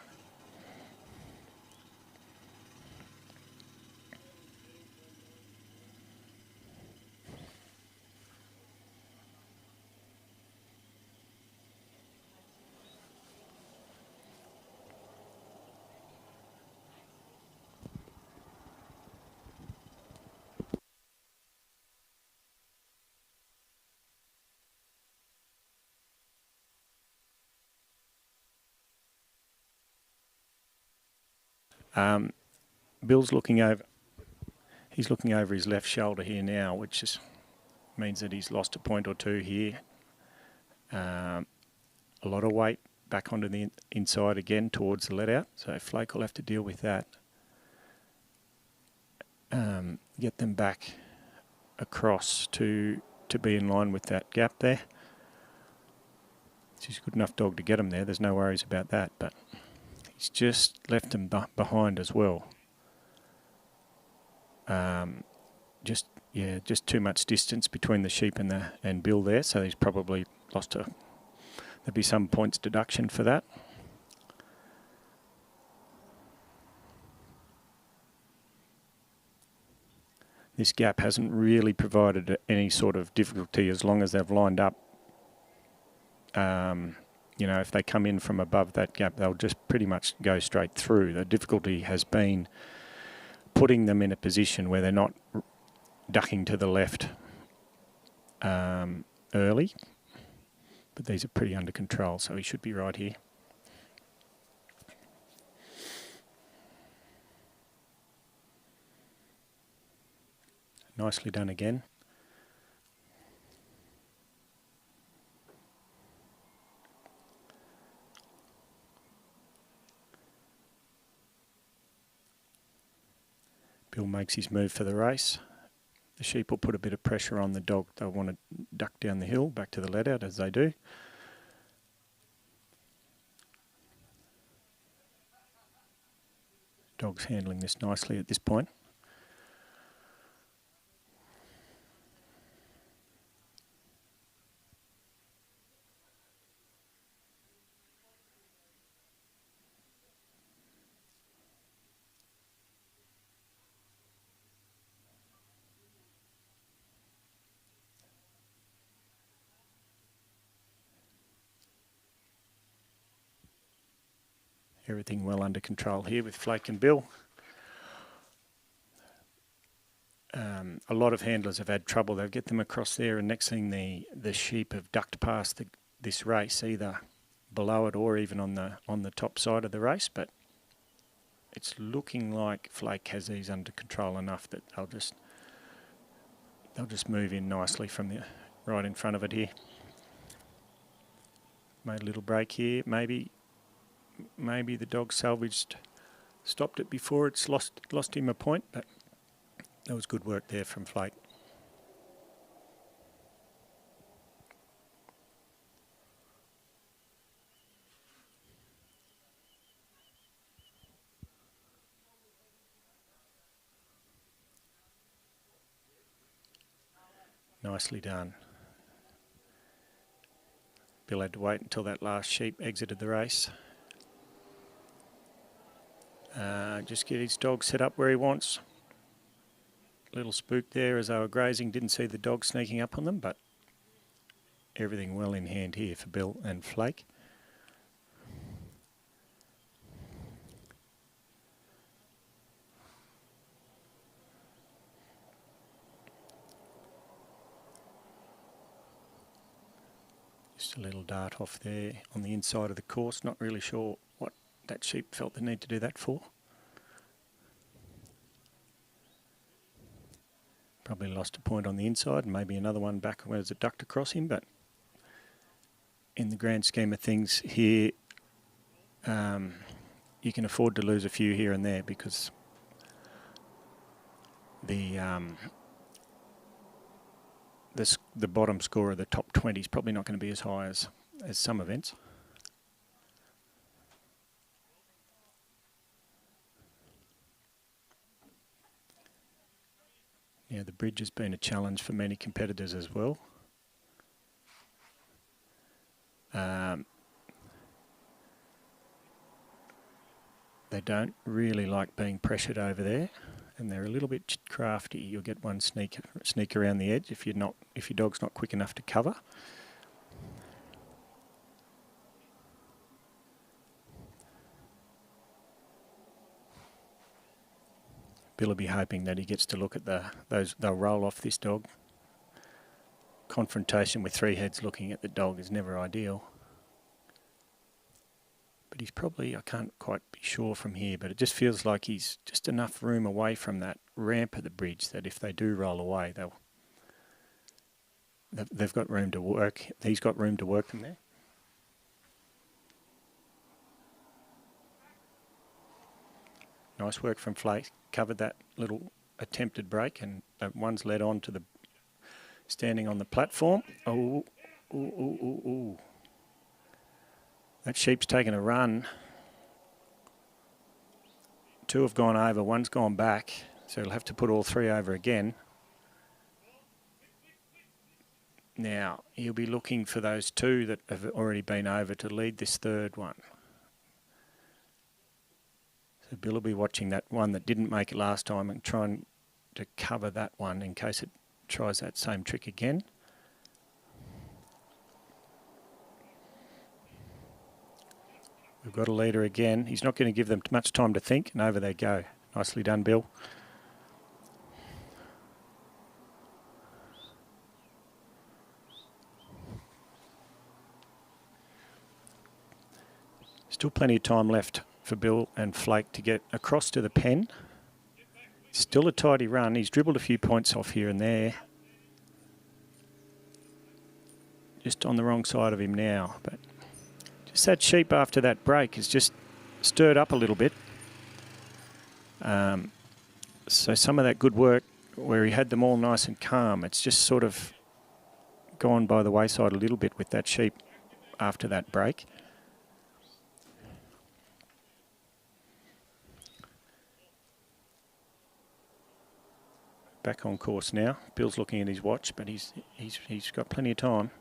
S: Bill's looking over. He's looking over his left shoulder here now, which means that he's lost a point or two here. A lot of weight back onto the inside again towards the let out, so Flake will have to deal with that. Get them back across to be in line with that gap there. She's a good enough dog to get him there. There's no worries about that, but he's just left them behind as well. Just too much distance between the sheep and Bill there, so he's probably lost there'd be some points deduction for that. This gap hasn't really provided any sort of difficulty as long as they've lined up. You know, if they come in from above that gap, they'll just pretty much go straight through. The difficulty has been putting them in a position where they're not ducking to the left early. But these are pretty under control, so he should be right here. Nicely done again. Bill makes his move for the race. The sheep will put a bit of pressure on the dog. They'll want to duck down the hill, back to the let out as they do. Dog's handling this nicely at this point. Everything well under control here with Flake and Bill. A lot of handlers have had trouble. They'll get them across there, and next thing the sheep have ducked past this race, either below it or even on the top side of the race. But it's looking like Flake has these under control enough that they'll just move in nicely from the right in front of it here. Made a little break here, maybe the dog stopped it before it's lost him a point, but that was good work there from Flake. Nicely done. Bill had to wait until that last sheep exited the race. Just get his dog set up where he wants. Little spook there as they were grazing. Didn't see the dog sneaking up on them, but everything well in hand here for Bill and Flake. Just a little dart off there on the inside of the course. Not really sure what that sheep felt the need to do that for. Probably lost a point on the inside and maybe another one back where it ducked across him, but in the grand scheme of things here, you can afford to lose a few here and there because the bottom score of the top 20 is probably not going to be as high as some events. Yeah, the bridge has been a challenge for many competitors as well. They don't really like being pressured over there, and they're a little bit crafty. You'll get one sneak around the edge if your dog's not quick enough to cover. Bill will be hoping that he gets to look at they'll roll off this dog. Confrontation with three heads looking at the dog is never ideal. But he's probably, I can't quite be sure from here, but it just feels like he's just enough room away from that ramp of the bridge that if they do roll away, they've got room to work. He's got room to work from there. Nice work from Flake. Covered that little attempted break, and one's led on to the standing on the platform. Oh, ooh, ooh, ooh, ooh. That sheep's taken a run. Two have gone over, one's gone back, so he'll have to put all three over again. Now, he'll be looking for those two that have already been over to lead this third one. So Bill will be watching that one that didn't make it last time and trying to cover that one in case it tries that same trick again. We've got a leader again. He's not going to give them much time to think, and over they go. Nicely done, Bill. Still plenty of time left for Bill and Flake to get across to the pen. Still a tidy run. He's dribbled a few points off here and there. Just on the wrong side of him now. But just that sheep after that break has just stirred up a little bit. So some of that good work where he had them all nice and calm, it's just sort of gone by the wayside a little bit with that sheep after that break. Back on course now. Bill's looking at his watch, but he's got plenty of time.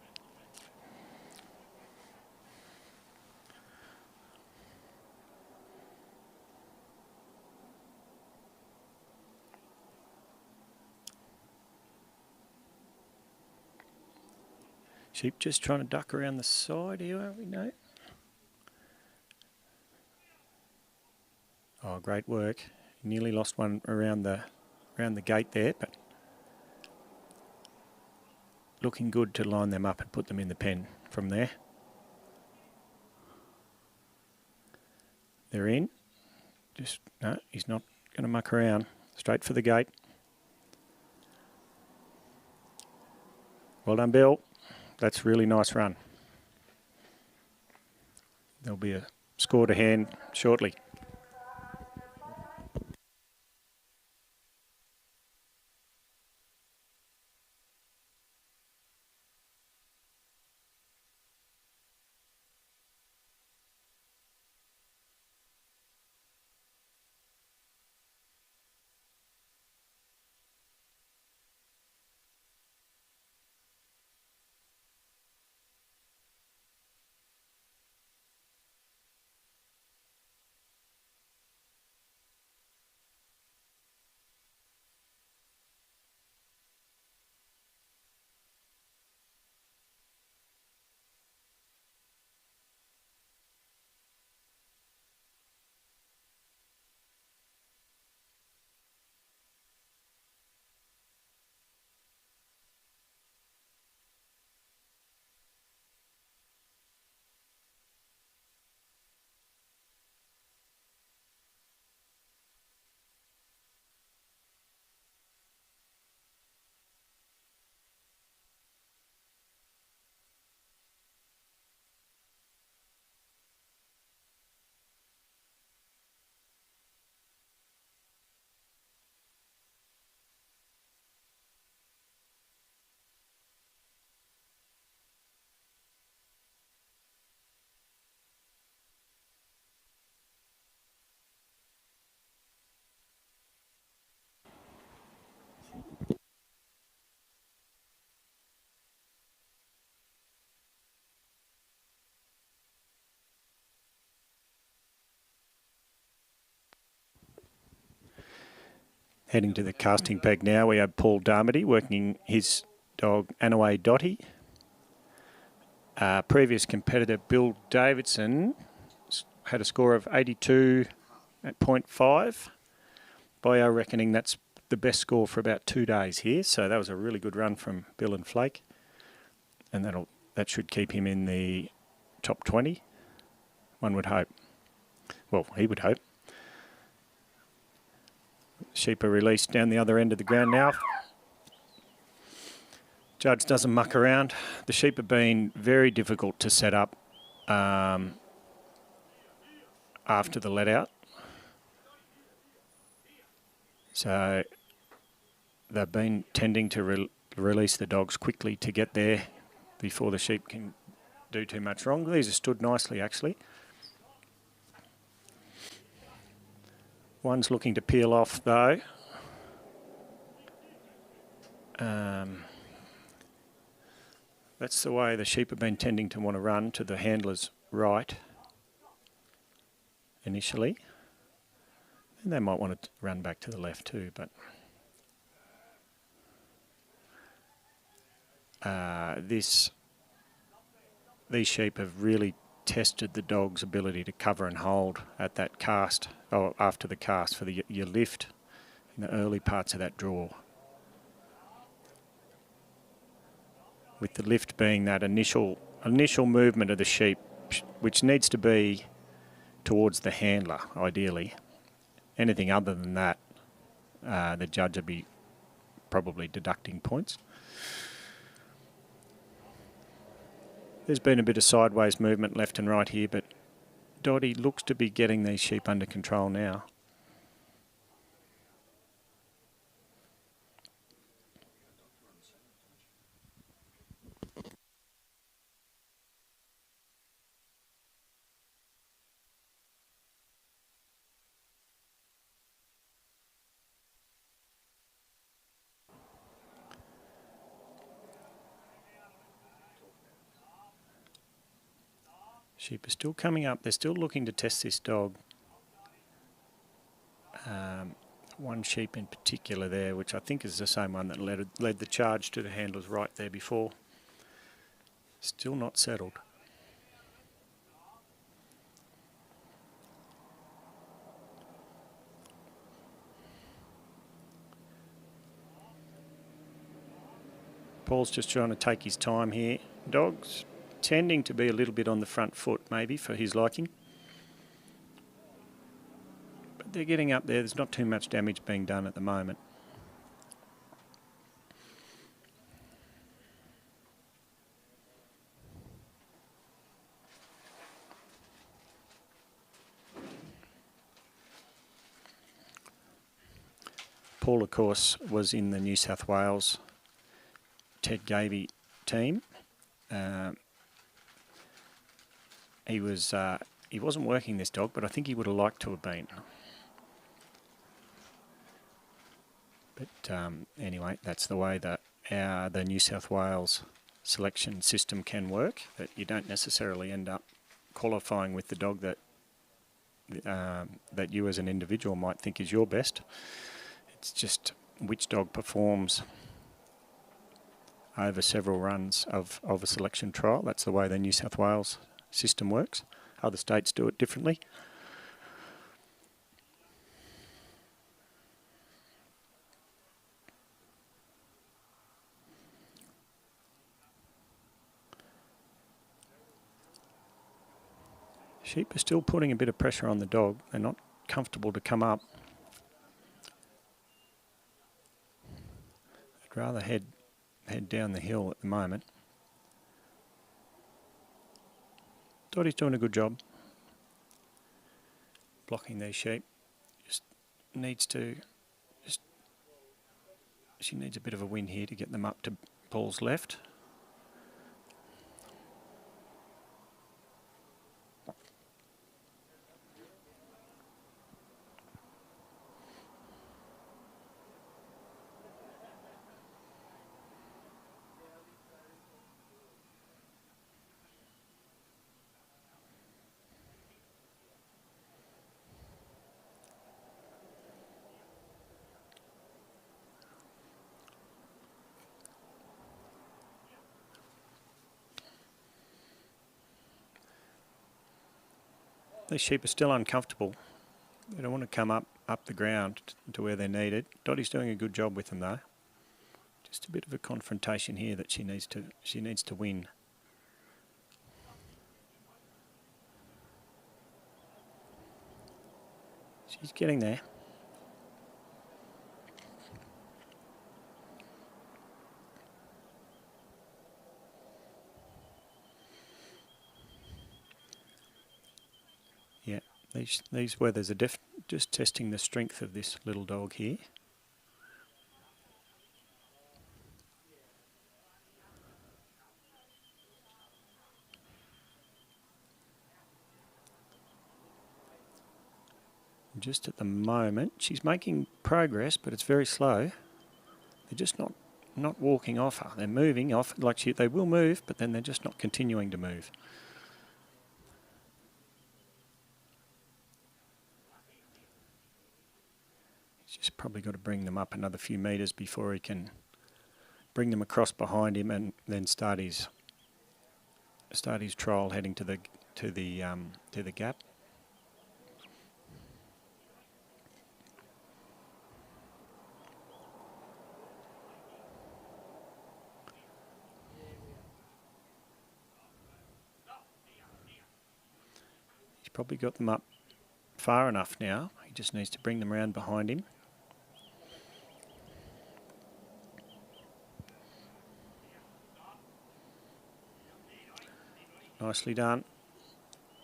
S: Sheep just trying to duck around the side here, aren't we? No. Oh, great work. Nearly lost one around the gate there, but looking good to line them up and put them in the pen from there. They're in. Just, no, he's not going to muck around. Straight for the gate. Well done, Bill. That's a really nice run. There'll be a score to hand shortly. Heading to the casting peg now, we have Paul Darmody working his dog Anaway Dotty. Previous competitor Bill Davidson had a score of 82 at 0.5. By our reckoning, that's the best score for about 2 days here. So that was a really good run from Bill and Flake. And that should keep him in the top 20, one would hope. Well, he would hope. Sheep are released down the other end of the ground now. Judge doesn't muck around. The sheep have been very difficult to set up after the let out. So they've been tending to release the dogs quickly to get there before the sheep can do too much wrong. These are stood nicely, actually. One's looking to peel off, though. That's the way the sheep have been tending to want to run, to the handler's right initially. And they might want to run back to the left too, but these sheep have really tested the dog's ability to cover and hold at that cast, or after the cast, for your lift in the early parts of that draw. With the lift being that initial movement of the sheep, which needs to be towards the handler, ideally. Anything other than that, the judge would be probably deducting points. There's been a bit of sideways movement left and right here, but Dottie looks to be getting these sheep under control now. Sheep are still coming up. They're still looking to test this dog. One sheep in particular there, which I think is the same one that led the charge to the handler's right there before. Still not settled. Paul's just trying to take his time here. Dog's tending to be a little bit on the front foot, maybe, for his liking. But they're getting up there. There's not too much damage being done at the moment. Paul, of course, was in the New South Wales Ted Gavey team. He wasn't working this dog, but I think he would have liked to have been. But anyway, that's the way that the New South Wales selection system can work, that you don't necessarily end up qualifying with the dog that you as an individual might think is your best. It's just which dog performs over several runs of a selection trial. That's the way the New South Wales system works. Other states do it differently. Sheep are still putting a bit of pressure on the dog. They're not comfortable to come up. I'd rather head down the hill at the moment. Dottie's doing a good job blocking these sheep. She needs a bit of a win here to get them up to Paul's left. These sheep are still uncomfortable. They don't want to come up the ground to where they're needed. Dottie's doing a good job with them though. Just a bit of a confrontation here that she needs to win. She's getting there. Yeah, these weathers are just testing the strength of this little dog here. Just at the moment, she's making progress, but it's very slow. They're just not not walking off her. They're moving off, they will move, but then they're just not continuing to move. He's just probably got to bring them up another few metres before he can bring them across behind him and then start his trial heading to the gap. He's probably got them up far enough now. He just needs to bring them around behind him. Nicely done.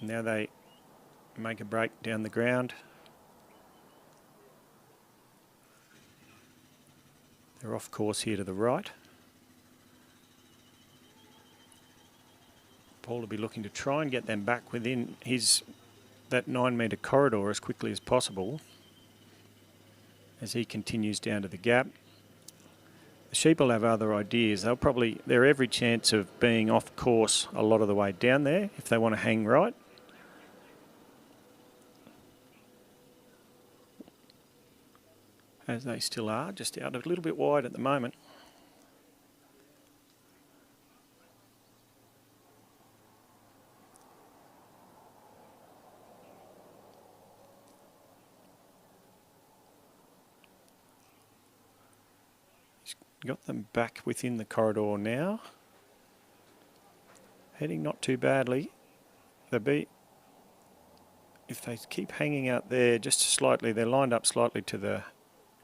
S: Now they make a break down the ground. They're off course here to the right. Paul will be looking to try and get them back within that 9 metre corridor as quickly as possible as he continues down to the gap. The sheep will have other ideas. They're every chance of being off course a lot of the way down there if they want to hang right. As they still are, just out a little bit wide at the moment. Got them back within the corridor now. Heading not too badly. If they keep hanging out there just slightly, they're lined up slightly to the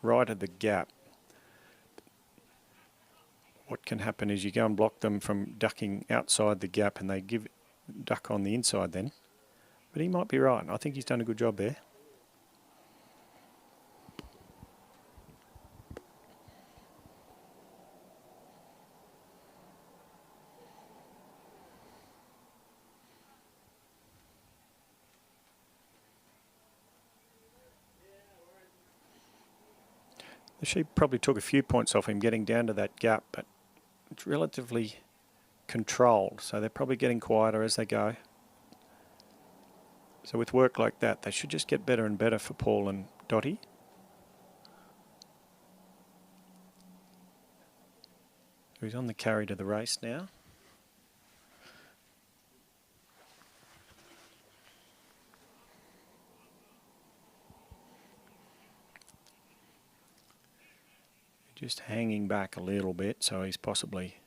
S: right of the gap. What can happen is you go and block them from ducking outside the gap and they duck on the inside then. But he might be right. I think he's done a good job there. The sheep probably took a few points off him getting down to that gap, but it's relatively controlled, so they're probably getting quieter as they go. So with work like that, they should just get better and better for Paul and Dottie. He's on the carry to the race now. Just hanging back a little bit, so he's possibly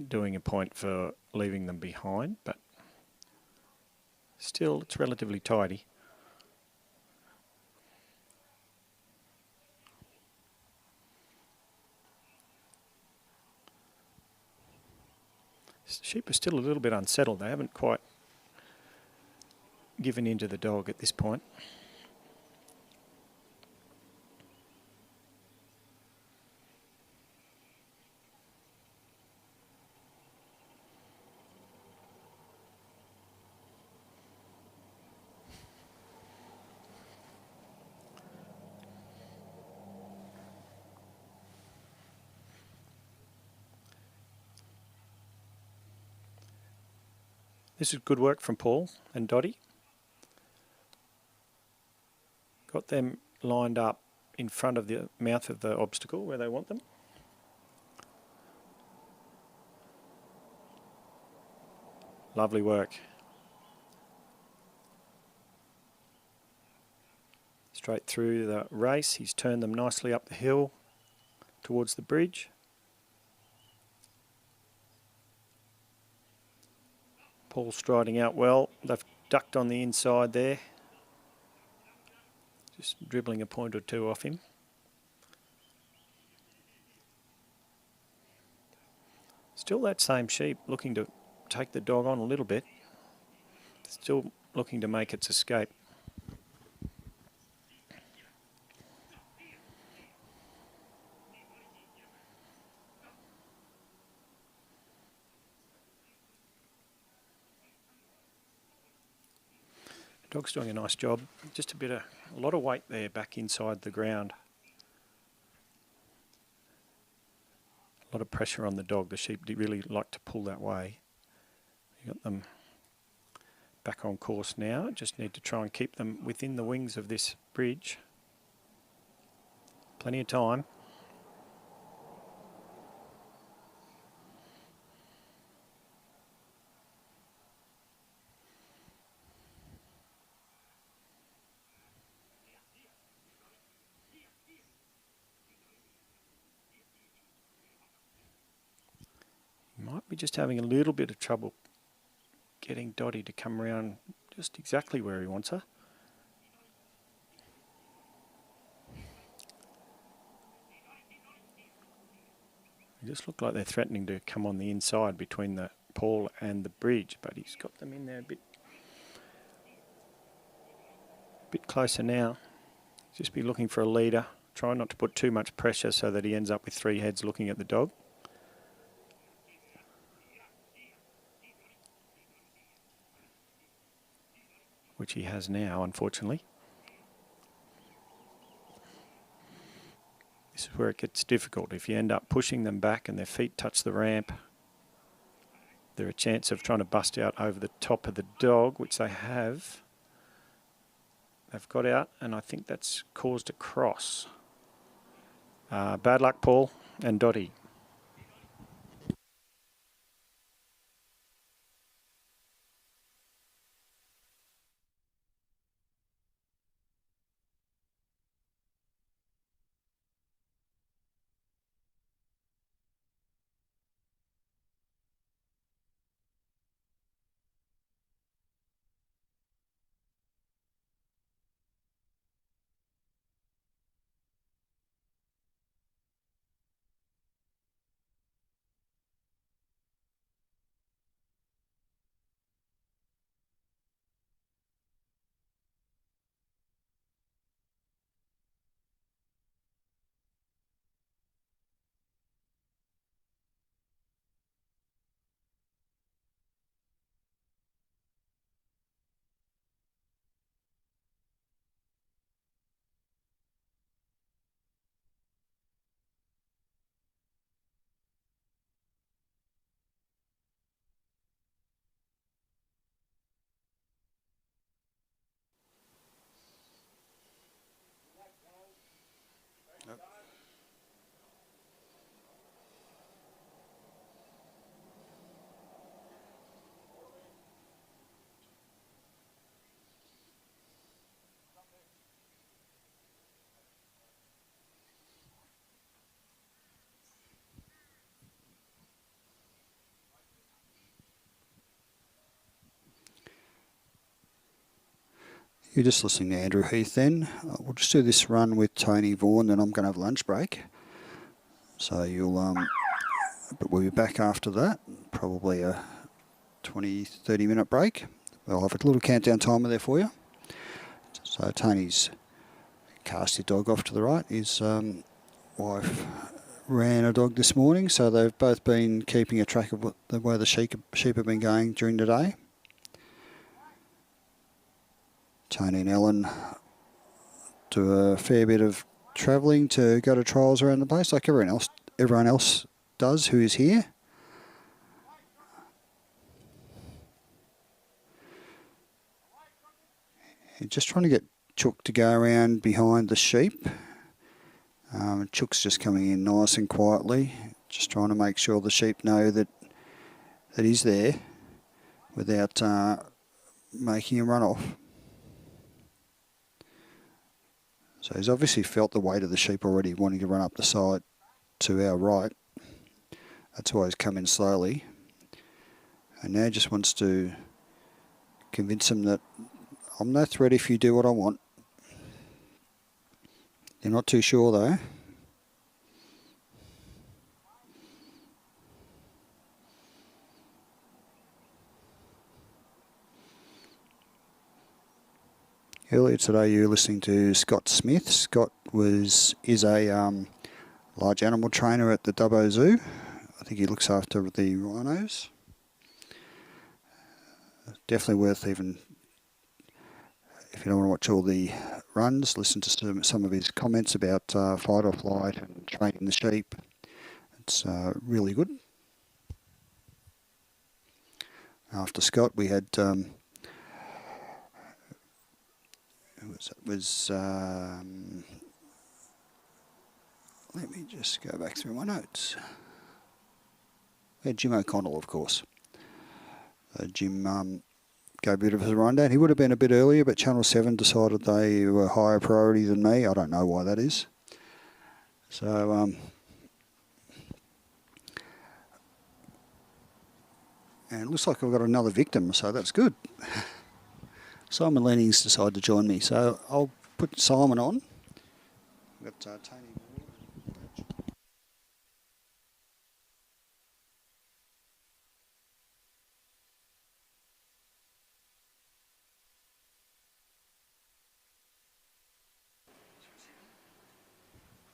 S: doing a point for leaving them behind, but still it's relatively tidy. The sheep are still a little bit unsettled. They haven't quite given in to the dog at this point. This is good work from Paul and Dottie. Got them lined up in front of the mouth of the obstacle where they want them. Lovely work. Straight through the race, he's turned them nicely up the hill towards the bridge. Paul striding out well. They've ducked on the inside there. Just dribbling a point or two off him. Still that same sheep looking to take the dog on a little bit. Still looking to make its escape. Dog's doing a nice job. Just a lot of weight there back inside the ground. a lot of pressure on the dog. The sheep really like to pull that way. You got them back on course now. Just need to try and keep them within the wings of this bridge. Plenty of time. Might be just having a little bit of trouble getting Dottie to come around just exactly where he wants her. They just look like they're threatening to come on the inside between the pole and the bridge, but he's got them in there a bit closer now. Just be looking for a leader. Try not to put too much pressure so that he ends up with 3 heads looking at the dog. Which he has now, unfortunately. This is where it gets difficult. If you end up pushing them back and their feet touch the ramp, they're a chance of trying to bust out over the top of the dog, which they have. They've got out, and I think that's caused a cross. Bad luck, Paul and Dottie.
A: You're just listening to Andrew Heath then. We'll just do this run with Tony Vaughan, then I'm going to have lunch break. So you'll, but we'll be back after that, probably a 20-30 minute break. I'll have a little countdown timer there for you. So Tony's cast your dog off to the right. His wife ran a dog this morning, so they've both been keeping a track of where the sheep have been going during the day. Tony and Ellen do a fair bit of travelling to go to trials around the place, like everyone else does who is here. And just trying to get Chook to go around behind the sheep. Chook's just coming in nice and quietly, just trying to make sure the sheep know that he's there without making him run off. So he's obviously felt the weight of the sheep already, wanting to run up the side to our right. That's why he's come in slowly. And now just wants to convince him that I'm no threat if you do what I want. They're not too sure though. Earlier today you were listening to Scott Smith. Scott is a large animal trainer at the Dubbo Zoo. I think he looks after the rhinos. Definitely worth, even if you don't want to watch all the runs, listen to some of his comments about fight or flight and training the sheep. It's really good. After Scott, we had let me just go back through my notes. We had Jim O'Connell, of course. Jim gave a bit of a rundown. He would have been a bit earlier, but Channel 7 decided they were higher priority than me. I don't know why that is. So, and it looks like I've got another victim, so that's good. Simon Lenning's decided to join me, so I'll put Simon on. We've got Tony.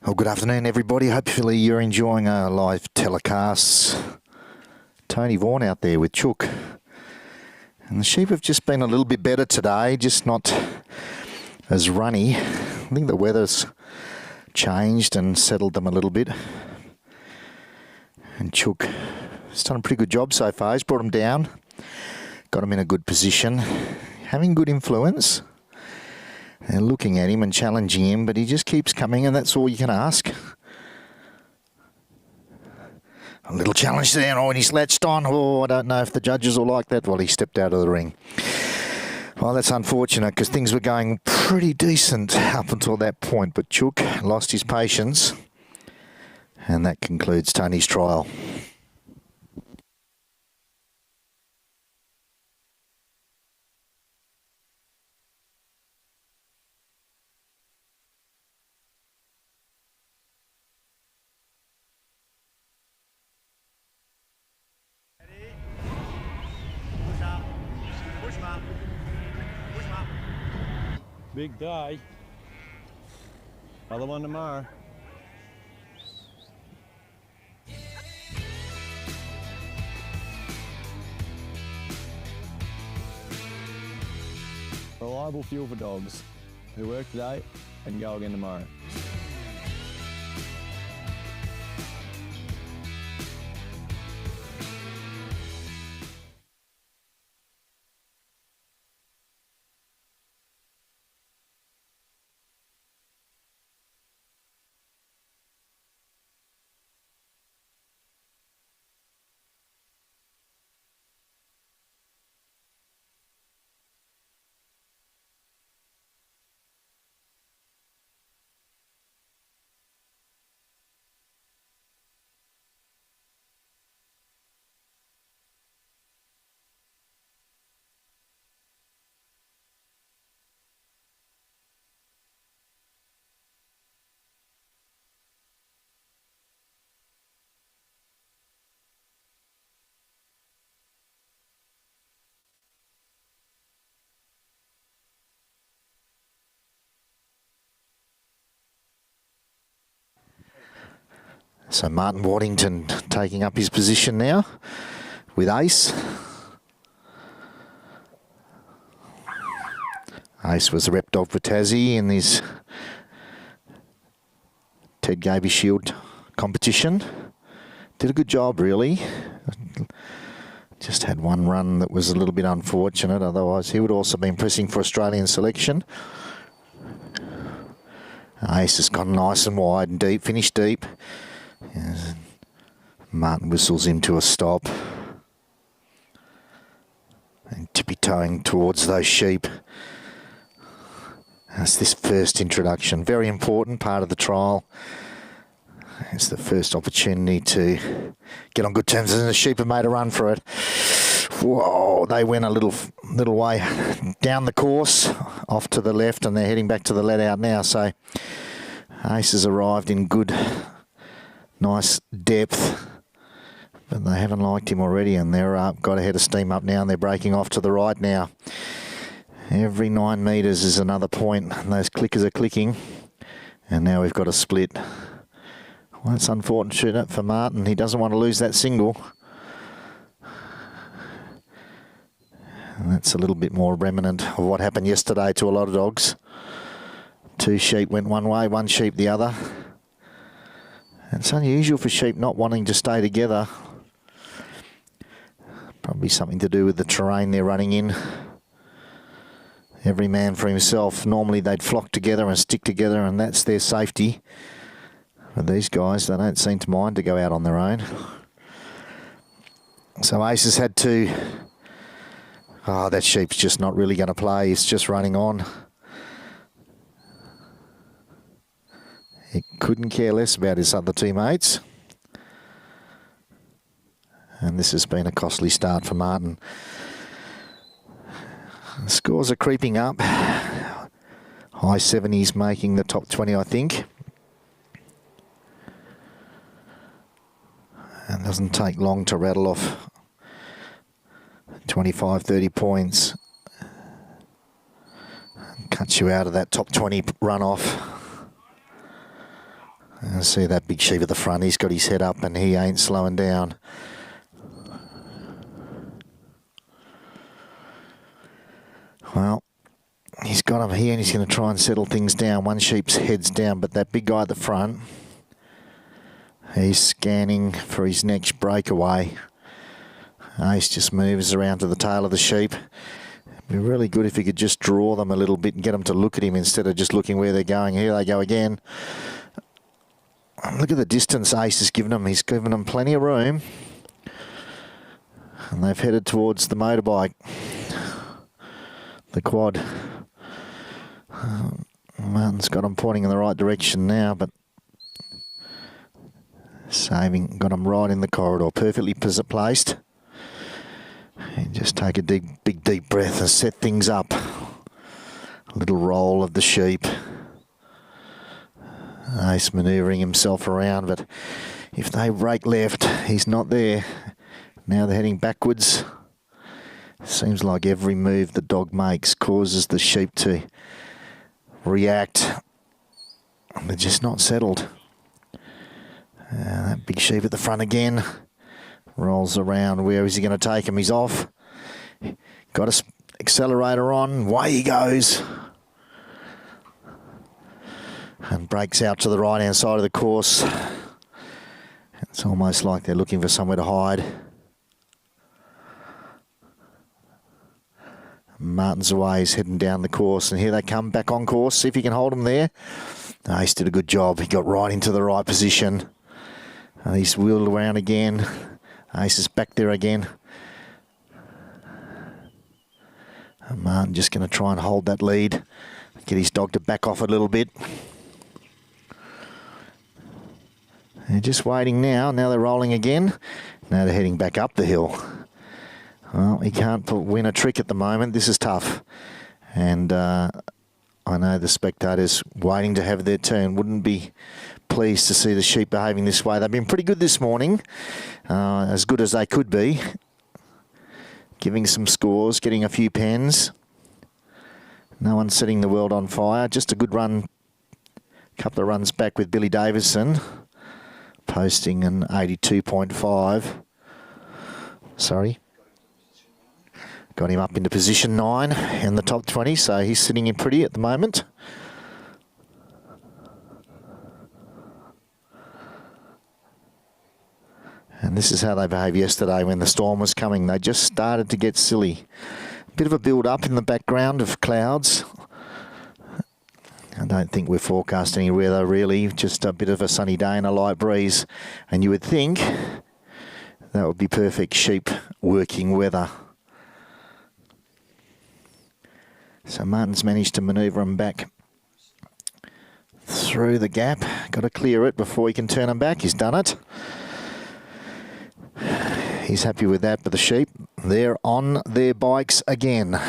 T: Well, good afternoon, everybody. Hopefully you're enjoying our live telecasts. Tony Vaughan out there with Chook. And the sheep have just been a little bit better today, just not as runny. I think the weather's changed and settled them a little bit. And Chook has done a pretty good job so far. He's brought them down, got them in a good position, having good influence. They're looking at him and challenging him, but he just keeps coming, and that's all you can ask. A little challenge there, and he's latched on. Oh, I don't know if the judges will like that. Well, he stepped out of the ring. Well, that's unfortunate, because things were going pretty decent up until that point, but Chook lost his patience, and that concludes Tony's trial.
G: Big day. Other one tomorrow. Reliable fuel for dogs who work today and go again tomorrow.
T: So Martin Waddington taking up his position now with Ace. Ace was a rep dog for Tassie in his Ted Gaby Shield competition. Did a good job, really. Just had one run that was a little bit unfortunate, otherwise he would also been pressing for Australian selection. Ace has gone nice and wide and deep, finished deep. Martin whistles him to a stop. And tippy-toeing towards those sheep. That's this first introduction. Very important part of the trial. It's the first opportunity to get on good terms, and the sheep have made a run for it. Whoa, they went a little way down the course, off to the left, and they're heading back to the let out now. So Ace has arrived in good, nice depth, but they haven't liked him already, and they're got a head of steam up now, and they're breaking off to the right now. Every 9 metres is another point, and those clickers are clicking, and now we've got a split. Well, that's unfortunate for Martin. He doesn't want to lose that single. And that's a little bit more remnant of what happened yesterday to a lot of dogs. 2 sheep went one way, 1 sheep the other. It's unusual for sheep not wanting to stay together. Probably something to do with the terrain they're running in. Every man for himself. Normally they'd flock together and stick together, and that's their safety. But these guys, they don't seem to mind to go out on their own. So Ace has had to... Oh, that sheep's just not really going to play. It's just running on. He couldn't care less about his other teammates. And this has been a costly start for Martin. The scores are creeping up. High 70s making the top 20, I think. And it doesn't take long to rattle off 25, 30 points. Cuts you out of that top 20 runoff. And see that big sheep at the front. He's got his head up and he ain't slowing down. Well, he's got him here and he's going to try and settle things down. One sheep's head's down, but that big guy at the front, he's scanning for his next breakaway. Ace just moves around to the tail of the sheep. It'd be really good if he could just draw them a little bit and get them to look at him instead of just looking where they're going. Here they go again. Look at the distance Ace has given them. He's given them plenty of room. And they've headed towards the motorbike. The quad. Martin's got them pointing in the right direction now, but saving, got them right in the corridor, perfectly placed. And just take a big deep breath and set things up. A little roll of the sheep. Ace manoeuvring himself around, but if they break left, he's not there. Now they're heading backwards. Seems like every move the dog makes causes the sheep to react. They're just not settled. That big sheep at the front again. Rolls around. Where is he going to take him? He's off. Got a accelerator on. Away he goes. And breaks out to the right-hand side of the course. It's almost like they're looking for somewhere to hide. Martin's away, he's heading down the course, and here they come back on course. See if he can hold them there. Ace did a good job. He got right into the right position. And he's wheeled around again. Ace is back there again. And Martin just going to try and hold that lead. Get his dog to back off a little bit. They're just waiting now. Now they're rolling again. Now they're heading back up the hill. Well, he can't win a trick at the moment. This is tough. And I know the spectators waiting to have their turn wouldn't be pleased to see the sheep behaving this way. They've been pretty good this morning, as good as they could be. Giving some scores, getting a few pens. No one setting the world on fire. Just a good run, couple of runs back with Billy Davison, posting an 82.5. Sorry. Got him up into position 9 in the top 20, so he's sitting in pretty at the moment. And this is how they behaved yesterday when the storm was coming. They just started to get silly. Bit of a build-up in the background of clouds. I don't think we're forecasting any weather really, just a bit of a sunny day and a light breeze. And you would think that would be perfect sheep working weather. So Martin's managed to manoeuvre him back through the gap. Got to clear it before he can turn him back. He's done it. He's happy with that, but the sheep, they're on their bikes again.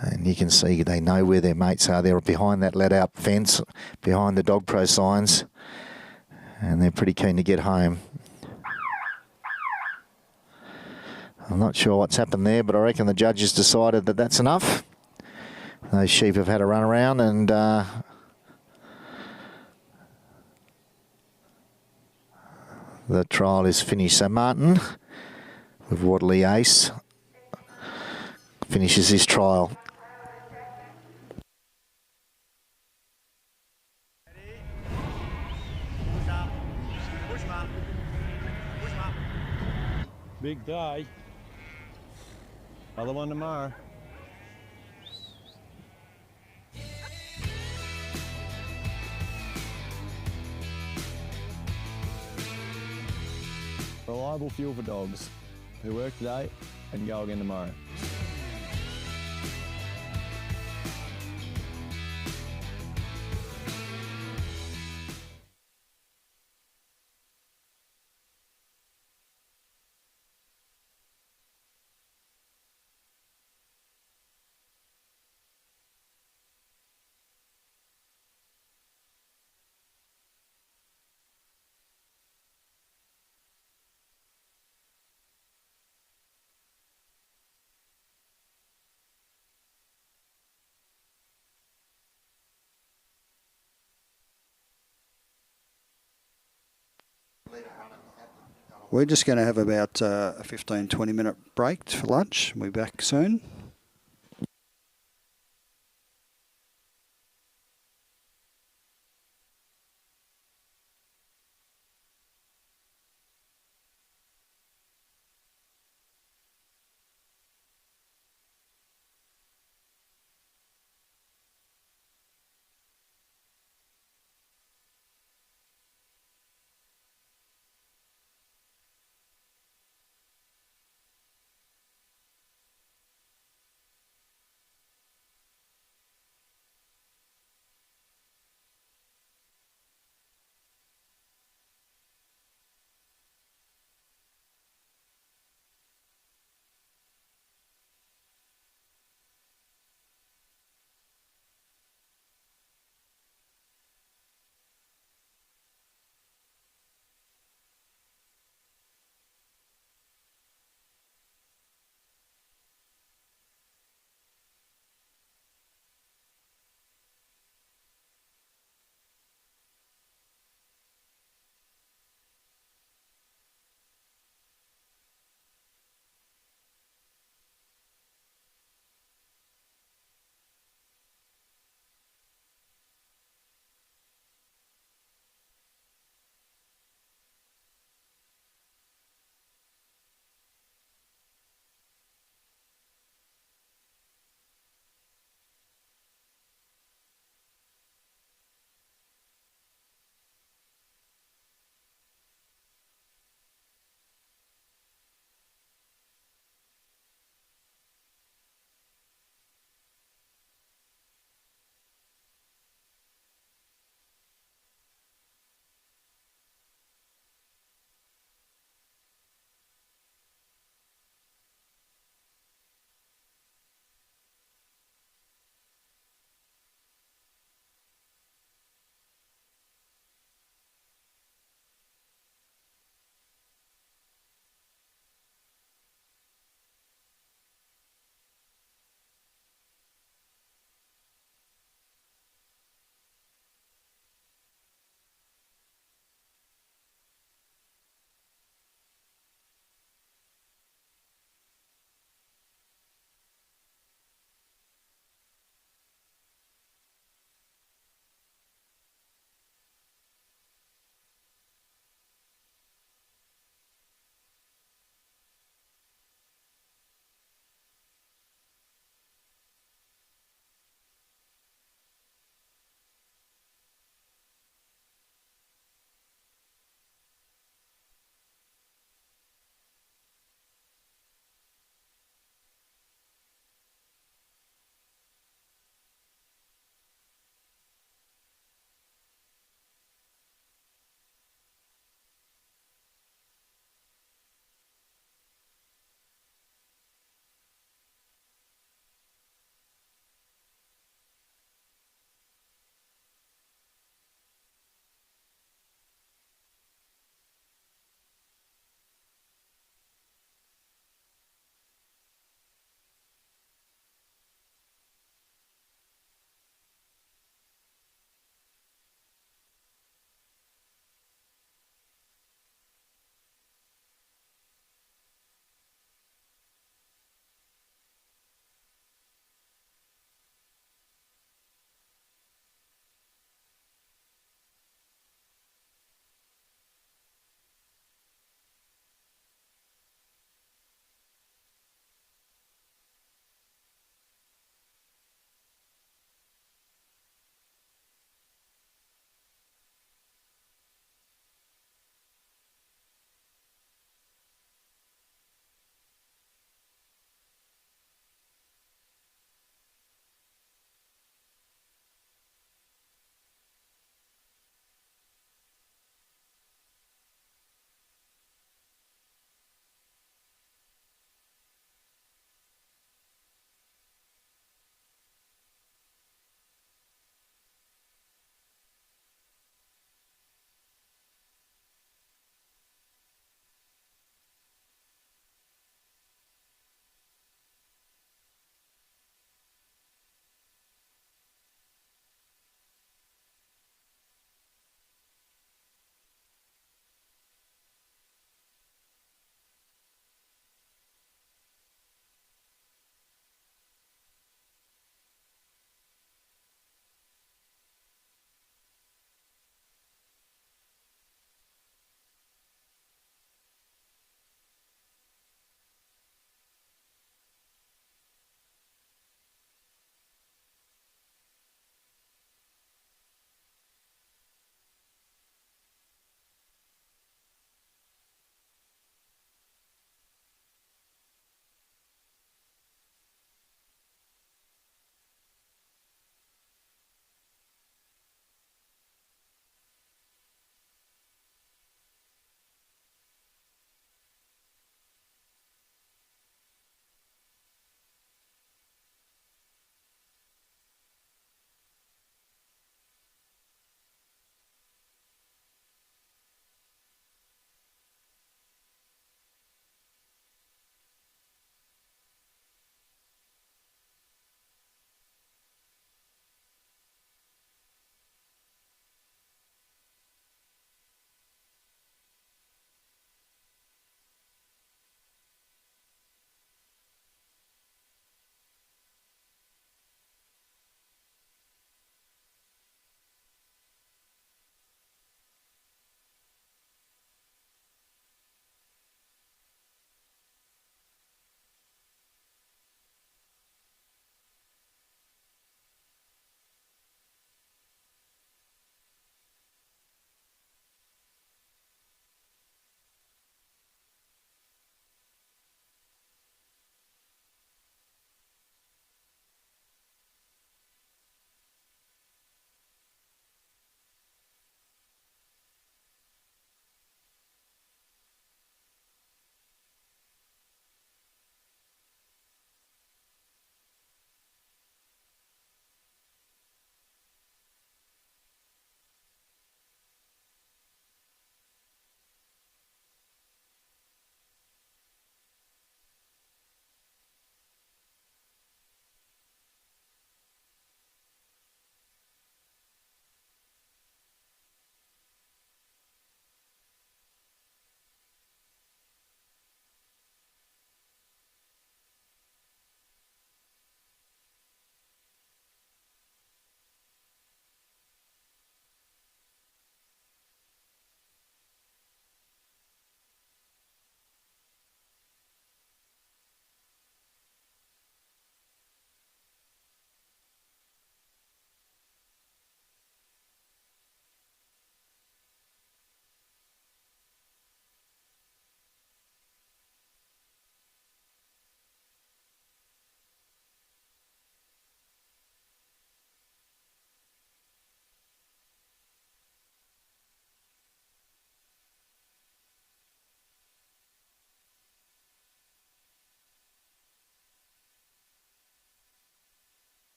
T: And you can see they know where their mates are. They're behind that let-out fence, behind the Dogpro signs, and they're pretty keen to get home. I'm not sure what's happened there, but I reckon the judges decided that that's enough. Those sheep have had a run around, and the trial is finished. So Martin, with Waterley Ace, finishes his trial.
G: big day. Other one tomorrow. Reliable fuel for dogs who work today and go again tomorrow.
A: We're just going to have about a 15-20 minute break for lunch. We'll be back soon.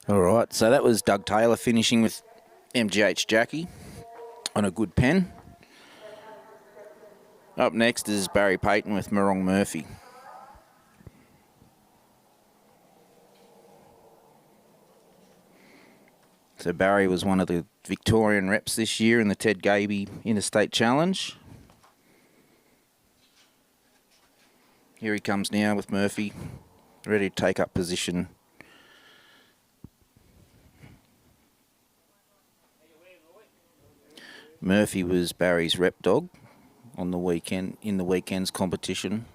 B: All right, so that was Doug Taylor finishing with MGH Jackie on a good pen. Up next is Barry Payton with Morong Murphy. So Barry was one of the Victorian reps this year in the Ted Gaby Interstate Challenge. Here he comes now with Murphy, ready to take up position. Murphy was Barry's rep dog on the weekend, in the weekend's competition,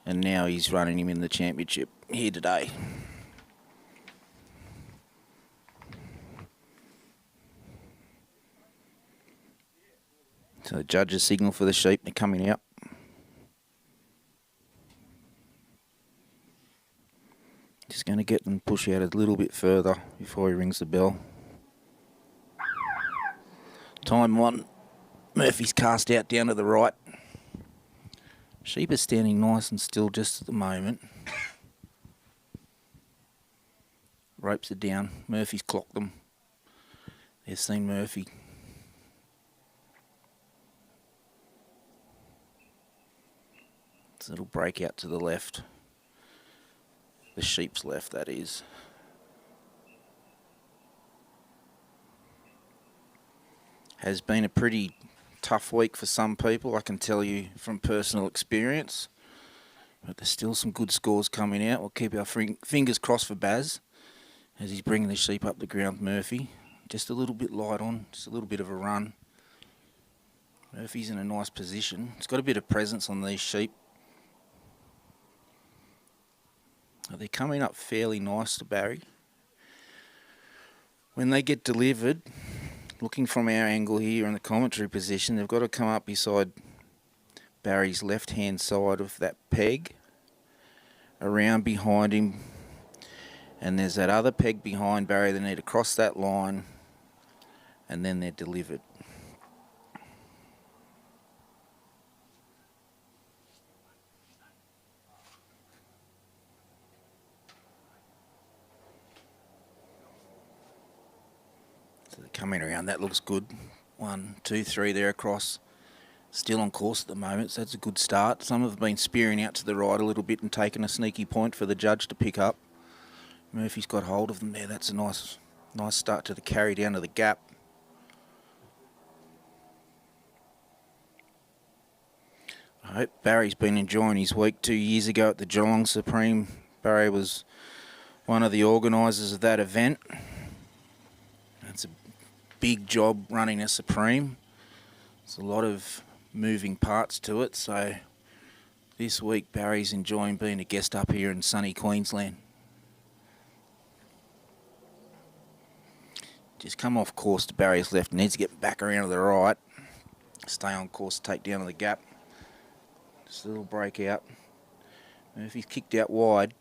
B: and now he's running him in the championship here today. So the judges signal for the sheep, they're coming out. Just going to get them push out a little bit further before he rings the bell. Time 1, Murphy's cast out down to the right. Sheep is standing nice and still just at the moment. Ropes are down, Murphy's clocked them. They've seen Murphy. So it'll break out to the left. The sheep's left, that is. Has been a pretty tough week for some people, I can tell you from personal experience. But there's still some good scores coming out. We'll keep our fingers crossed for Baz as he's bringing the sheep up the ground. Murphy, just a little bit light on, just a little bit of a run. Murphy's in a nice position. He's got a bit of presence on these sheep. They're coming up fairly nice to Barry. When they get delivered, looking from our angle here in the commentary position, they've got to come up beside Barry's left-hand side of that peg, around behind him, and there's that other peg behind Barry. They need to cross that line, and then they're delivered. So they're coming around, that looks good. 1, 2, 3 there across. Still on course at the moment, so that's a good start. Some have been spearing out to the right a little bit and taken a sneaky point for the judge to pick up. Murphy's got hold of them there. That's a nice start to the carry down to the gap. I hope Barry's been enjoying his week. 2 years ago at the Geelong Supreme, Barry was one of the organisers of that event. It's a big job running a Supreme. There's a lot of moving parts to it, so this week Barry's enjoying being a guest up here in sunny Queensland. Just come off course to Barry's left, needs to get back around to the right. Stay on course, take down to the gap. Just a little break out. Murphy's kicked out wide.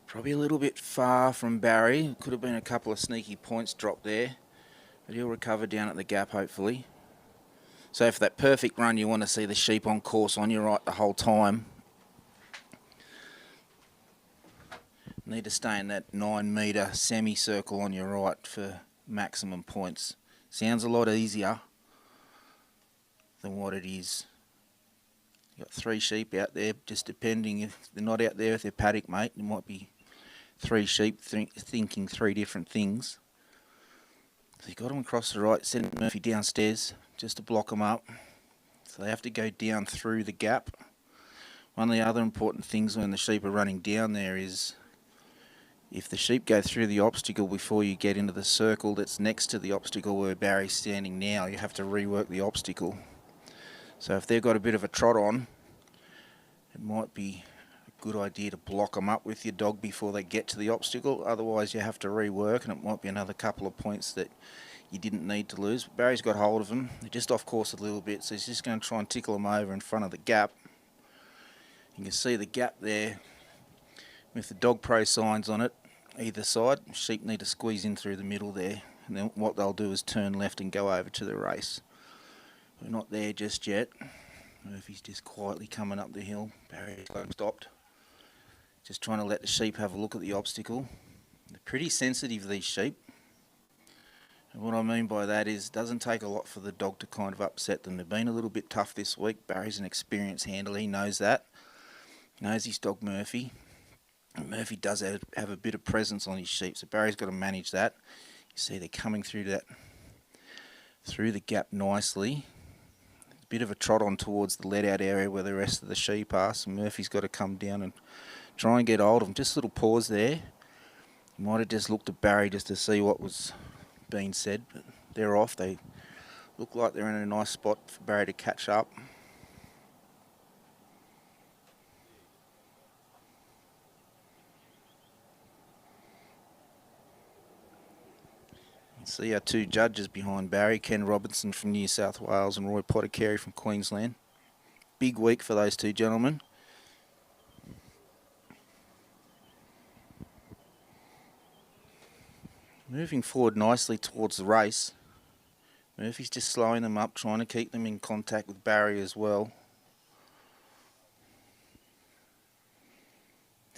B: Probably a little bit far from Barry. Could have been a couple of sneaky points dropped there. But he'll recover down at the gap, hopefully. So for that perfect run, you want to see the sheep on course on your right the whole time. Need to stay in that 9 metre semicircle on your right for maximum points. Sounds a lot easier than what it is. You've got 3 sheep out there, just depending if they're not out there with their paddock mate, there might be 3 sheep thinking 3 different things. So you've got them across the right, send Murphy downstairs just to block them up. So they have to go down through the gap. One of the other important things when the sheep are running down there is if the sheep go through the obstacle before you get into the circle that's next to the obstacle where Barry's standing now, you have to rework the obstacle. So if they've got a bit of a trot on, it might be a good idea to block them up with your dog before they get to the obstacle. Otherwise you have to rework and it might be another couple of points that you didn't need to lose. But Barry's got hold of them. They're just off course a little bit, so he's just going to try and tickle them over in front of the gap. You can see the gap there with the Dogpro signs on it either side. Sheep need to squeeze in through the middle there, and then what they'll do is turn left and go over to the race. We're not there just yet. Murphy's just quietly coming up the hill. Barry's stopped. Just trying to let the sheep have a look at the obstacle. They're pretty sensitive, these sheep. And what I mean by that is it doesn't take a lot for the dog to kind of upset them. They've been a little bit tough this week. Barry's an experienced handler. He knows that. He knows his dog Murphy. And Murphy does have a bit of presence on his sheep, so Barry's got to manage that. You see they're coming through the gap nicely. A bit of a trot on towards the let-out area where the rest of the sheep are, so Murphy's got to come down and try and get hold of them. Just a little pause there. Might have just looked at Barry just to see what was being said, but they're off. They look like they're in a nice spot for Barry to catch up. See our two judges behind Barry, Ken Robinson from New South Wales and Roy Pottercarey from Queensland. Big week for those two gentlemen. Moving forward nicely towards the race. Murphy's just slowing them up, trying to keep them in contact with Barry as well.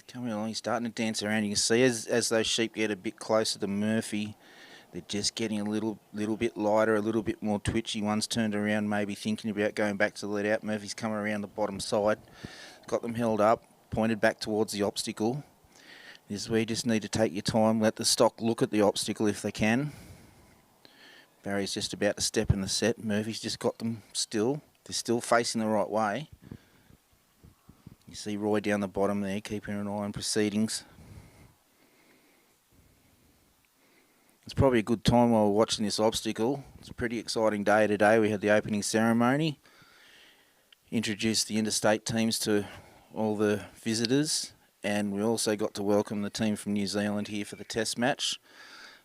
B: Coming along, he's starting to dance around. You can see as those sheep get a bit closer to Murphy, they're just getting a little bit lighter, a little bit more twitchy. One's turned around, maybe thinking about going back to the let out. Murphy's coming around the bottom side. Got them held up, pointed back towards the obstacle. This is where you just need to take your time, let the stock look at the obstacle if they can. Barry's just about to step in the set. Murphy's just got them still. They're still facing the right way. You see Roy down the bottom there, keeping an eye on proceedings. It's probably a good time while we're watching this obstacle. It's a pretty exciting day today. We had the opening ceremony, introduced the interstate teams to all the visitors, and we also got to welcome the team from New Zealand here for the test match.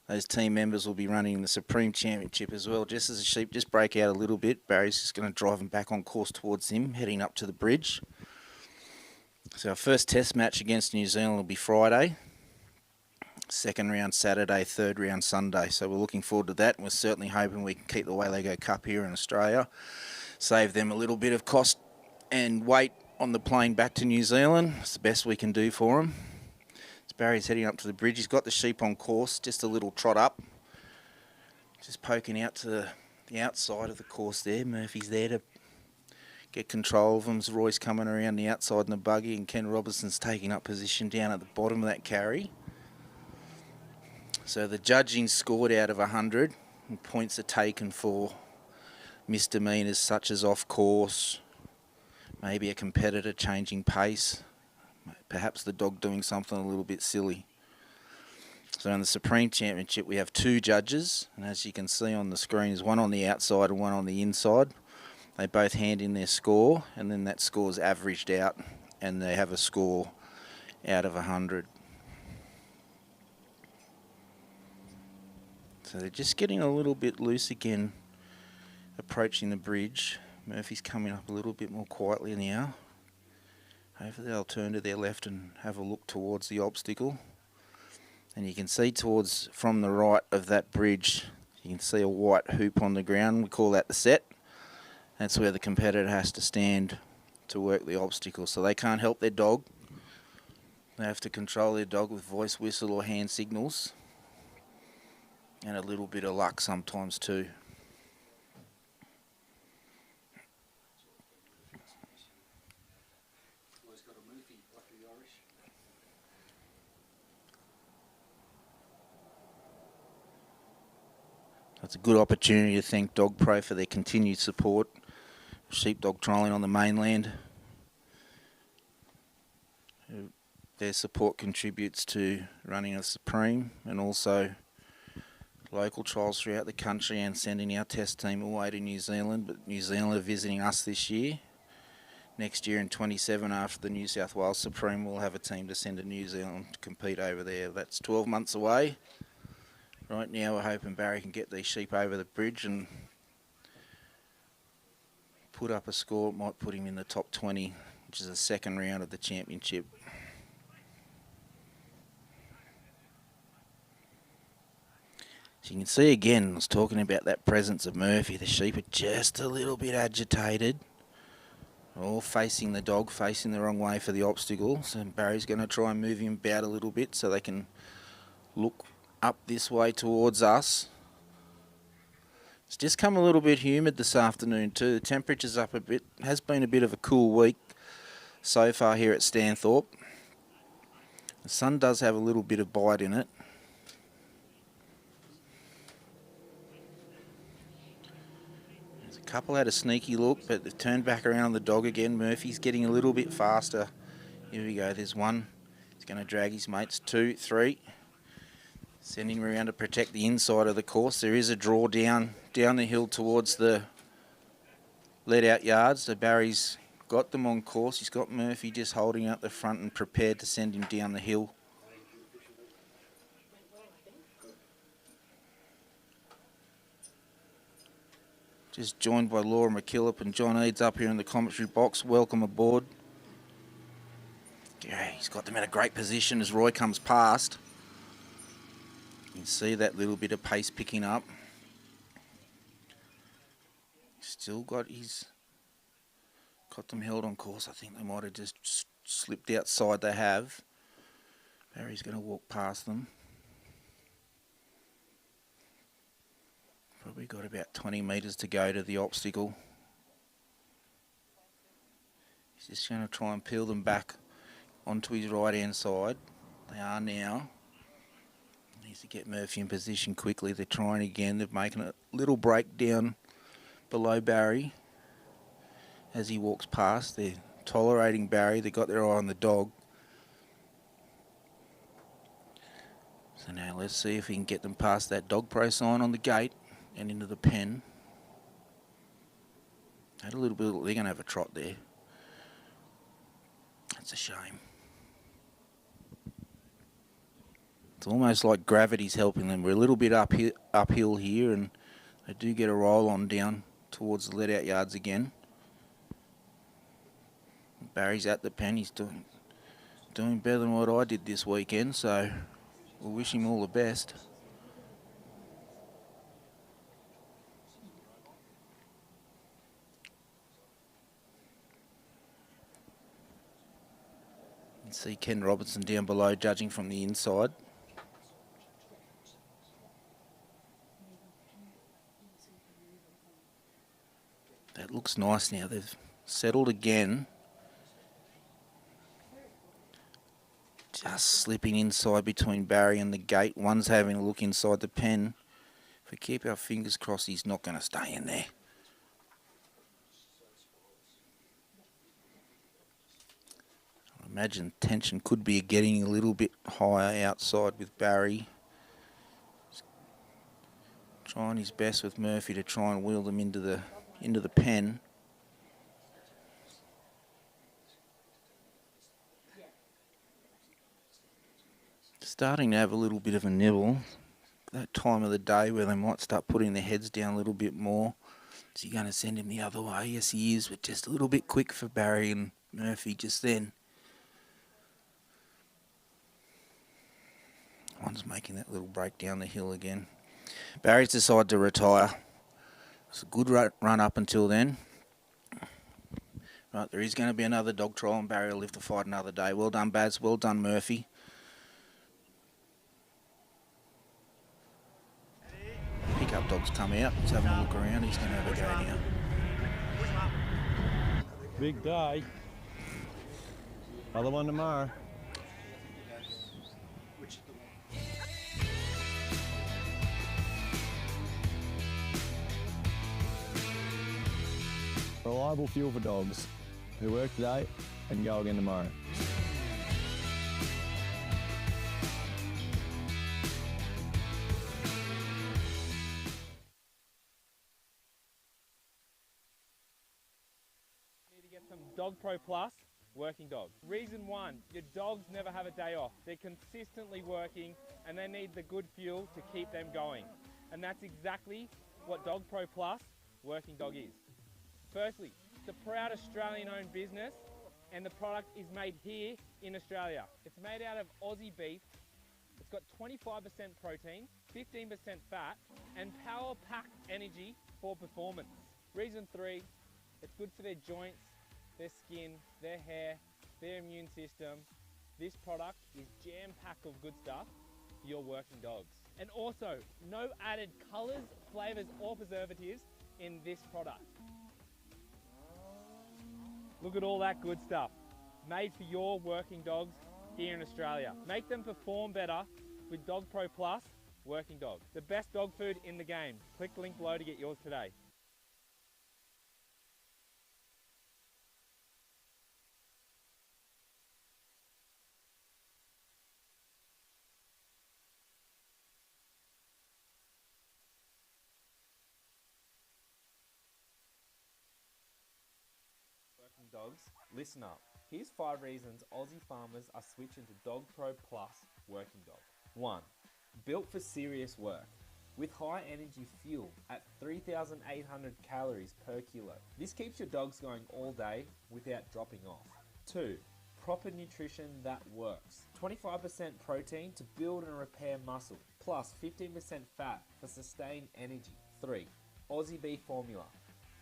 B: Those team members will be running the Supreme Championship as well. Just as the sheep just break out a little bit, Barry's just going to drive them back on course towards him, heading up to the bridge. So our first test match against New Zealand will be Friday. Second round Saturday, third round Sunday. So we're looking forward to that, and we're certainly hoping we can keep the Waylego Cup here in Australia, save them a little bit of cost and wait on the plane back to New Zealand. It's the best we can do for them. As Barry's heading up to the bridge, he's got the sheep on course, just a little trot up, just poking out to the outside of the course there. Murphy's there to get control of them. Roy's coming around the outside in the buggy, and Ken Robinson's taking up position down at the bottom of that carry. So the judging scored out of 100, and points are taken for misdemeanours such as off course, maybe a competitor changing pace, perhaps the dog doing something a little bit silly. So in the Supreme Championship we have two judges, and as you can see on the screen is one on the outside and one on the inside. They both hand in their score, and then that score is averaged out, and they have a score out of 100. So they're just getting a little bit loose again, approaching the bridge. Murphy's coming up a little bit more quietly now. Hopefully they'll turn to their left and have a look towards the obstacle. And you can see from the right of that bridge, you can see a white hoop on the ground. We call that the set. That's where the competitor has to stand to work the obstacle. So they can't help their dog. They have to control their dog with voice whistle or hand signals. And a little bit of luck sometimes too. That's a good opportunity to thank Dogpro for their continued support. Sheepdog trialling on the mainland. Their support contributes to running a Supreme, and also local trials throughout the country, and sending our test team away to New Zealand. But New Zealand are visiting us this year. Next year in 27, after the New South Wales Supreme, we'll have a team to send to New Zealand to compete over there. That's 12 months away. Right now we're hoping Barry can get these sheep over the bridge and put up a score. It might put him in the top 20, which is the second round of the championship. So you can see again, I was talking about that presence of Murphy. The sheep are just a little bit agitated. All facing the dog, facing the wrong way for the obstacle. So Barry's going to try and move him about a little bit so they can look up this way towards us. It's just come a little bit humid this afternoon too. The temperature's up a bit. It has been a bit of a cool week so far here at Stanthorpe. The sun does have a little bit of bite in it. There's a couple had a sneaky look, but they've turned back around on the dog again. Murphy's getting a little bit faster. Here we go. There's one. He's going to drag his mates. 2, 3. Sending him around to protect the inside of the course. There is a draw down the hill towards the let-out yards. So Barry's got them on course. He's got Murphy just holding out the front and prepared to send him down the hill. Just joined by Laura McKillop and John Eads up here in the commentary box. Welcome aboard. Yeah, he's got them in a great position as Roy comes past. You can see that little bit of pace picking up. Still got them held on course. I think they might have just slipped outside. They have. Barry's going to walk past them. Probably got about 20 metres to go to the obstacle. He's just going to try and peel them back onto his right-hand side. They are now. Needs to get Murphy in position quickly. They're trying again. They're making a little break down below Barry as he walks past. They're tolerating Barry. They've got their eye on the dog. So now let's see if we can get them past that Dogpro sign on the gate and into the pen. Had a little bit. They're going to have a trot there. That's a shame. It's almost like gravity's helping them. We're a little bit uphill here, and they do get a roll on down towards the let-out yards again. Barry's at the pen. He's doing better than what I did this weekend, so we'll wish him all the best. You can see Ken Robertson down below judging from the inside. That looks nice now. They've settled again. Just slipping inside between Barry and the gate. One's having a look inside the pen. If we keep our fingers crossed, he's not going to stay in there. I imagine tension could be getting a little bit higher outside with Barry. Trying his best with Murphy to try and wheel them into the pen. Starting to have a little bit of a nibble. That time of the day where they might start putting their heads down a little bit more. Is he going to send him the other way? Yes, he is, but just a little bit quick for Barry and Murphy just then. One's making that little break down the hill again. Barry's decided to retire. It's a good run up until then. Right, there is going to be another dog trial and Barry will live to fight another day. Well done, Baz. Well done, Murphy. Pickup dog's come out. He's having a look around. He's going to have a go now.
G: Big day. Other one tomorrow. Reliable fuel for dogs who work today and go again tomorrow.
I: Need to get some Dogpro Plus working dogs. Reason one, your dogs never have a day off. They're consistently working and they need the good fuel to keep them going. And that's exactly what Dogpro Plus working dog is. Firstly, it's a proud Australian-owned business and the product is made here in Australia. It's made out of Aussie beef. It's got 25% protein, 15% fat, and power-packed energy for performance. Reason three, it's good for their joints, their skin, their hair, their immune system. This product is jam-packed of good stuff for your working dogs. And also, no added colours, flavours or preservatives in this product. Look at all that good stuff. Made for your working dogs here in Australia. Make them perform better with Dogpro Plus Working Dog. The best dog food in the game. Click the link below to get yours today. Working dogs, listen up. Here's 5 reasons Aussie farmers are switching to Dogpro Plus Working Dog. 1. Built for serious work. With high energy fuel at 3,800 calories per kilo. This keeps your dogs going all day without dropping off. 2. Proper nutrition that works. 25% protein to build and repair muscle, plus 15% fat for sustained energy. 3. Aussie beef formula.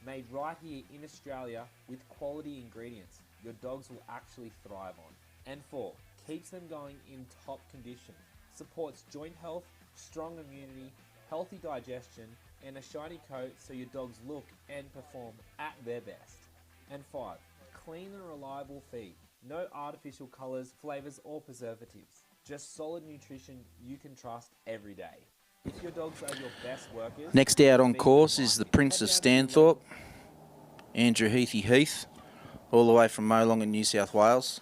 I: Made right here in Australia with quality ingredients your dogs will actually thrive on. And 4. Keeps them going in top condition. Supports joint health, strong immunity, healthy digestion, and a shiny coat so your dogs look and perform at their best. And 5. Clean and reliable feed. No artificial colours, flavours or preservatives. Just solid nutrition you can trust every day. If your dogs are your best workers...
U: Next out on course is the Prince of Stanthorpe, Andrew Heath, all the way from Molong in New South Wales.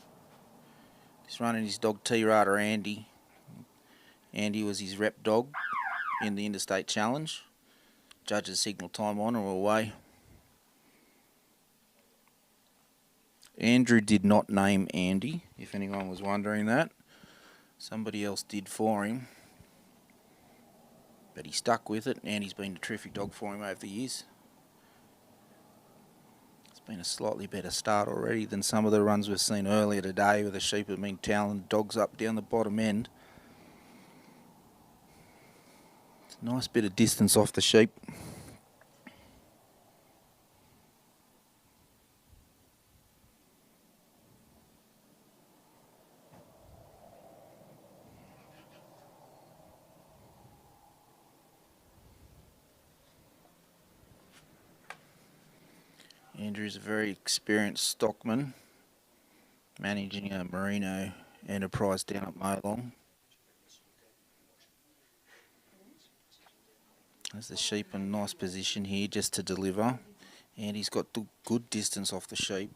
U: He's running his dog T-Rada Andy. Andy was his rep dog in the Interstate Challenge. Judges signal time on or away. Andrew did not name Andy, if anyone was wondering that. Somebody else did for him. But he stuck with it. Andy's been a terrific dog for him over the years. It's been a slightly better start already than some of the runs we've seen earlier today where the sheep have been toweling dogs up down the bottom end. It's a nice bit of distance off the sheep. Andrew's a very experienced stockman, managing a merino enterprise down at Molong. There's the sheep in a nice position here just to deliver. And he's got good distance off the sheep.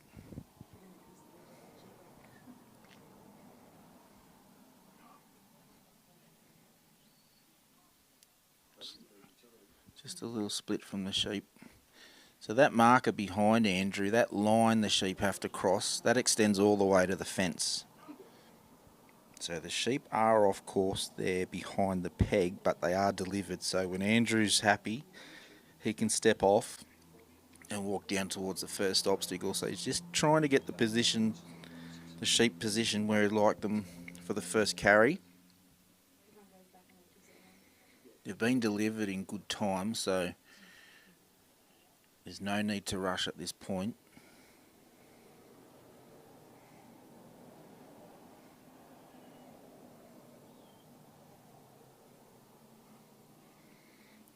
U: Just a little split from the sheep. So that marker behind Andrew, that line the sheep have to cross, that extends all the way to the fence. So the sheep are off course there behind the peg, but they are delivered. So when Andrew's happy, he can step off and walk down towards the first obstacle. So he's just trying to get the position, the sheep position where he'd like them for the first carry. They've been delivered in good time, so there's no need to rush at this point.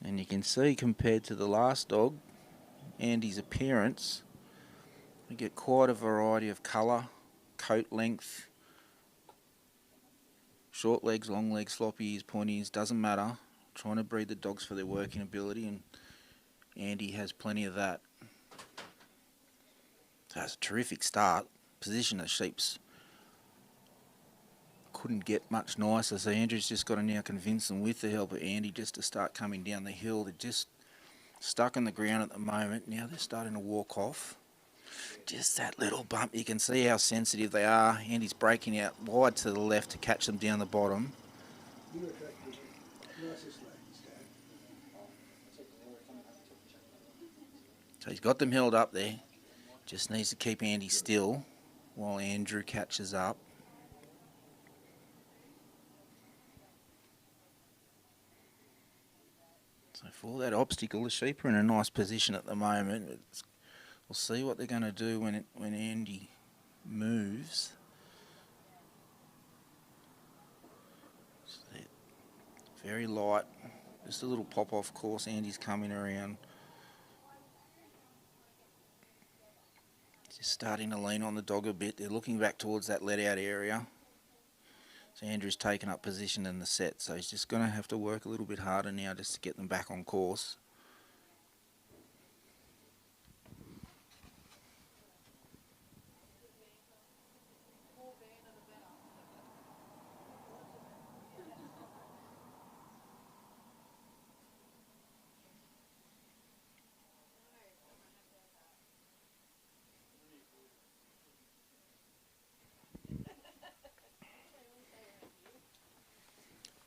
U: And you can see compared to the last dog, Andy's appearance, we get quite a variety of colour, coat length, short legs, long legs, floppy ears, pointy ears, doesn't matter. Trying to breed the dogs for their working ability, and Andy has plenty of that. So that's a terrific start. Position of the sheep's couldn't get much nicer. So Andrew's just got to now convince them with the help of Andy just to start coming down the hill. They're just stuck in the ground at the moment. Now they're starting to walk off. Just that little bump. You can see how sensitive they are. Andy's breaking out wide to the left to catch them down the bottom. So he's got them held up there. Just needs to keep Andy still while Andrew catches up. So for that obstacle, the sheep are in a nice position at the moment. It's We'll see what they're going to do when Andy moves. Very light, just a little pop-off course. Andy's coming around. Just starting to lean on the dog a bit. They're looking back towards that let-out area. So Andrew's taken up position in the set, so he's just going to have to work a little bit harder now just to get them back on course.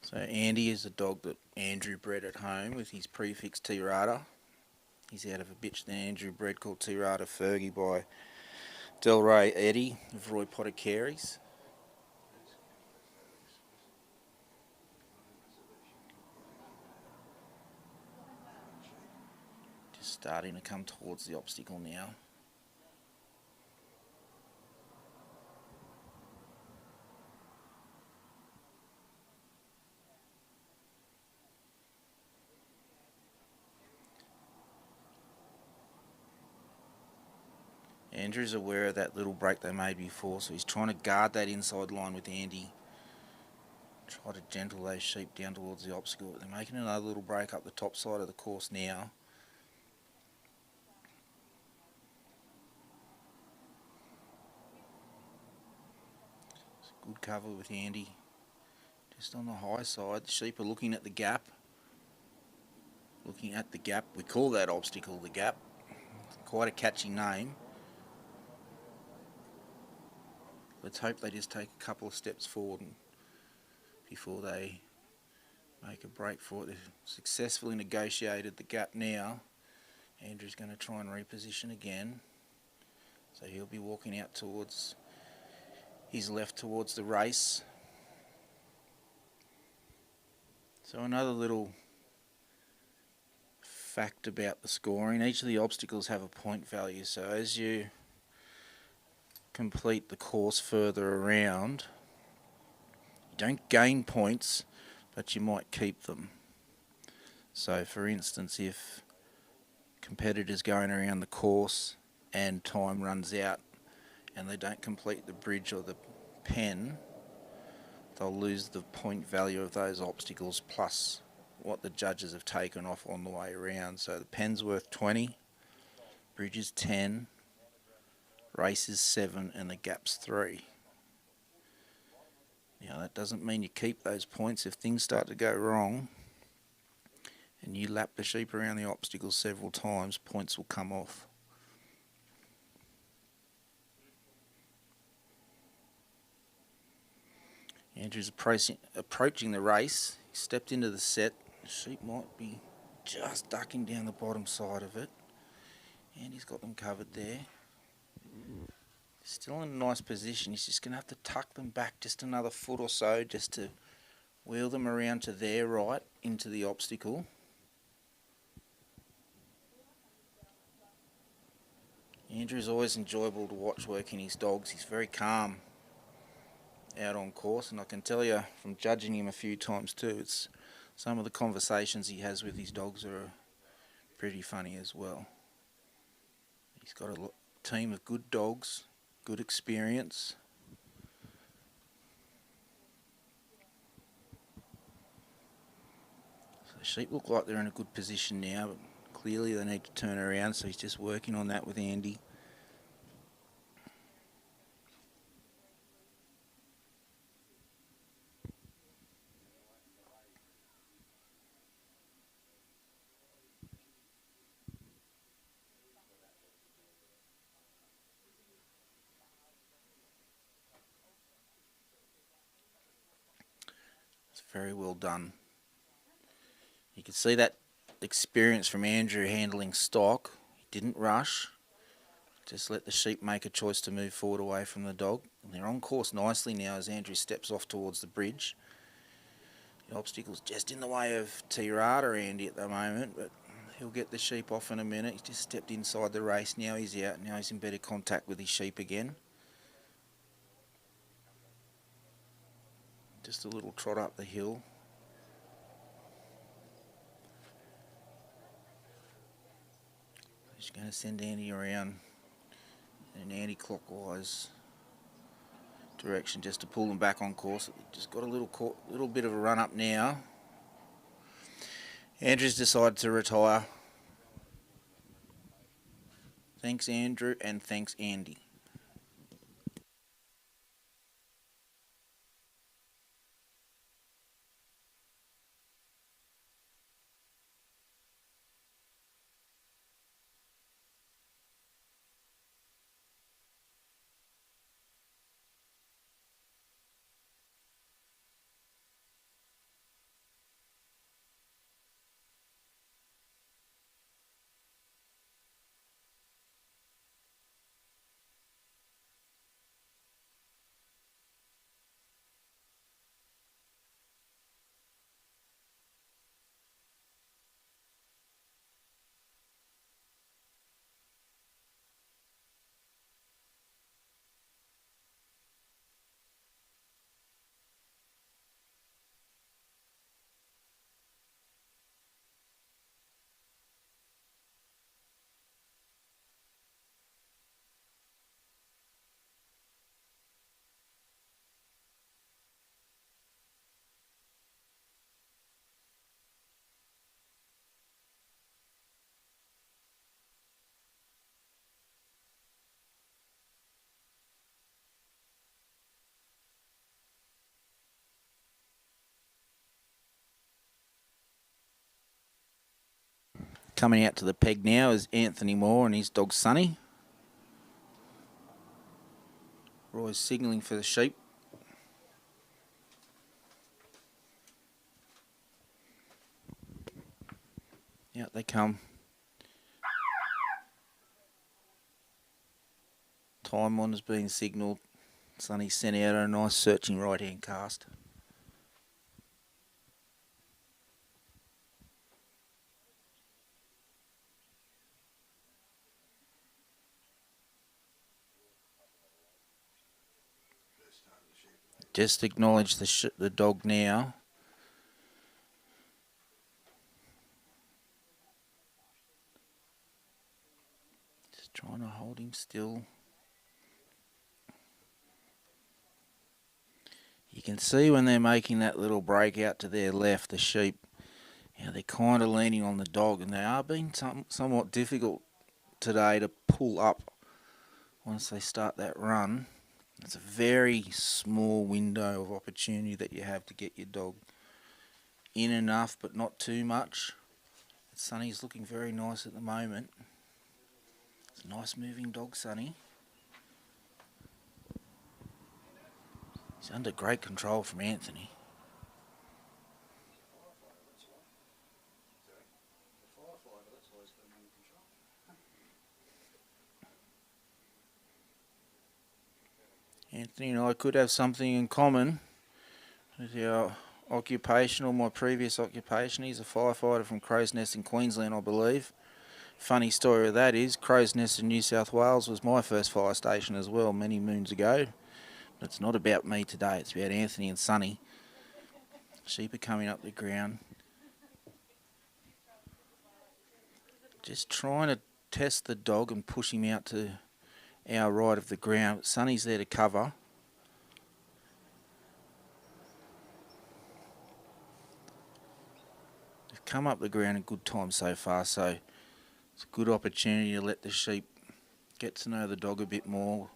U: So Andy is a dog that Andrew bred at home with his prefix Tirada. He's out of a bitch that Andrew bred called Tirada Fergie by Delray Eddie of Roy Potter Careys. Just starting to come towards the obstacle now. Andrew's aware of that little break they made before, so he's trying to guard that inside line with Andy. Try to gentle those sheep down towards the obstacle. They're making another little break up the top side of the course now. It's good cover with Andy. Just on the high side, the sheep are looking at the gap. Looking at the gap. We call that obstacle the gap. Quite a catchy name. Let's hope they just take a couple of steps forward before they make a break for it. They've successfully negotiated the gap now. Andrew's going to try and reposition again. So he'll be walking out towards his left towards the race. So another little fact about the scoring. Each of the obstacles have a point value. So as you complete the course further around, you don't gain points, but you might keep them. So for instance, if competitors going around the course and time runs out and they don't complete the bridge or the pen, they'll lose the point value of those obstacles plus what the judges have taken off on the way around. So the pen's worth 20, bridge is 10, race is 7, and the gap's 3. Now that doesn't mean you keep those points. If things start to go wrong and you lap the sheep around the obstacles several times, points will come off. Andrew's approaching the race. He stepped into the set. The sheep might be just ducking down the bottom side of it. And he's got them covered there. Still in a nice position. He's just going to have to tuck them back just another foot or so just to wheel them around to their right into the obstacle. Andrew's always enjoyable to watch working his dogs. He's very calm out on course, and I can tell you from judging him a few times too, it's some of the conversations he has with his dogs are pretty funny as well. He's got a team of good dogs, good experience. So the sheep look like they're in a good position now, but clearly they need to turn around, so he's just working on that with Andy. Very well done. You can see that experience from Andrew handling stock. He didn't rush. Just let the sheep make a choice to move forward away from the dog. And they're on course nicely now as Andrew steps off towards the bridge. The obstacle's just in the way of Tirada Andy at the moment, but He'll get the sheep off in a minute. He's just stepped inside the race. Now he's out. Now he's in better contact with his sheep again. Just a little trot up the hill. He's going to send Andy around in an anti-clockwise direction just to pull them back on course. Just got a little bit of a run up now. Andrew's decided to retire. Thanks, Andrew, and thanks, Andy. Coming out to the peg now is Anthony Moore and his dog Sonny. Roy's signalling for the sheep. Out they come. Time on has been signalled. Sonny sent out a nice searching right-hand cast. Just acknowledge the dog now. Just trying to hold him still. You can see when they're making that little break out to their left, the sheep, they're kind of leaning on the dog, and they are being somewhat difficult today to pull up once they start that run. It's a very small window of opportunity that you have to get your dog in enough, but not too much. Sonny's looking very nice at the moment. It's a nice moving dog, Sonny. He's under great control from Anthony. Anthony and I could have something in common with our occupation, or my previous occupation. He's a firefighter from Crow's Nest in Queensland, I believe. Funny story of that is Crow's Nest in New South Wales was my first fire station as well many moons ago. But it's not about me today, it's about Anthony and Sonny. Sheep are coming up the ground. Just trying to test the dog and push him out to our right of the ground. Sonny's there to cover. They've come up the ground in good time so far, so it's a good opportunity to let the sheep get to know the dog a bit more.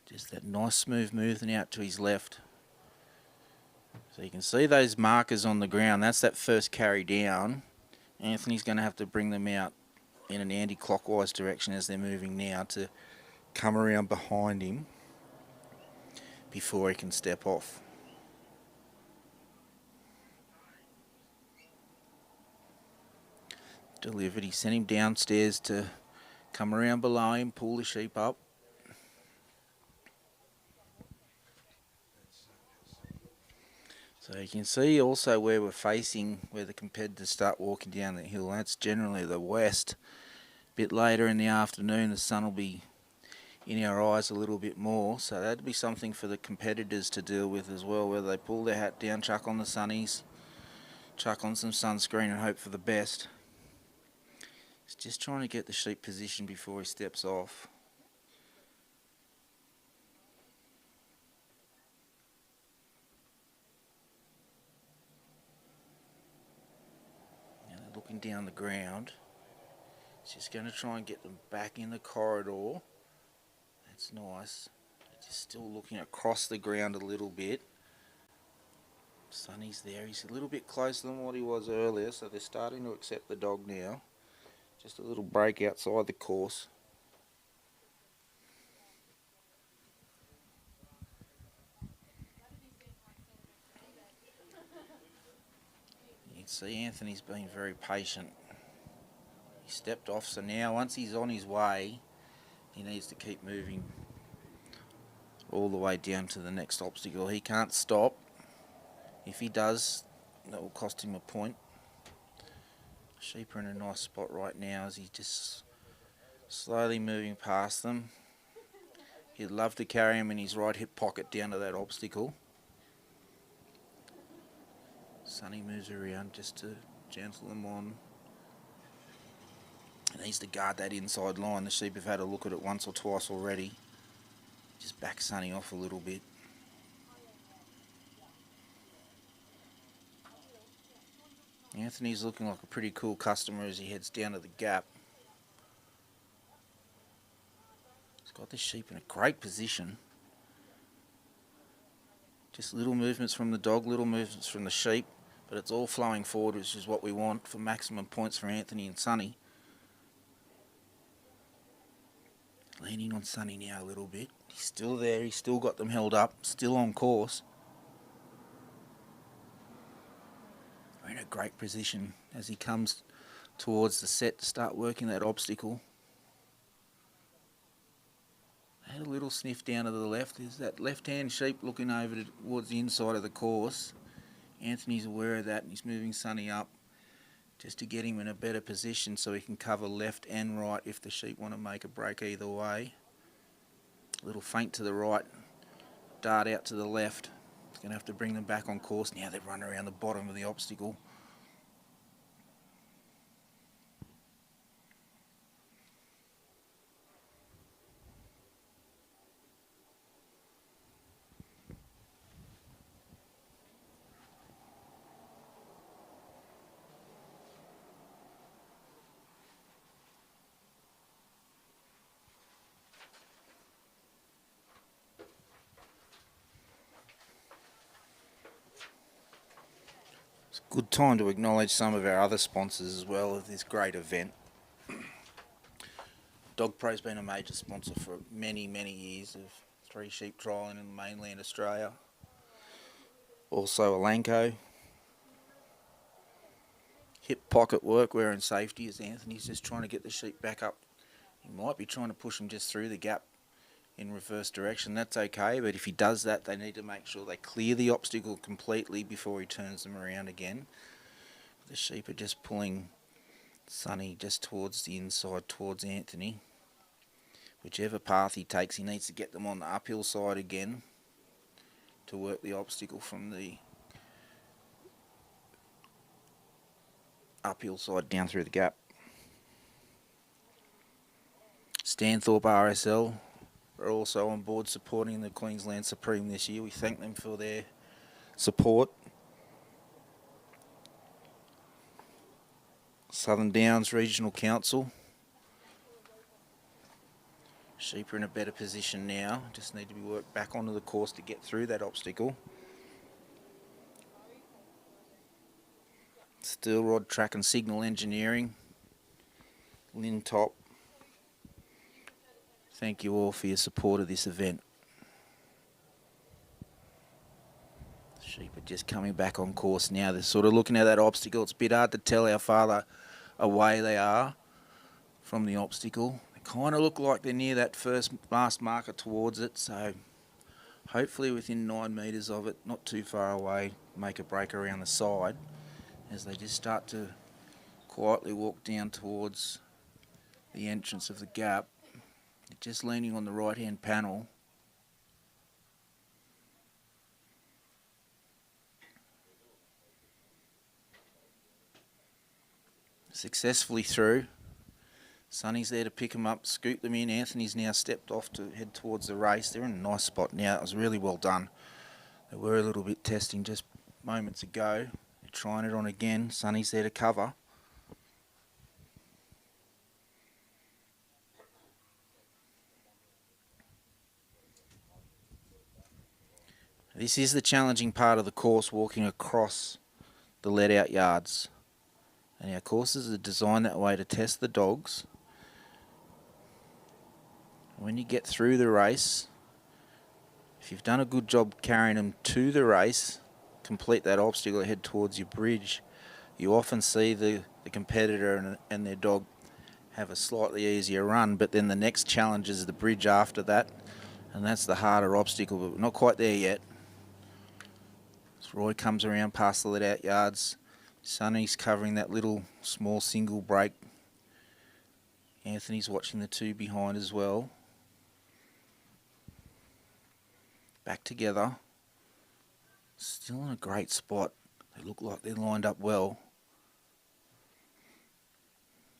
U: Just that nice smooth movement out to his left. So you can see those markers on the ground. That's that first carry down. Anthony's going to have to bring them out in an anti-clockwise direction as they're moving now to come around behind him before he can step off. Delivered. He sent him downstairs to come around below him, pull the sheep up. So you can see also where we're facing, where the competitors start walking down the hill. That's generally the west. A bit later in the afternoon, the sun will be in our eyes a little bit more. So that'd be something for the competitors to deal with as well, whether they pull their hat down, chuck on the sunnies, chuck on some sunscreen and hope for the best. He's just trying to get the sheep positioned before he steps off. Looking down the ground. He's just going to try and get them back in the corridor. That's nice. Just still looking across the ground a little bit. Sonny's there. He's a little bit closer than what he was earlier, so they're starting to accept the dog now. Just a little break outside the course. You can see Anthony's been very patient. He stepped off, so now once he's on his way, he needs to keep moving all the way down to the next obstacle. He can't stop. If he does, that will cost him a point. Sheep are in a nice spot right now as he's just slowly moving past them. He'd love to carry him in his right hip pocket down to that obstacle. Sonny moves around just to gentle them on. He needs to guard that inside line. The sheep have had a look at it once or twice already. Just back Sonny off a little bit. Anthony's looking like a pretty cool customer as he heads down to the gap. He's got the sheep in a great position. Just little movements from the dog, little movements from the sheep, but it's all flowing forward, which is what we want for maximum points for Anthony and Sonny. Leaning on Sonny now a little bit. He's still there, he's still got them held up, still on course. We're in a great position as he comes towards the set to start working that obstacle. Had a little sniff down to the left. There's that left-hand sheep looking over towards the inside of the course. Anthony's aware of that and he's moving Sonny up just to get him in a better position so he can cover left and right if the sheep want to make a break either way. A little feint to the right, dart out to the left. He's going to have to bring them back on course. Now they've run around the bottom of the obstacle. Good time to acknowledge some of our other sponsors as well of this great event. Dogpro's been a major sponsor for many, many years of 3 sheep trialling in mainland Australia. Also Elanco. Hip pocket workwear and safety as Anthony's just trying to get the sheep back up. He might be trying to push them just through the gap in reverse direction. That's okay, but if he does that, they need to make sure they clear the obstacle completely before he turns them around again. The sheep are just pulling Sonny just towards the inside, towards Anthony. Whichever path he takes, he needs to get them on the uphill side again to work the obstacle from the uphill side down through the gap. Stanthorpe RSL are also on board supporting the Queensland Supreme this year. We thank them for their support. Southern Downs Regional Council. Sheep are in a better position now. Just need to be worked back onto the course to get through that obstacle. Steel Rod Track and Signal Engineering. Lynn Top. Thank you all for your support of this event. The sheep are just coming back on course now. They're sort of looking at that obstacle. It's a bit hard to tell how far away they are from the obstacle. They kind of look like they're near that first last marker towards it, so hopefully within 9 metres of it, not too far away. make a break around the side as they just start to quietly walk down towards the entrance of the gap. They're just leaning on the right-hand panel. Successfully through. Sonny's there to pick them up, scoop them in. Anthony's now stepped off to head towards the race. They're in a nice spot now. It was really well done. They were a little bit testing just moments ago. They're trying it on again. Sonny's there to cover. This is the challenging part of the course, walking across the let-out yards. And our courses are designed that way to test the dogs. When you get through the race, if you've done a good job carrying them to the race, complete that obstacle, head towards your bridge, you often see the competitor and their dog have a slightly easier run, but then the next challenge is the bridge after that, and that's the harder obstacle, but we're not quite there yet. As Roy comes around past the let-out yards, Sonny's covering that little small single break. Anthony's watching the two behind as well. Back together. Still in a great spot. They look like they're lined up well.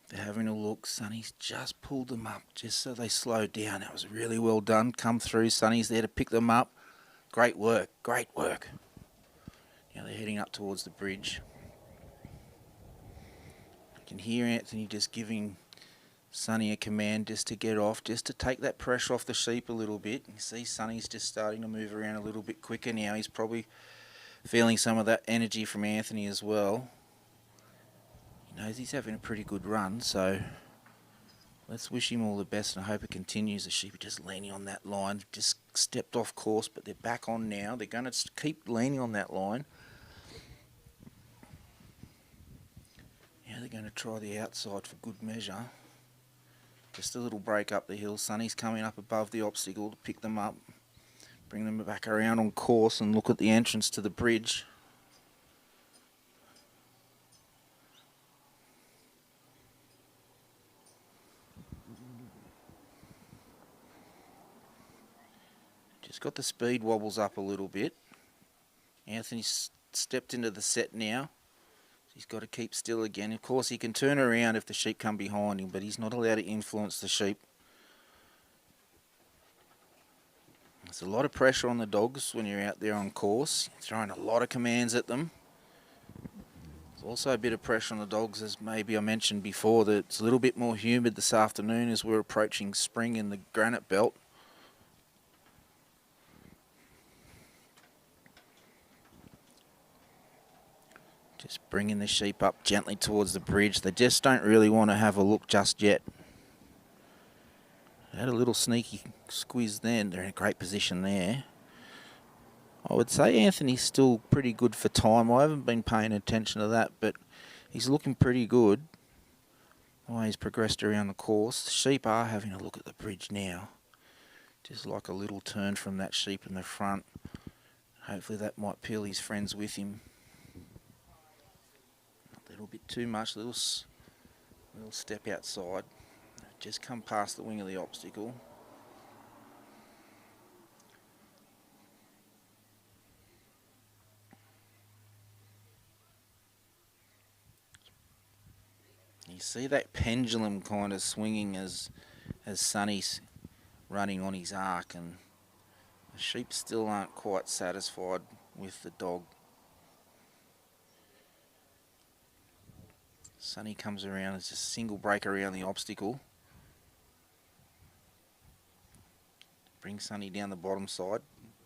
U: They're having a look. Sonny's just pulled them up just so they slow down. That was really well done. Come through. Sonny's there to pick them up. Great work. Great work. Now they're heading up towards the bridge. You can hear Anthony just giving Sonny a command just to get off, just to take that pressure off the sheep a little bit. You see Sonny's just starting to move around a little bit quicker now. He's probably feeling some of that energy from Anthony as well. He knows he's having a pretty good run, so let's wish him all the best and I hope it continues. The sheep are just leaning on that line, just stepped off course, but they're back on now. They're going to keep leaning on that line. Now they're going to try the outside for good measure. Just a little break up the hill. Sonny's coming up above the obstacle to pick them up, bring them back around on course and look at the entrance to the bridge. Just got the speed wobbles up a little bit. Anthony's stepped into the set now. He's got to keep still again. Of course, he can turn around if the sheep come behind him, but he's not allowed to influence the sheep. There's a lot of pressure on the dogs when you're out there on course. You're throwing a lot of commands at them. There's also a bit of pressure on the dogs, as maybe I mentioned before, that it's a little bit more humid this afternoon as we're approaching spring in the granite belt. Just bringing the sheep up gently towards the bridge. They just don't really want to have a look just yet. They had a little sneaky squeeze then. They're in a great position there. I would say Anthony's still pretty good for time. I haven't been paying attention to that, but he's looking pretty good. The way he's progressed around the course. The sheep are having a look at the bridge now. Just like a little turn from that sheep in the front. Hopefully that might peel his friends with him. A little bit too much, little step outside. Just come past the wing of the obstacle. You see that pendulum kind of swinging as Sonny's running on his arc, and the sheep still aren't quite satisfied with the dog. Sonny comes around as just a single break around the obstacle. Bring Sonny down the bottom side,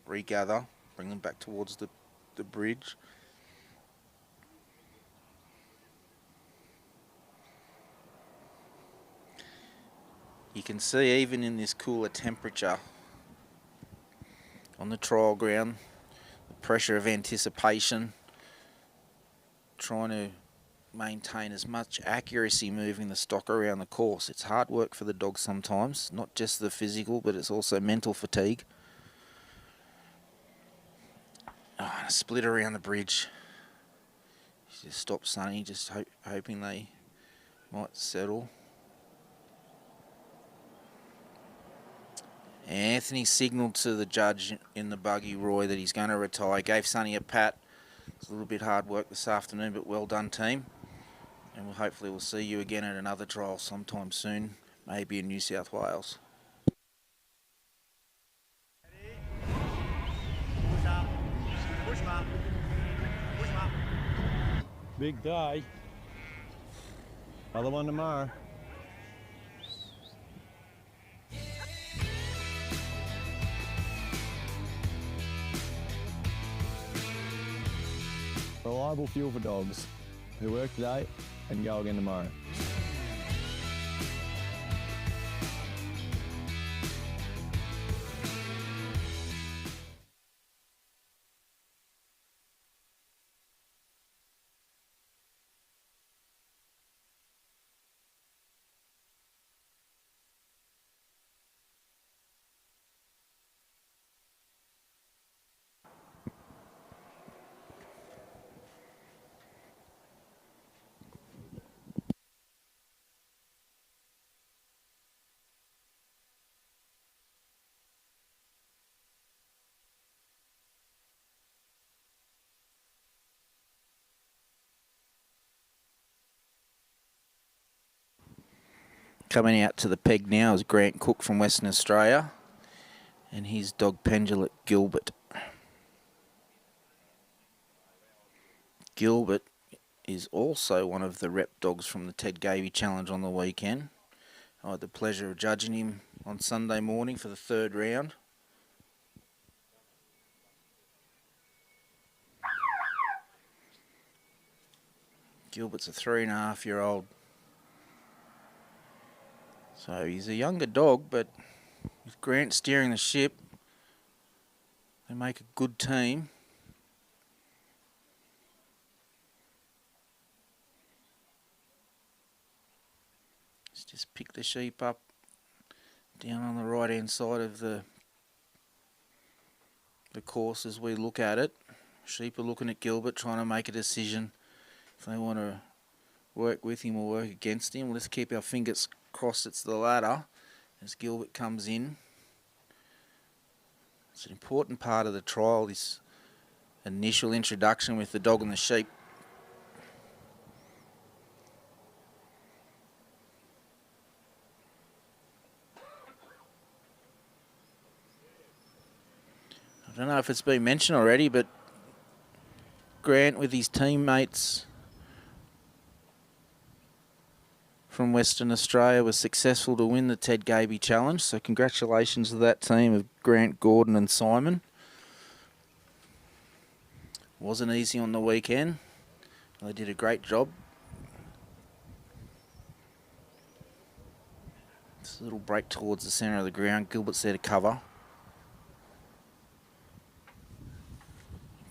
U: regather, bring them back towards the bridge. You can see even in this cooler temperature on the trial ground, the pressure of anticipation, trying to maintain as much accuracy moving the stock around the course. It's hard work for the dogs sometimes, not just the physical, but it's also mental fatigue. Oh, and a split around the bridge. She just stopped Sonny, just hoping they might settle. Anthony signalled to the judge in the buggy, Roy, that he's going to retire. Gave Sonny a pat. It's a little bit hard work this afternoon, but well done, team. And hopefully we'll see you again at another trial sometime soon, maybe in New South Wales.
C: Push up. Push him up. Push him up.
G: Big day. Other one tomorrow. Reliable fuel for dogs who work today and go again tomorrow.
U: Coming out to the peg now is Grant Cook from Western Australia and his dog Pendulate Gilbert. Gilbert is also one of the rep dogs from the Ted Gavey Challenge on the weekend. I had the pleasure of judging him on Sunday morning for the third round. Gilbert's a 3.5-year-old. So he's a younger dog, but with Grant steering the ship, they make a good team. Let's just pick the sheep up down on the right-hand side of the course as we look at it. Sheep are looking at Gilbert, trying to make a decision if they want to work with him or work against him. Let's keep our fingers crossed it's the latter as Gilbert comes in. It's an important part of the trial, this initial introduction with the dog and the sheep. I don't know if it's been mentioned already, but Grant with his teammates from Western Australia was successful to win the Ted Gavey Challenge. So congratulations to that team of Grant, Gordon and Simon. Wasn't easy on the weekend. They did a great job. Just a little break towards the centre of the ground. Gilbert's there to cover.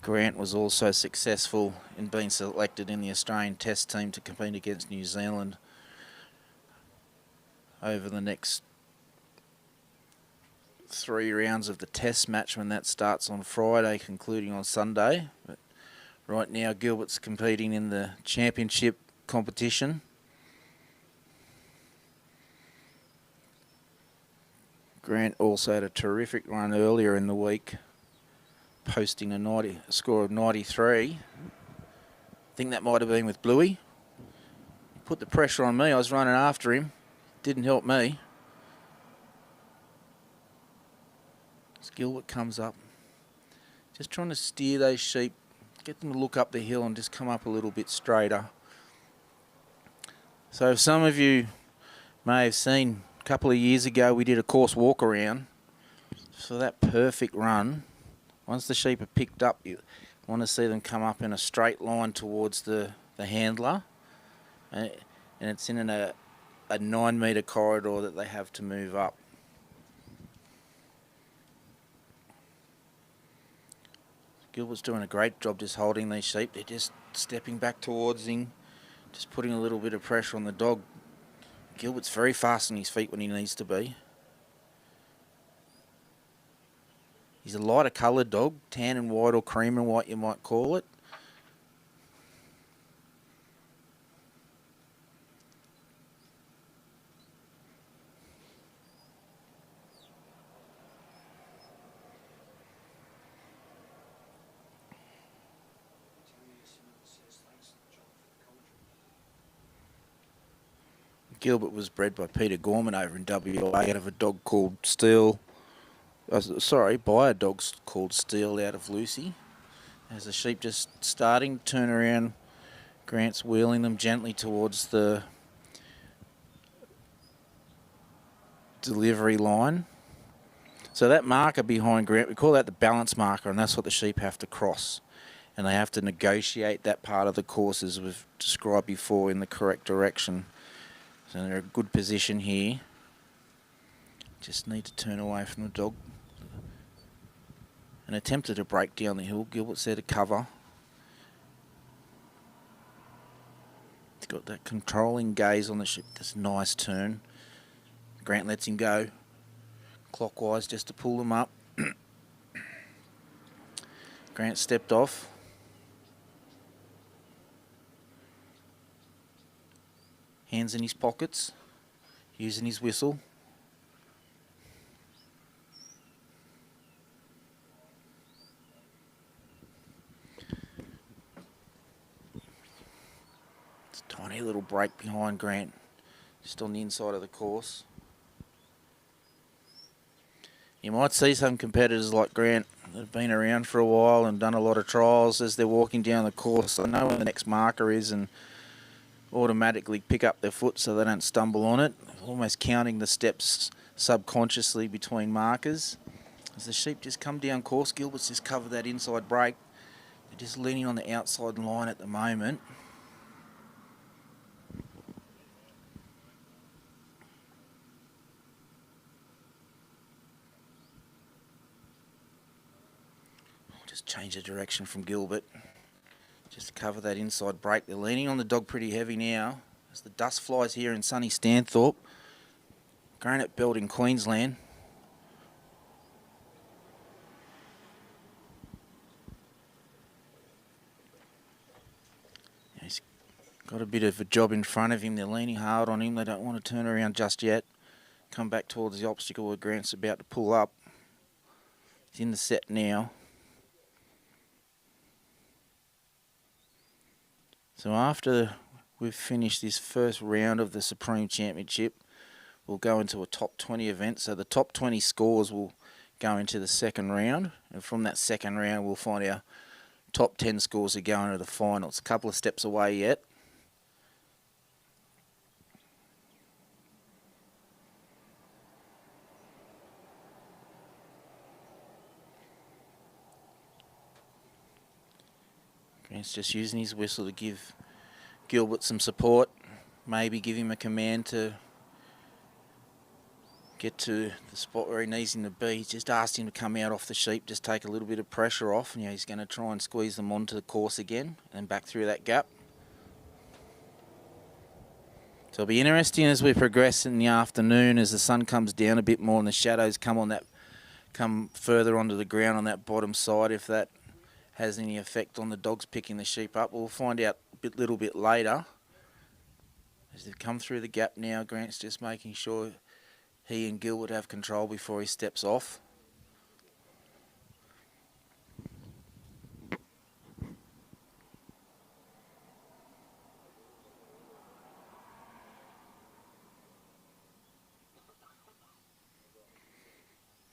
U: Grant was also successful in being selected in the Australian Test team to compete against New Zealand over the next 3 rounds of the Test match when that starts on Friday, concluding on Sunday. But right now, Gilbert's competing in the championship competition. Grant also had a terrific run earlier in the week, posting a score of 93. I think that might have been with Bluey. He put the pressure on me. I was running after him. Didn't help me. As Gilbert comes up, just trying to steer those sheep, get them to look up the hill and just come up a little bit straighter. So some of you may have seen a couple of years ago we did a course walk around. So that perfect run, once the sheep are picked up, you want to see them come up in a straight line towards the handler. And it's in a 9-metre corridor that they have to move up. Gilbert's doing a great job just holding these sheep. They're just stepping back towards him, just putting a little bit of pressure on the dog. Gilbert's very fast on his feet when he needs to be. He's a lighter coloured dog, tan and white or cream and white you might call it. Gilbert was bred by Peter Gorman over in WA out of a dog called Steel. By a dog called Steel out of Lucy. As the sheep just starting to turn around, Grant's wheeling them gently towards the delivery line. So that marker behind Grant, we call that the balance marker, and that's what the sheep have to cross. And they have to negotiate that part of the course as we've described before in the correct direction. So they're in a good position here. Just need to turn away from the dog. And attempted to break down the hill. Gilbert's there to cover. He's got that controlling gaze on the sheep. This nice turn. Grant lets him go clockwise just to pull them up. Grant stepped off. Hands in his pockets, using his whistle. It's a tiny little break behind Grant, just on the inside of the course. You might see some competitors like Grant that have been around for a while and done a lot of trials as they're walking down the course. They know where the next marker is and automatically pick up their foot so they don't stumble on it, almost counting the steps subconsciously between markers. As the sheep just come down course, Gilbert's just covered that inside break. They're just leaning on the outside line at the moment. I'll just change the direction from Gilbert. Just to cover that inside break. They're leaning on the dog pretty heavy now as the dust flies here in sunny Stanthorpe. Granite Belt in Queensland. He's got a bit of a job in front of him. They're leaning hard on him. They don't want to turn around just yet. Come back towards the obstacle where Grant's about to pull up. He's in the set now. So after we've finished this first round of the Supreme Championship, we'll go into a top 20 event. So the top 20 scores will go into the second round. And from that second round, we'll find our top 10 scores that go into the final. It's a couple of steps away yet. Grant's just using his whistle to give Gilbert some support, maybe give him a command to get to the spot where he needs him to be. He's just asked him to come out off the sheep, just take a little bit of pressure off, and he's going to try and squeeze them onto the course again and back through that gap. So it'll be interesting as we progress in the afternoon, as the sun comes down a bit more and the shadows come further onto the ground on that bottom side, if that has any effect on the dogs picking the sheep up. We'll find out a little bit later. As they've come through the gap now, Grant's just making sure he and Gilbert have control before he steps off.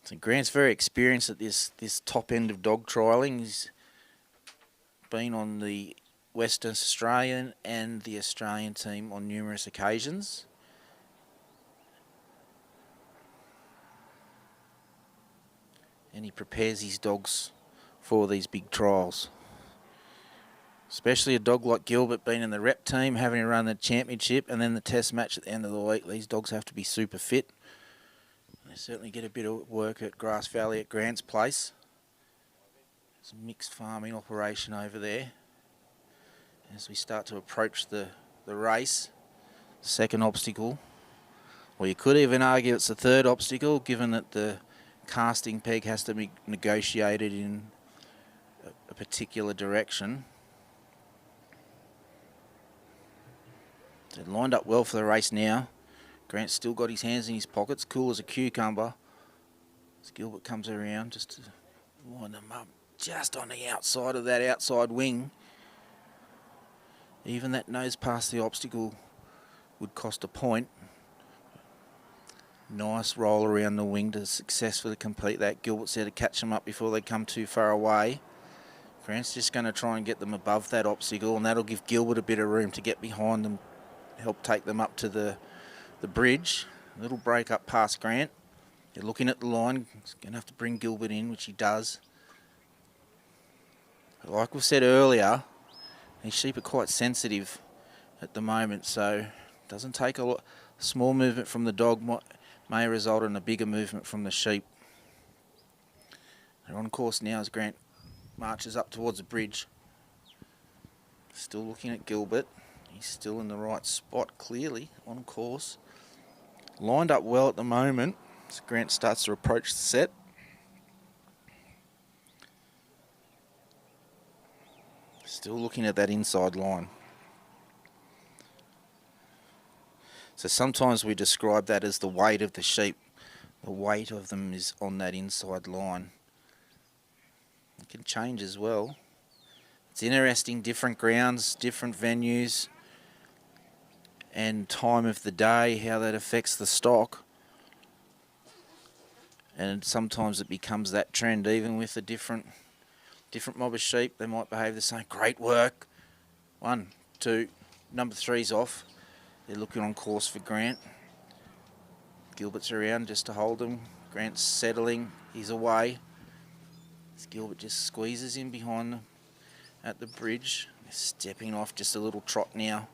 U: So Grant's very experienced at this top end of dog trialling. He's been on the Western Australian and the Australian team on numerous occasions. And he prepares his dogs for these big trials. Especially a dog like Gilbert being in the rep team, having to run the championship and then the test match at the end of the week. These dogs have to be super fit. They certainly get a bit of work at Grass Valley at Grant's place. It's a mixed farming operation over there. As we start to approach the race, second obstacle. Well, you could even argue it's the third obstacle, given that the casting peg has to be negotiated in a particular direction. They're lined up well for the race now. Grant's still got his hands in his pockets, cool as a cucumber. As Gilbert comes around just to line them up just on the outside of that outside wing. Even that nose past the obstacle would cost a point. Nice roll around the wing to successfully complete that. Gilbert's there to catch them up before they come too far away. Grant's just going to try and get them above that obstacle, and that'll give Gilbert a bit of room to get behind them, help take them up to the bridge. A little break up past Grant. They're looking at the line. He's going to have to bring Gilbert in, which he does. But like we said earlier, these sheep are quite sensitive at the moment, so it doesn't take a lot. Small movement from the dog may result in a bigger movement from the sheep. They're on course now as Grant marches up towards the bridge. Still looking at Gilbert. He's still in the right spot, clearly on course. Lined up well at the moment as Grant starts to approach the set. Still looking at that inside line. So sometimes we describe that as the weight of the sheep. The weight of them is on that inside line. It can change as well. It's interesting, different grounds, different venues, and time of the day, how that affects the stock. And sometimes it becomes that trend, even with a different mob of sheep. They might behave the same. Great work. 1, 2, number 3's off. They're looking on course for Grant. Gilbert's around just to hold him. Grant's settling. He's away. As Gilbert just squeezes in behind them at the bridge. They're stepping off just a little trot now.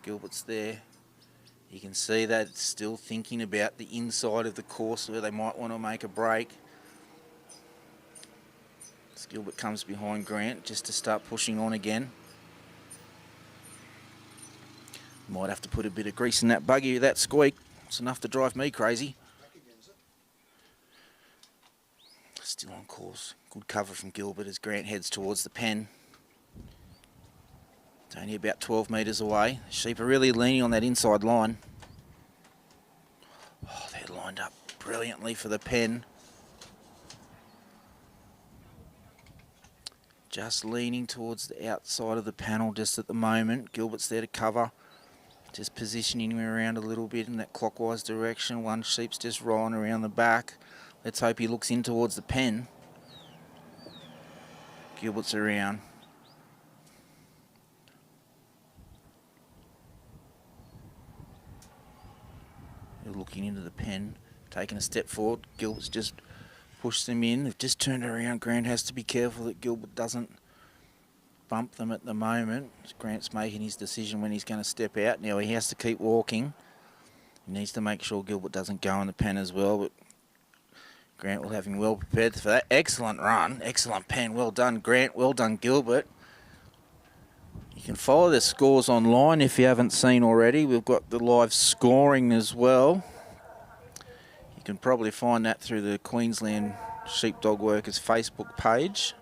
U: Gilbert's there. You can see that it's still thinking about the inside of the course where they might want to make a break. As Gilbert comes behind Grant just to start pushing on again. Might have to put a bit of grease in that buggy with that squeak. It's enough to drive me crazy. Still on course. Good cover from Gilbert as Grant heads towards the pen. It's only about 12 metres away. The sheep are really leaning on that inside line. Oh, they're lined up brilliantly for the pen. Just leaning towards the outside of the panel just at the moment. Gilbert's there to cover. Just positioning him around a little bit in that clockwise direction. One sheep's just rolling around the back. Let's hope he looks in towards the pen. Gilbert's around. They're looking into the pen, taking a step forward. Gilbert's just pushed them in. They've just turned around. Grant has to be careful that Gilbert doesn't bump them at the moment. Grant's making his decision when he's going to step out. Now he has to keep walking. He needs to make sure Gilbert doesn't go in the pen as well, but Grant will have him well prepared for that. Excellent run, excellent pen. Well done, Grant. Well done, Gilbert. You can follow the scores online if you haven't seen already. We've got the live scoring as well. You can probably find that through the Queensland Sheepdog Workers Facebook page.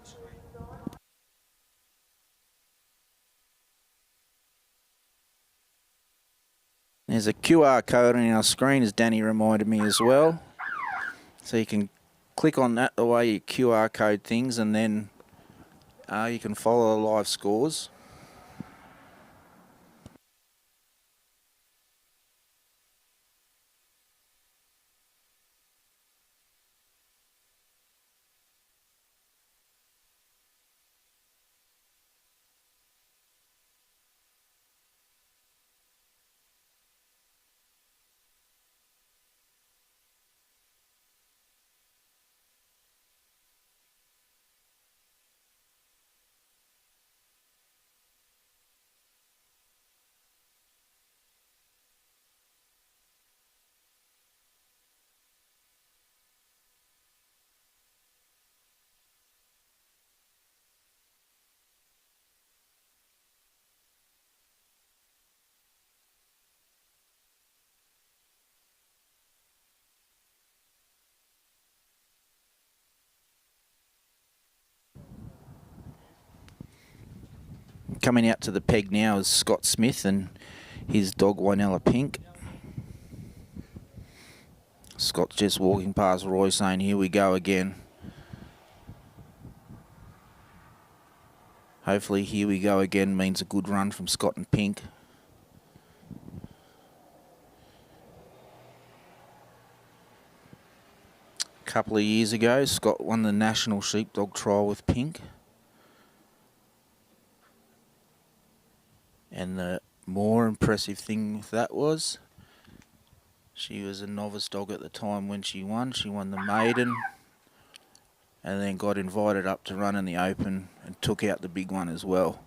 U: There's a QR code on our screen, as Danny reminded me as well. So you can click on that the way you QR code things, and then you can follow the live scores. Coming out to the peg now is Scott Smith and his dog Wynella Pink. Scott's just walking past Roy saying, here we go again. Hopefully here we go again means a good run from Scott and Pink. A couple of years ago, Scott won the National Sheepdog Trial with Pink. And the more impressive thing with that was, she was a novice dog at the time when she won. She won the maiden and then got invited up to run in the open and took out the big one as well.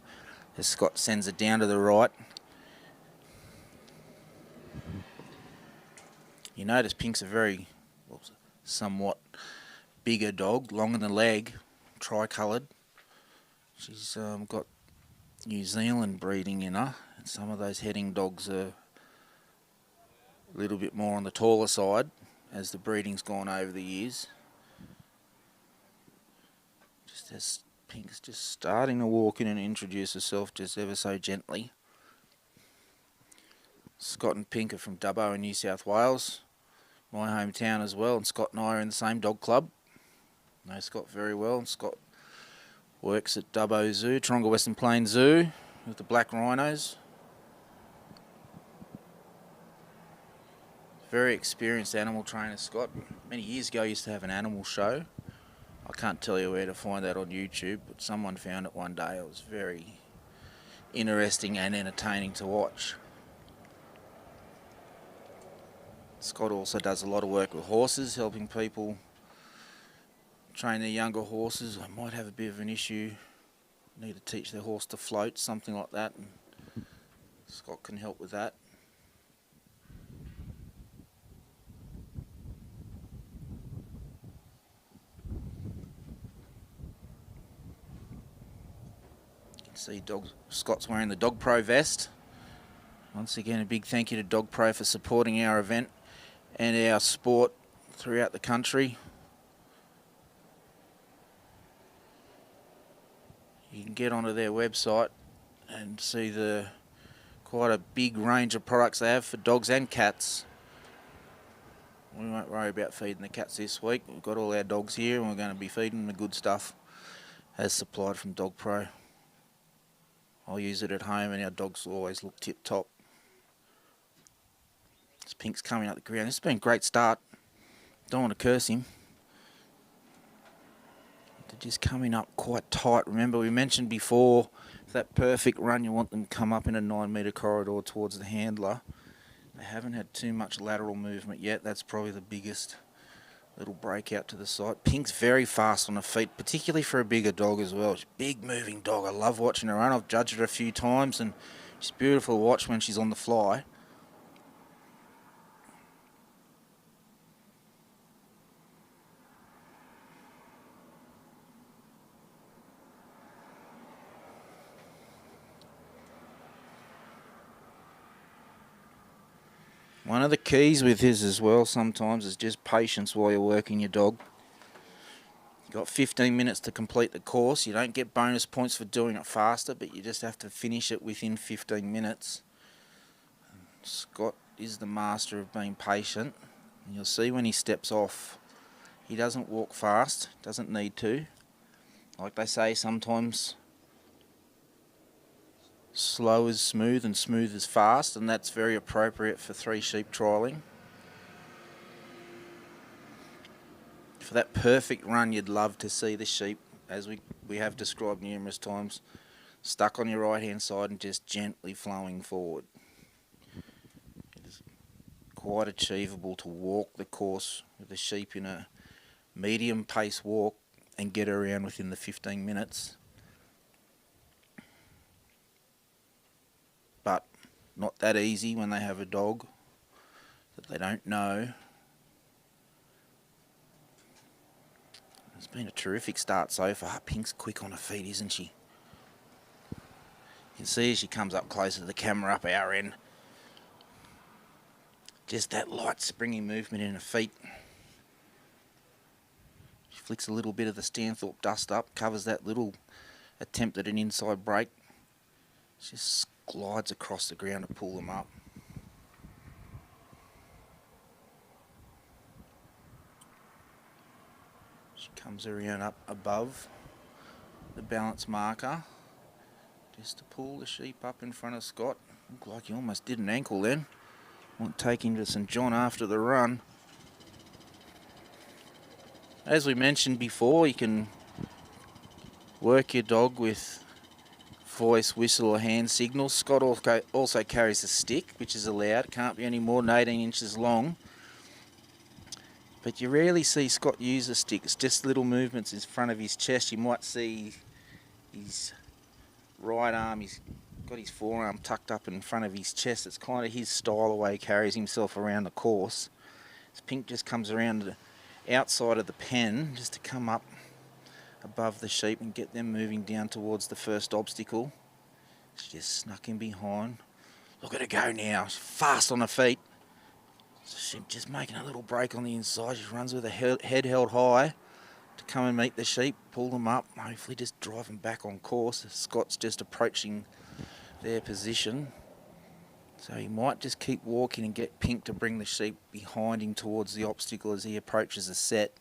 U: As Scott sends it down to the right. You notice Pink's a very, somewhat bigger dog, long in the leg, tricoloured. She's got New Zealand breeding in her. And some of those heading dogs are a little bit more on the taller side as the breeding's gone over the years. Just as Pink's just starting to walk in and introduce herself just ever so gently. Scott and Pink are from Dubbo in New South Wales, my hometown as well, and Scott and I are in the same dog club. Know Scott very well, and Scott works at Dubbo Zoo, Taronga Western Plains Zoo, with the black rhinos. Very experienced animal trainer, Scott. Many years ago, he used to have an animal show. I can't tell you where to find that on YouTube, but someone found it one day. It was very interesting and entertaining to watch. Scott also does a lot of work with horses, helping people train their younger horses. They might have a bit of an issue, need to teach their horse to float, something like that, and Scott can help with that. See Scott's wearing the Dogpro vest. Once again, a big thank you to Dogpro for supporting our event and our sport throughout the country. You can get onto their website and see the quite a big range of products they have for dogs and cats. We won't worry about feeding the cats this week. We've got all our dogs here and we're going to be feeding them the good stuff as supplied from Dogpro. I'll use it at home and our dogs will always look tip top. This Pink's coming up the ground. This has been a great start. Don't want to curse him. They're just coming up quite tight. Remember we mentioned before, for that perfect run you want them to come up in a 9 metre corridor towards the handler. They haven't had too much lateral movement yet. That's probably the biggest little breakout to the side. Pink's very fast on her feet, particularly for a bigger dog as well. She's a big moving dog. I love watching her run. I've judged her a few times and she's beautiful to watch when she's on the fly. One of the keys with his as well sometimes is just patience while you're working your dog. You've got 15 minutes to complete the course. You don't get bonus points for doing it faster, but you just have to finish it within 15 minutes. Scott is the master of being patient. And you'll see when he steps off, he doesn't walk fast, doesn't need to. Like they say, sometimes slow is smooth and smooth is fast, and that's very appropriate for 3 sheep trialling. For that perfect run, you'd love to see the sheep, as we have described numerous times, stuck on your right hand side and just gently flowing forward. It is quite achievable to walk the course with the sheep in a medium pace walk and get around within the 15 minutes. But not that easy when they have a dog that they don't know. It's been a terrific start so far. Pink's quick on her feet, isn't she? You can see as she comes up closer to the camera up our end. Just that light springy movement in her feet. She flicks a little bit of the Stanthorpe dust up, covers that little attempt at an inside break. Just glides across the ground to pull them up. She comes around up above the balance marker just to pull the sheep up in front of Scott. Looked like he almost did an ankle then. Won't take him to St John after the run. As we mentioned before, you can work your dog with voice, whistle or hand signals. Scott also carries a stick, which is allowed. It can't be any more than 18 inches long. But you rarely see Scott use a stick. It's just little movements in front of his chest. You might see his right arm, he's got his forearm tucked up in front of his chest. It's kind of his style, the way he carries himself around the course. This Pink just comes around the outside of the pen just to come up above the sheep and get them moving down towards the first obstacle. She just snuck in behind. Look at her go now. She's fast on her feet. So she's just making a little break on the inside. She runs with her head held high to come and meet the sheep, pull them up, hopefully just drive them back on course. Scott's just approaching their position. So he might just keep walking and get Pink to bring the sheep behind him towards the obstacle as he approaches the set.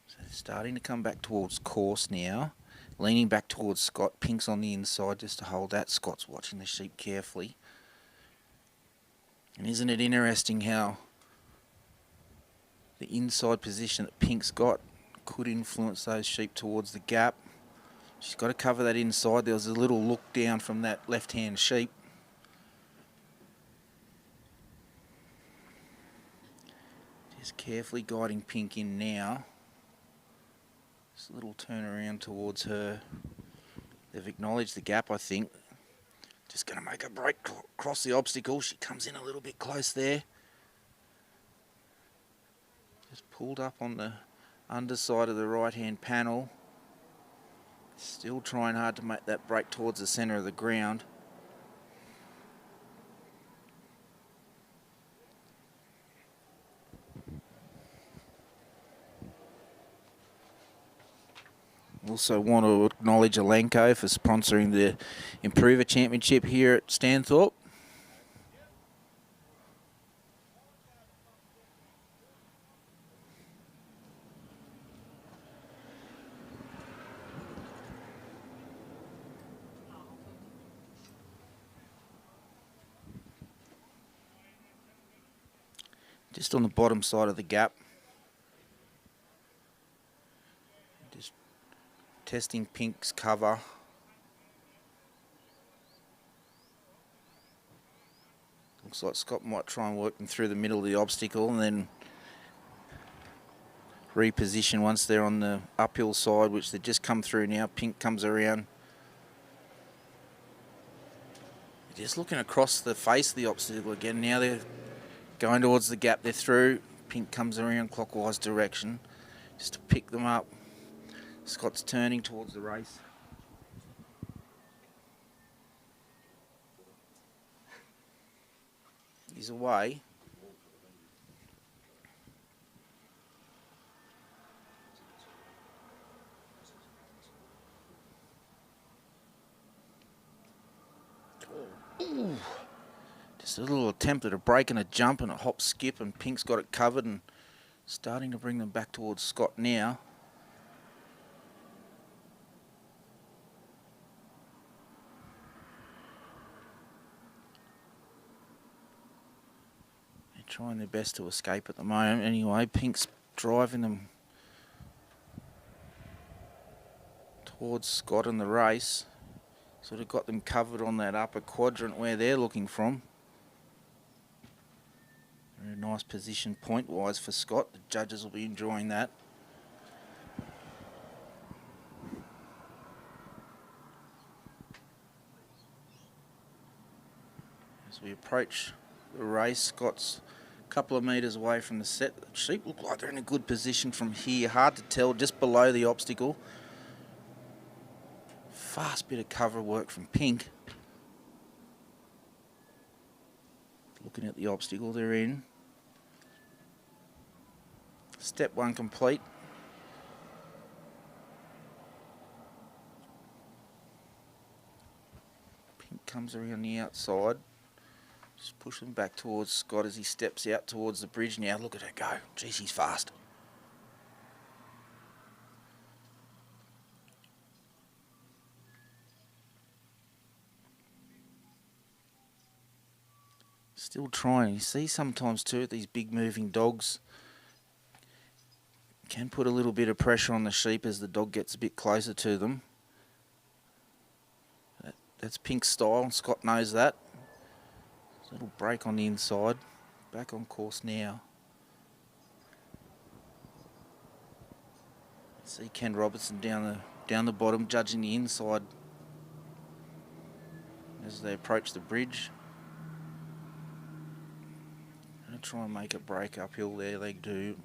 U: So they're starting to come back towards course now. Leaning back towards Scott. Pink's on the inside just to hold that. Scott's watching the sheep carefully. And isn't it interesting how the inside position that Pink's got could influence those sheep towards the gap. She's got to cover that inside. There was a little look down from that left-hand sheep. Just carefully guiding Pink in now. Just a little turn around towards her. They've acknowledged the gap, I think. Just going to make a break across the obstacle. She comes in a little bit close there. Just pulled up on the underside of the right-hand panel. Still trying hard to make that break towards the centre of the ground. Also want to acknowledge Elanco for sponsoring the Improver Championship here at Stanthorpe. Just on the bottom side of the gap. Just testing Pink's cover. Looks like Scott might try and work them through the middle of the obstacle and then reposition once they're on the uphill side, which they've just come through now. Pink comes around. Just looking across the face of the obstacle again. Now they're going towards the gap. They're through. Pink comes around clockwise direction just to pick them up. Scott's turning towards the race. He's away. Ooh. Just a little attempt at a break and a jump and a hop skip, and Pink's got it covered and starting to bring them back towards Scott now. They're trying their best to escape at the moment. Anyway, Pink's driving them towards Scott in the race. Sort of got them covered on that upper quadrant where they're looking from. Very nice position point-wise for Scott. The judges will be enjoying that. As we approach the race, Scott's a couple of metres away from the set. The sheep look like they're in a good position from here. Hard to tell, just below the obstacle. Fast bit of cover work from Pink. Looking at the obstacle they're in. Step one complete. comes around the outside. Just push them back towards Scott as he steps out towards the bridge now. Look at her go. Jeez, she's fast. Still trying. You see sometimes too, these big moving dogs can put a little bit of pressure on the sheep as the dog gets a bit closer to them. That's Pink's style, and Scott knows that. A little break on the inside. Back on course now. See Ken Robertson down the bottom, judging the inside as they approach the bridge. Gonna try and make a break uphill there. They do.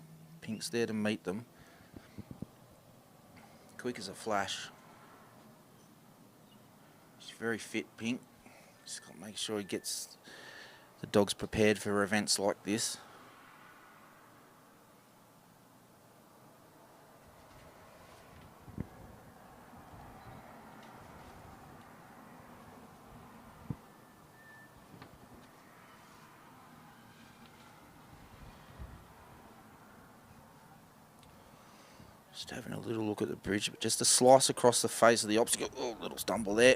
U: Pink's there to meet them. Quick as a flash. She's very fit, Pink. Just got to make sure he gets the dogs prepared for events like this. Just having a little look at the bridge, but just a slice across the face of the obstacle. Oh, little stumble there.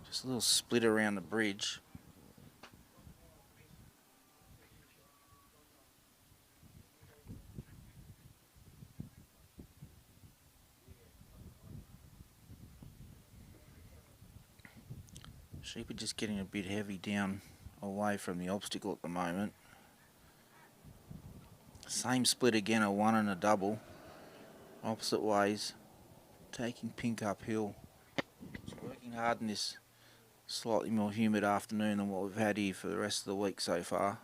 U: Just a little split around the bridge. Sheep are just getting a bit heavy down away from the obstacle at the moment. Same split again, a one and a double. Opposite ways. Taking Pink uphill. She's working hard in this slightly more humid afternoon than what we've had here for the rest of the week so far.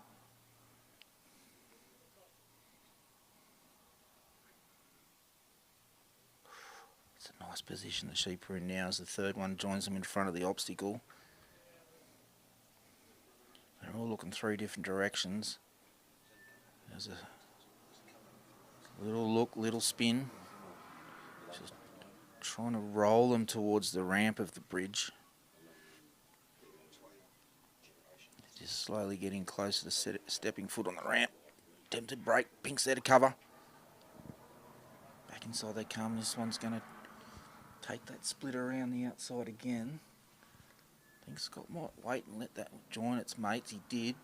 U: It's a nice position the sheep are in now as the third one joins them in front of the obstacle. They're all looking three different directions. There's a little look, little spin. Just trying to roll them towards the ramp of the bridge. Just slowly getting closer to stepping foot on the ramp. Attempted break. Pink's there to cover. Back inside they come. This one's going to take that split around the outside again. I think Scott might wait and let that join its mates. He did.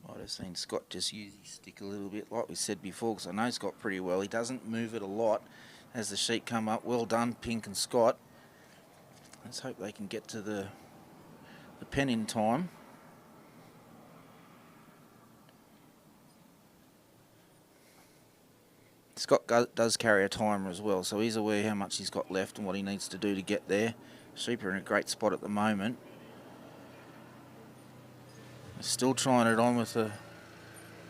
U: Might have seen Scott just use his stick a little bit, like we said before, because I know Scott pretty well. He doesn't move it a lot as the sheep come up. Well done, Pink and Scott. Let's hope they can get to the pen in time. Scott does carry a timer as well, so he's aware how much he's got left and what he needs to do to get there. Sheep are in a great spot at the moment. Still trying it on with a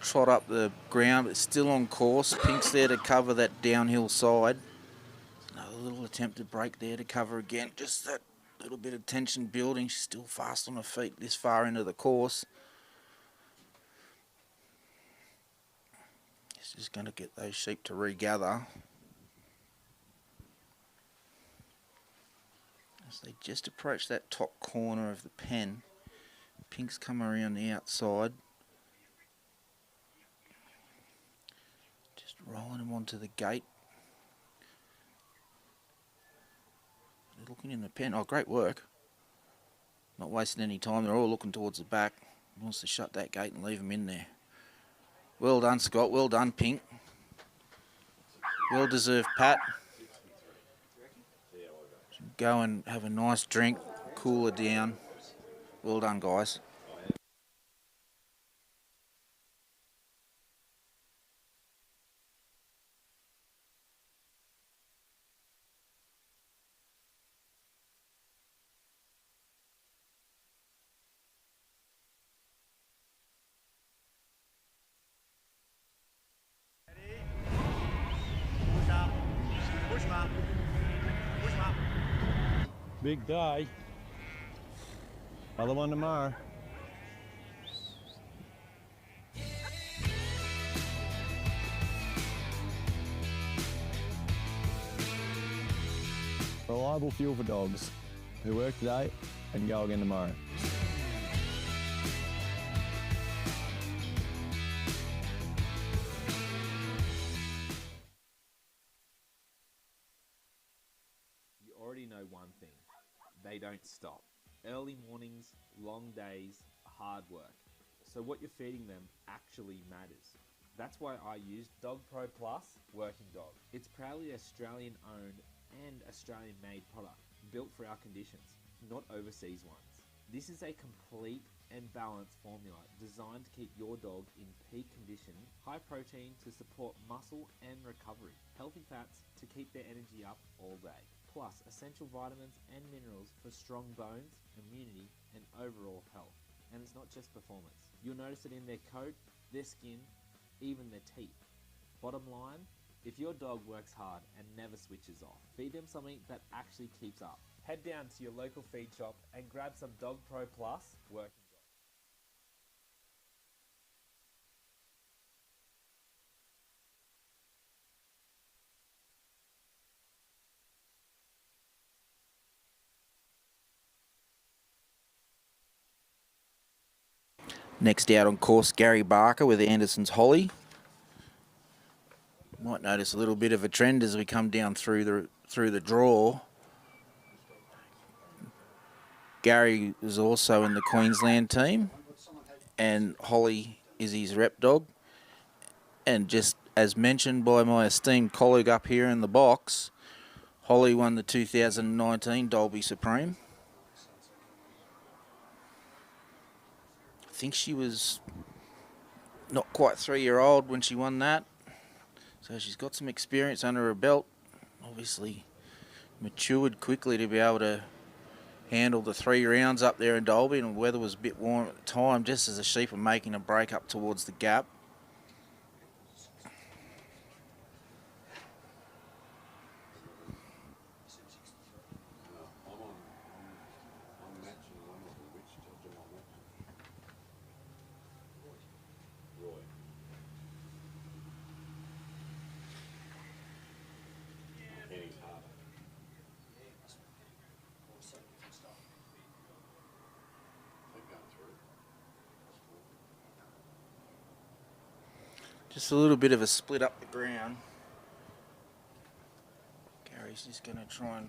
U: trot up the ground, but still on course. Pink's there to cover that downhill side. Another little attempted break there to cover again. Just that little bit of tension building. She's still fast on her feet this far into the course. She's just going to get those sheep to regather. As they just approach that top corner of the pen. Pink's come around the outside. Just rolling them onto the gate. They're looking in the pen. Oh, great work. Not wasting any time. They're all looking towards the back. He wants to shut that gate and leave them in there. Well done, Scott. Well done, Pink. Well deserved pat. Go and have a nice drink. Cool her down. Well done, guys.
C: Push him up. Push him up.
G: Big day. Other one tomorrow. Reliable fuel for dogs who work today and go again tomorrow.
I: You already know one thing. They don't stop. Early mornings, long days, hard work. So what you're feeding them actually matters. That's why I use Dogpro Plus Working Dog. It's proudly Australian owned and Australian made product, built for our conditions, not overseas ones. This is a complete and balanced formula designed to keep your dog in peak condition, high protein to support muscle and recovery, healthy fats to keep their energy up all day, plus essential vitamins and minerals for strong bones, immunity and overall health. And it's not just performance. You'll notice it in their coat, their skin, even their teeth. Bottom line, if your dog works hard and never switches off, feed them something that actually keeps up. Head down to your local feed shop and grab some Dogpro Plus Working Dog.
U: Next out on course, Gary Barker with Anderson's Holly. Might notice a little bit of a trend as we come down through the draw. Gary is also in the Queensland team, and Holly is his rep dog. And just as mentioned by my esteemed colleague up here in the box, Holly won the 2019 Dolby Supreme. I think she was not quite 3-year-old when she won that. So she's got some experience under her belt. Obviously matured quickly to be able to handle the 3 rounds up there in Dolby, and the weather was a bit warm at the time, just as the sheep are making a break up towards the gap. Just a little bit of a split up the ground. Gary's just going to try and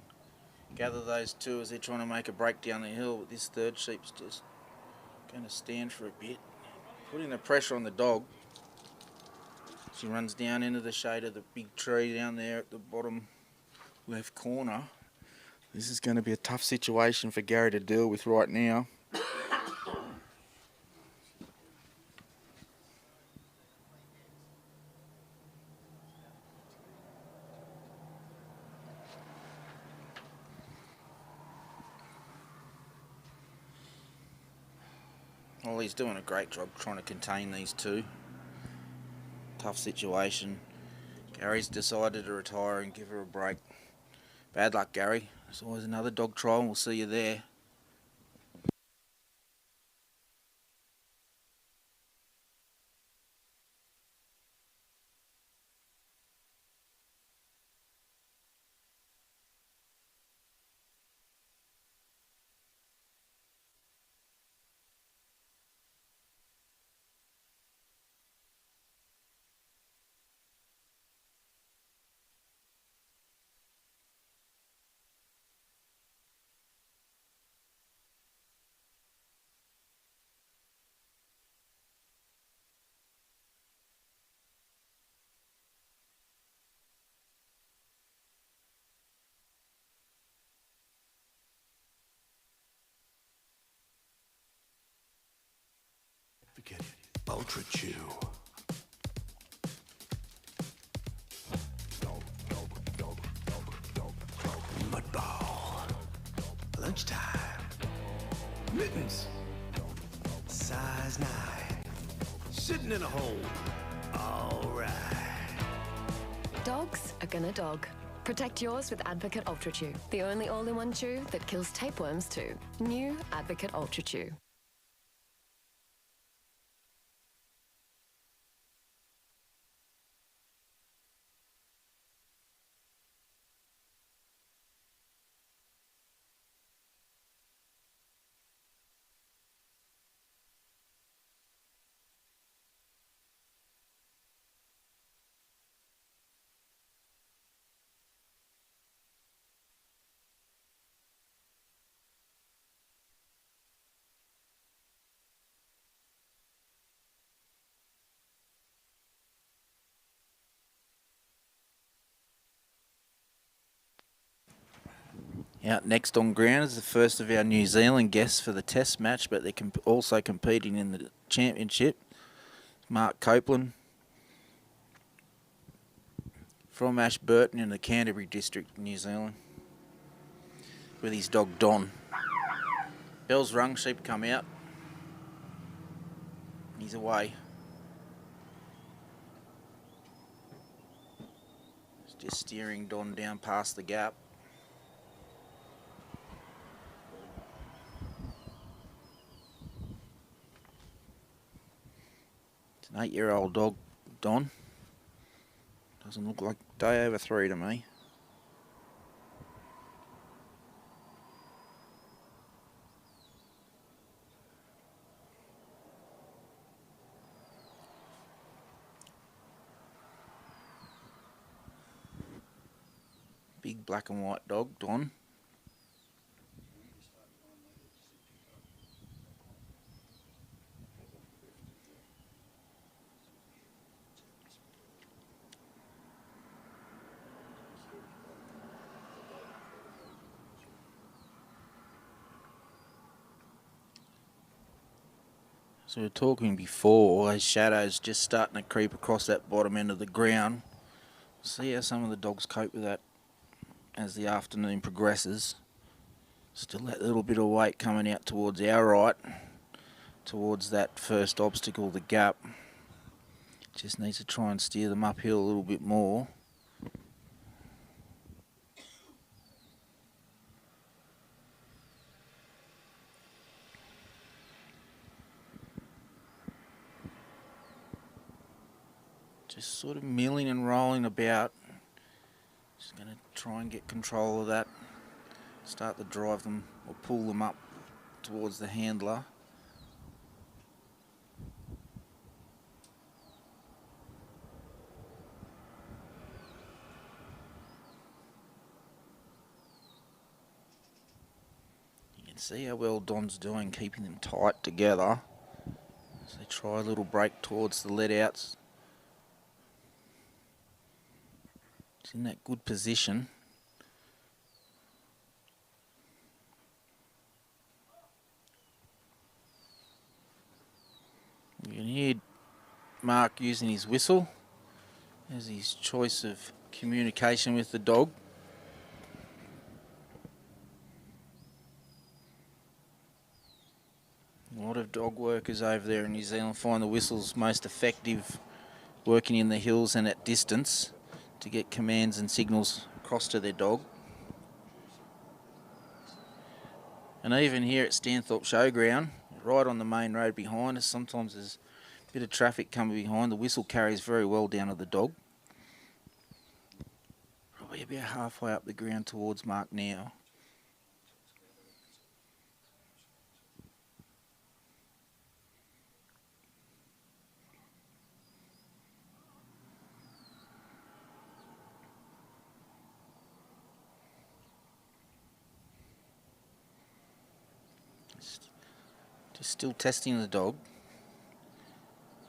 U: gather those two as they're trying to make a break down the hill, but this third sheep's just going to stand for a bit, putting the pressure on the dog. She runs down into the shade of the big tree down there at the bottom left corner. This is going to be a tough situation for Gary to deal with right now. Well, he's doing a great job trying to contain these two. Tough situation. Gary's decided to retire and give her a break. Bad luck, Gary. There's always another dog trial and we'll see you there.
E: Advocate Ultra Chew. Mudball. Lunchtime. Mittens. Size 9. Sitting in a hole. All right.
F: Dogs are gonna dog. Protect yours with Advocate Ultra Chew, the only all-in-one chew that kills tapeworms too. New Advocate Ultra Chew.
U: Out next on ground is the first of our New Zealand guests for the test match, but they're also competing in the championship. Mark Copeland from Ashburton in the Canterbury district, New Zealand, with his dog Don. Bell's rung, sheep come out. He's away. Just steering Don down past the gap. It's an 8-year-old dog, Don. Doesn't look like a day over 3 to me. Big black and white dog, Don. So we were talking before, those shadows just starting to creep across that bottom end of the ground. See how some of the dogs cope with that as the afternoon progresses. Still that little bit of weight coming out towards our right, towards that first obstacle, the gap. Just needs to try and steer them uphill a little bit more. Just sort of milling and rolling about. Just going to try and get control of that. Start to drive them or pull them up towards the handler. You can see how well Don's doing, keeping them tight together. So try a little break towards the let outs. It's in that good position. You can hear Mark using his whistle as his choice of communication with the dog. A lot of dog workers over there in New Zealand find the whistles most effective working in the hills and at distance to get commands and signals across to their dog. And even here at Stanthorpe Showground, right on the main road behind us, sometimes there's a bit of traffic coming behind. The whistle carries very well down to the dog. Probably about halfway up the ground towards Mark now. Just still testing the dog.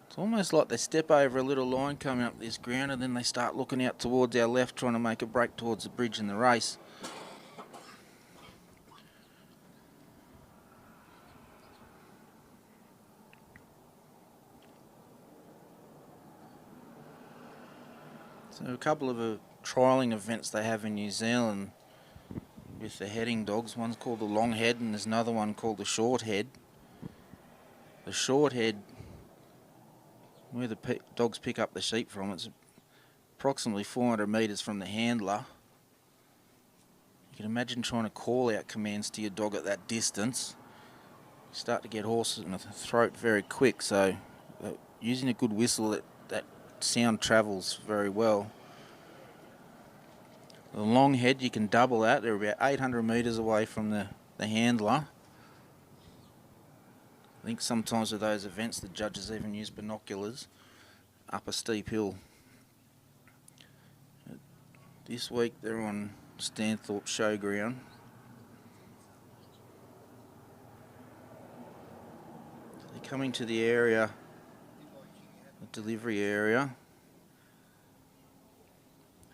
U: It's almost like they step over a little line coming up this ground and then they start looking out towards our left, trying to make a break towards the bridge in the race. So a couple of trialling events they have in New Zealand with the heading dogs. One's called the long head and there's another one called the short head. The short head, where the dogs pick up the sheep from, it's approximately 400 metres from the handler. can imagine trying to call out commands to your dog at that distance. You start to get horses in the throat very quick, so using a good whistle, that sound travels very well. The long head, you can double that. They're about 800 metres away from the handler. I think sometimes with those events, the judges even use binoculars up a steep hill. This week they're on Stanthorpe Showground. They're coming to the area, the delivery area.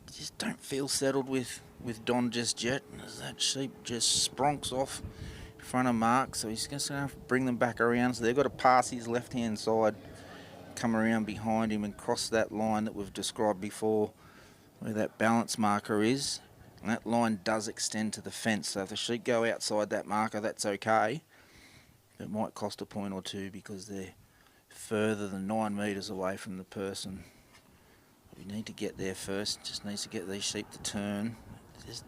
U: I just don't feel settled with Don just yet. As that sheep just spronks off in front of Mark, so he's just going to have to bring them back around. So they've got to pass his left-hand side, come around behind him and cross that line that we've described before, where that balance marker is. And that line does extend to the fence, so if the sheep go outside that marker, that's okay. It might cost a point or two because they're further than 9 metres away from the person. We need to get there first, just needs to get these sheep to turn. Just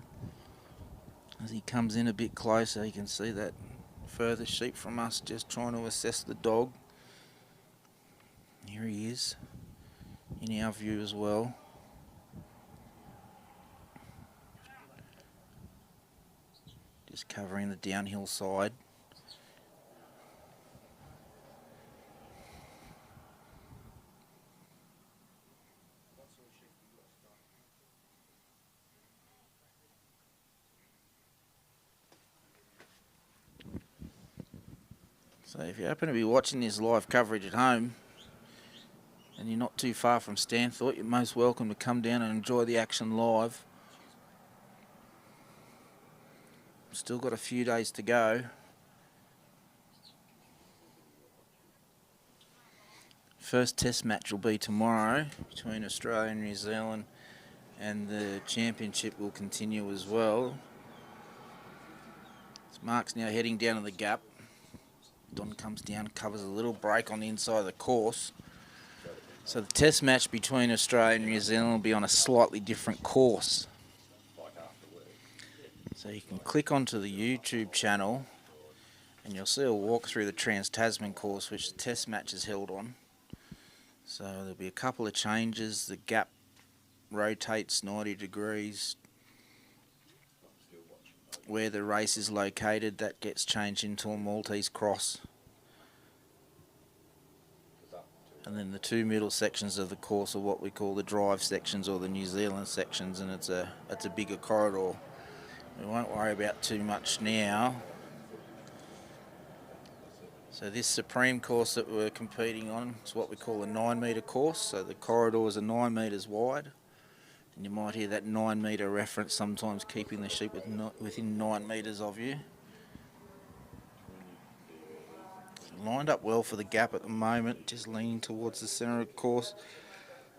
U: as he comes in a bit closer, you can see that further sheep from us just trying to assess the dog. Here he is, in our view as well. Just covering the downhill side. So if you happen to be watching this live coverage at home and you're not too far from Stanthorpe, you're most welcome to come down and enjoy the action live. Still got a few days to go. First test match will be tomorrow between Australia and New Zealand, and the championship will continue as well. So Mark's now heading down to the gap. Don comes down, covers a little break on the inside of the course. So the test match between Australia and New Zealand will be on a slightly different course. So you can click onto the YouTube channel and you'll see a walk through the Trans-Tasman course, which the test match is held on. So there'll be a couple of changes. The gap rotates 90 degrees. Where the race is located, that gets changed into a Maltese cross. And then the two middle sections of the course are what we call the drive sections or the New Zealand sections, and it's a bigger corridor. We won't worry about too much now. So this Supreme course that we're competing on is what we call a 9 metre course. So the corridors are 9 metres wide. And you might hear that 9 metre reference, sometimes keeping the sheep within 9 metres of you. Lined up well for the gap at the moment, just leaning towards the centre of the course.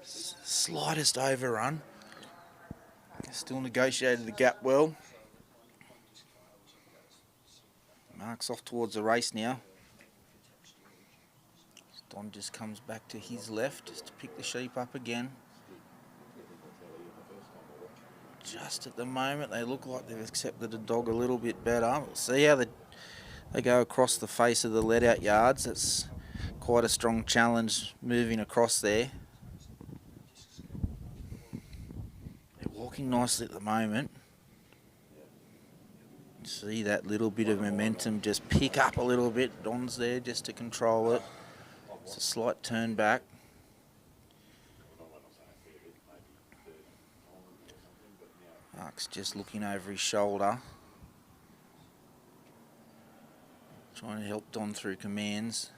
U: Slightest overrun. Still negotiated the gap well. Mark's off towards the race now. Don just comes back to his left just to pick the sheep up again. Just at the moment they look like they've accepted the dog a little bit better. We'll see how they go across the face of the let out yards. It's quite a strong challenge moving across there. They're walking nicely at the moment. See that little bit of momentum just pick up a little bit. Don's there just to control it. It's a slight turn back. Mark's just looking over his shoulder, trying to help Don through commands.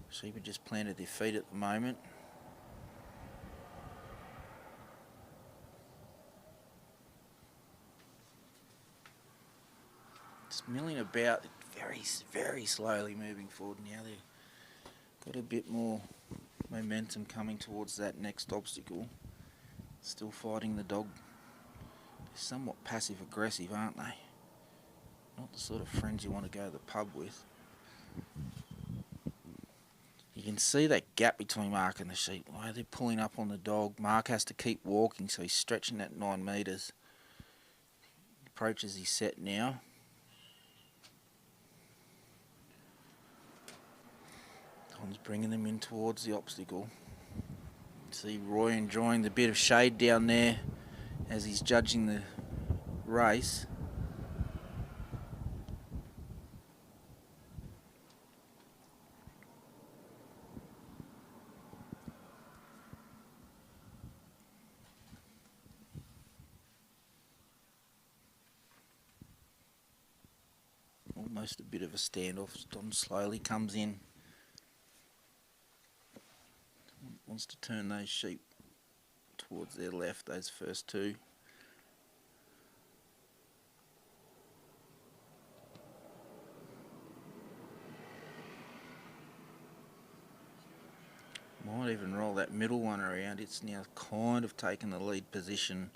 U: Sheep have just planted their feet at the moment. Just milling about, very, very slowly moving forward now. They've got a bit more momentum coming towards that next obstacle. Still fighting the dog. They're somewhat passive-aggressive, aren't they? Not the sort of friends you want to go to the pub with. You can see that gap between Mark and the sheep. Why they're pulling up on the dog. Mark has to keep walking, so he's stretching that 9 metres. approaches his set now. Don's bringing them in towards the obstacle. See Roy enjoying the bit of shade down there as he's judging the race. Almost a bit of a standoff. Don slowly comes in. Wants to turn those sheep towards their left, those first two. Might even roll that middle one around. It's now kind of taken the lead position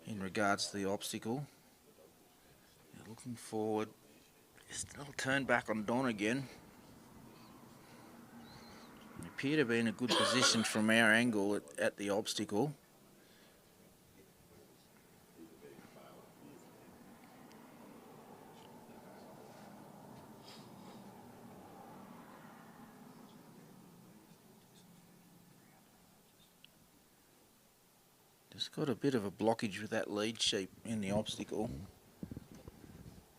U: in regards to the obstacle. Now looking forward. Still turn back on Don again. We appear to be in a good position from our angle at the obstacle. Just got a bit of a blockage with that lead sheep in the obstacle.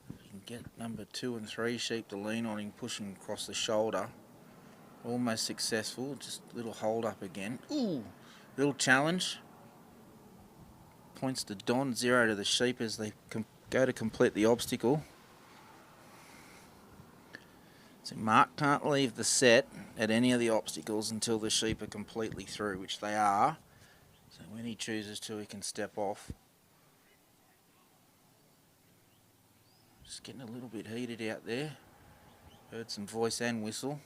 U: You can get number 2 and 3 sheep to lean on him, pushing across the shoulder. Almost successful, just a little hold up again. Ooh, little challenge. Points to Don, 0 to the sheep as they go to complete the obstacle. So Mark can't leave the set at any of the obstacles until the sheep are completely through, which they are. So when he chooses to, he can step off. Just getting a little bit heated out there. Heard some voice and whistle.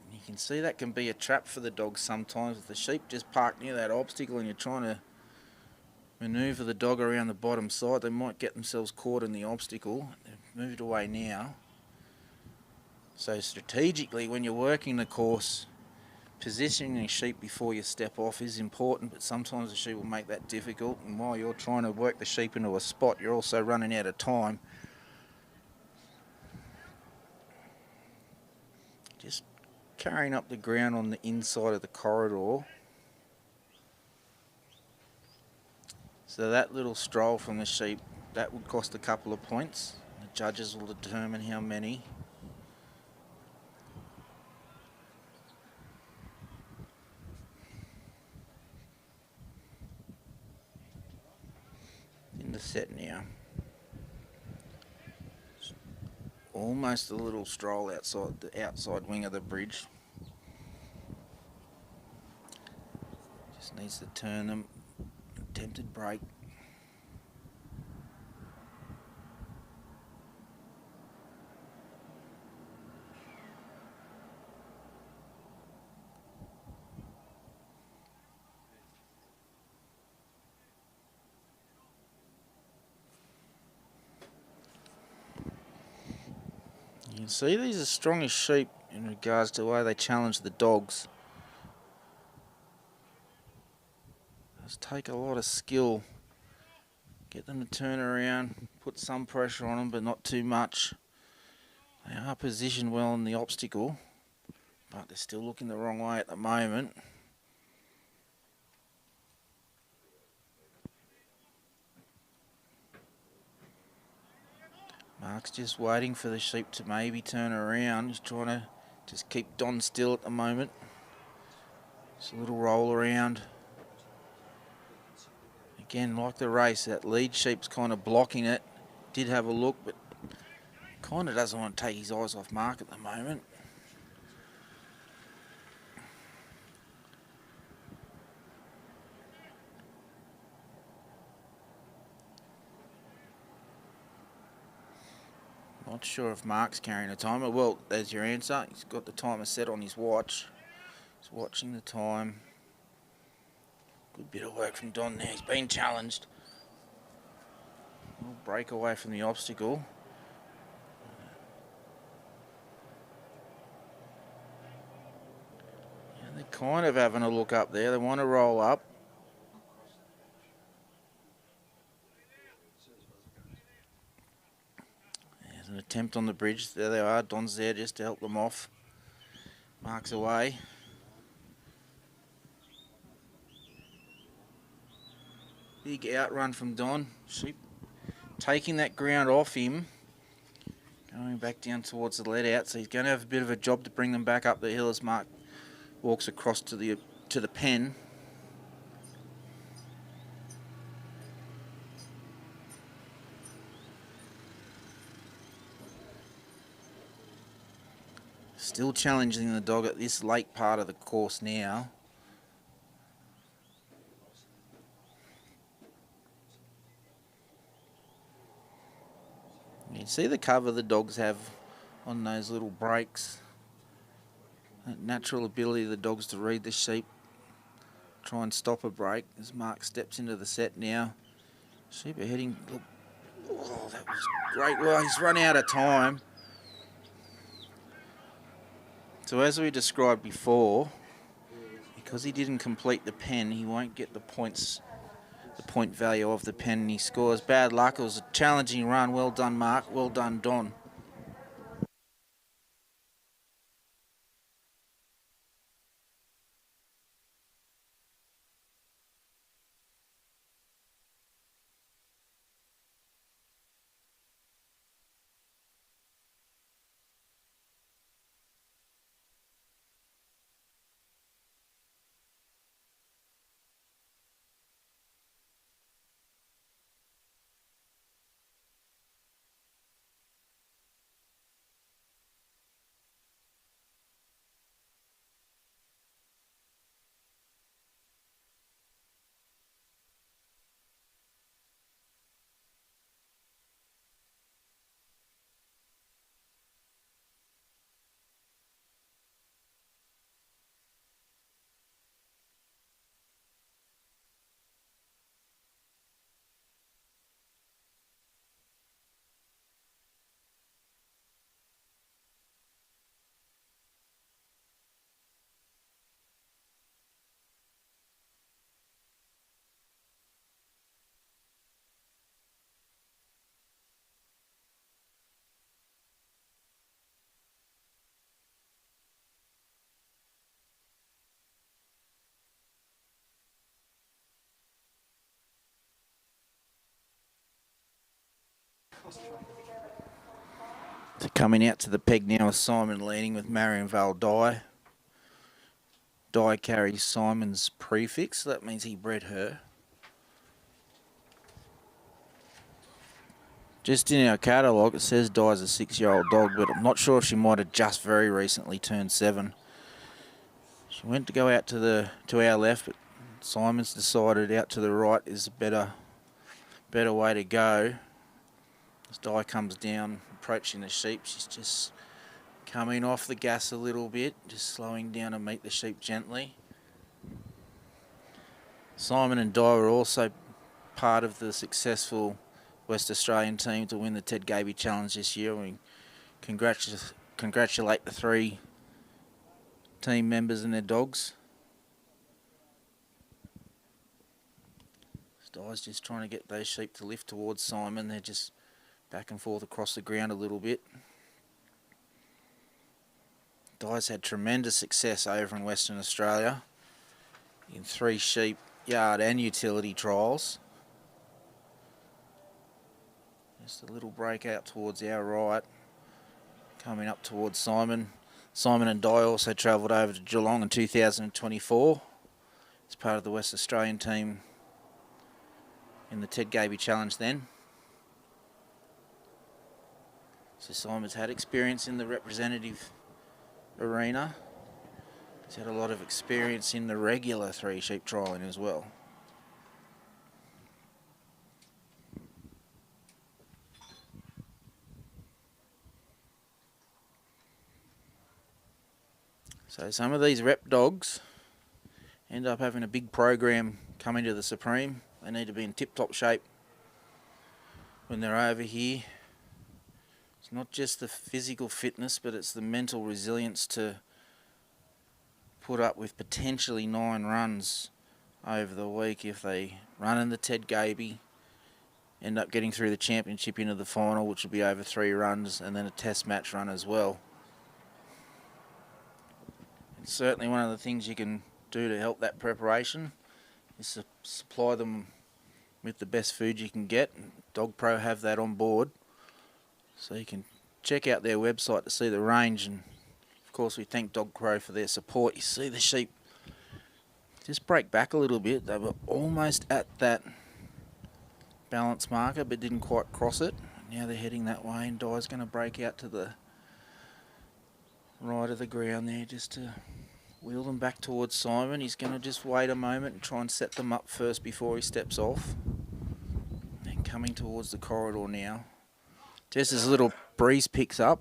U: And you can see that can be a trap for the dogs sometimes. If the sheep just park near that obstacle and you're trying to manoeuvre the dog around the bottom side, they might get themselves caught in the obstacle. They've moved away now. So strategically, when you're working the course, positioning a sheep before you step off is important, but sometimes the sheep will make that difficult, and while you're trying to work the sheep into a spot, you're also running out of time. Just carrying up the ground on the inside of the corridor. So that little stroll from the sheep, that would cost a couple of points. The judges will determine how many. In the set now. Almost a little stroll outside the outside wing of the bridge. Just needs to turn them. Attempted break. You can see these are strongest sheep in regards to the way they challenge the dogs. Does take a lot of skill. Get them to turn around, put some pressure on them, but not too much. They are positioned well in the obstacle, but they're still looking the wrong way at the moment. Mark's just waiting for the sheep to maybe turn around. He's trying to just keep Don still at the moment. Just a little roll around. Again, like the race, that lead sheep's kind of blocking it. Did have a look, but kind of doesn't want to take his eyes off Mark at the moment. Not sure if Mark's carrying a timer. Well, there's your answer. He's got the timer set on his watch. He's watching the time. Good bit of work from Don there. He's been challenged. Little break away from the obstacle. Yeah, they're kind of having a look up there. They want to roll up. attempt on the bridge. There they are. Don's there just to help them off. Mark's away. Big outrun from Don. Sheep taking that ground off him. Going back down towards the let out. So he's going to have a bit of a job to bring them back up the hill as Mark walks across to the pen. Still challenging the dog at this late part of the course now. You can see the cover the dogs have on those little breaks. That natural ability of the dogs to read the sheep. Try and stop a break as Mark steps into the set now. Sheep are heading... Look, oh, that was great. Well, he's run out of time. So as we described before, because he didn't complete the pen, he won't get the points, the point value of the pen, and he scores. Bad luck. It was a challenging run. Well done, Mark. Well done, Don. So coming out to the peg now is Simon leading with Marion Vale Dye. Dye carries Simon's prefix, so that means he bred her. Just in our catalogue, it says Dye's a 6-year-old dog, but I'm not sure if she might have just very recently turned 7. She went to go out to our left, but Simon's decided out to the right is a better way to go. As Dye comes down, approaching the sheep, she's just coming off the gas a little bit, just slowing down to meet the sheep gently. Simon and Dye were also part of the successful West Australian team to win the Ted Gaby Challenge this year. We congratulate the 3 team members and their dogs. Dye's just trying to get those sheep to lift towards Simon. They're just back and forth across the ground a little bit. Dye's had tremendous success over in Western Australia in 3 sheep, yard and utility trials. Just a little break out towards our right, coming up towards Simon. Simon and Dye also travelled over to Geelong in 2024 as part of the West Australian team in the Ted Gaby Challenge then. So Simon's had experience in the representative arena. He's had a lot of experience in the regular 3 sheep trialling as well. So some of these rep dogs end up having a big program coming to the Supreme. They need to be in tip-top shape when they're over here. It's not just the physical fitness, but it's the mental resilience to put up with potentially 9 runs over the week if they run in the Ted Gaby, end up getting through the championship into the final, which will be over 3 runs, and then a test match run as well. It's certainly one of the things you can do to help that preparation is to supply them with the best food you can get. Dogpro have that on board, so you can check out their website to see the range, and of course we thank Dogpro for their support. You see the sheep just break back a little bit. They were almost at that balance marker but didn't quite cross it. Now they're heading that way, and Di's going to break out to the right of the ground there just to wheel them back towards Simon. He's going to just wait a moment and try and set them up first before he steps off. And coming towards the corridor now. Just as a little breeze picks up.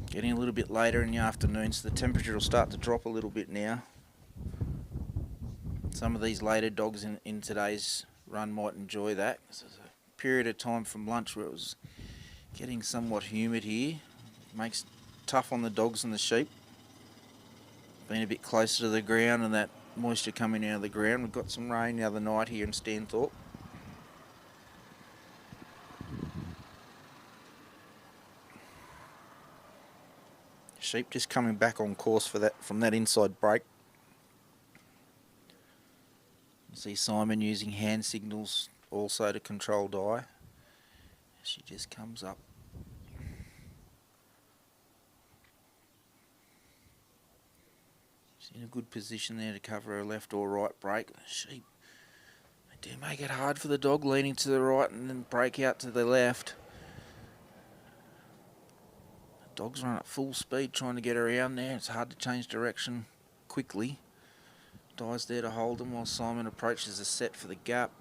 U: Getting a little bit later in the afternoon, so the temperature will start to drop a little bit now. Some of these later dogs in today's run might enjoy that. There's a period of time from lunch where it was getting somewhat humid here. Makes it tough on the dogs and the sheep. Being a bit closer to the ground and that moisture coming out of the ground. We've got some rain the other night here in Stanthorpe. Sheep just coming back on course for that from that inside break. You see Simon using hand signals also to control Di. She just comes up. She's in a good position there to cover her left or right break. The sheep, they do make it hard for the dog, leaning to the right and then break out to the left. The dogs run at full speed trying to get around there. It's hard to change direction quickly. Di's there to hold them while Simon approaches the set for the gap.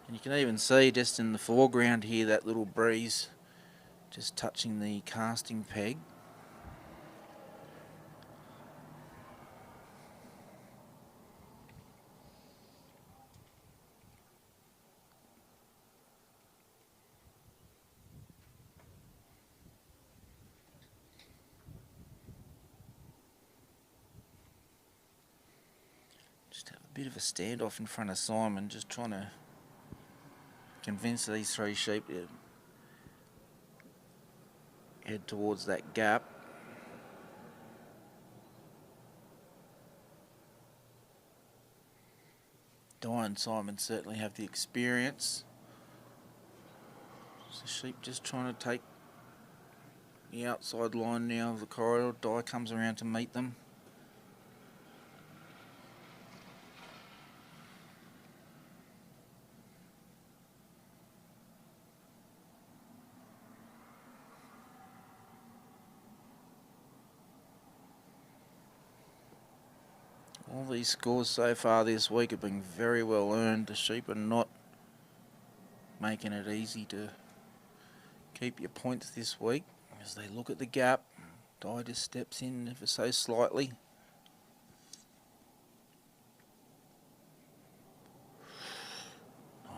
U: And you can even see just in the foreground here that little breeze just touching the casting peg. Just have a bit of a standoff in front of Simon, just trying to convince these 3 sheep to head towards that gap. Di and Simon certainly have the experience. So the sheep just trying to take the outside line now of the corridor. Di comes around to meet them. All these scores so far this week have been very well earned. The sheep are not making it easy to keep your points this week. As they look at the gap, Di just steps in ever so slightly.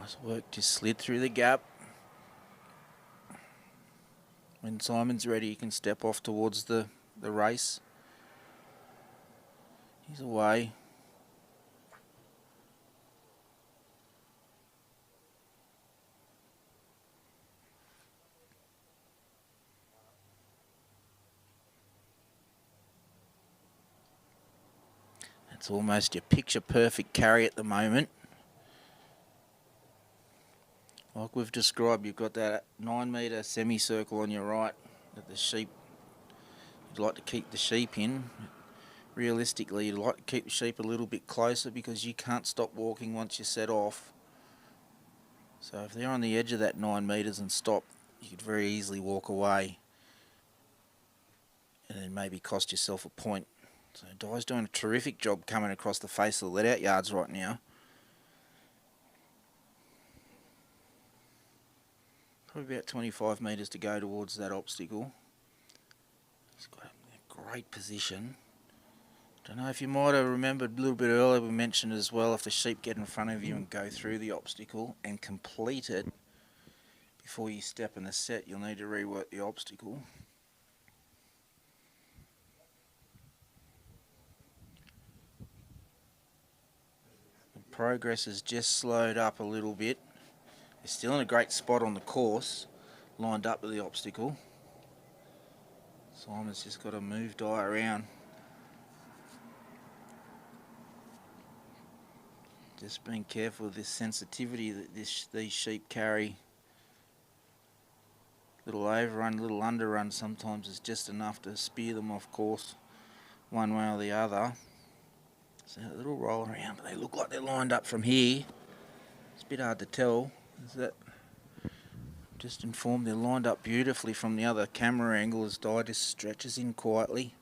U: Nice work, just slid through the gap. When Simon's ready, he can step off towards the race. He's away. It's almost your picture perfect carry at the moment. Like we've described, you've got that 9 metre semicircle on your right that the sheep, you'd like to keep the sheep in. Realistically, you'd like to keep the sheep a little bit closer because you can't stop walking once you set off. So if they're on the edge of that 9 metres and stop, you could very easily walk away and then maybe cost yourself a point. So Di's doing a terrific job coming across the face of the let-out yards right now. Probably about 25 metres to go towards that obstacle. He's got a great position. Don't know if you might have remembered a little bit earlier, we mentioned as well, if the sheep get in front of you and go through the obstacle and complete it before you step in the set, you'll need to rework the obstacle. progress has just slowed up a little bit. They're still in a great spot on the course, lined up to the obstacle. Simon's just got to move Di around. Just being careful of this sensitivity that these sheep carry. Little overrun, little underrun sometimes is just enough to spear them off course one way or the other. So a little roll around, but they look like they're lined up from here. It's a bit hard to tell. Is that just informed they're lined up beautifully from the other camera angle as Di just stretches in quietly.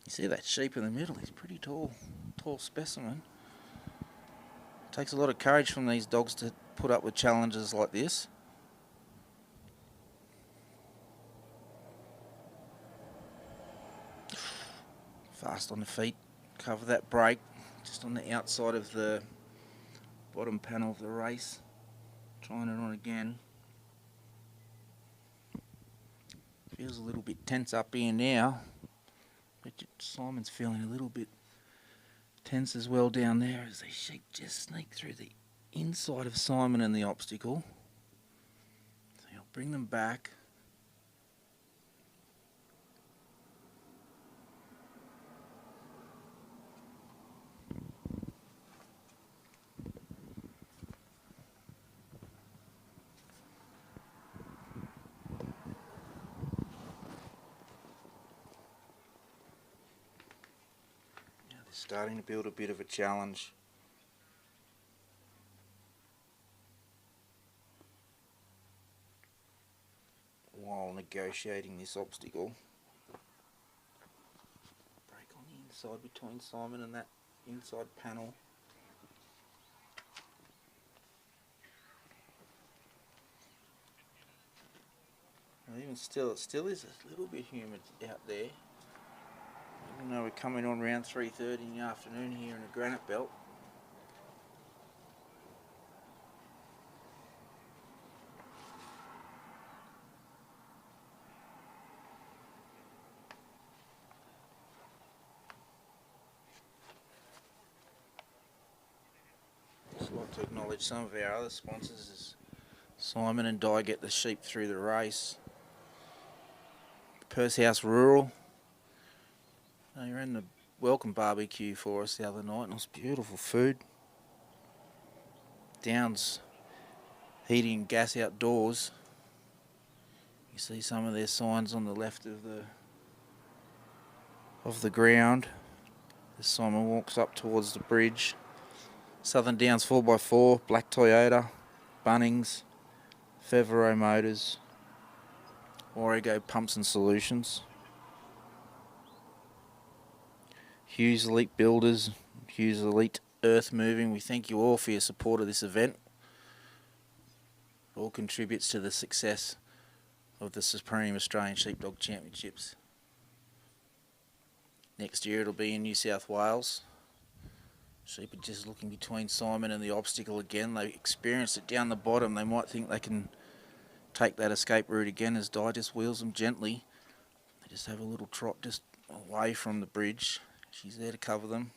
U: You see that sheep in the middle, he's pretty tall specimen. Takes a lot of courage from these dogs to put up with challenges like this. Fast on the feet, cover that brake, just on the outside of the bottom panel of the race. Trying it on again. Feels a little bit tense up here now. But Simon's feeling a little bit tense as well down there as these sheep just sneak through the inside of Simon and the obstacle. So he'll bring them back. Starting to build a bit of a challenge. While negotiating this obstacle. Break on the inside between Simon and that inside panel. And even still, it still is a little bit humid out there. Even though we're coming on around 3:30 in the afternoon here in the granite belt. Just like to acknowledge some of our other sponsors as Simon and Di get the sheep through the race. Purse House Rural. They ran the welcome barbecue for us the other night and it was beautiful food. Downs Heating and Gas Outdoors. You see some of their signs on the left of the ground as Simon walks up towards the bridge. Southern Downs 4x4, Black Toyota, Bunnings, Fevero Motors, Origo Pumps and Solutions. Hughes Elite Builders, Hughes Elite Earth Moving. We thank you all for your support of this event. It all contributes to the success of the Supreme Australian Sheepdog Championships. Next year it'll be in New South Wales. Sheep are just looking between Simon and the obstacle again. They experienced it down the bottom. They might think they can take that escape route again as Di just wheels them gently. They just have a little trot just away from the bridge. She's there to cover them.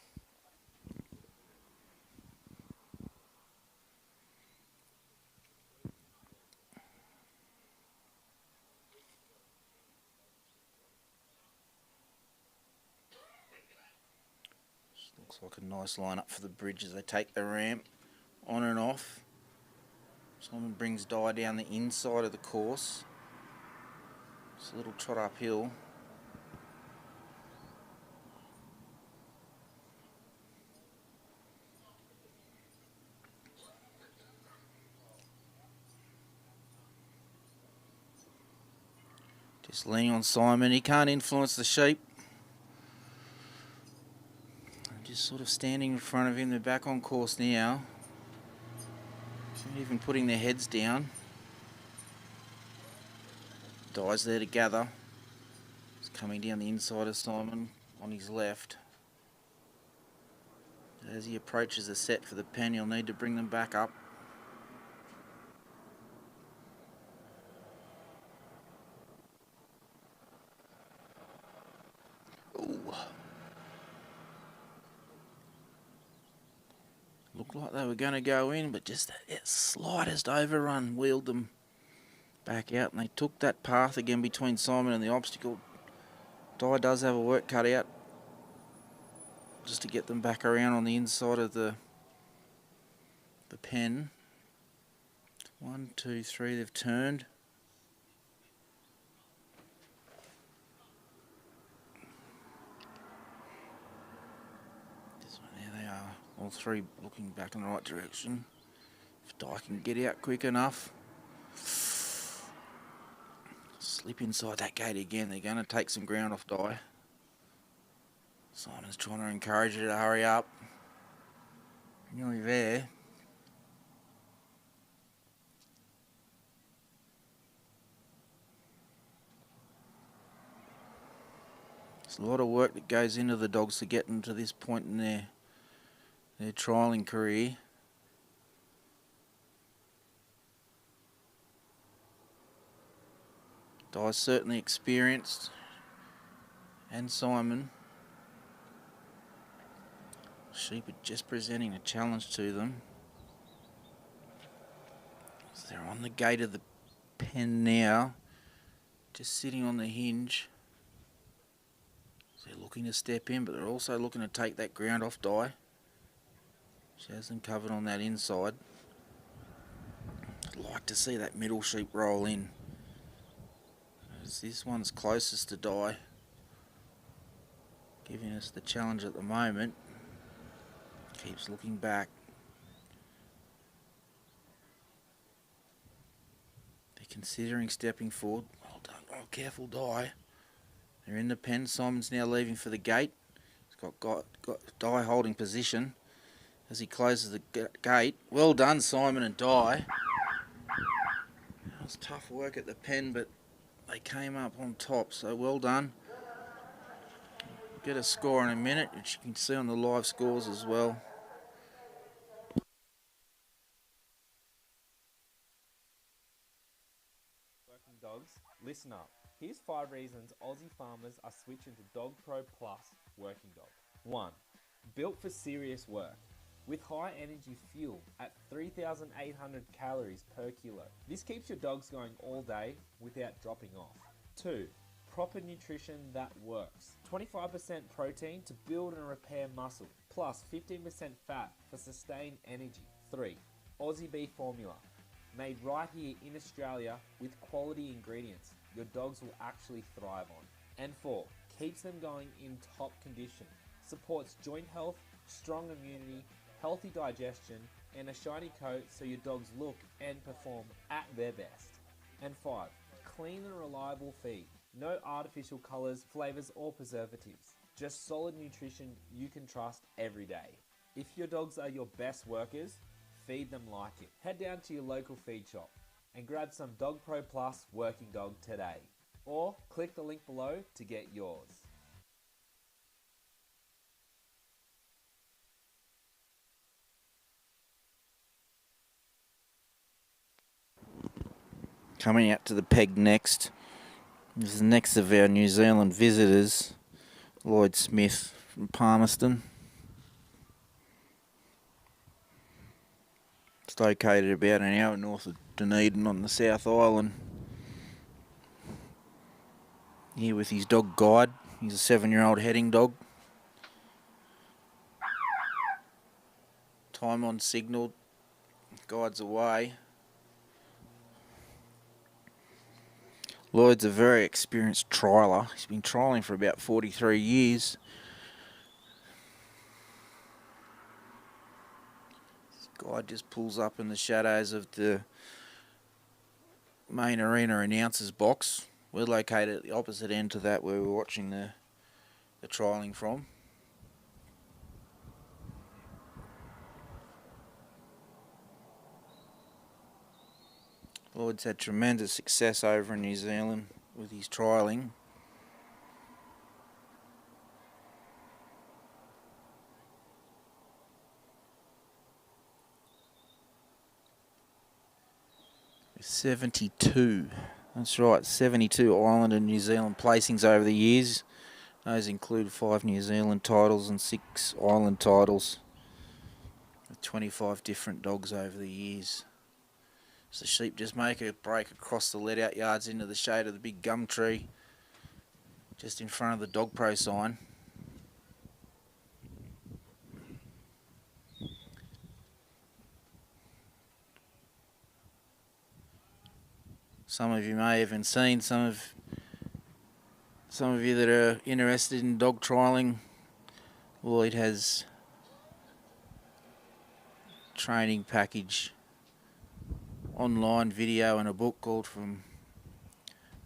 U: Looks like a nice lineup for the bridge as they take the ramp on and off. Simon brings Di down the inside of the course. It's a little trot uphill. Just leaning on Simon. He can't influence the sheep. Just sort of standing in front of him. They're back on course now. Not even putting their heads down. Di's there to gather. He's coming down the inside of Simon on his left. As he approaches the set for the pen, he'll need to bring them back up. Ooh. Looked like they were going to go in, but just that slightest overrun wheeled them back out, and they took that path again between Simon and the obstacle. Di does have a work cut out just to get them back around on the inside of the pen. 1, 2, 3, they've turned. This one, there they are. All three looking back in the right direction. If Di can get out quick enough. Slip inside that gate again. They're going to take some ground off Di. Simon's trying to encourage her to hurry up. Nearly there. There's a lot of work that goes into the dogs to get them to this point in their trialling career. Di's certainly experienced, and Simon. Sheep are just presenting a challenge to them. So they're on the gate of the pen now, just sitting on the hinge. So they're looking to step in, but they're also looking to take that ground off Di. She has them covered on that inside. I'd like to see that middle sheep roll in. This one's closest to Di, giving us the challenge at the moment. Keeps looking back. They're considering stepping forward. Well done. Oh, careful, Di. They're in the pen. Simon's now leaving for the gate. He's got Di holding position as he closes the gate. Well done, Simon and Di. That was tough work at the pen, but they came up on top, so well done. Get a score in a minute, which you can see on the live scores as well.
I: Working dogs, listen up. Here's 5 reasons Aussie farmers are switching to Dogpro Plus working dog. 1. Built for serious work. With high energy fuel at 3,800 calories per kilo. This keeps your dogs going all day without dropping off. 2. Proper nutrition that works. 25% protein to build and repair muscle, plus 15% fat for sustained energy. 3. Aussie beef formula. Made right here in Australia with quality ingredients your dogs will actually thrive on. And 4. Keeps them going in top condition. Supports joint health, strong immunity, healthy digestion, and a shiny coat so your dogs look and perform at their best. And 5. Clean and reliable feed. No artificial colours, flavours or preservatives. Just solid nutrition you can trust every day. If your dogs are your best workers, feed them like it. Head down to your local feed shop and grab some Dogpro Plus working dog today. Or click the link below to get yours.
U: Coming out to the peg next. This is the next of our New Zealand visitors, Lloyd Smith from Palmerston. It's located about an hour north of Dunedin on the South Island. Here with his dog Guide. He's a 7-year-old heading dog. Time on signal. Guide's away. Lloyd's a very experienced trialer. He's been trialling for about 43 years. This guy just pulls up in the shadows of the main arena announcers box. We're located at the opposite end to that where we're watching the trialling from. Lloyd's had tremendous success over in New Zealand with his trialling. With 72, that's right, 72 Ireland and New Zealand placings over the years. Those include 5 New Zealand titles and 6 Ireland titles. with 25 different dogs over the years. So the sheep just make a break across the let-out yards into the shade of the big gum tree just in front of the Dogpro sign. Some of you may have even seen, some of you that are interested in dog trialling, Lloyd has training package online video and a book called from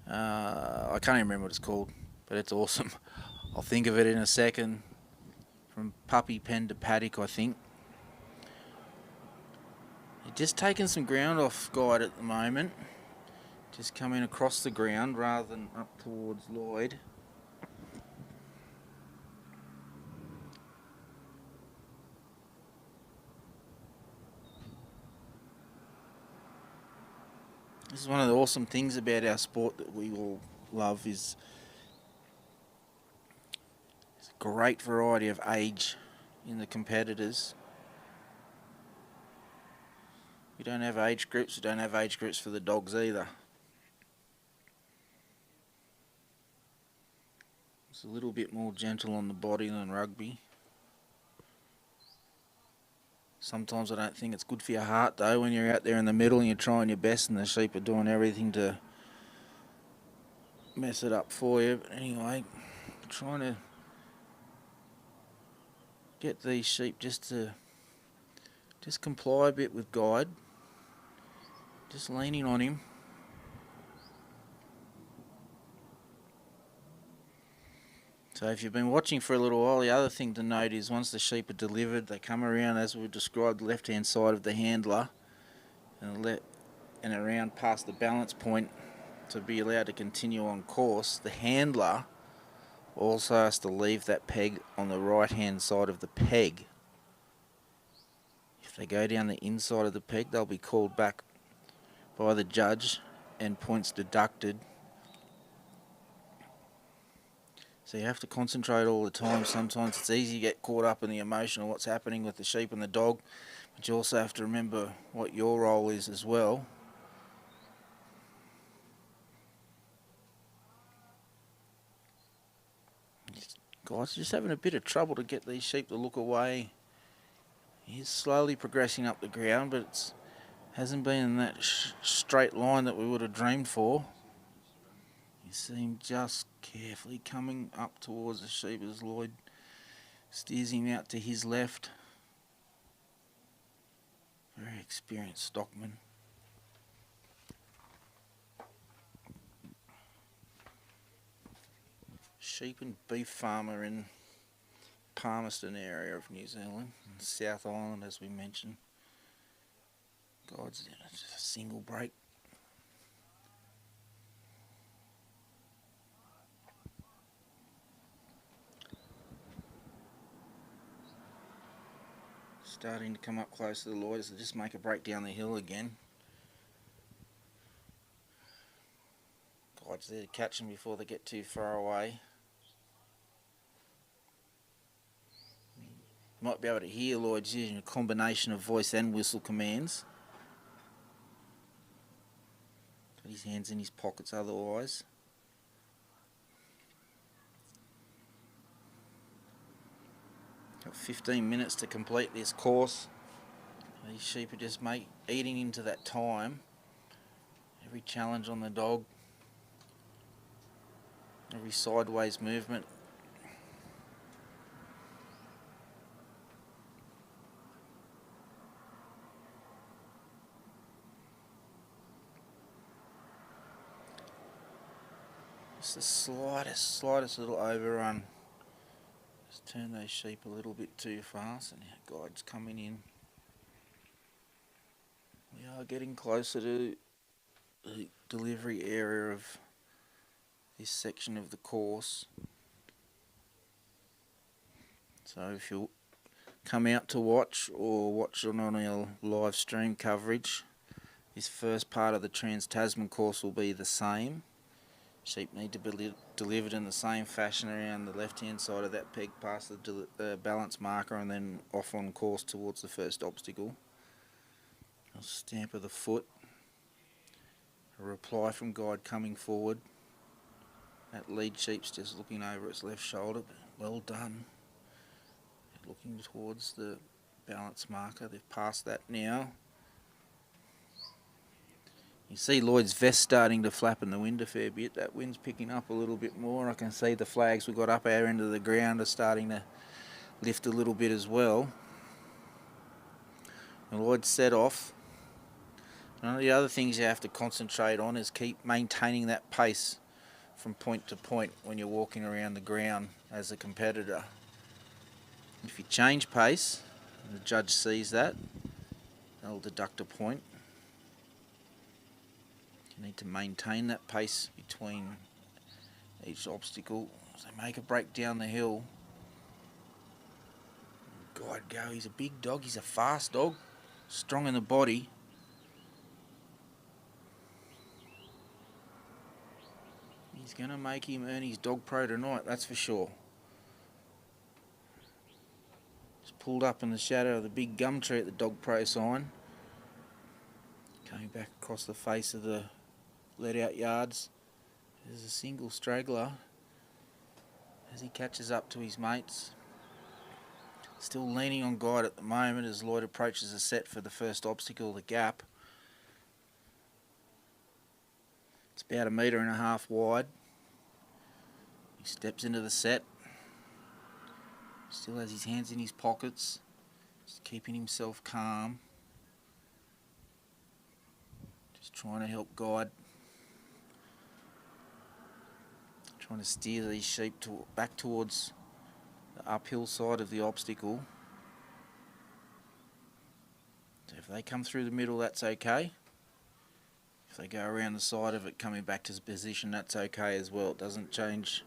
U: I can't even remember what it's called, but it's awesome. I'll think of it in a second. From puppy pen to paddock, I think. He's just taking some ground off Guide at the moment. Just coming across the ground rather than up towards Lloyd. This is one of the awesome things about our sport that we all love is there's a great variety of age in the competitors. We don't have age groups, we don't have age groups for the dogs either. It's a little bit more gentle on the body than rugby. Sometimes I don't think it's good for your heart though when you're out there in the middle and you're trying your best and the sheep are doing everything to mess it up for you. But anyway, trying to get these sheep just to comply a bit with Guide. Just leaning on him. So if you've been watching for a little while, the other thing to note is once the sheep are delivered, they come around, as we described, the left-hand side of the handler and around past the balance point to be allowed to continue on course. The handler also has to leave that peg on the right-hand side of the peg. If they go down the inside of the peg, they'll be called back by the judge and points deducted. So you have to concentrate all the time. Sometimes it's easy to get caught up in the emotion of what's happening with the sheep and the dog, but you also have to remember what your role is as well. Guys, just having a bit of trouble to get these sheep to look away. He's slowly progressing up the ground, but it hasn't been in that straight line that we would have dreamed for. You see him just carefully coming up towards the sheep as Lloyd steers him out to his left. Very experienced stockman. Sheep and beef farmer in Palmerston area of New Zealand, South Island as we mentioned. God's just a single break. Starting to come up close to the Lloyd as they just make a break down the hill again. God's there to catch them before they get too far away. You might be able to hear Lloyd's using a combination of voice and whistle commands. Got his hands in his pockets otherwise. Got 15 minutes to complete this course. These sheep are just eating into that time. Every challenge on the dog, every sideways movement. Just the slightest little overrun. Just turn those sheep a little bit too fast, and our Guide's coming in. We are getting closer to the delivery area of this section of the course. So if you come out to watch or watch it on our live stream coverage, this first part of the Trans-Tasman course will be the same. Sheep need to be delivered in the same fashion around the left-hand side of that peg past the balance marker and then off on course towards the first obstacle. A stamp of the foot. A reply from guide coming forward. That lead sheep's just looking over its left shoulder. Well done. Looking towards the balance marker. They've passed that now. You see Lloyd's vest starting to flap in the wind a fair bit. That wind's picking up a little bit more. I can see the flags we've got up our end of the ground are starting to lift a little bit as well. And Lloyd's set off. One of the other things you have to concentrate on is keep maintaining that pace from point to point when you're walking around the ground as a competitor. If you change pace, and the judge sees that, they'll deduct a point. You need to maintain that pace between each obstacle. As they make a break down the hill, guide go. He's a big dog. He's a fast dog, strong in the body. He's going to make him earn his Dogpro tonight, that's for sure. Just pulled up in the shadow of the big gum tree at the Dogpro sign. Coming back across the face of the let out yards. There's a single straggler as he catches up to his mates. Still leaning on guide at the moment as Lloyd approaches the set for the first obstacle, the gap. It's about 1.5 meters wide. He steps into the set. Still has his hands in his pockets. Just keeping himself calm. Just trying to help guide. Trying to steer these sheep back towards the uphill side of the obstacle. So if they come through the middle, that's okay. If they go around the side of it, coming back to position, that's okay as well. It doesn't change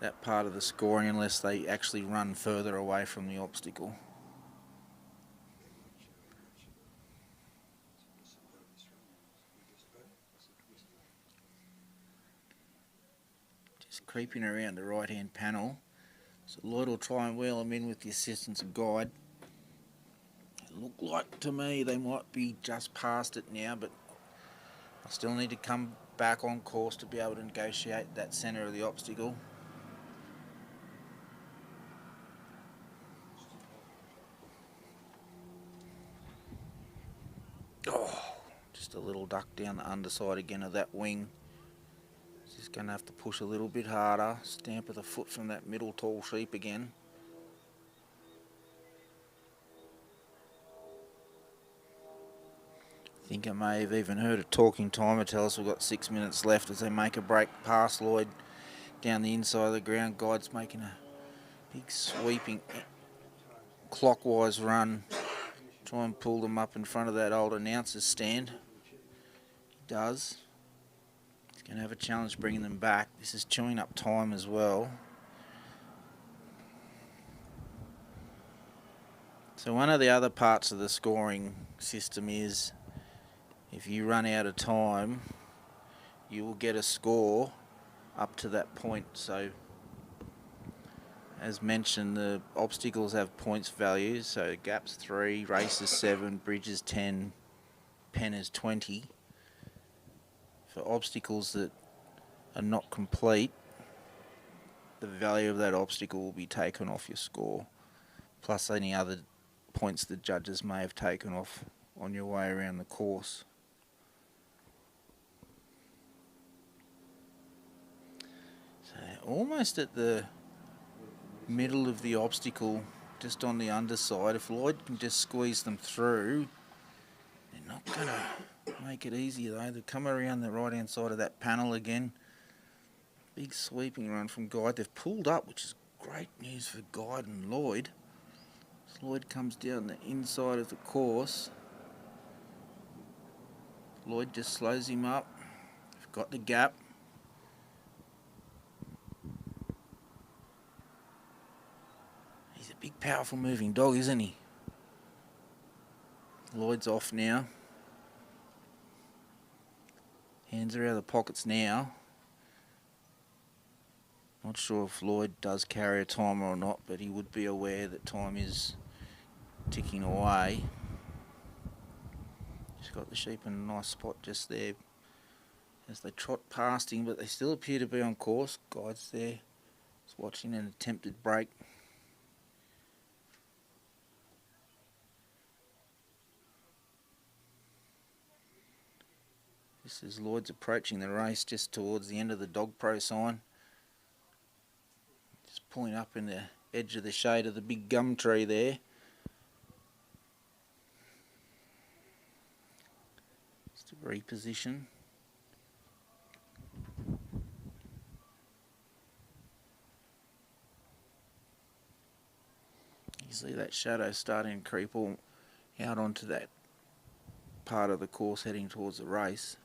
U: that part of the scoring unless they actually run further away from the obstacle. Just creeping around the right-hand panel. So Lloyd will try and wheel them in with the assistance of guide. It looked like to me they might be just past it now, but I still need to come back on course to be able to negotiate that centre of the obstacle. Oh, just a little duck down the underside again of that wing. Just going to have to push a little bit harder. Stamp of the foot from that middle tall sheep again. I think I may have even heard a talking timer tell us we've got 6 minutes left as they make a break past Lloyd down the inside of the ground. Guide's making a big sweeping clockwise run. Try and pull them up in front of that old announcer's stand. He does. He's going to have a challenge bringing them back. This is chewing up time as well. So one of the other parts of the scoring system is if you run out of time, you will get a score up to that point. So as mentioned, the obstacles have points values. So gaps 3, races 7, bridges 10, pen is 20. For obstacles that are not complete, the value of that obstacle will be taken off your score, plus any other points the judges may have taken off on your way around the course. So almost at the middle of the obstacle, just on the underside, if Lloyd can just squeeze them through, they're not going to make it easy though. They've come around the right hand side of that panel again. Big sweeping run from Guide. They've pulled up, which is great news for Guide and Lloyd. As Lloyd comes down the inside of the course, Lloyd just slows him up. They've got the gap. He's a big, powerful moving dog, isn't he? Lloyd's off now. Hands are out of the pockets now. Not sure if Lloyd does carry a timer or not, but he would be aware that time is ticking away. He's got the sheep in a nice spot just there as they trot past him, but they still appear to be on course. Guide's there. He's watching an attempted break. This is Lloyd's approaching the race just towards the end of the Dogpro sign. Just pulling up in the edge of the shade of the big gum tree there. Just to reposition. You see that shadow starting to creep all out onto that part of the course heading towards the race.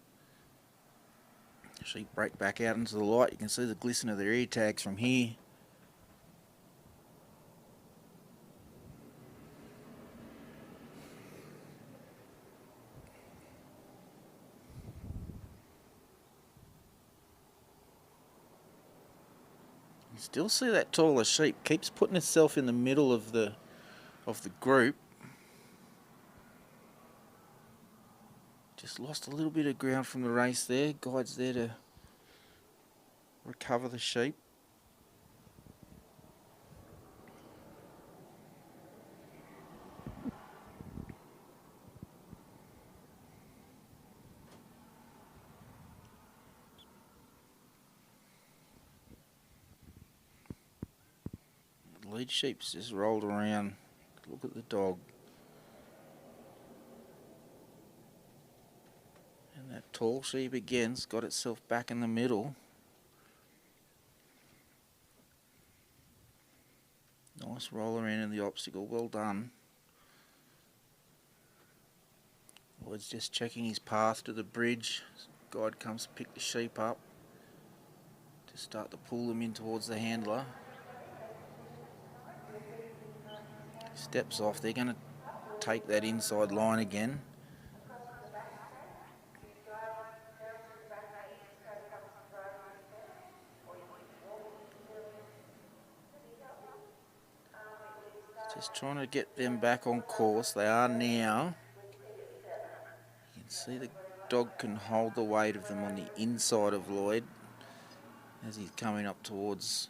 U: Sheep break back out into the light. You can see the glisten of their ear tags from here. You still see that taller sheep keeps putting itself in the middle of the group. Just lost a little bit of ground from the race there. Guide's there to recover the sheep. The lead sheep's just rolled around. Look at the dog. And that tall sheep again's got itself back in the middle. Nice roll around in the obstacle, well done. Lloyd's just checking his path to the bridge. Guide comes to pick the sheep up to start to pull them in towards the handler. Steps off, they're going to take that inside line again. Just trying to get them back on course. They are now. You can see the dog can hold the weight of them on the inside of Lloyd as he's coming up towards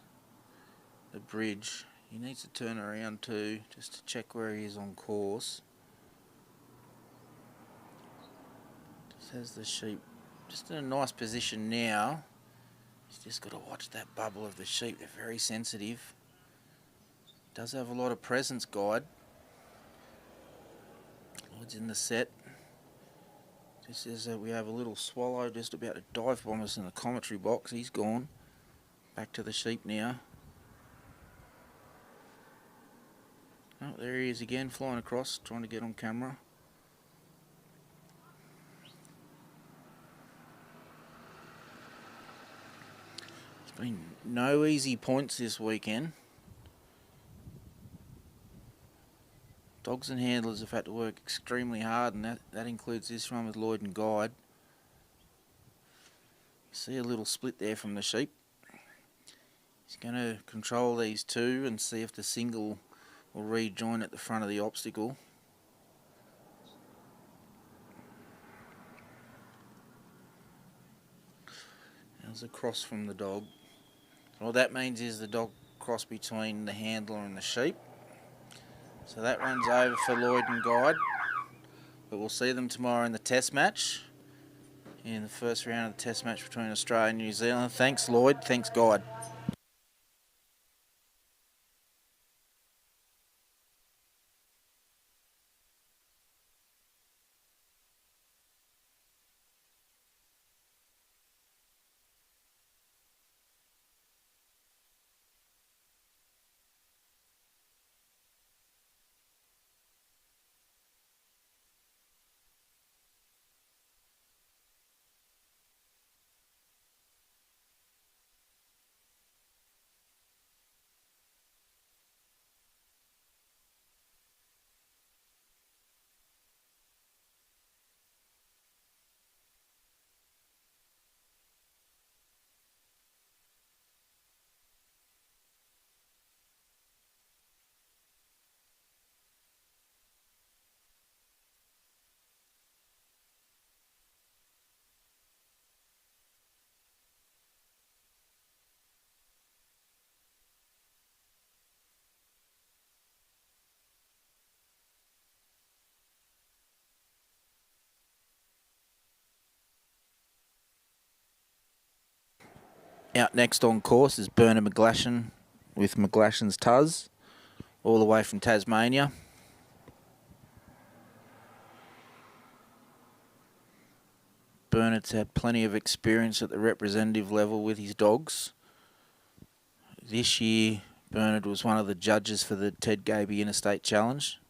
U: the bridge. He needs to turn around too, just to check where he is on course. Just has the sheep just in a nice position now. He's just got to watch that bubble of the sheep. They're very sensitive. Does have a lot of presence, Guide. Lloyd's in the set. Just as we have a little swallow just about to dive bomb us in the commentary box. He's gone. Back to the sheep now. Oh, there he is again, flying across, trying to get on camera. It's been no easy points this weekend. Dogs and handlers have had to work extremely hard, and that includes this one with Lloyd and Guide. You see a little split there from the sheep. He's going to control these two and see if the single will rejoin at the front of the obstacle. There's a cross from the dog. What that means is the dog crossed between the handler and the sheep. So that runs over for Lloyd and Guide. But we'll see them tomorrow in the test match. In the first round of the test match between Australia and New Zealand. Thanks, Lloyd. Thanks, Guide. Out next on course is Bernard McGlashan with McGlashan's Tuz, all the way from Tasmania. Bernard's had plenty of experience at the representative level with his dogs. This year, Bernard was one of the judges for the Ted Gaby Interstate Challenge.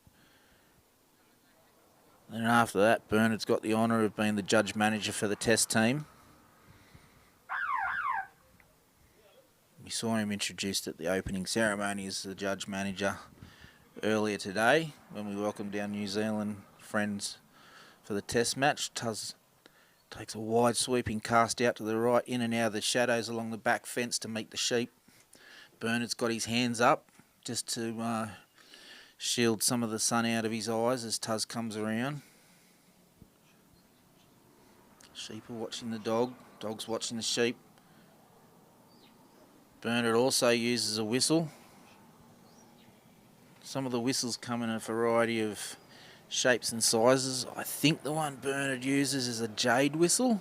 U: And after that, Bernard's got the honour of being the judge manager for the test team. We saw him introduced at the opening ceremony as the judge manager earlier today when we welcomed our New Zealand friends for the test match. Tuz takes a wide sweeping cast out to the right, in and out of the shadows along the back fence to meet the sheep. Bernard's got his hands up just to shield some of the sun out of his eyes as Tuz comes around. Sheep are watching the dog, dog's watching the sheep. Bernard also uses a whistle. Some of the whistles come in a variety of shapes and sizes. I think the one Bernard uses is a jade whistle,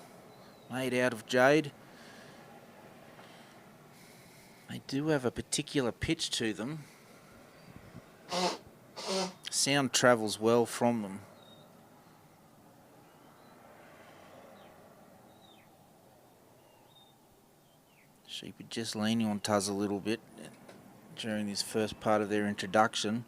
U: made out of jade. They do have a particular pitch to them. Sound travels well from them. Sheep are just leaning on Tuz a little bit during this first part of their introduction.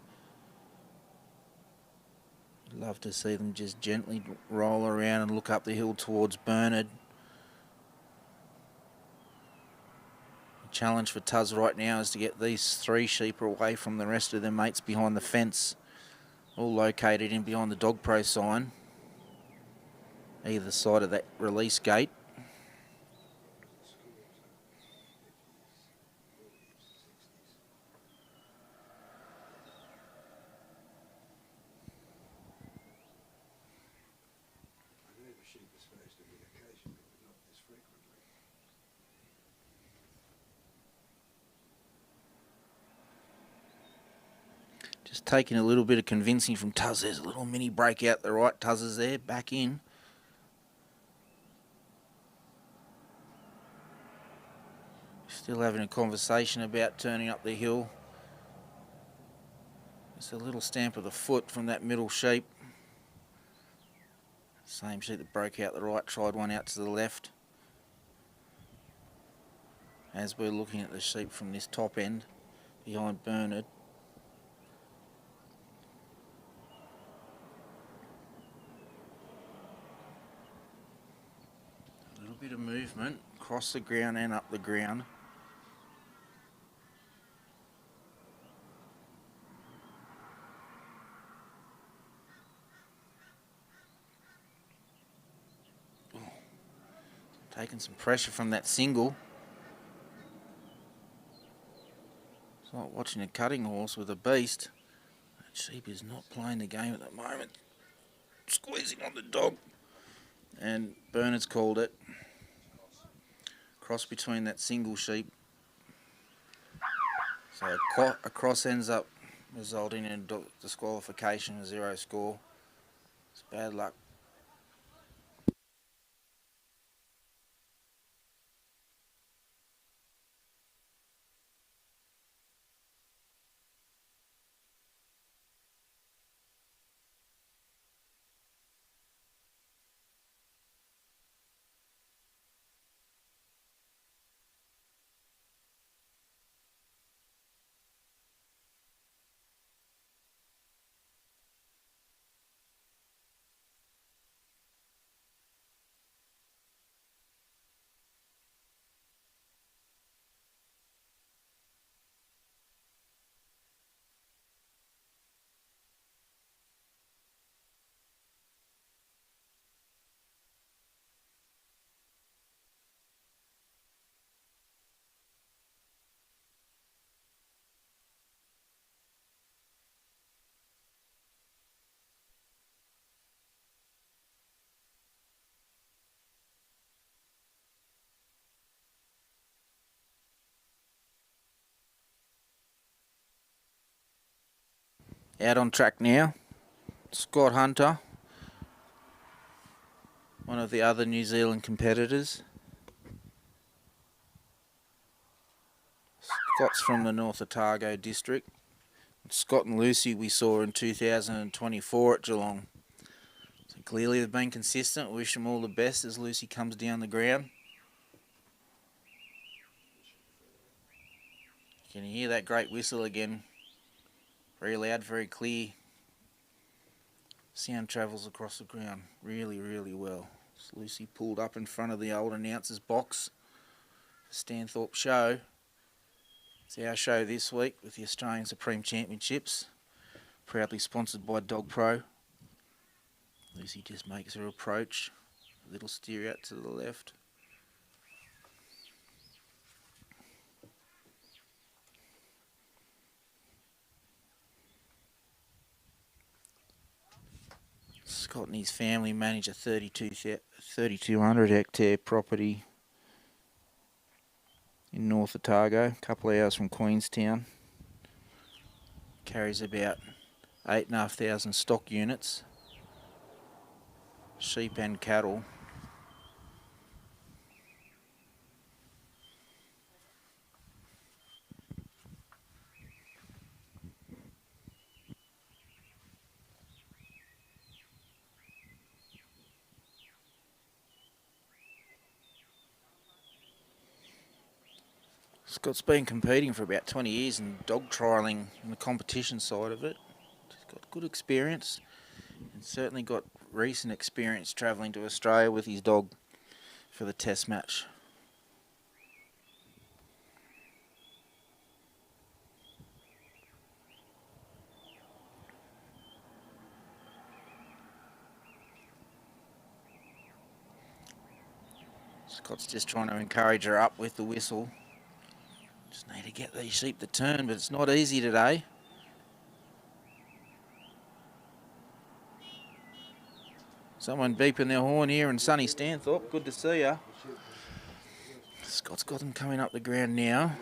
U: Love to see them just gently roll around and look up the hill towards Bernard. The challenge for Tuz right now is to get these 3 sheep away from the rest of their mates behind the fence, all located in behind the Dogpro sign, either side of that release gate. Just taking a little bit of convincing from Tuz. There's a little mini break out the right. Tuz is there, back in. Still having a conversation about turning up the hill. It's a little stamp of the foot from that middle sheep. Same sheep that broke out the right, tried one out to the left. As we're looking at the sheep from this top end, behind Bernard. A little bit of movement across the ground and up the ground. Taking some pressure from that single. It's like watching a cutting horse with a beast. That sheep is not playing the game at the moment. Squeezing on the dog. And Bernard's called it. Cross between that single sheep. So a cross ends up resulting in a disqualification, a 0 score. It's bad luck. Out on track now, Scott Hunter, one of the other New Zealand competitors. Scott's from the North Otago district. Scott and Lucy we saw in 2024 at Geelong. So clearly they've been consistent. Wish them all the best as Lucy comes down the ground. Can you hear that great whistle again? Very loud, very clear. Sound travels across the ground really, really well. So Lucy pulled up in front of the old announcer's box. Stanthorpe Show. It's our show this week with the Australian Supreme Championships, proudly sponsored by Dogpro. Lucy just makes her approach, a little steer out to the left. Scott and his family manage a 3,200 hectare property in North Otago, a couple of hours from Queenstown. Carries about 8,500 stock units, sheep and cattle. Scott's been competing for about 20 years in dog trialling in the competition side of it. He's got good experience and certainly got recent experience travelling to Australia with his dog for the test match. Scott's just trying to encourage her up with the whistle. Just need to get these sheep to turn, but it's not easy today. Someone beeping their horn here in sunny Stanthorpe. Good to see ya. Scott's got them coming up the ground now.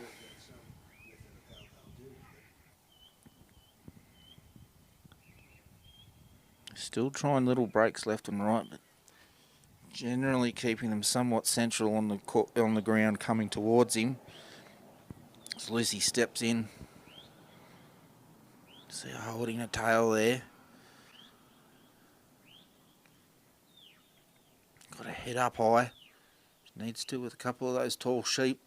U: Still trying little breaks left and right, but generally keeping them somewhat central on the ground coming towards him. As Lucy steps in. See her holding her tail there. Got her head up high. She needs to with a couple of those tall sheep.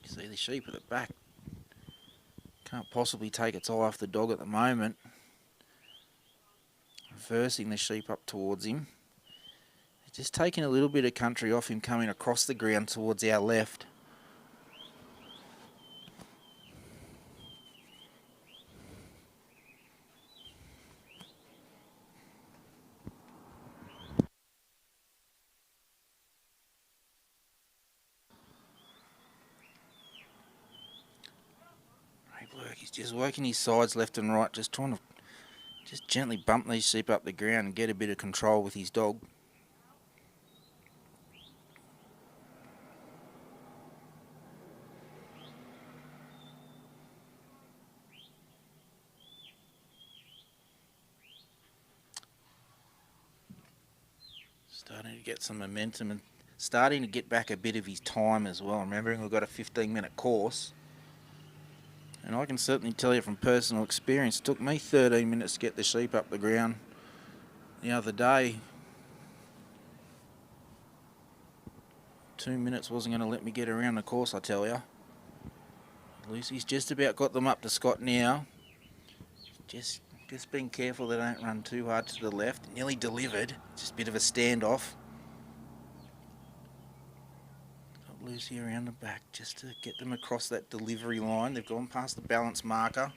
U: You see the sheep at the back. Can't possibly take its eye off the dog at the moment. Reversing the sheep up towards him. Just taking a little bit of country off him coming across the ground towards our left. Great work. He's just working his sides left and right, just trying to just gently bump these sheep up the ground and get a bit of control with his dog. Starting to get some momentum and starting to get back a bit of his time as well. Remembering we've got a 15-minute course. And I can certainly tell you from personal experience, it took me 13 minutes to get the sheep up the ground the other day. 2 minutes wasn't going to let me get around the course, I tell you. Lucy's just about got them up to Scott now. Just being careful they don't run too hard to the left. Nearly delivered. Just a bit of a standoff. Got Lucy around the back just to get them across that delivery line. They've gone past the balance marker.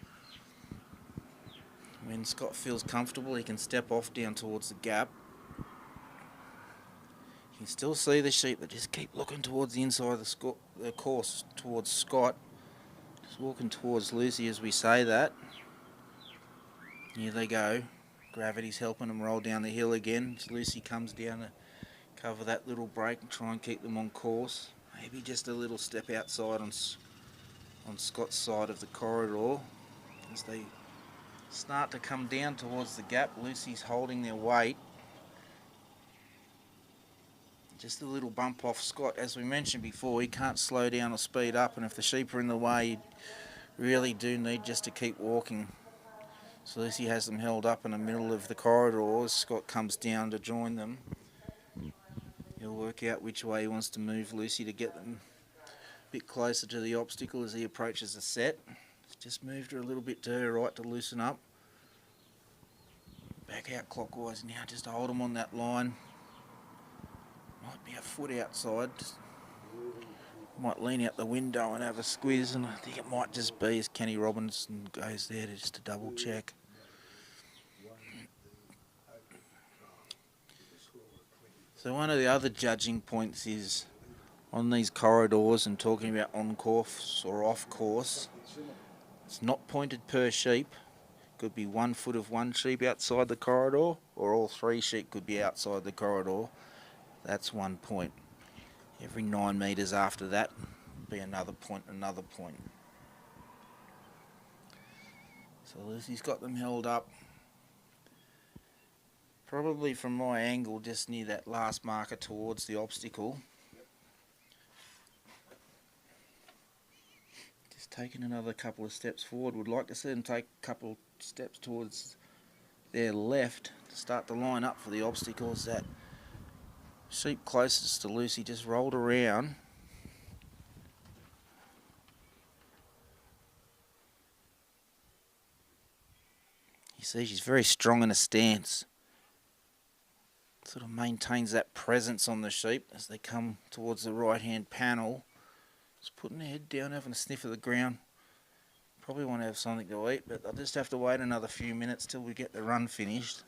U: When Scott feels comfortable, he can step off down towards the gap. You can still see the sheep that just keep looking towards the inside of the course, towards Scott. Just walking towards Lucy as we say that. Here they go. Gravity's helping them roll down the hill again. As Lucy comes down to cover that little break and try and keep them on course. Maybe just a little step outside on Scott's side of the corridor. As they start to come down towards the gap, Lucy's holding their weight. Just a little bump off Scott. As we mentioned before, he can't slow down or speed up, and if the sheep are in the way, you really do need just to keep walking. So Lucy has them held up in the middle of the corridor as Scott comes down to join them. He'll work out which way he wants to move Lucy to get them a bit closer to the obstacle as he approaches the set. Just moved her a little bit to her right to loosen up. Back out clockwise now, just to hold them on that line. Might be a foot outside. Might lean out the window and have a squeeze, and I think it might just be as Kenny Robinson goes there just to double check. So one of the other judging points is on these corridors and talking about on course or off course. It's not pointed per sheep. Could be 1 foot of one sheep outside the corridor, or all 3 sheep could be outside the corridor. That's 1 point. Every 9 metres after that, be another point, another point. So Lucy's got them held up. Probably from my angle, just near that last marker towards the obstacle. Just taking another couple of steps forward. Would like to see them take a couple of steps towards their left to start to line up for the obstacles. That sheep closest to Lucy just rolled around. You see she's very strong in a stance. Sort of maintains that presence on the sheep as they come towards the right hand panel. Just putting their head down, having a sniff of the ground. Probably want to have something to eat, but I'll just have to wait another few minutes till we get the run finished.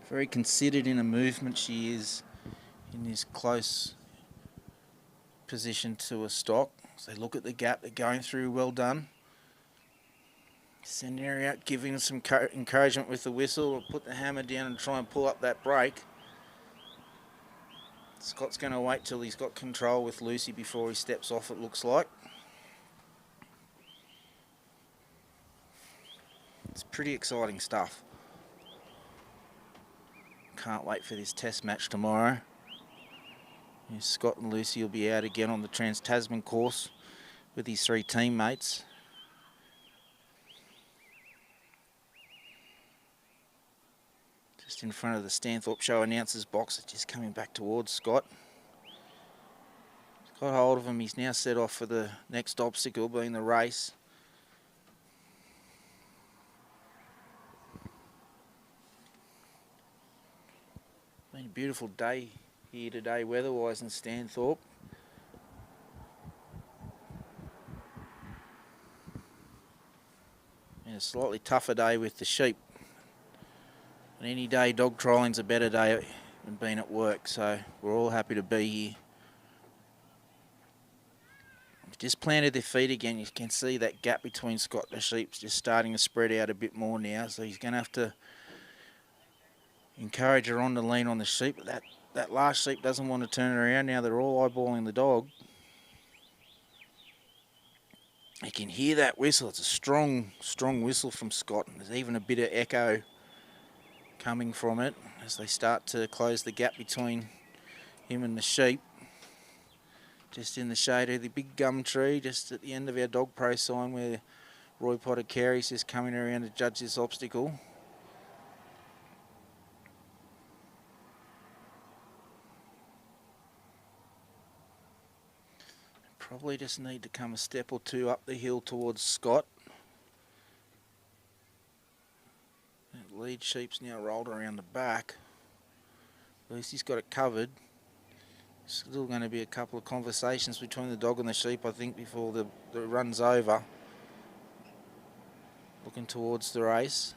U: Very considered in a movement she is in this close position to a stock. So they look at the gap they're going through, well done. Sending her out, giving her some encouragement with the whistle, or put the hammer down and try and pull up that brake. Scott's going to wait till he's got control with Lucy before he steps off, it looks like. It's pretty exciting stuff. Can't wait for this test match tomorrow. Scott and Lucy will be out again on the Trans-Tasman course with his 3 teammates. Just in front of the Stanthorpe Show announcers box, just coming back towards Scott. He's got hold of him, he's now set off for the next obstacle, being the race. Been a beautiful day here today weather-wise in Stanthorpe. And a slightly tougher day with the sheep. And any day dog trialling's a better day than being at work, so we're all happy to be here. Just planted their feet again. You can see that gap between Scott and the sheep's just starting to spread out a bit more now, so he's going to have to encourage her on to lean on the sheep. That last sheep doesn't want to turn around. Now they're all eyeballing the dog. You can hear that whistle. It's a strong, strong whistle from Scott. There's even a bit of echo coming from it as they start to close the gap between him and the sheep. Just in the shade of the big gum tree, just at the end of our Dogpro sign where Roy Potter Carey's just coming around to judge this obstacle. Probably just need to come a step or two up the hill towards Scott. That lead sheep's now rolled around the back. Lucy's got it covered. Still going to be a couple of conversations between the dog and the sheep, I think, before the run's over. Looking towards the race.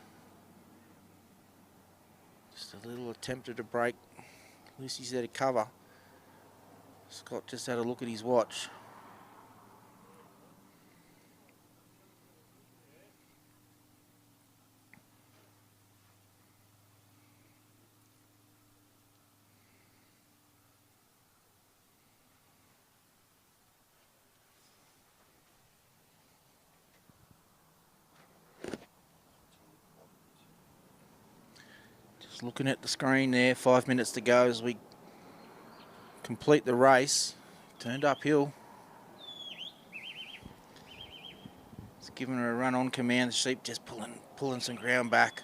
U: Just a little attempt at a break. Lucy's there to cover. Scott just had a look at his watch. looking at the screen there, 5 minutes to go as we complete the race. Turned uphill. It's giving her a run on command. The sheep just pulling some ground back,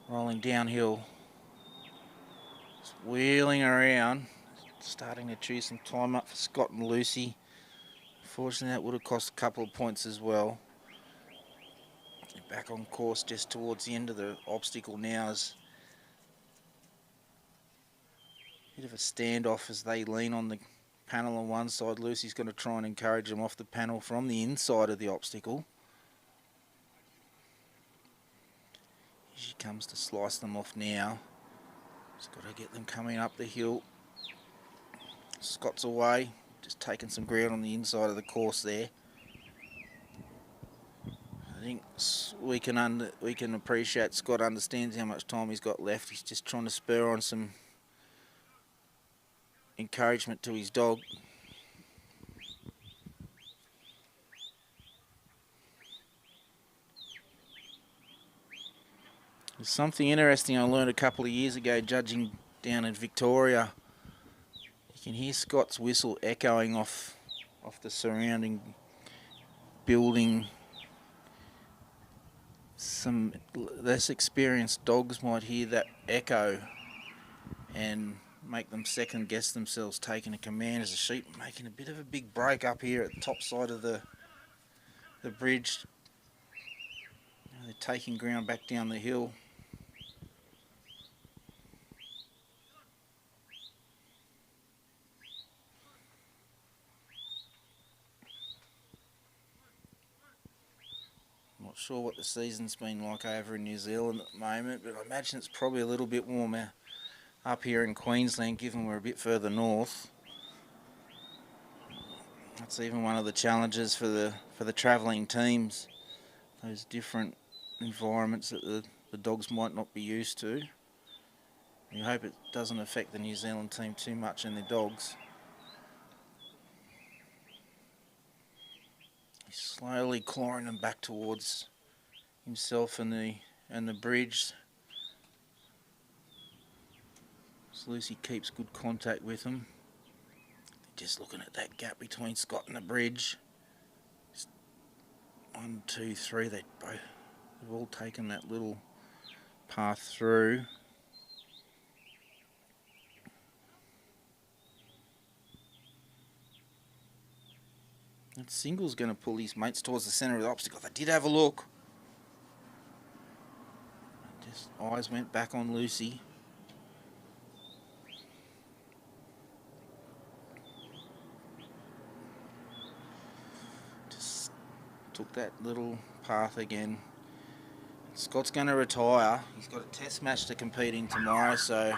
U: rolling downhill. Just wheeling around, starting to chew some time up for Scott and Lucy. Unfortunately, that would have cost a couple of points as well. Back on course just towards the end of the obstacle now is a bit of a standoff as they lean on the panel on one side. Lucy's going to try and encourage them off the panel from the inside of the obstacle. Here she comes to slice them off now. Just got to get them coming up the hill. Scott's away, just taking some ground on the inside of the course there. I think we can appreciate Scott understands how much time he's got left. He's just trying to spur on some encouragement to his dog. There's something interesting I learned a couple of years ago judging down in Victoria. You can hear Scott's whistle echoing off the surrounding building. Some less experienced dogs might hear that echo and make them second guess themselves taking a command as a sheep making a bit of a big break up here at the top side of the bridge. They're taking ground back down the hill. Not sure what the season's been like over in New Zealand at the moment, but I imagine it's probably a little bit warmer up here in Queensland, given we're a bit further north. That's even one of the challenges for the travelling teams, those different environments that the dogs might not be used to. We hope it doesn't affect the New Zealand team too much and their dogs. He's slowly clawing them back towards himself and the bridge. So Lucy keeps good contact with him. Just looking at that gap between Scott and the bridge. Just 1, 2, 3. They've all taken that little path through. That single's going to pull his mates towards the centre of the obstacle. They did have a look. Just eyes went back on Lucy. Just took that little path again. Scott's going to retire. He's got a test match to compete in tomorrow, so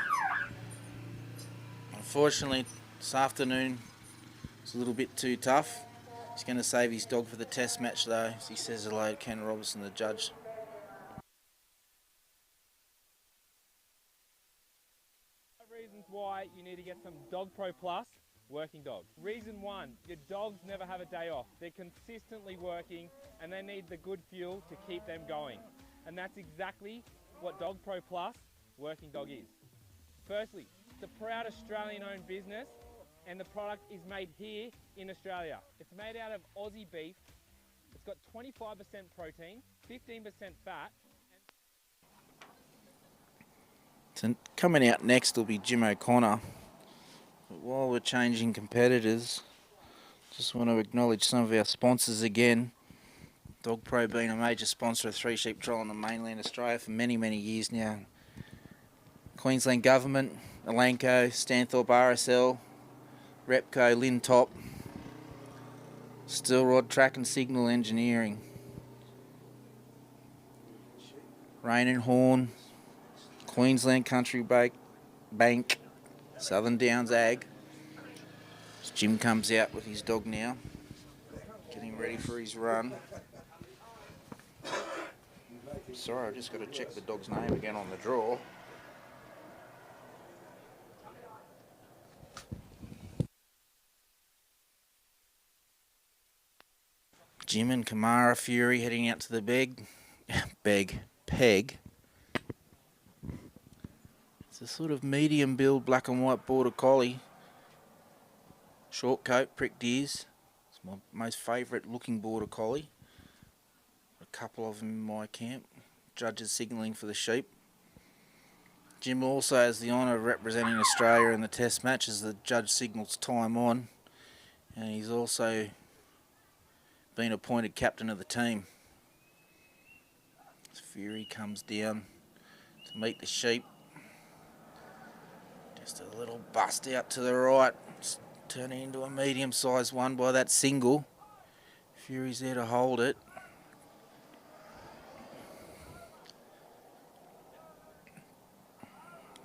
U: unfortunately this afternoon it's a little bit too tough. He's going to save his dog for the test match though, as he says hello to Ken Robertson, the judge.
I: Reasons why you need to get some Dogpro Plus working dog. Reason 1, your dogs never have a day off. They're consistently working and they need the good fuel to keep them going. And that's exactly what Dogpro Plus working dog is. Firstly, it's a proud Australian-owned business and the product is made here in Australia. It's made out of Aussie beef. It's got 25% protein, 15% fat.
U: So coming out next will be Jim O'Connor. But while we're changing competitors, just want to acknowledge some of our sponsors again. Dogpro being a major sponsor of Three Sheep Trial in the mainland Australia for many, many years now. Queensland Government, Elanco, Stanthorpe RSL, Repco, Lintop, Steel Rod Track and Signal Engineering, Rain and Horn, Queensland Country Bank, Southern Downs Ag. As Jim comes out with his dog now, getting ready for his run. Sorry, I just got to check the dog's name again on the draw. Jim and Kamara Fury heading out to the peg. It's a sort of medium build black and white border collie. Short coat, pricked ears. It's my most favourite looking border collie. A couple of them in my camp. Judges signalling for the sheep. Jim also has the honour of representing Australia in the test match as the judge signals time on. And he's also been appointed captain of the team. As Fury comes down to meet the sheep. Just a little bust out to the right. It's turning into a medium-sized one by that single. Fury's there to hold it.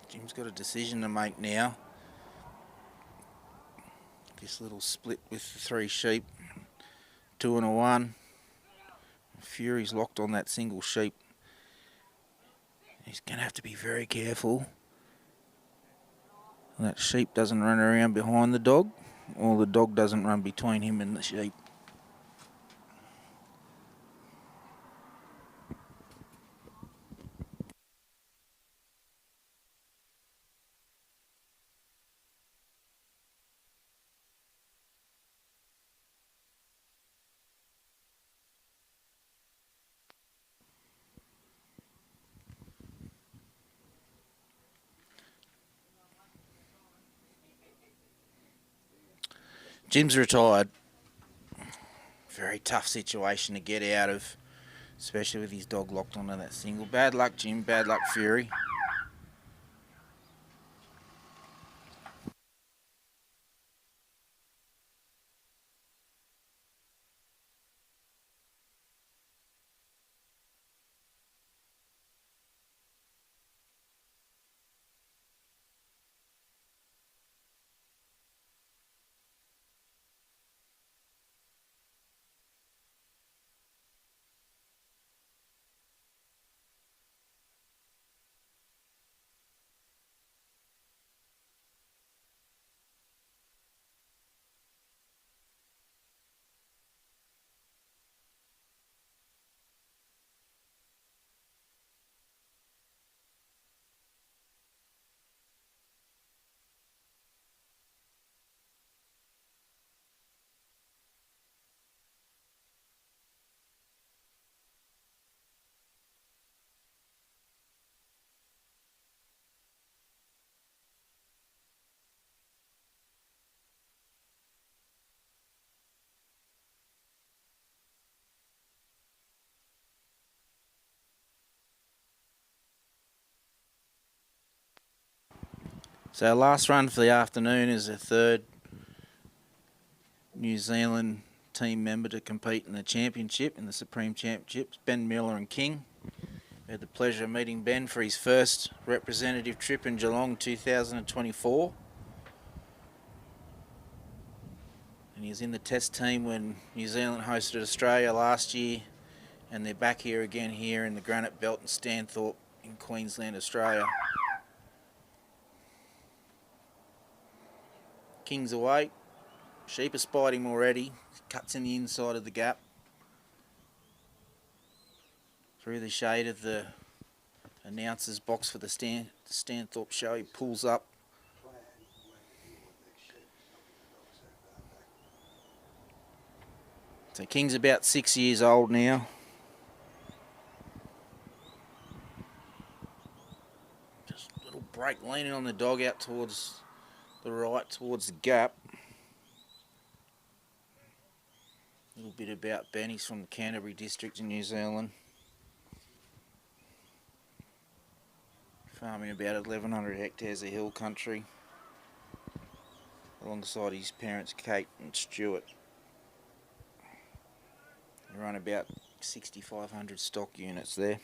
U: Jim's got a decision to make now. This little split with the 3 sheep. 2 and a 1. Fury's locked on that single sheep. He's going to have to be very careful. That sheep doesn't run around behind the dog, or the dog doesn't run between him and the sheep. Jim's retired. Very tough situation to get out of, especially with his dog locked onto that single. Bad luck, Jim. Bad luck, Fury. So our last run for the afternoon is a third New Zealand team member to compete in the championship, in the Supreme Championships, Ben Miller and King. We had the pleasure of meeting Ben for his first representative trip in Geelong 2024. And he was in the test team when New Zealand hosted Australia last year, and they're back here again here in the Granite Belt in Stanthorpe in Queensland, Australia. King's away. Sheep are spied him already. Cuts in the inside of the gap. Through the shade of the announcer's box for the Stanthorpe show, he pulls up. So King's about 6 years old now. Just a little break leaning on the dog out towards the right, towards the gap. A little bit about Ben. He's from the Canterbury district in New Zealand. Farming about 1,100 hectares of hill country, alongside his parents Kate and Stuart. They run about 6,500 stock units there.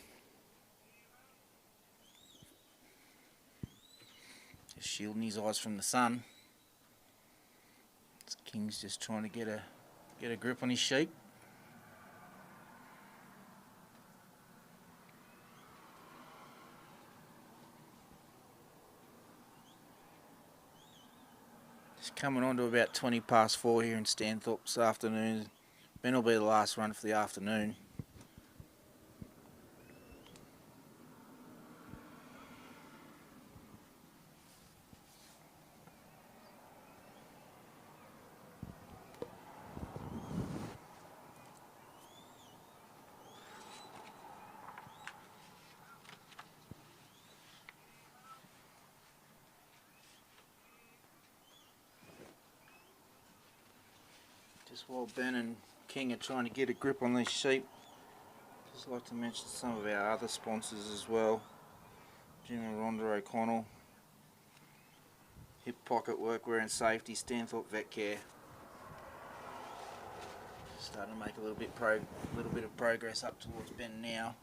U: Just shielding his eyes from the sun. This King's just trying to get a grip on his sheep. Just coming on to about 20 past 4 here in Stanthorpe this afternoon. Ben will be the last run for the afternoon. Just while Ben and King are trying to get a grip on these sheep, just like to mention some of our other sponsors as well. Jim and Rhonda O'Connell, Hip Pocket Workwear and Safety, Stanthorpe Vet Care. Starting to make a little bit of progress up towards Ben now.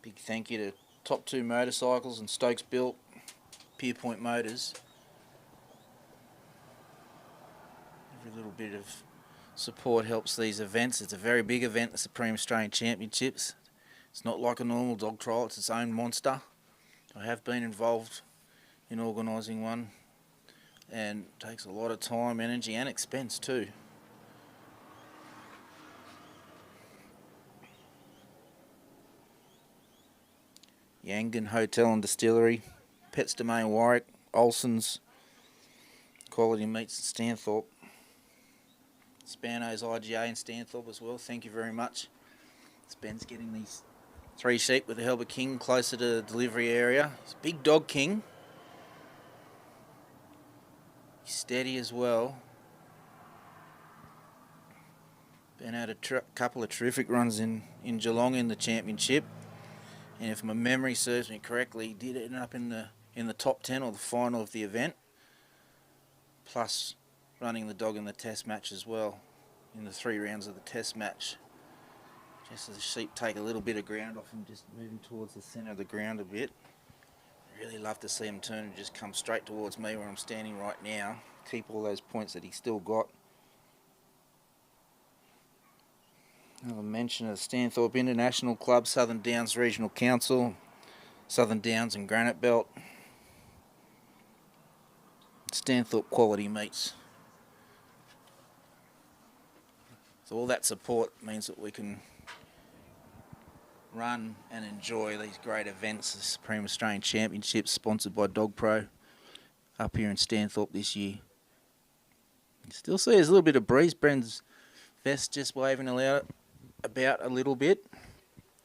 U: Big thank you to Top 2 Motorcycles and Stokes Built, Pierpoint Motors. Every little bit of support helps these events. It's a very big event, the Supreme Australian Championships. It's not like a normal dog trial, it's its own monster. I have been involved in organising one, and it takes a lot of time, energy and expense too. Yangon Hotel and Distillery, Pets Domain Warwick, Olsen's, Quality Meats in Stanthorpe, Spano's IGA in Stanthorpe as well, thank you very much. Ben's getting these 3 sheep with the Helber King closer to the delivery area. He's a big dog king. He's steady as well. Ben had a couple of terrific runs in Geelong in the championship, and if my memory serves me correctly, he did end up in the top 10 or the final of the event, plus running the dog in the test match as well, in the 3 rounds of the test match. Just as the sheep take a little bit of ground off him, just moving towards the centre of the ground a bit. Really love to see him turn and just come straight towards me where I'm standing right now. Keep all those points that he's still got. Another mention of the Stanthorpe International Club, Southern Downs Regional Council, Southern Downs and Granite Belt, Stanthorpe Quality Meats. So all that support means that we can run and enjoy these great events, the Supreme Australian Championships sponsored by Dogpro up here in Stanthorpe this year. You still see there's a little bit of breeze. Bren's vest just waving about a little bit.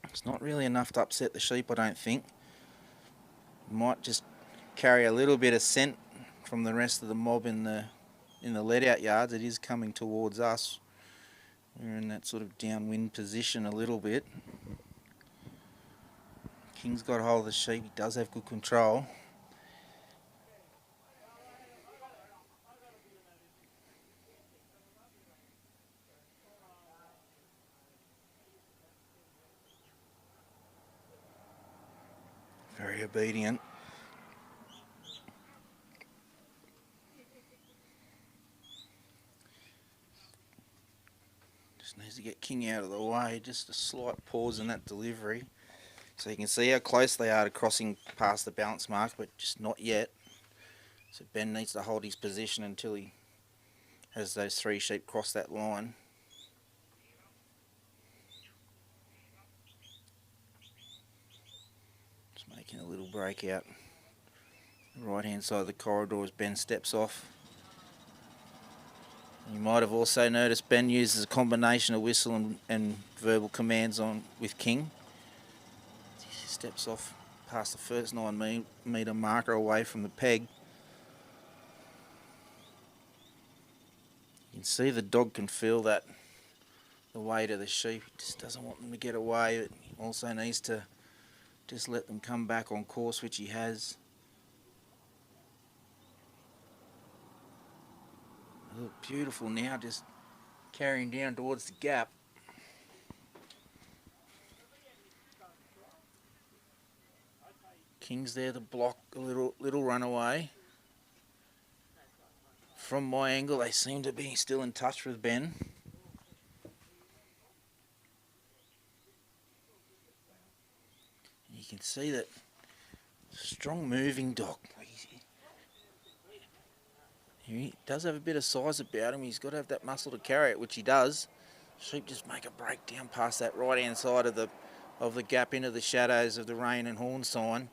U: It's not really enough to upset the sheep, I don't think. Might just carry a little bit of scent from the rest of the mob in the let-out yards. It is coming towards us. We're in that sort of downwind position a little bit. King's got hold of the sheep. He does have good control. Very obedient. Just needs to get King out of the way. Just a slight pause in that delivery. So you can see how close they are to crossing past the balance mark, but just not yet. So Ben needs to hold his position until he has those 3 sheep cross that line. Just making a little break out the right hand side of the corridor as Ben steps off. You might have also noticed Ben uses a combination of whistle and verbal commands with King. Steps off past the first 9 metre marker away from the peg. You can see the dog can feel that, the weight of the sheep. He just doesn't want them to get away. But he also needs to just let them come back on course, which he has. Oh, beautiful now, just carrying down towards the gap. King's there to block a little runaway. From my angle, they seem to be still in touch with Ben. You can see that strong moving dog. He does have a bit of size about him. He's got to have that muscle to carry it, which he does. Sheep just make a break down past that right hand side of the gap into the shadows of the rain and horn sign.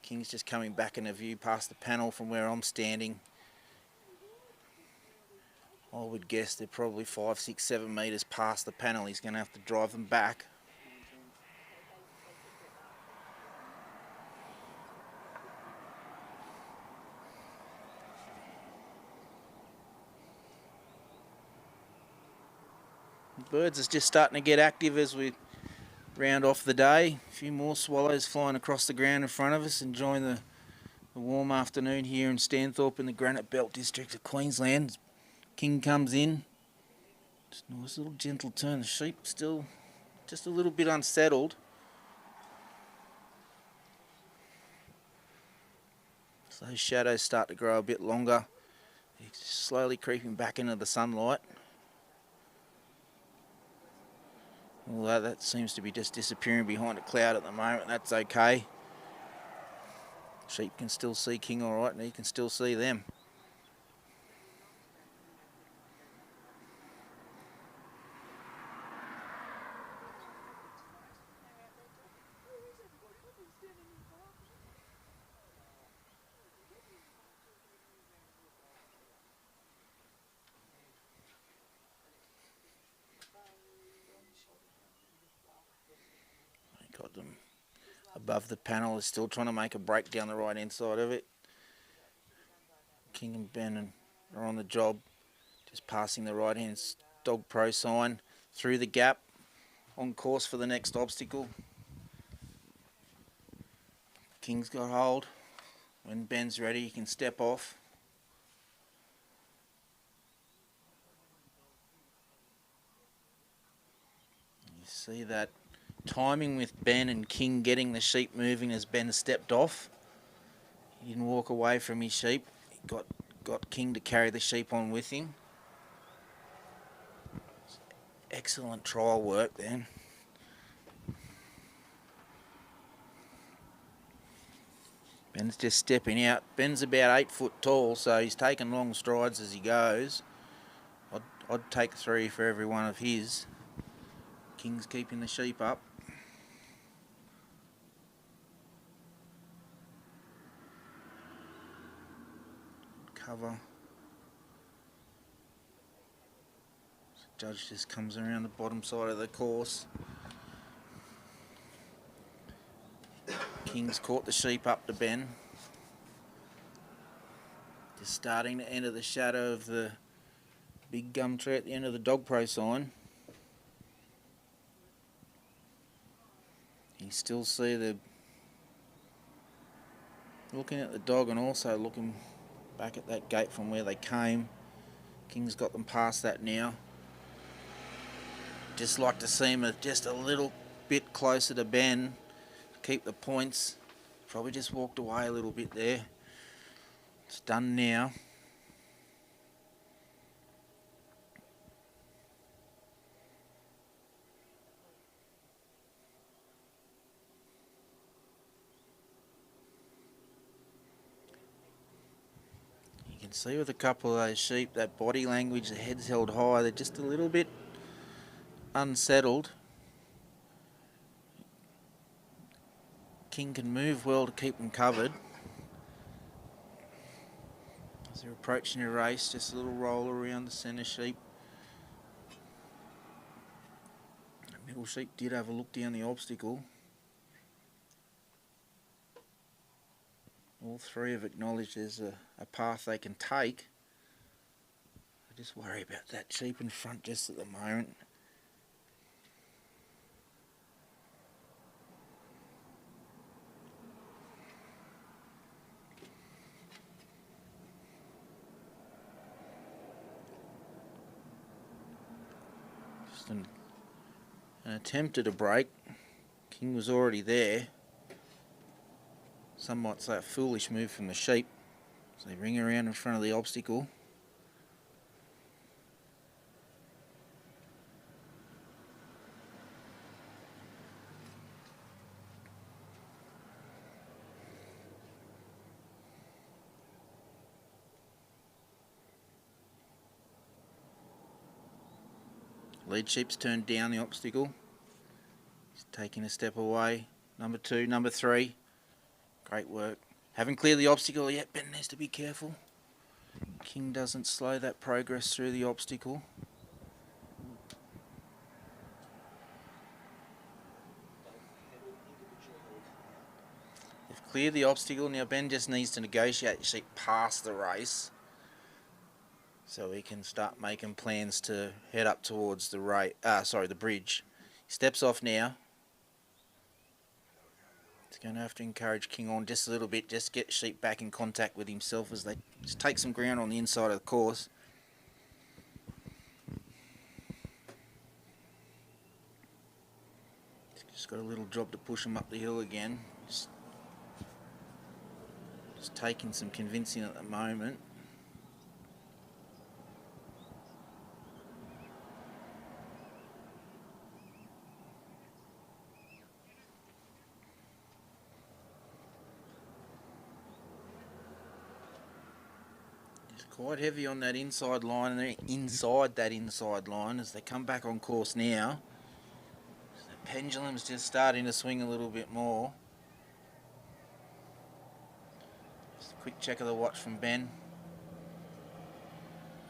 U: King's just coming back in a view past the panel from where I'm standing. I would guess they're probably 5, 6, 7 metres past the panel. He's going to have to drive them back. Birds is just starting to get active as we round off the day. A few more swallows flying across the ground in front of us, enjoying the warm afternoon here in Stanthorpe in the Granite Belt district of Queensland. King comes in. Just a nice little gentle turn. The sheep still just a little bit unsettled. So those shadows start to grow a bit longer. He's slowly creeping back into the sunlight. Although that seems to be just disappearing behind a cloud at the moment, that's okay. Sheep can still see King all right, and he can still see them. Got them above the panel, is still trying to make a break down the right hand side of it. King and Ben are on the job, just passing the right hand Dogpro sign through the gap, on course for the next obstacle. King's got hold. When Ben's ready, he can step off. You see that timing with Ben and King getting the sheep moving as Ben stepped off. He didn't walk away from his sheep. He got King to carry the sheep on with him. Excellent trial work then. Ben's just stepping out. Ben's about 8 foot tall, so he's taking long strides as he goes. I'd take 3 for every one of his. King's keeping the sheep up. Cover. Judge just comes around the bottom side of the course. King's caught the sheep up to Ben. Just starting to enter the shadow of the big gum tree at the end of the Dogpro sign. You still see the looking at the dog and also looking back at that gate from where they came. King's got them past that now. Just like to see him just a little bit closer to Ben. Keep the points. Probably just walked away a little bit there. It's done now. You can see with a couple of those sheep, that body language, the head's held high, they're just a little bit unsettled. King can move well to keep them covered. As they're approaching a race, just a little roll around the centre sheep. The middle sheep did have a look down the obstacle. All 3 have acknowledged there's a path they can take. I just worry about that sheep in front just at the moment. An attempt at a break. King was already there. Some might say a foolish move from the sheep. So they ring around in front of the obstacle. Lead sheep's turned down the obstacle. He's taking a step away. Number 2, number 3. Great work. Haven't cleared the obstacle yet. Ben needs to be careful. King doesn't slow that progress through the obstacle. They've cleared the obstacle. Now Ben just needs to negotiate the sheep past the race. so he can start making plans to head up towards the bridge. He steps off now. He's going to have to encourage King on just a little bit, just get sheep back in contact with himself as they just take some ground on the inside of the course. Just got a little job to push him up the hill again. Just taking some convincing at the moment. Quite heavy on that inside line, and they're inside that inside line as they come back on course now. So the pendulum's just starting to swing a little bit more. Just a quick check of the watch from Ben.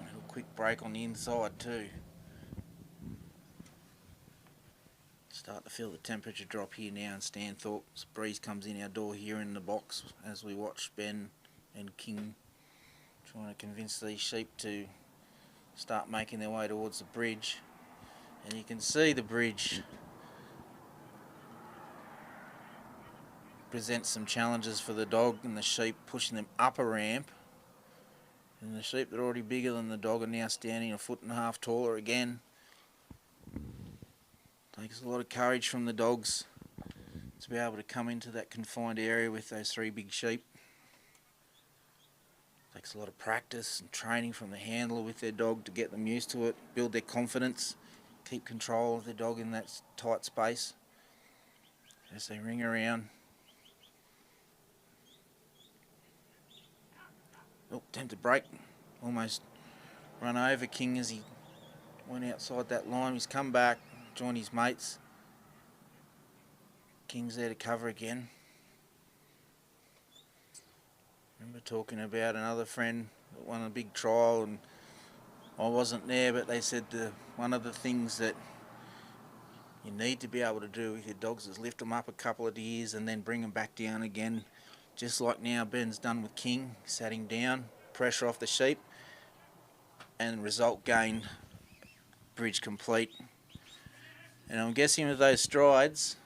U: A little quick break on the inside too. Start to feel the temperature drop here now in Stanthorpe. This breeze comes in our door here in the box as we watch Ben and King trying to convince these sheep to start making their way towards the bridge. And you can see the bridge presents some challenges for the dog and the sheep, pushing them up a ramp. And the sheep that are already bigger than the dog are now standing 1.5 foot taller again. Takes a lot of courage from the dogs to be able to come into that confined area with those 3 big sheep. Takes a lot of practice and training from the handler with their dog to get them used to it, build their confidence, keep control of their dog in that tight space as they ring around. Oh, tempted break. Almost run over King as he went outside that line. He's come back, joined his mates. King's there to cover again. Remember talking about another friend that won a big trial, and I wasn't there, but they said one of the things that you need to be able to do with your dogs is lift them up a couple of years and then bring them back down again, just like now Ben's done with King. Sat him down, pressure off the sheep, and result gain, bridge complete. And I'm guessing with those strides,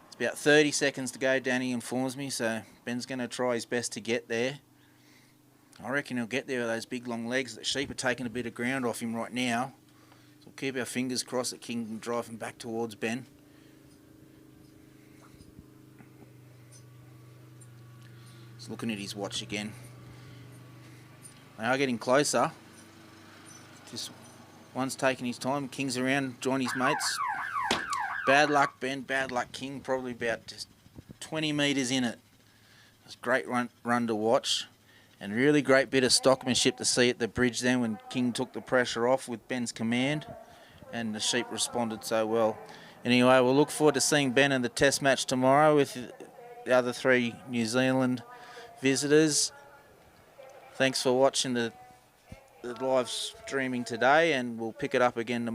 U: it's about 30 seconds to go, Danny informs me, so Ben's going to try his best to get there. I reckon he'll get there with those big long legs. The sheep are taking a bit of ground off him right now. So we'll keep our fingers crossed that King can drive him back towards Ben. He's looking at his watch again. They are getting closer. Just one's taking his time. King's around, join his mates. Bad luck, Ben. Bad luck, King. Probably about just 20 metres in it. It's a great run to watch. And really great bit of stockmanship to see at the bridge then when King took the pressure off with Ben's command. And the sheep responded so well. Anyway, we'll look forward to seeing Ben in the test match tomorrow with the other 3 New Zealand visitors. Thanks for watching the live streaming today, and we'll pick it up again tomorrow.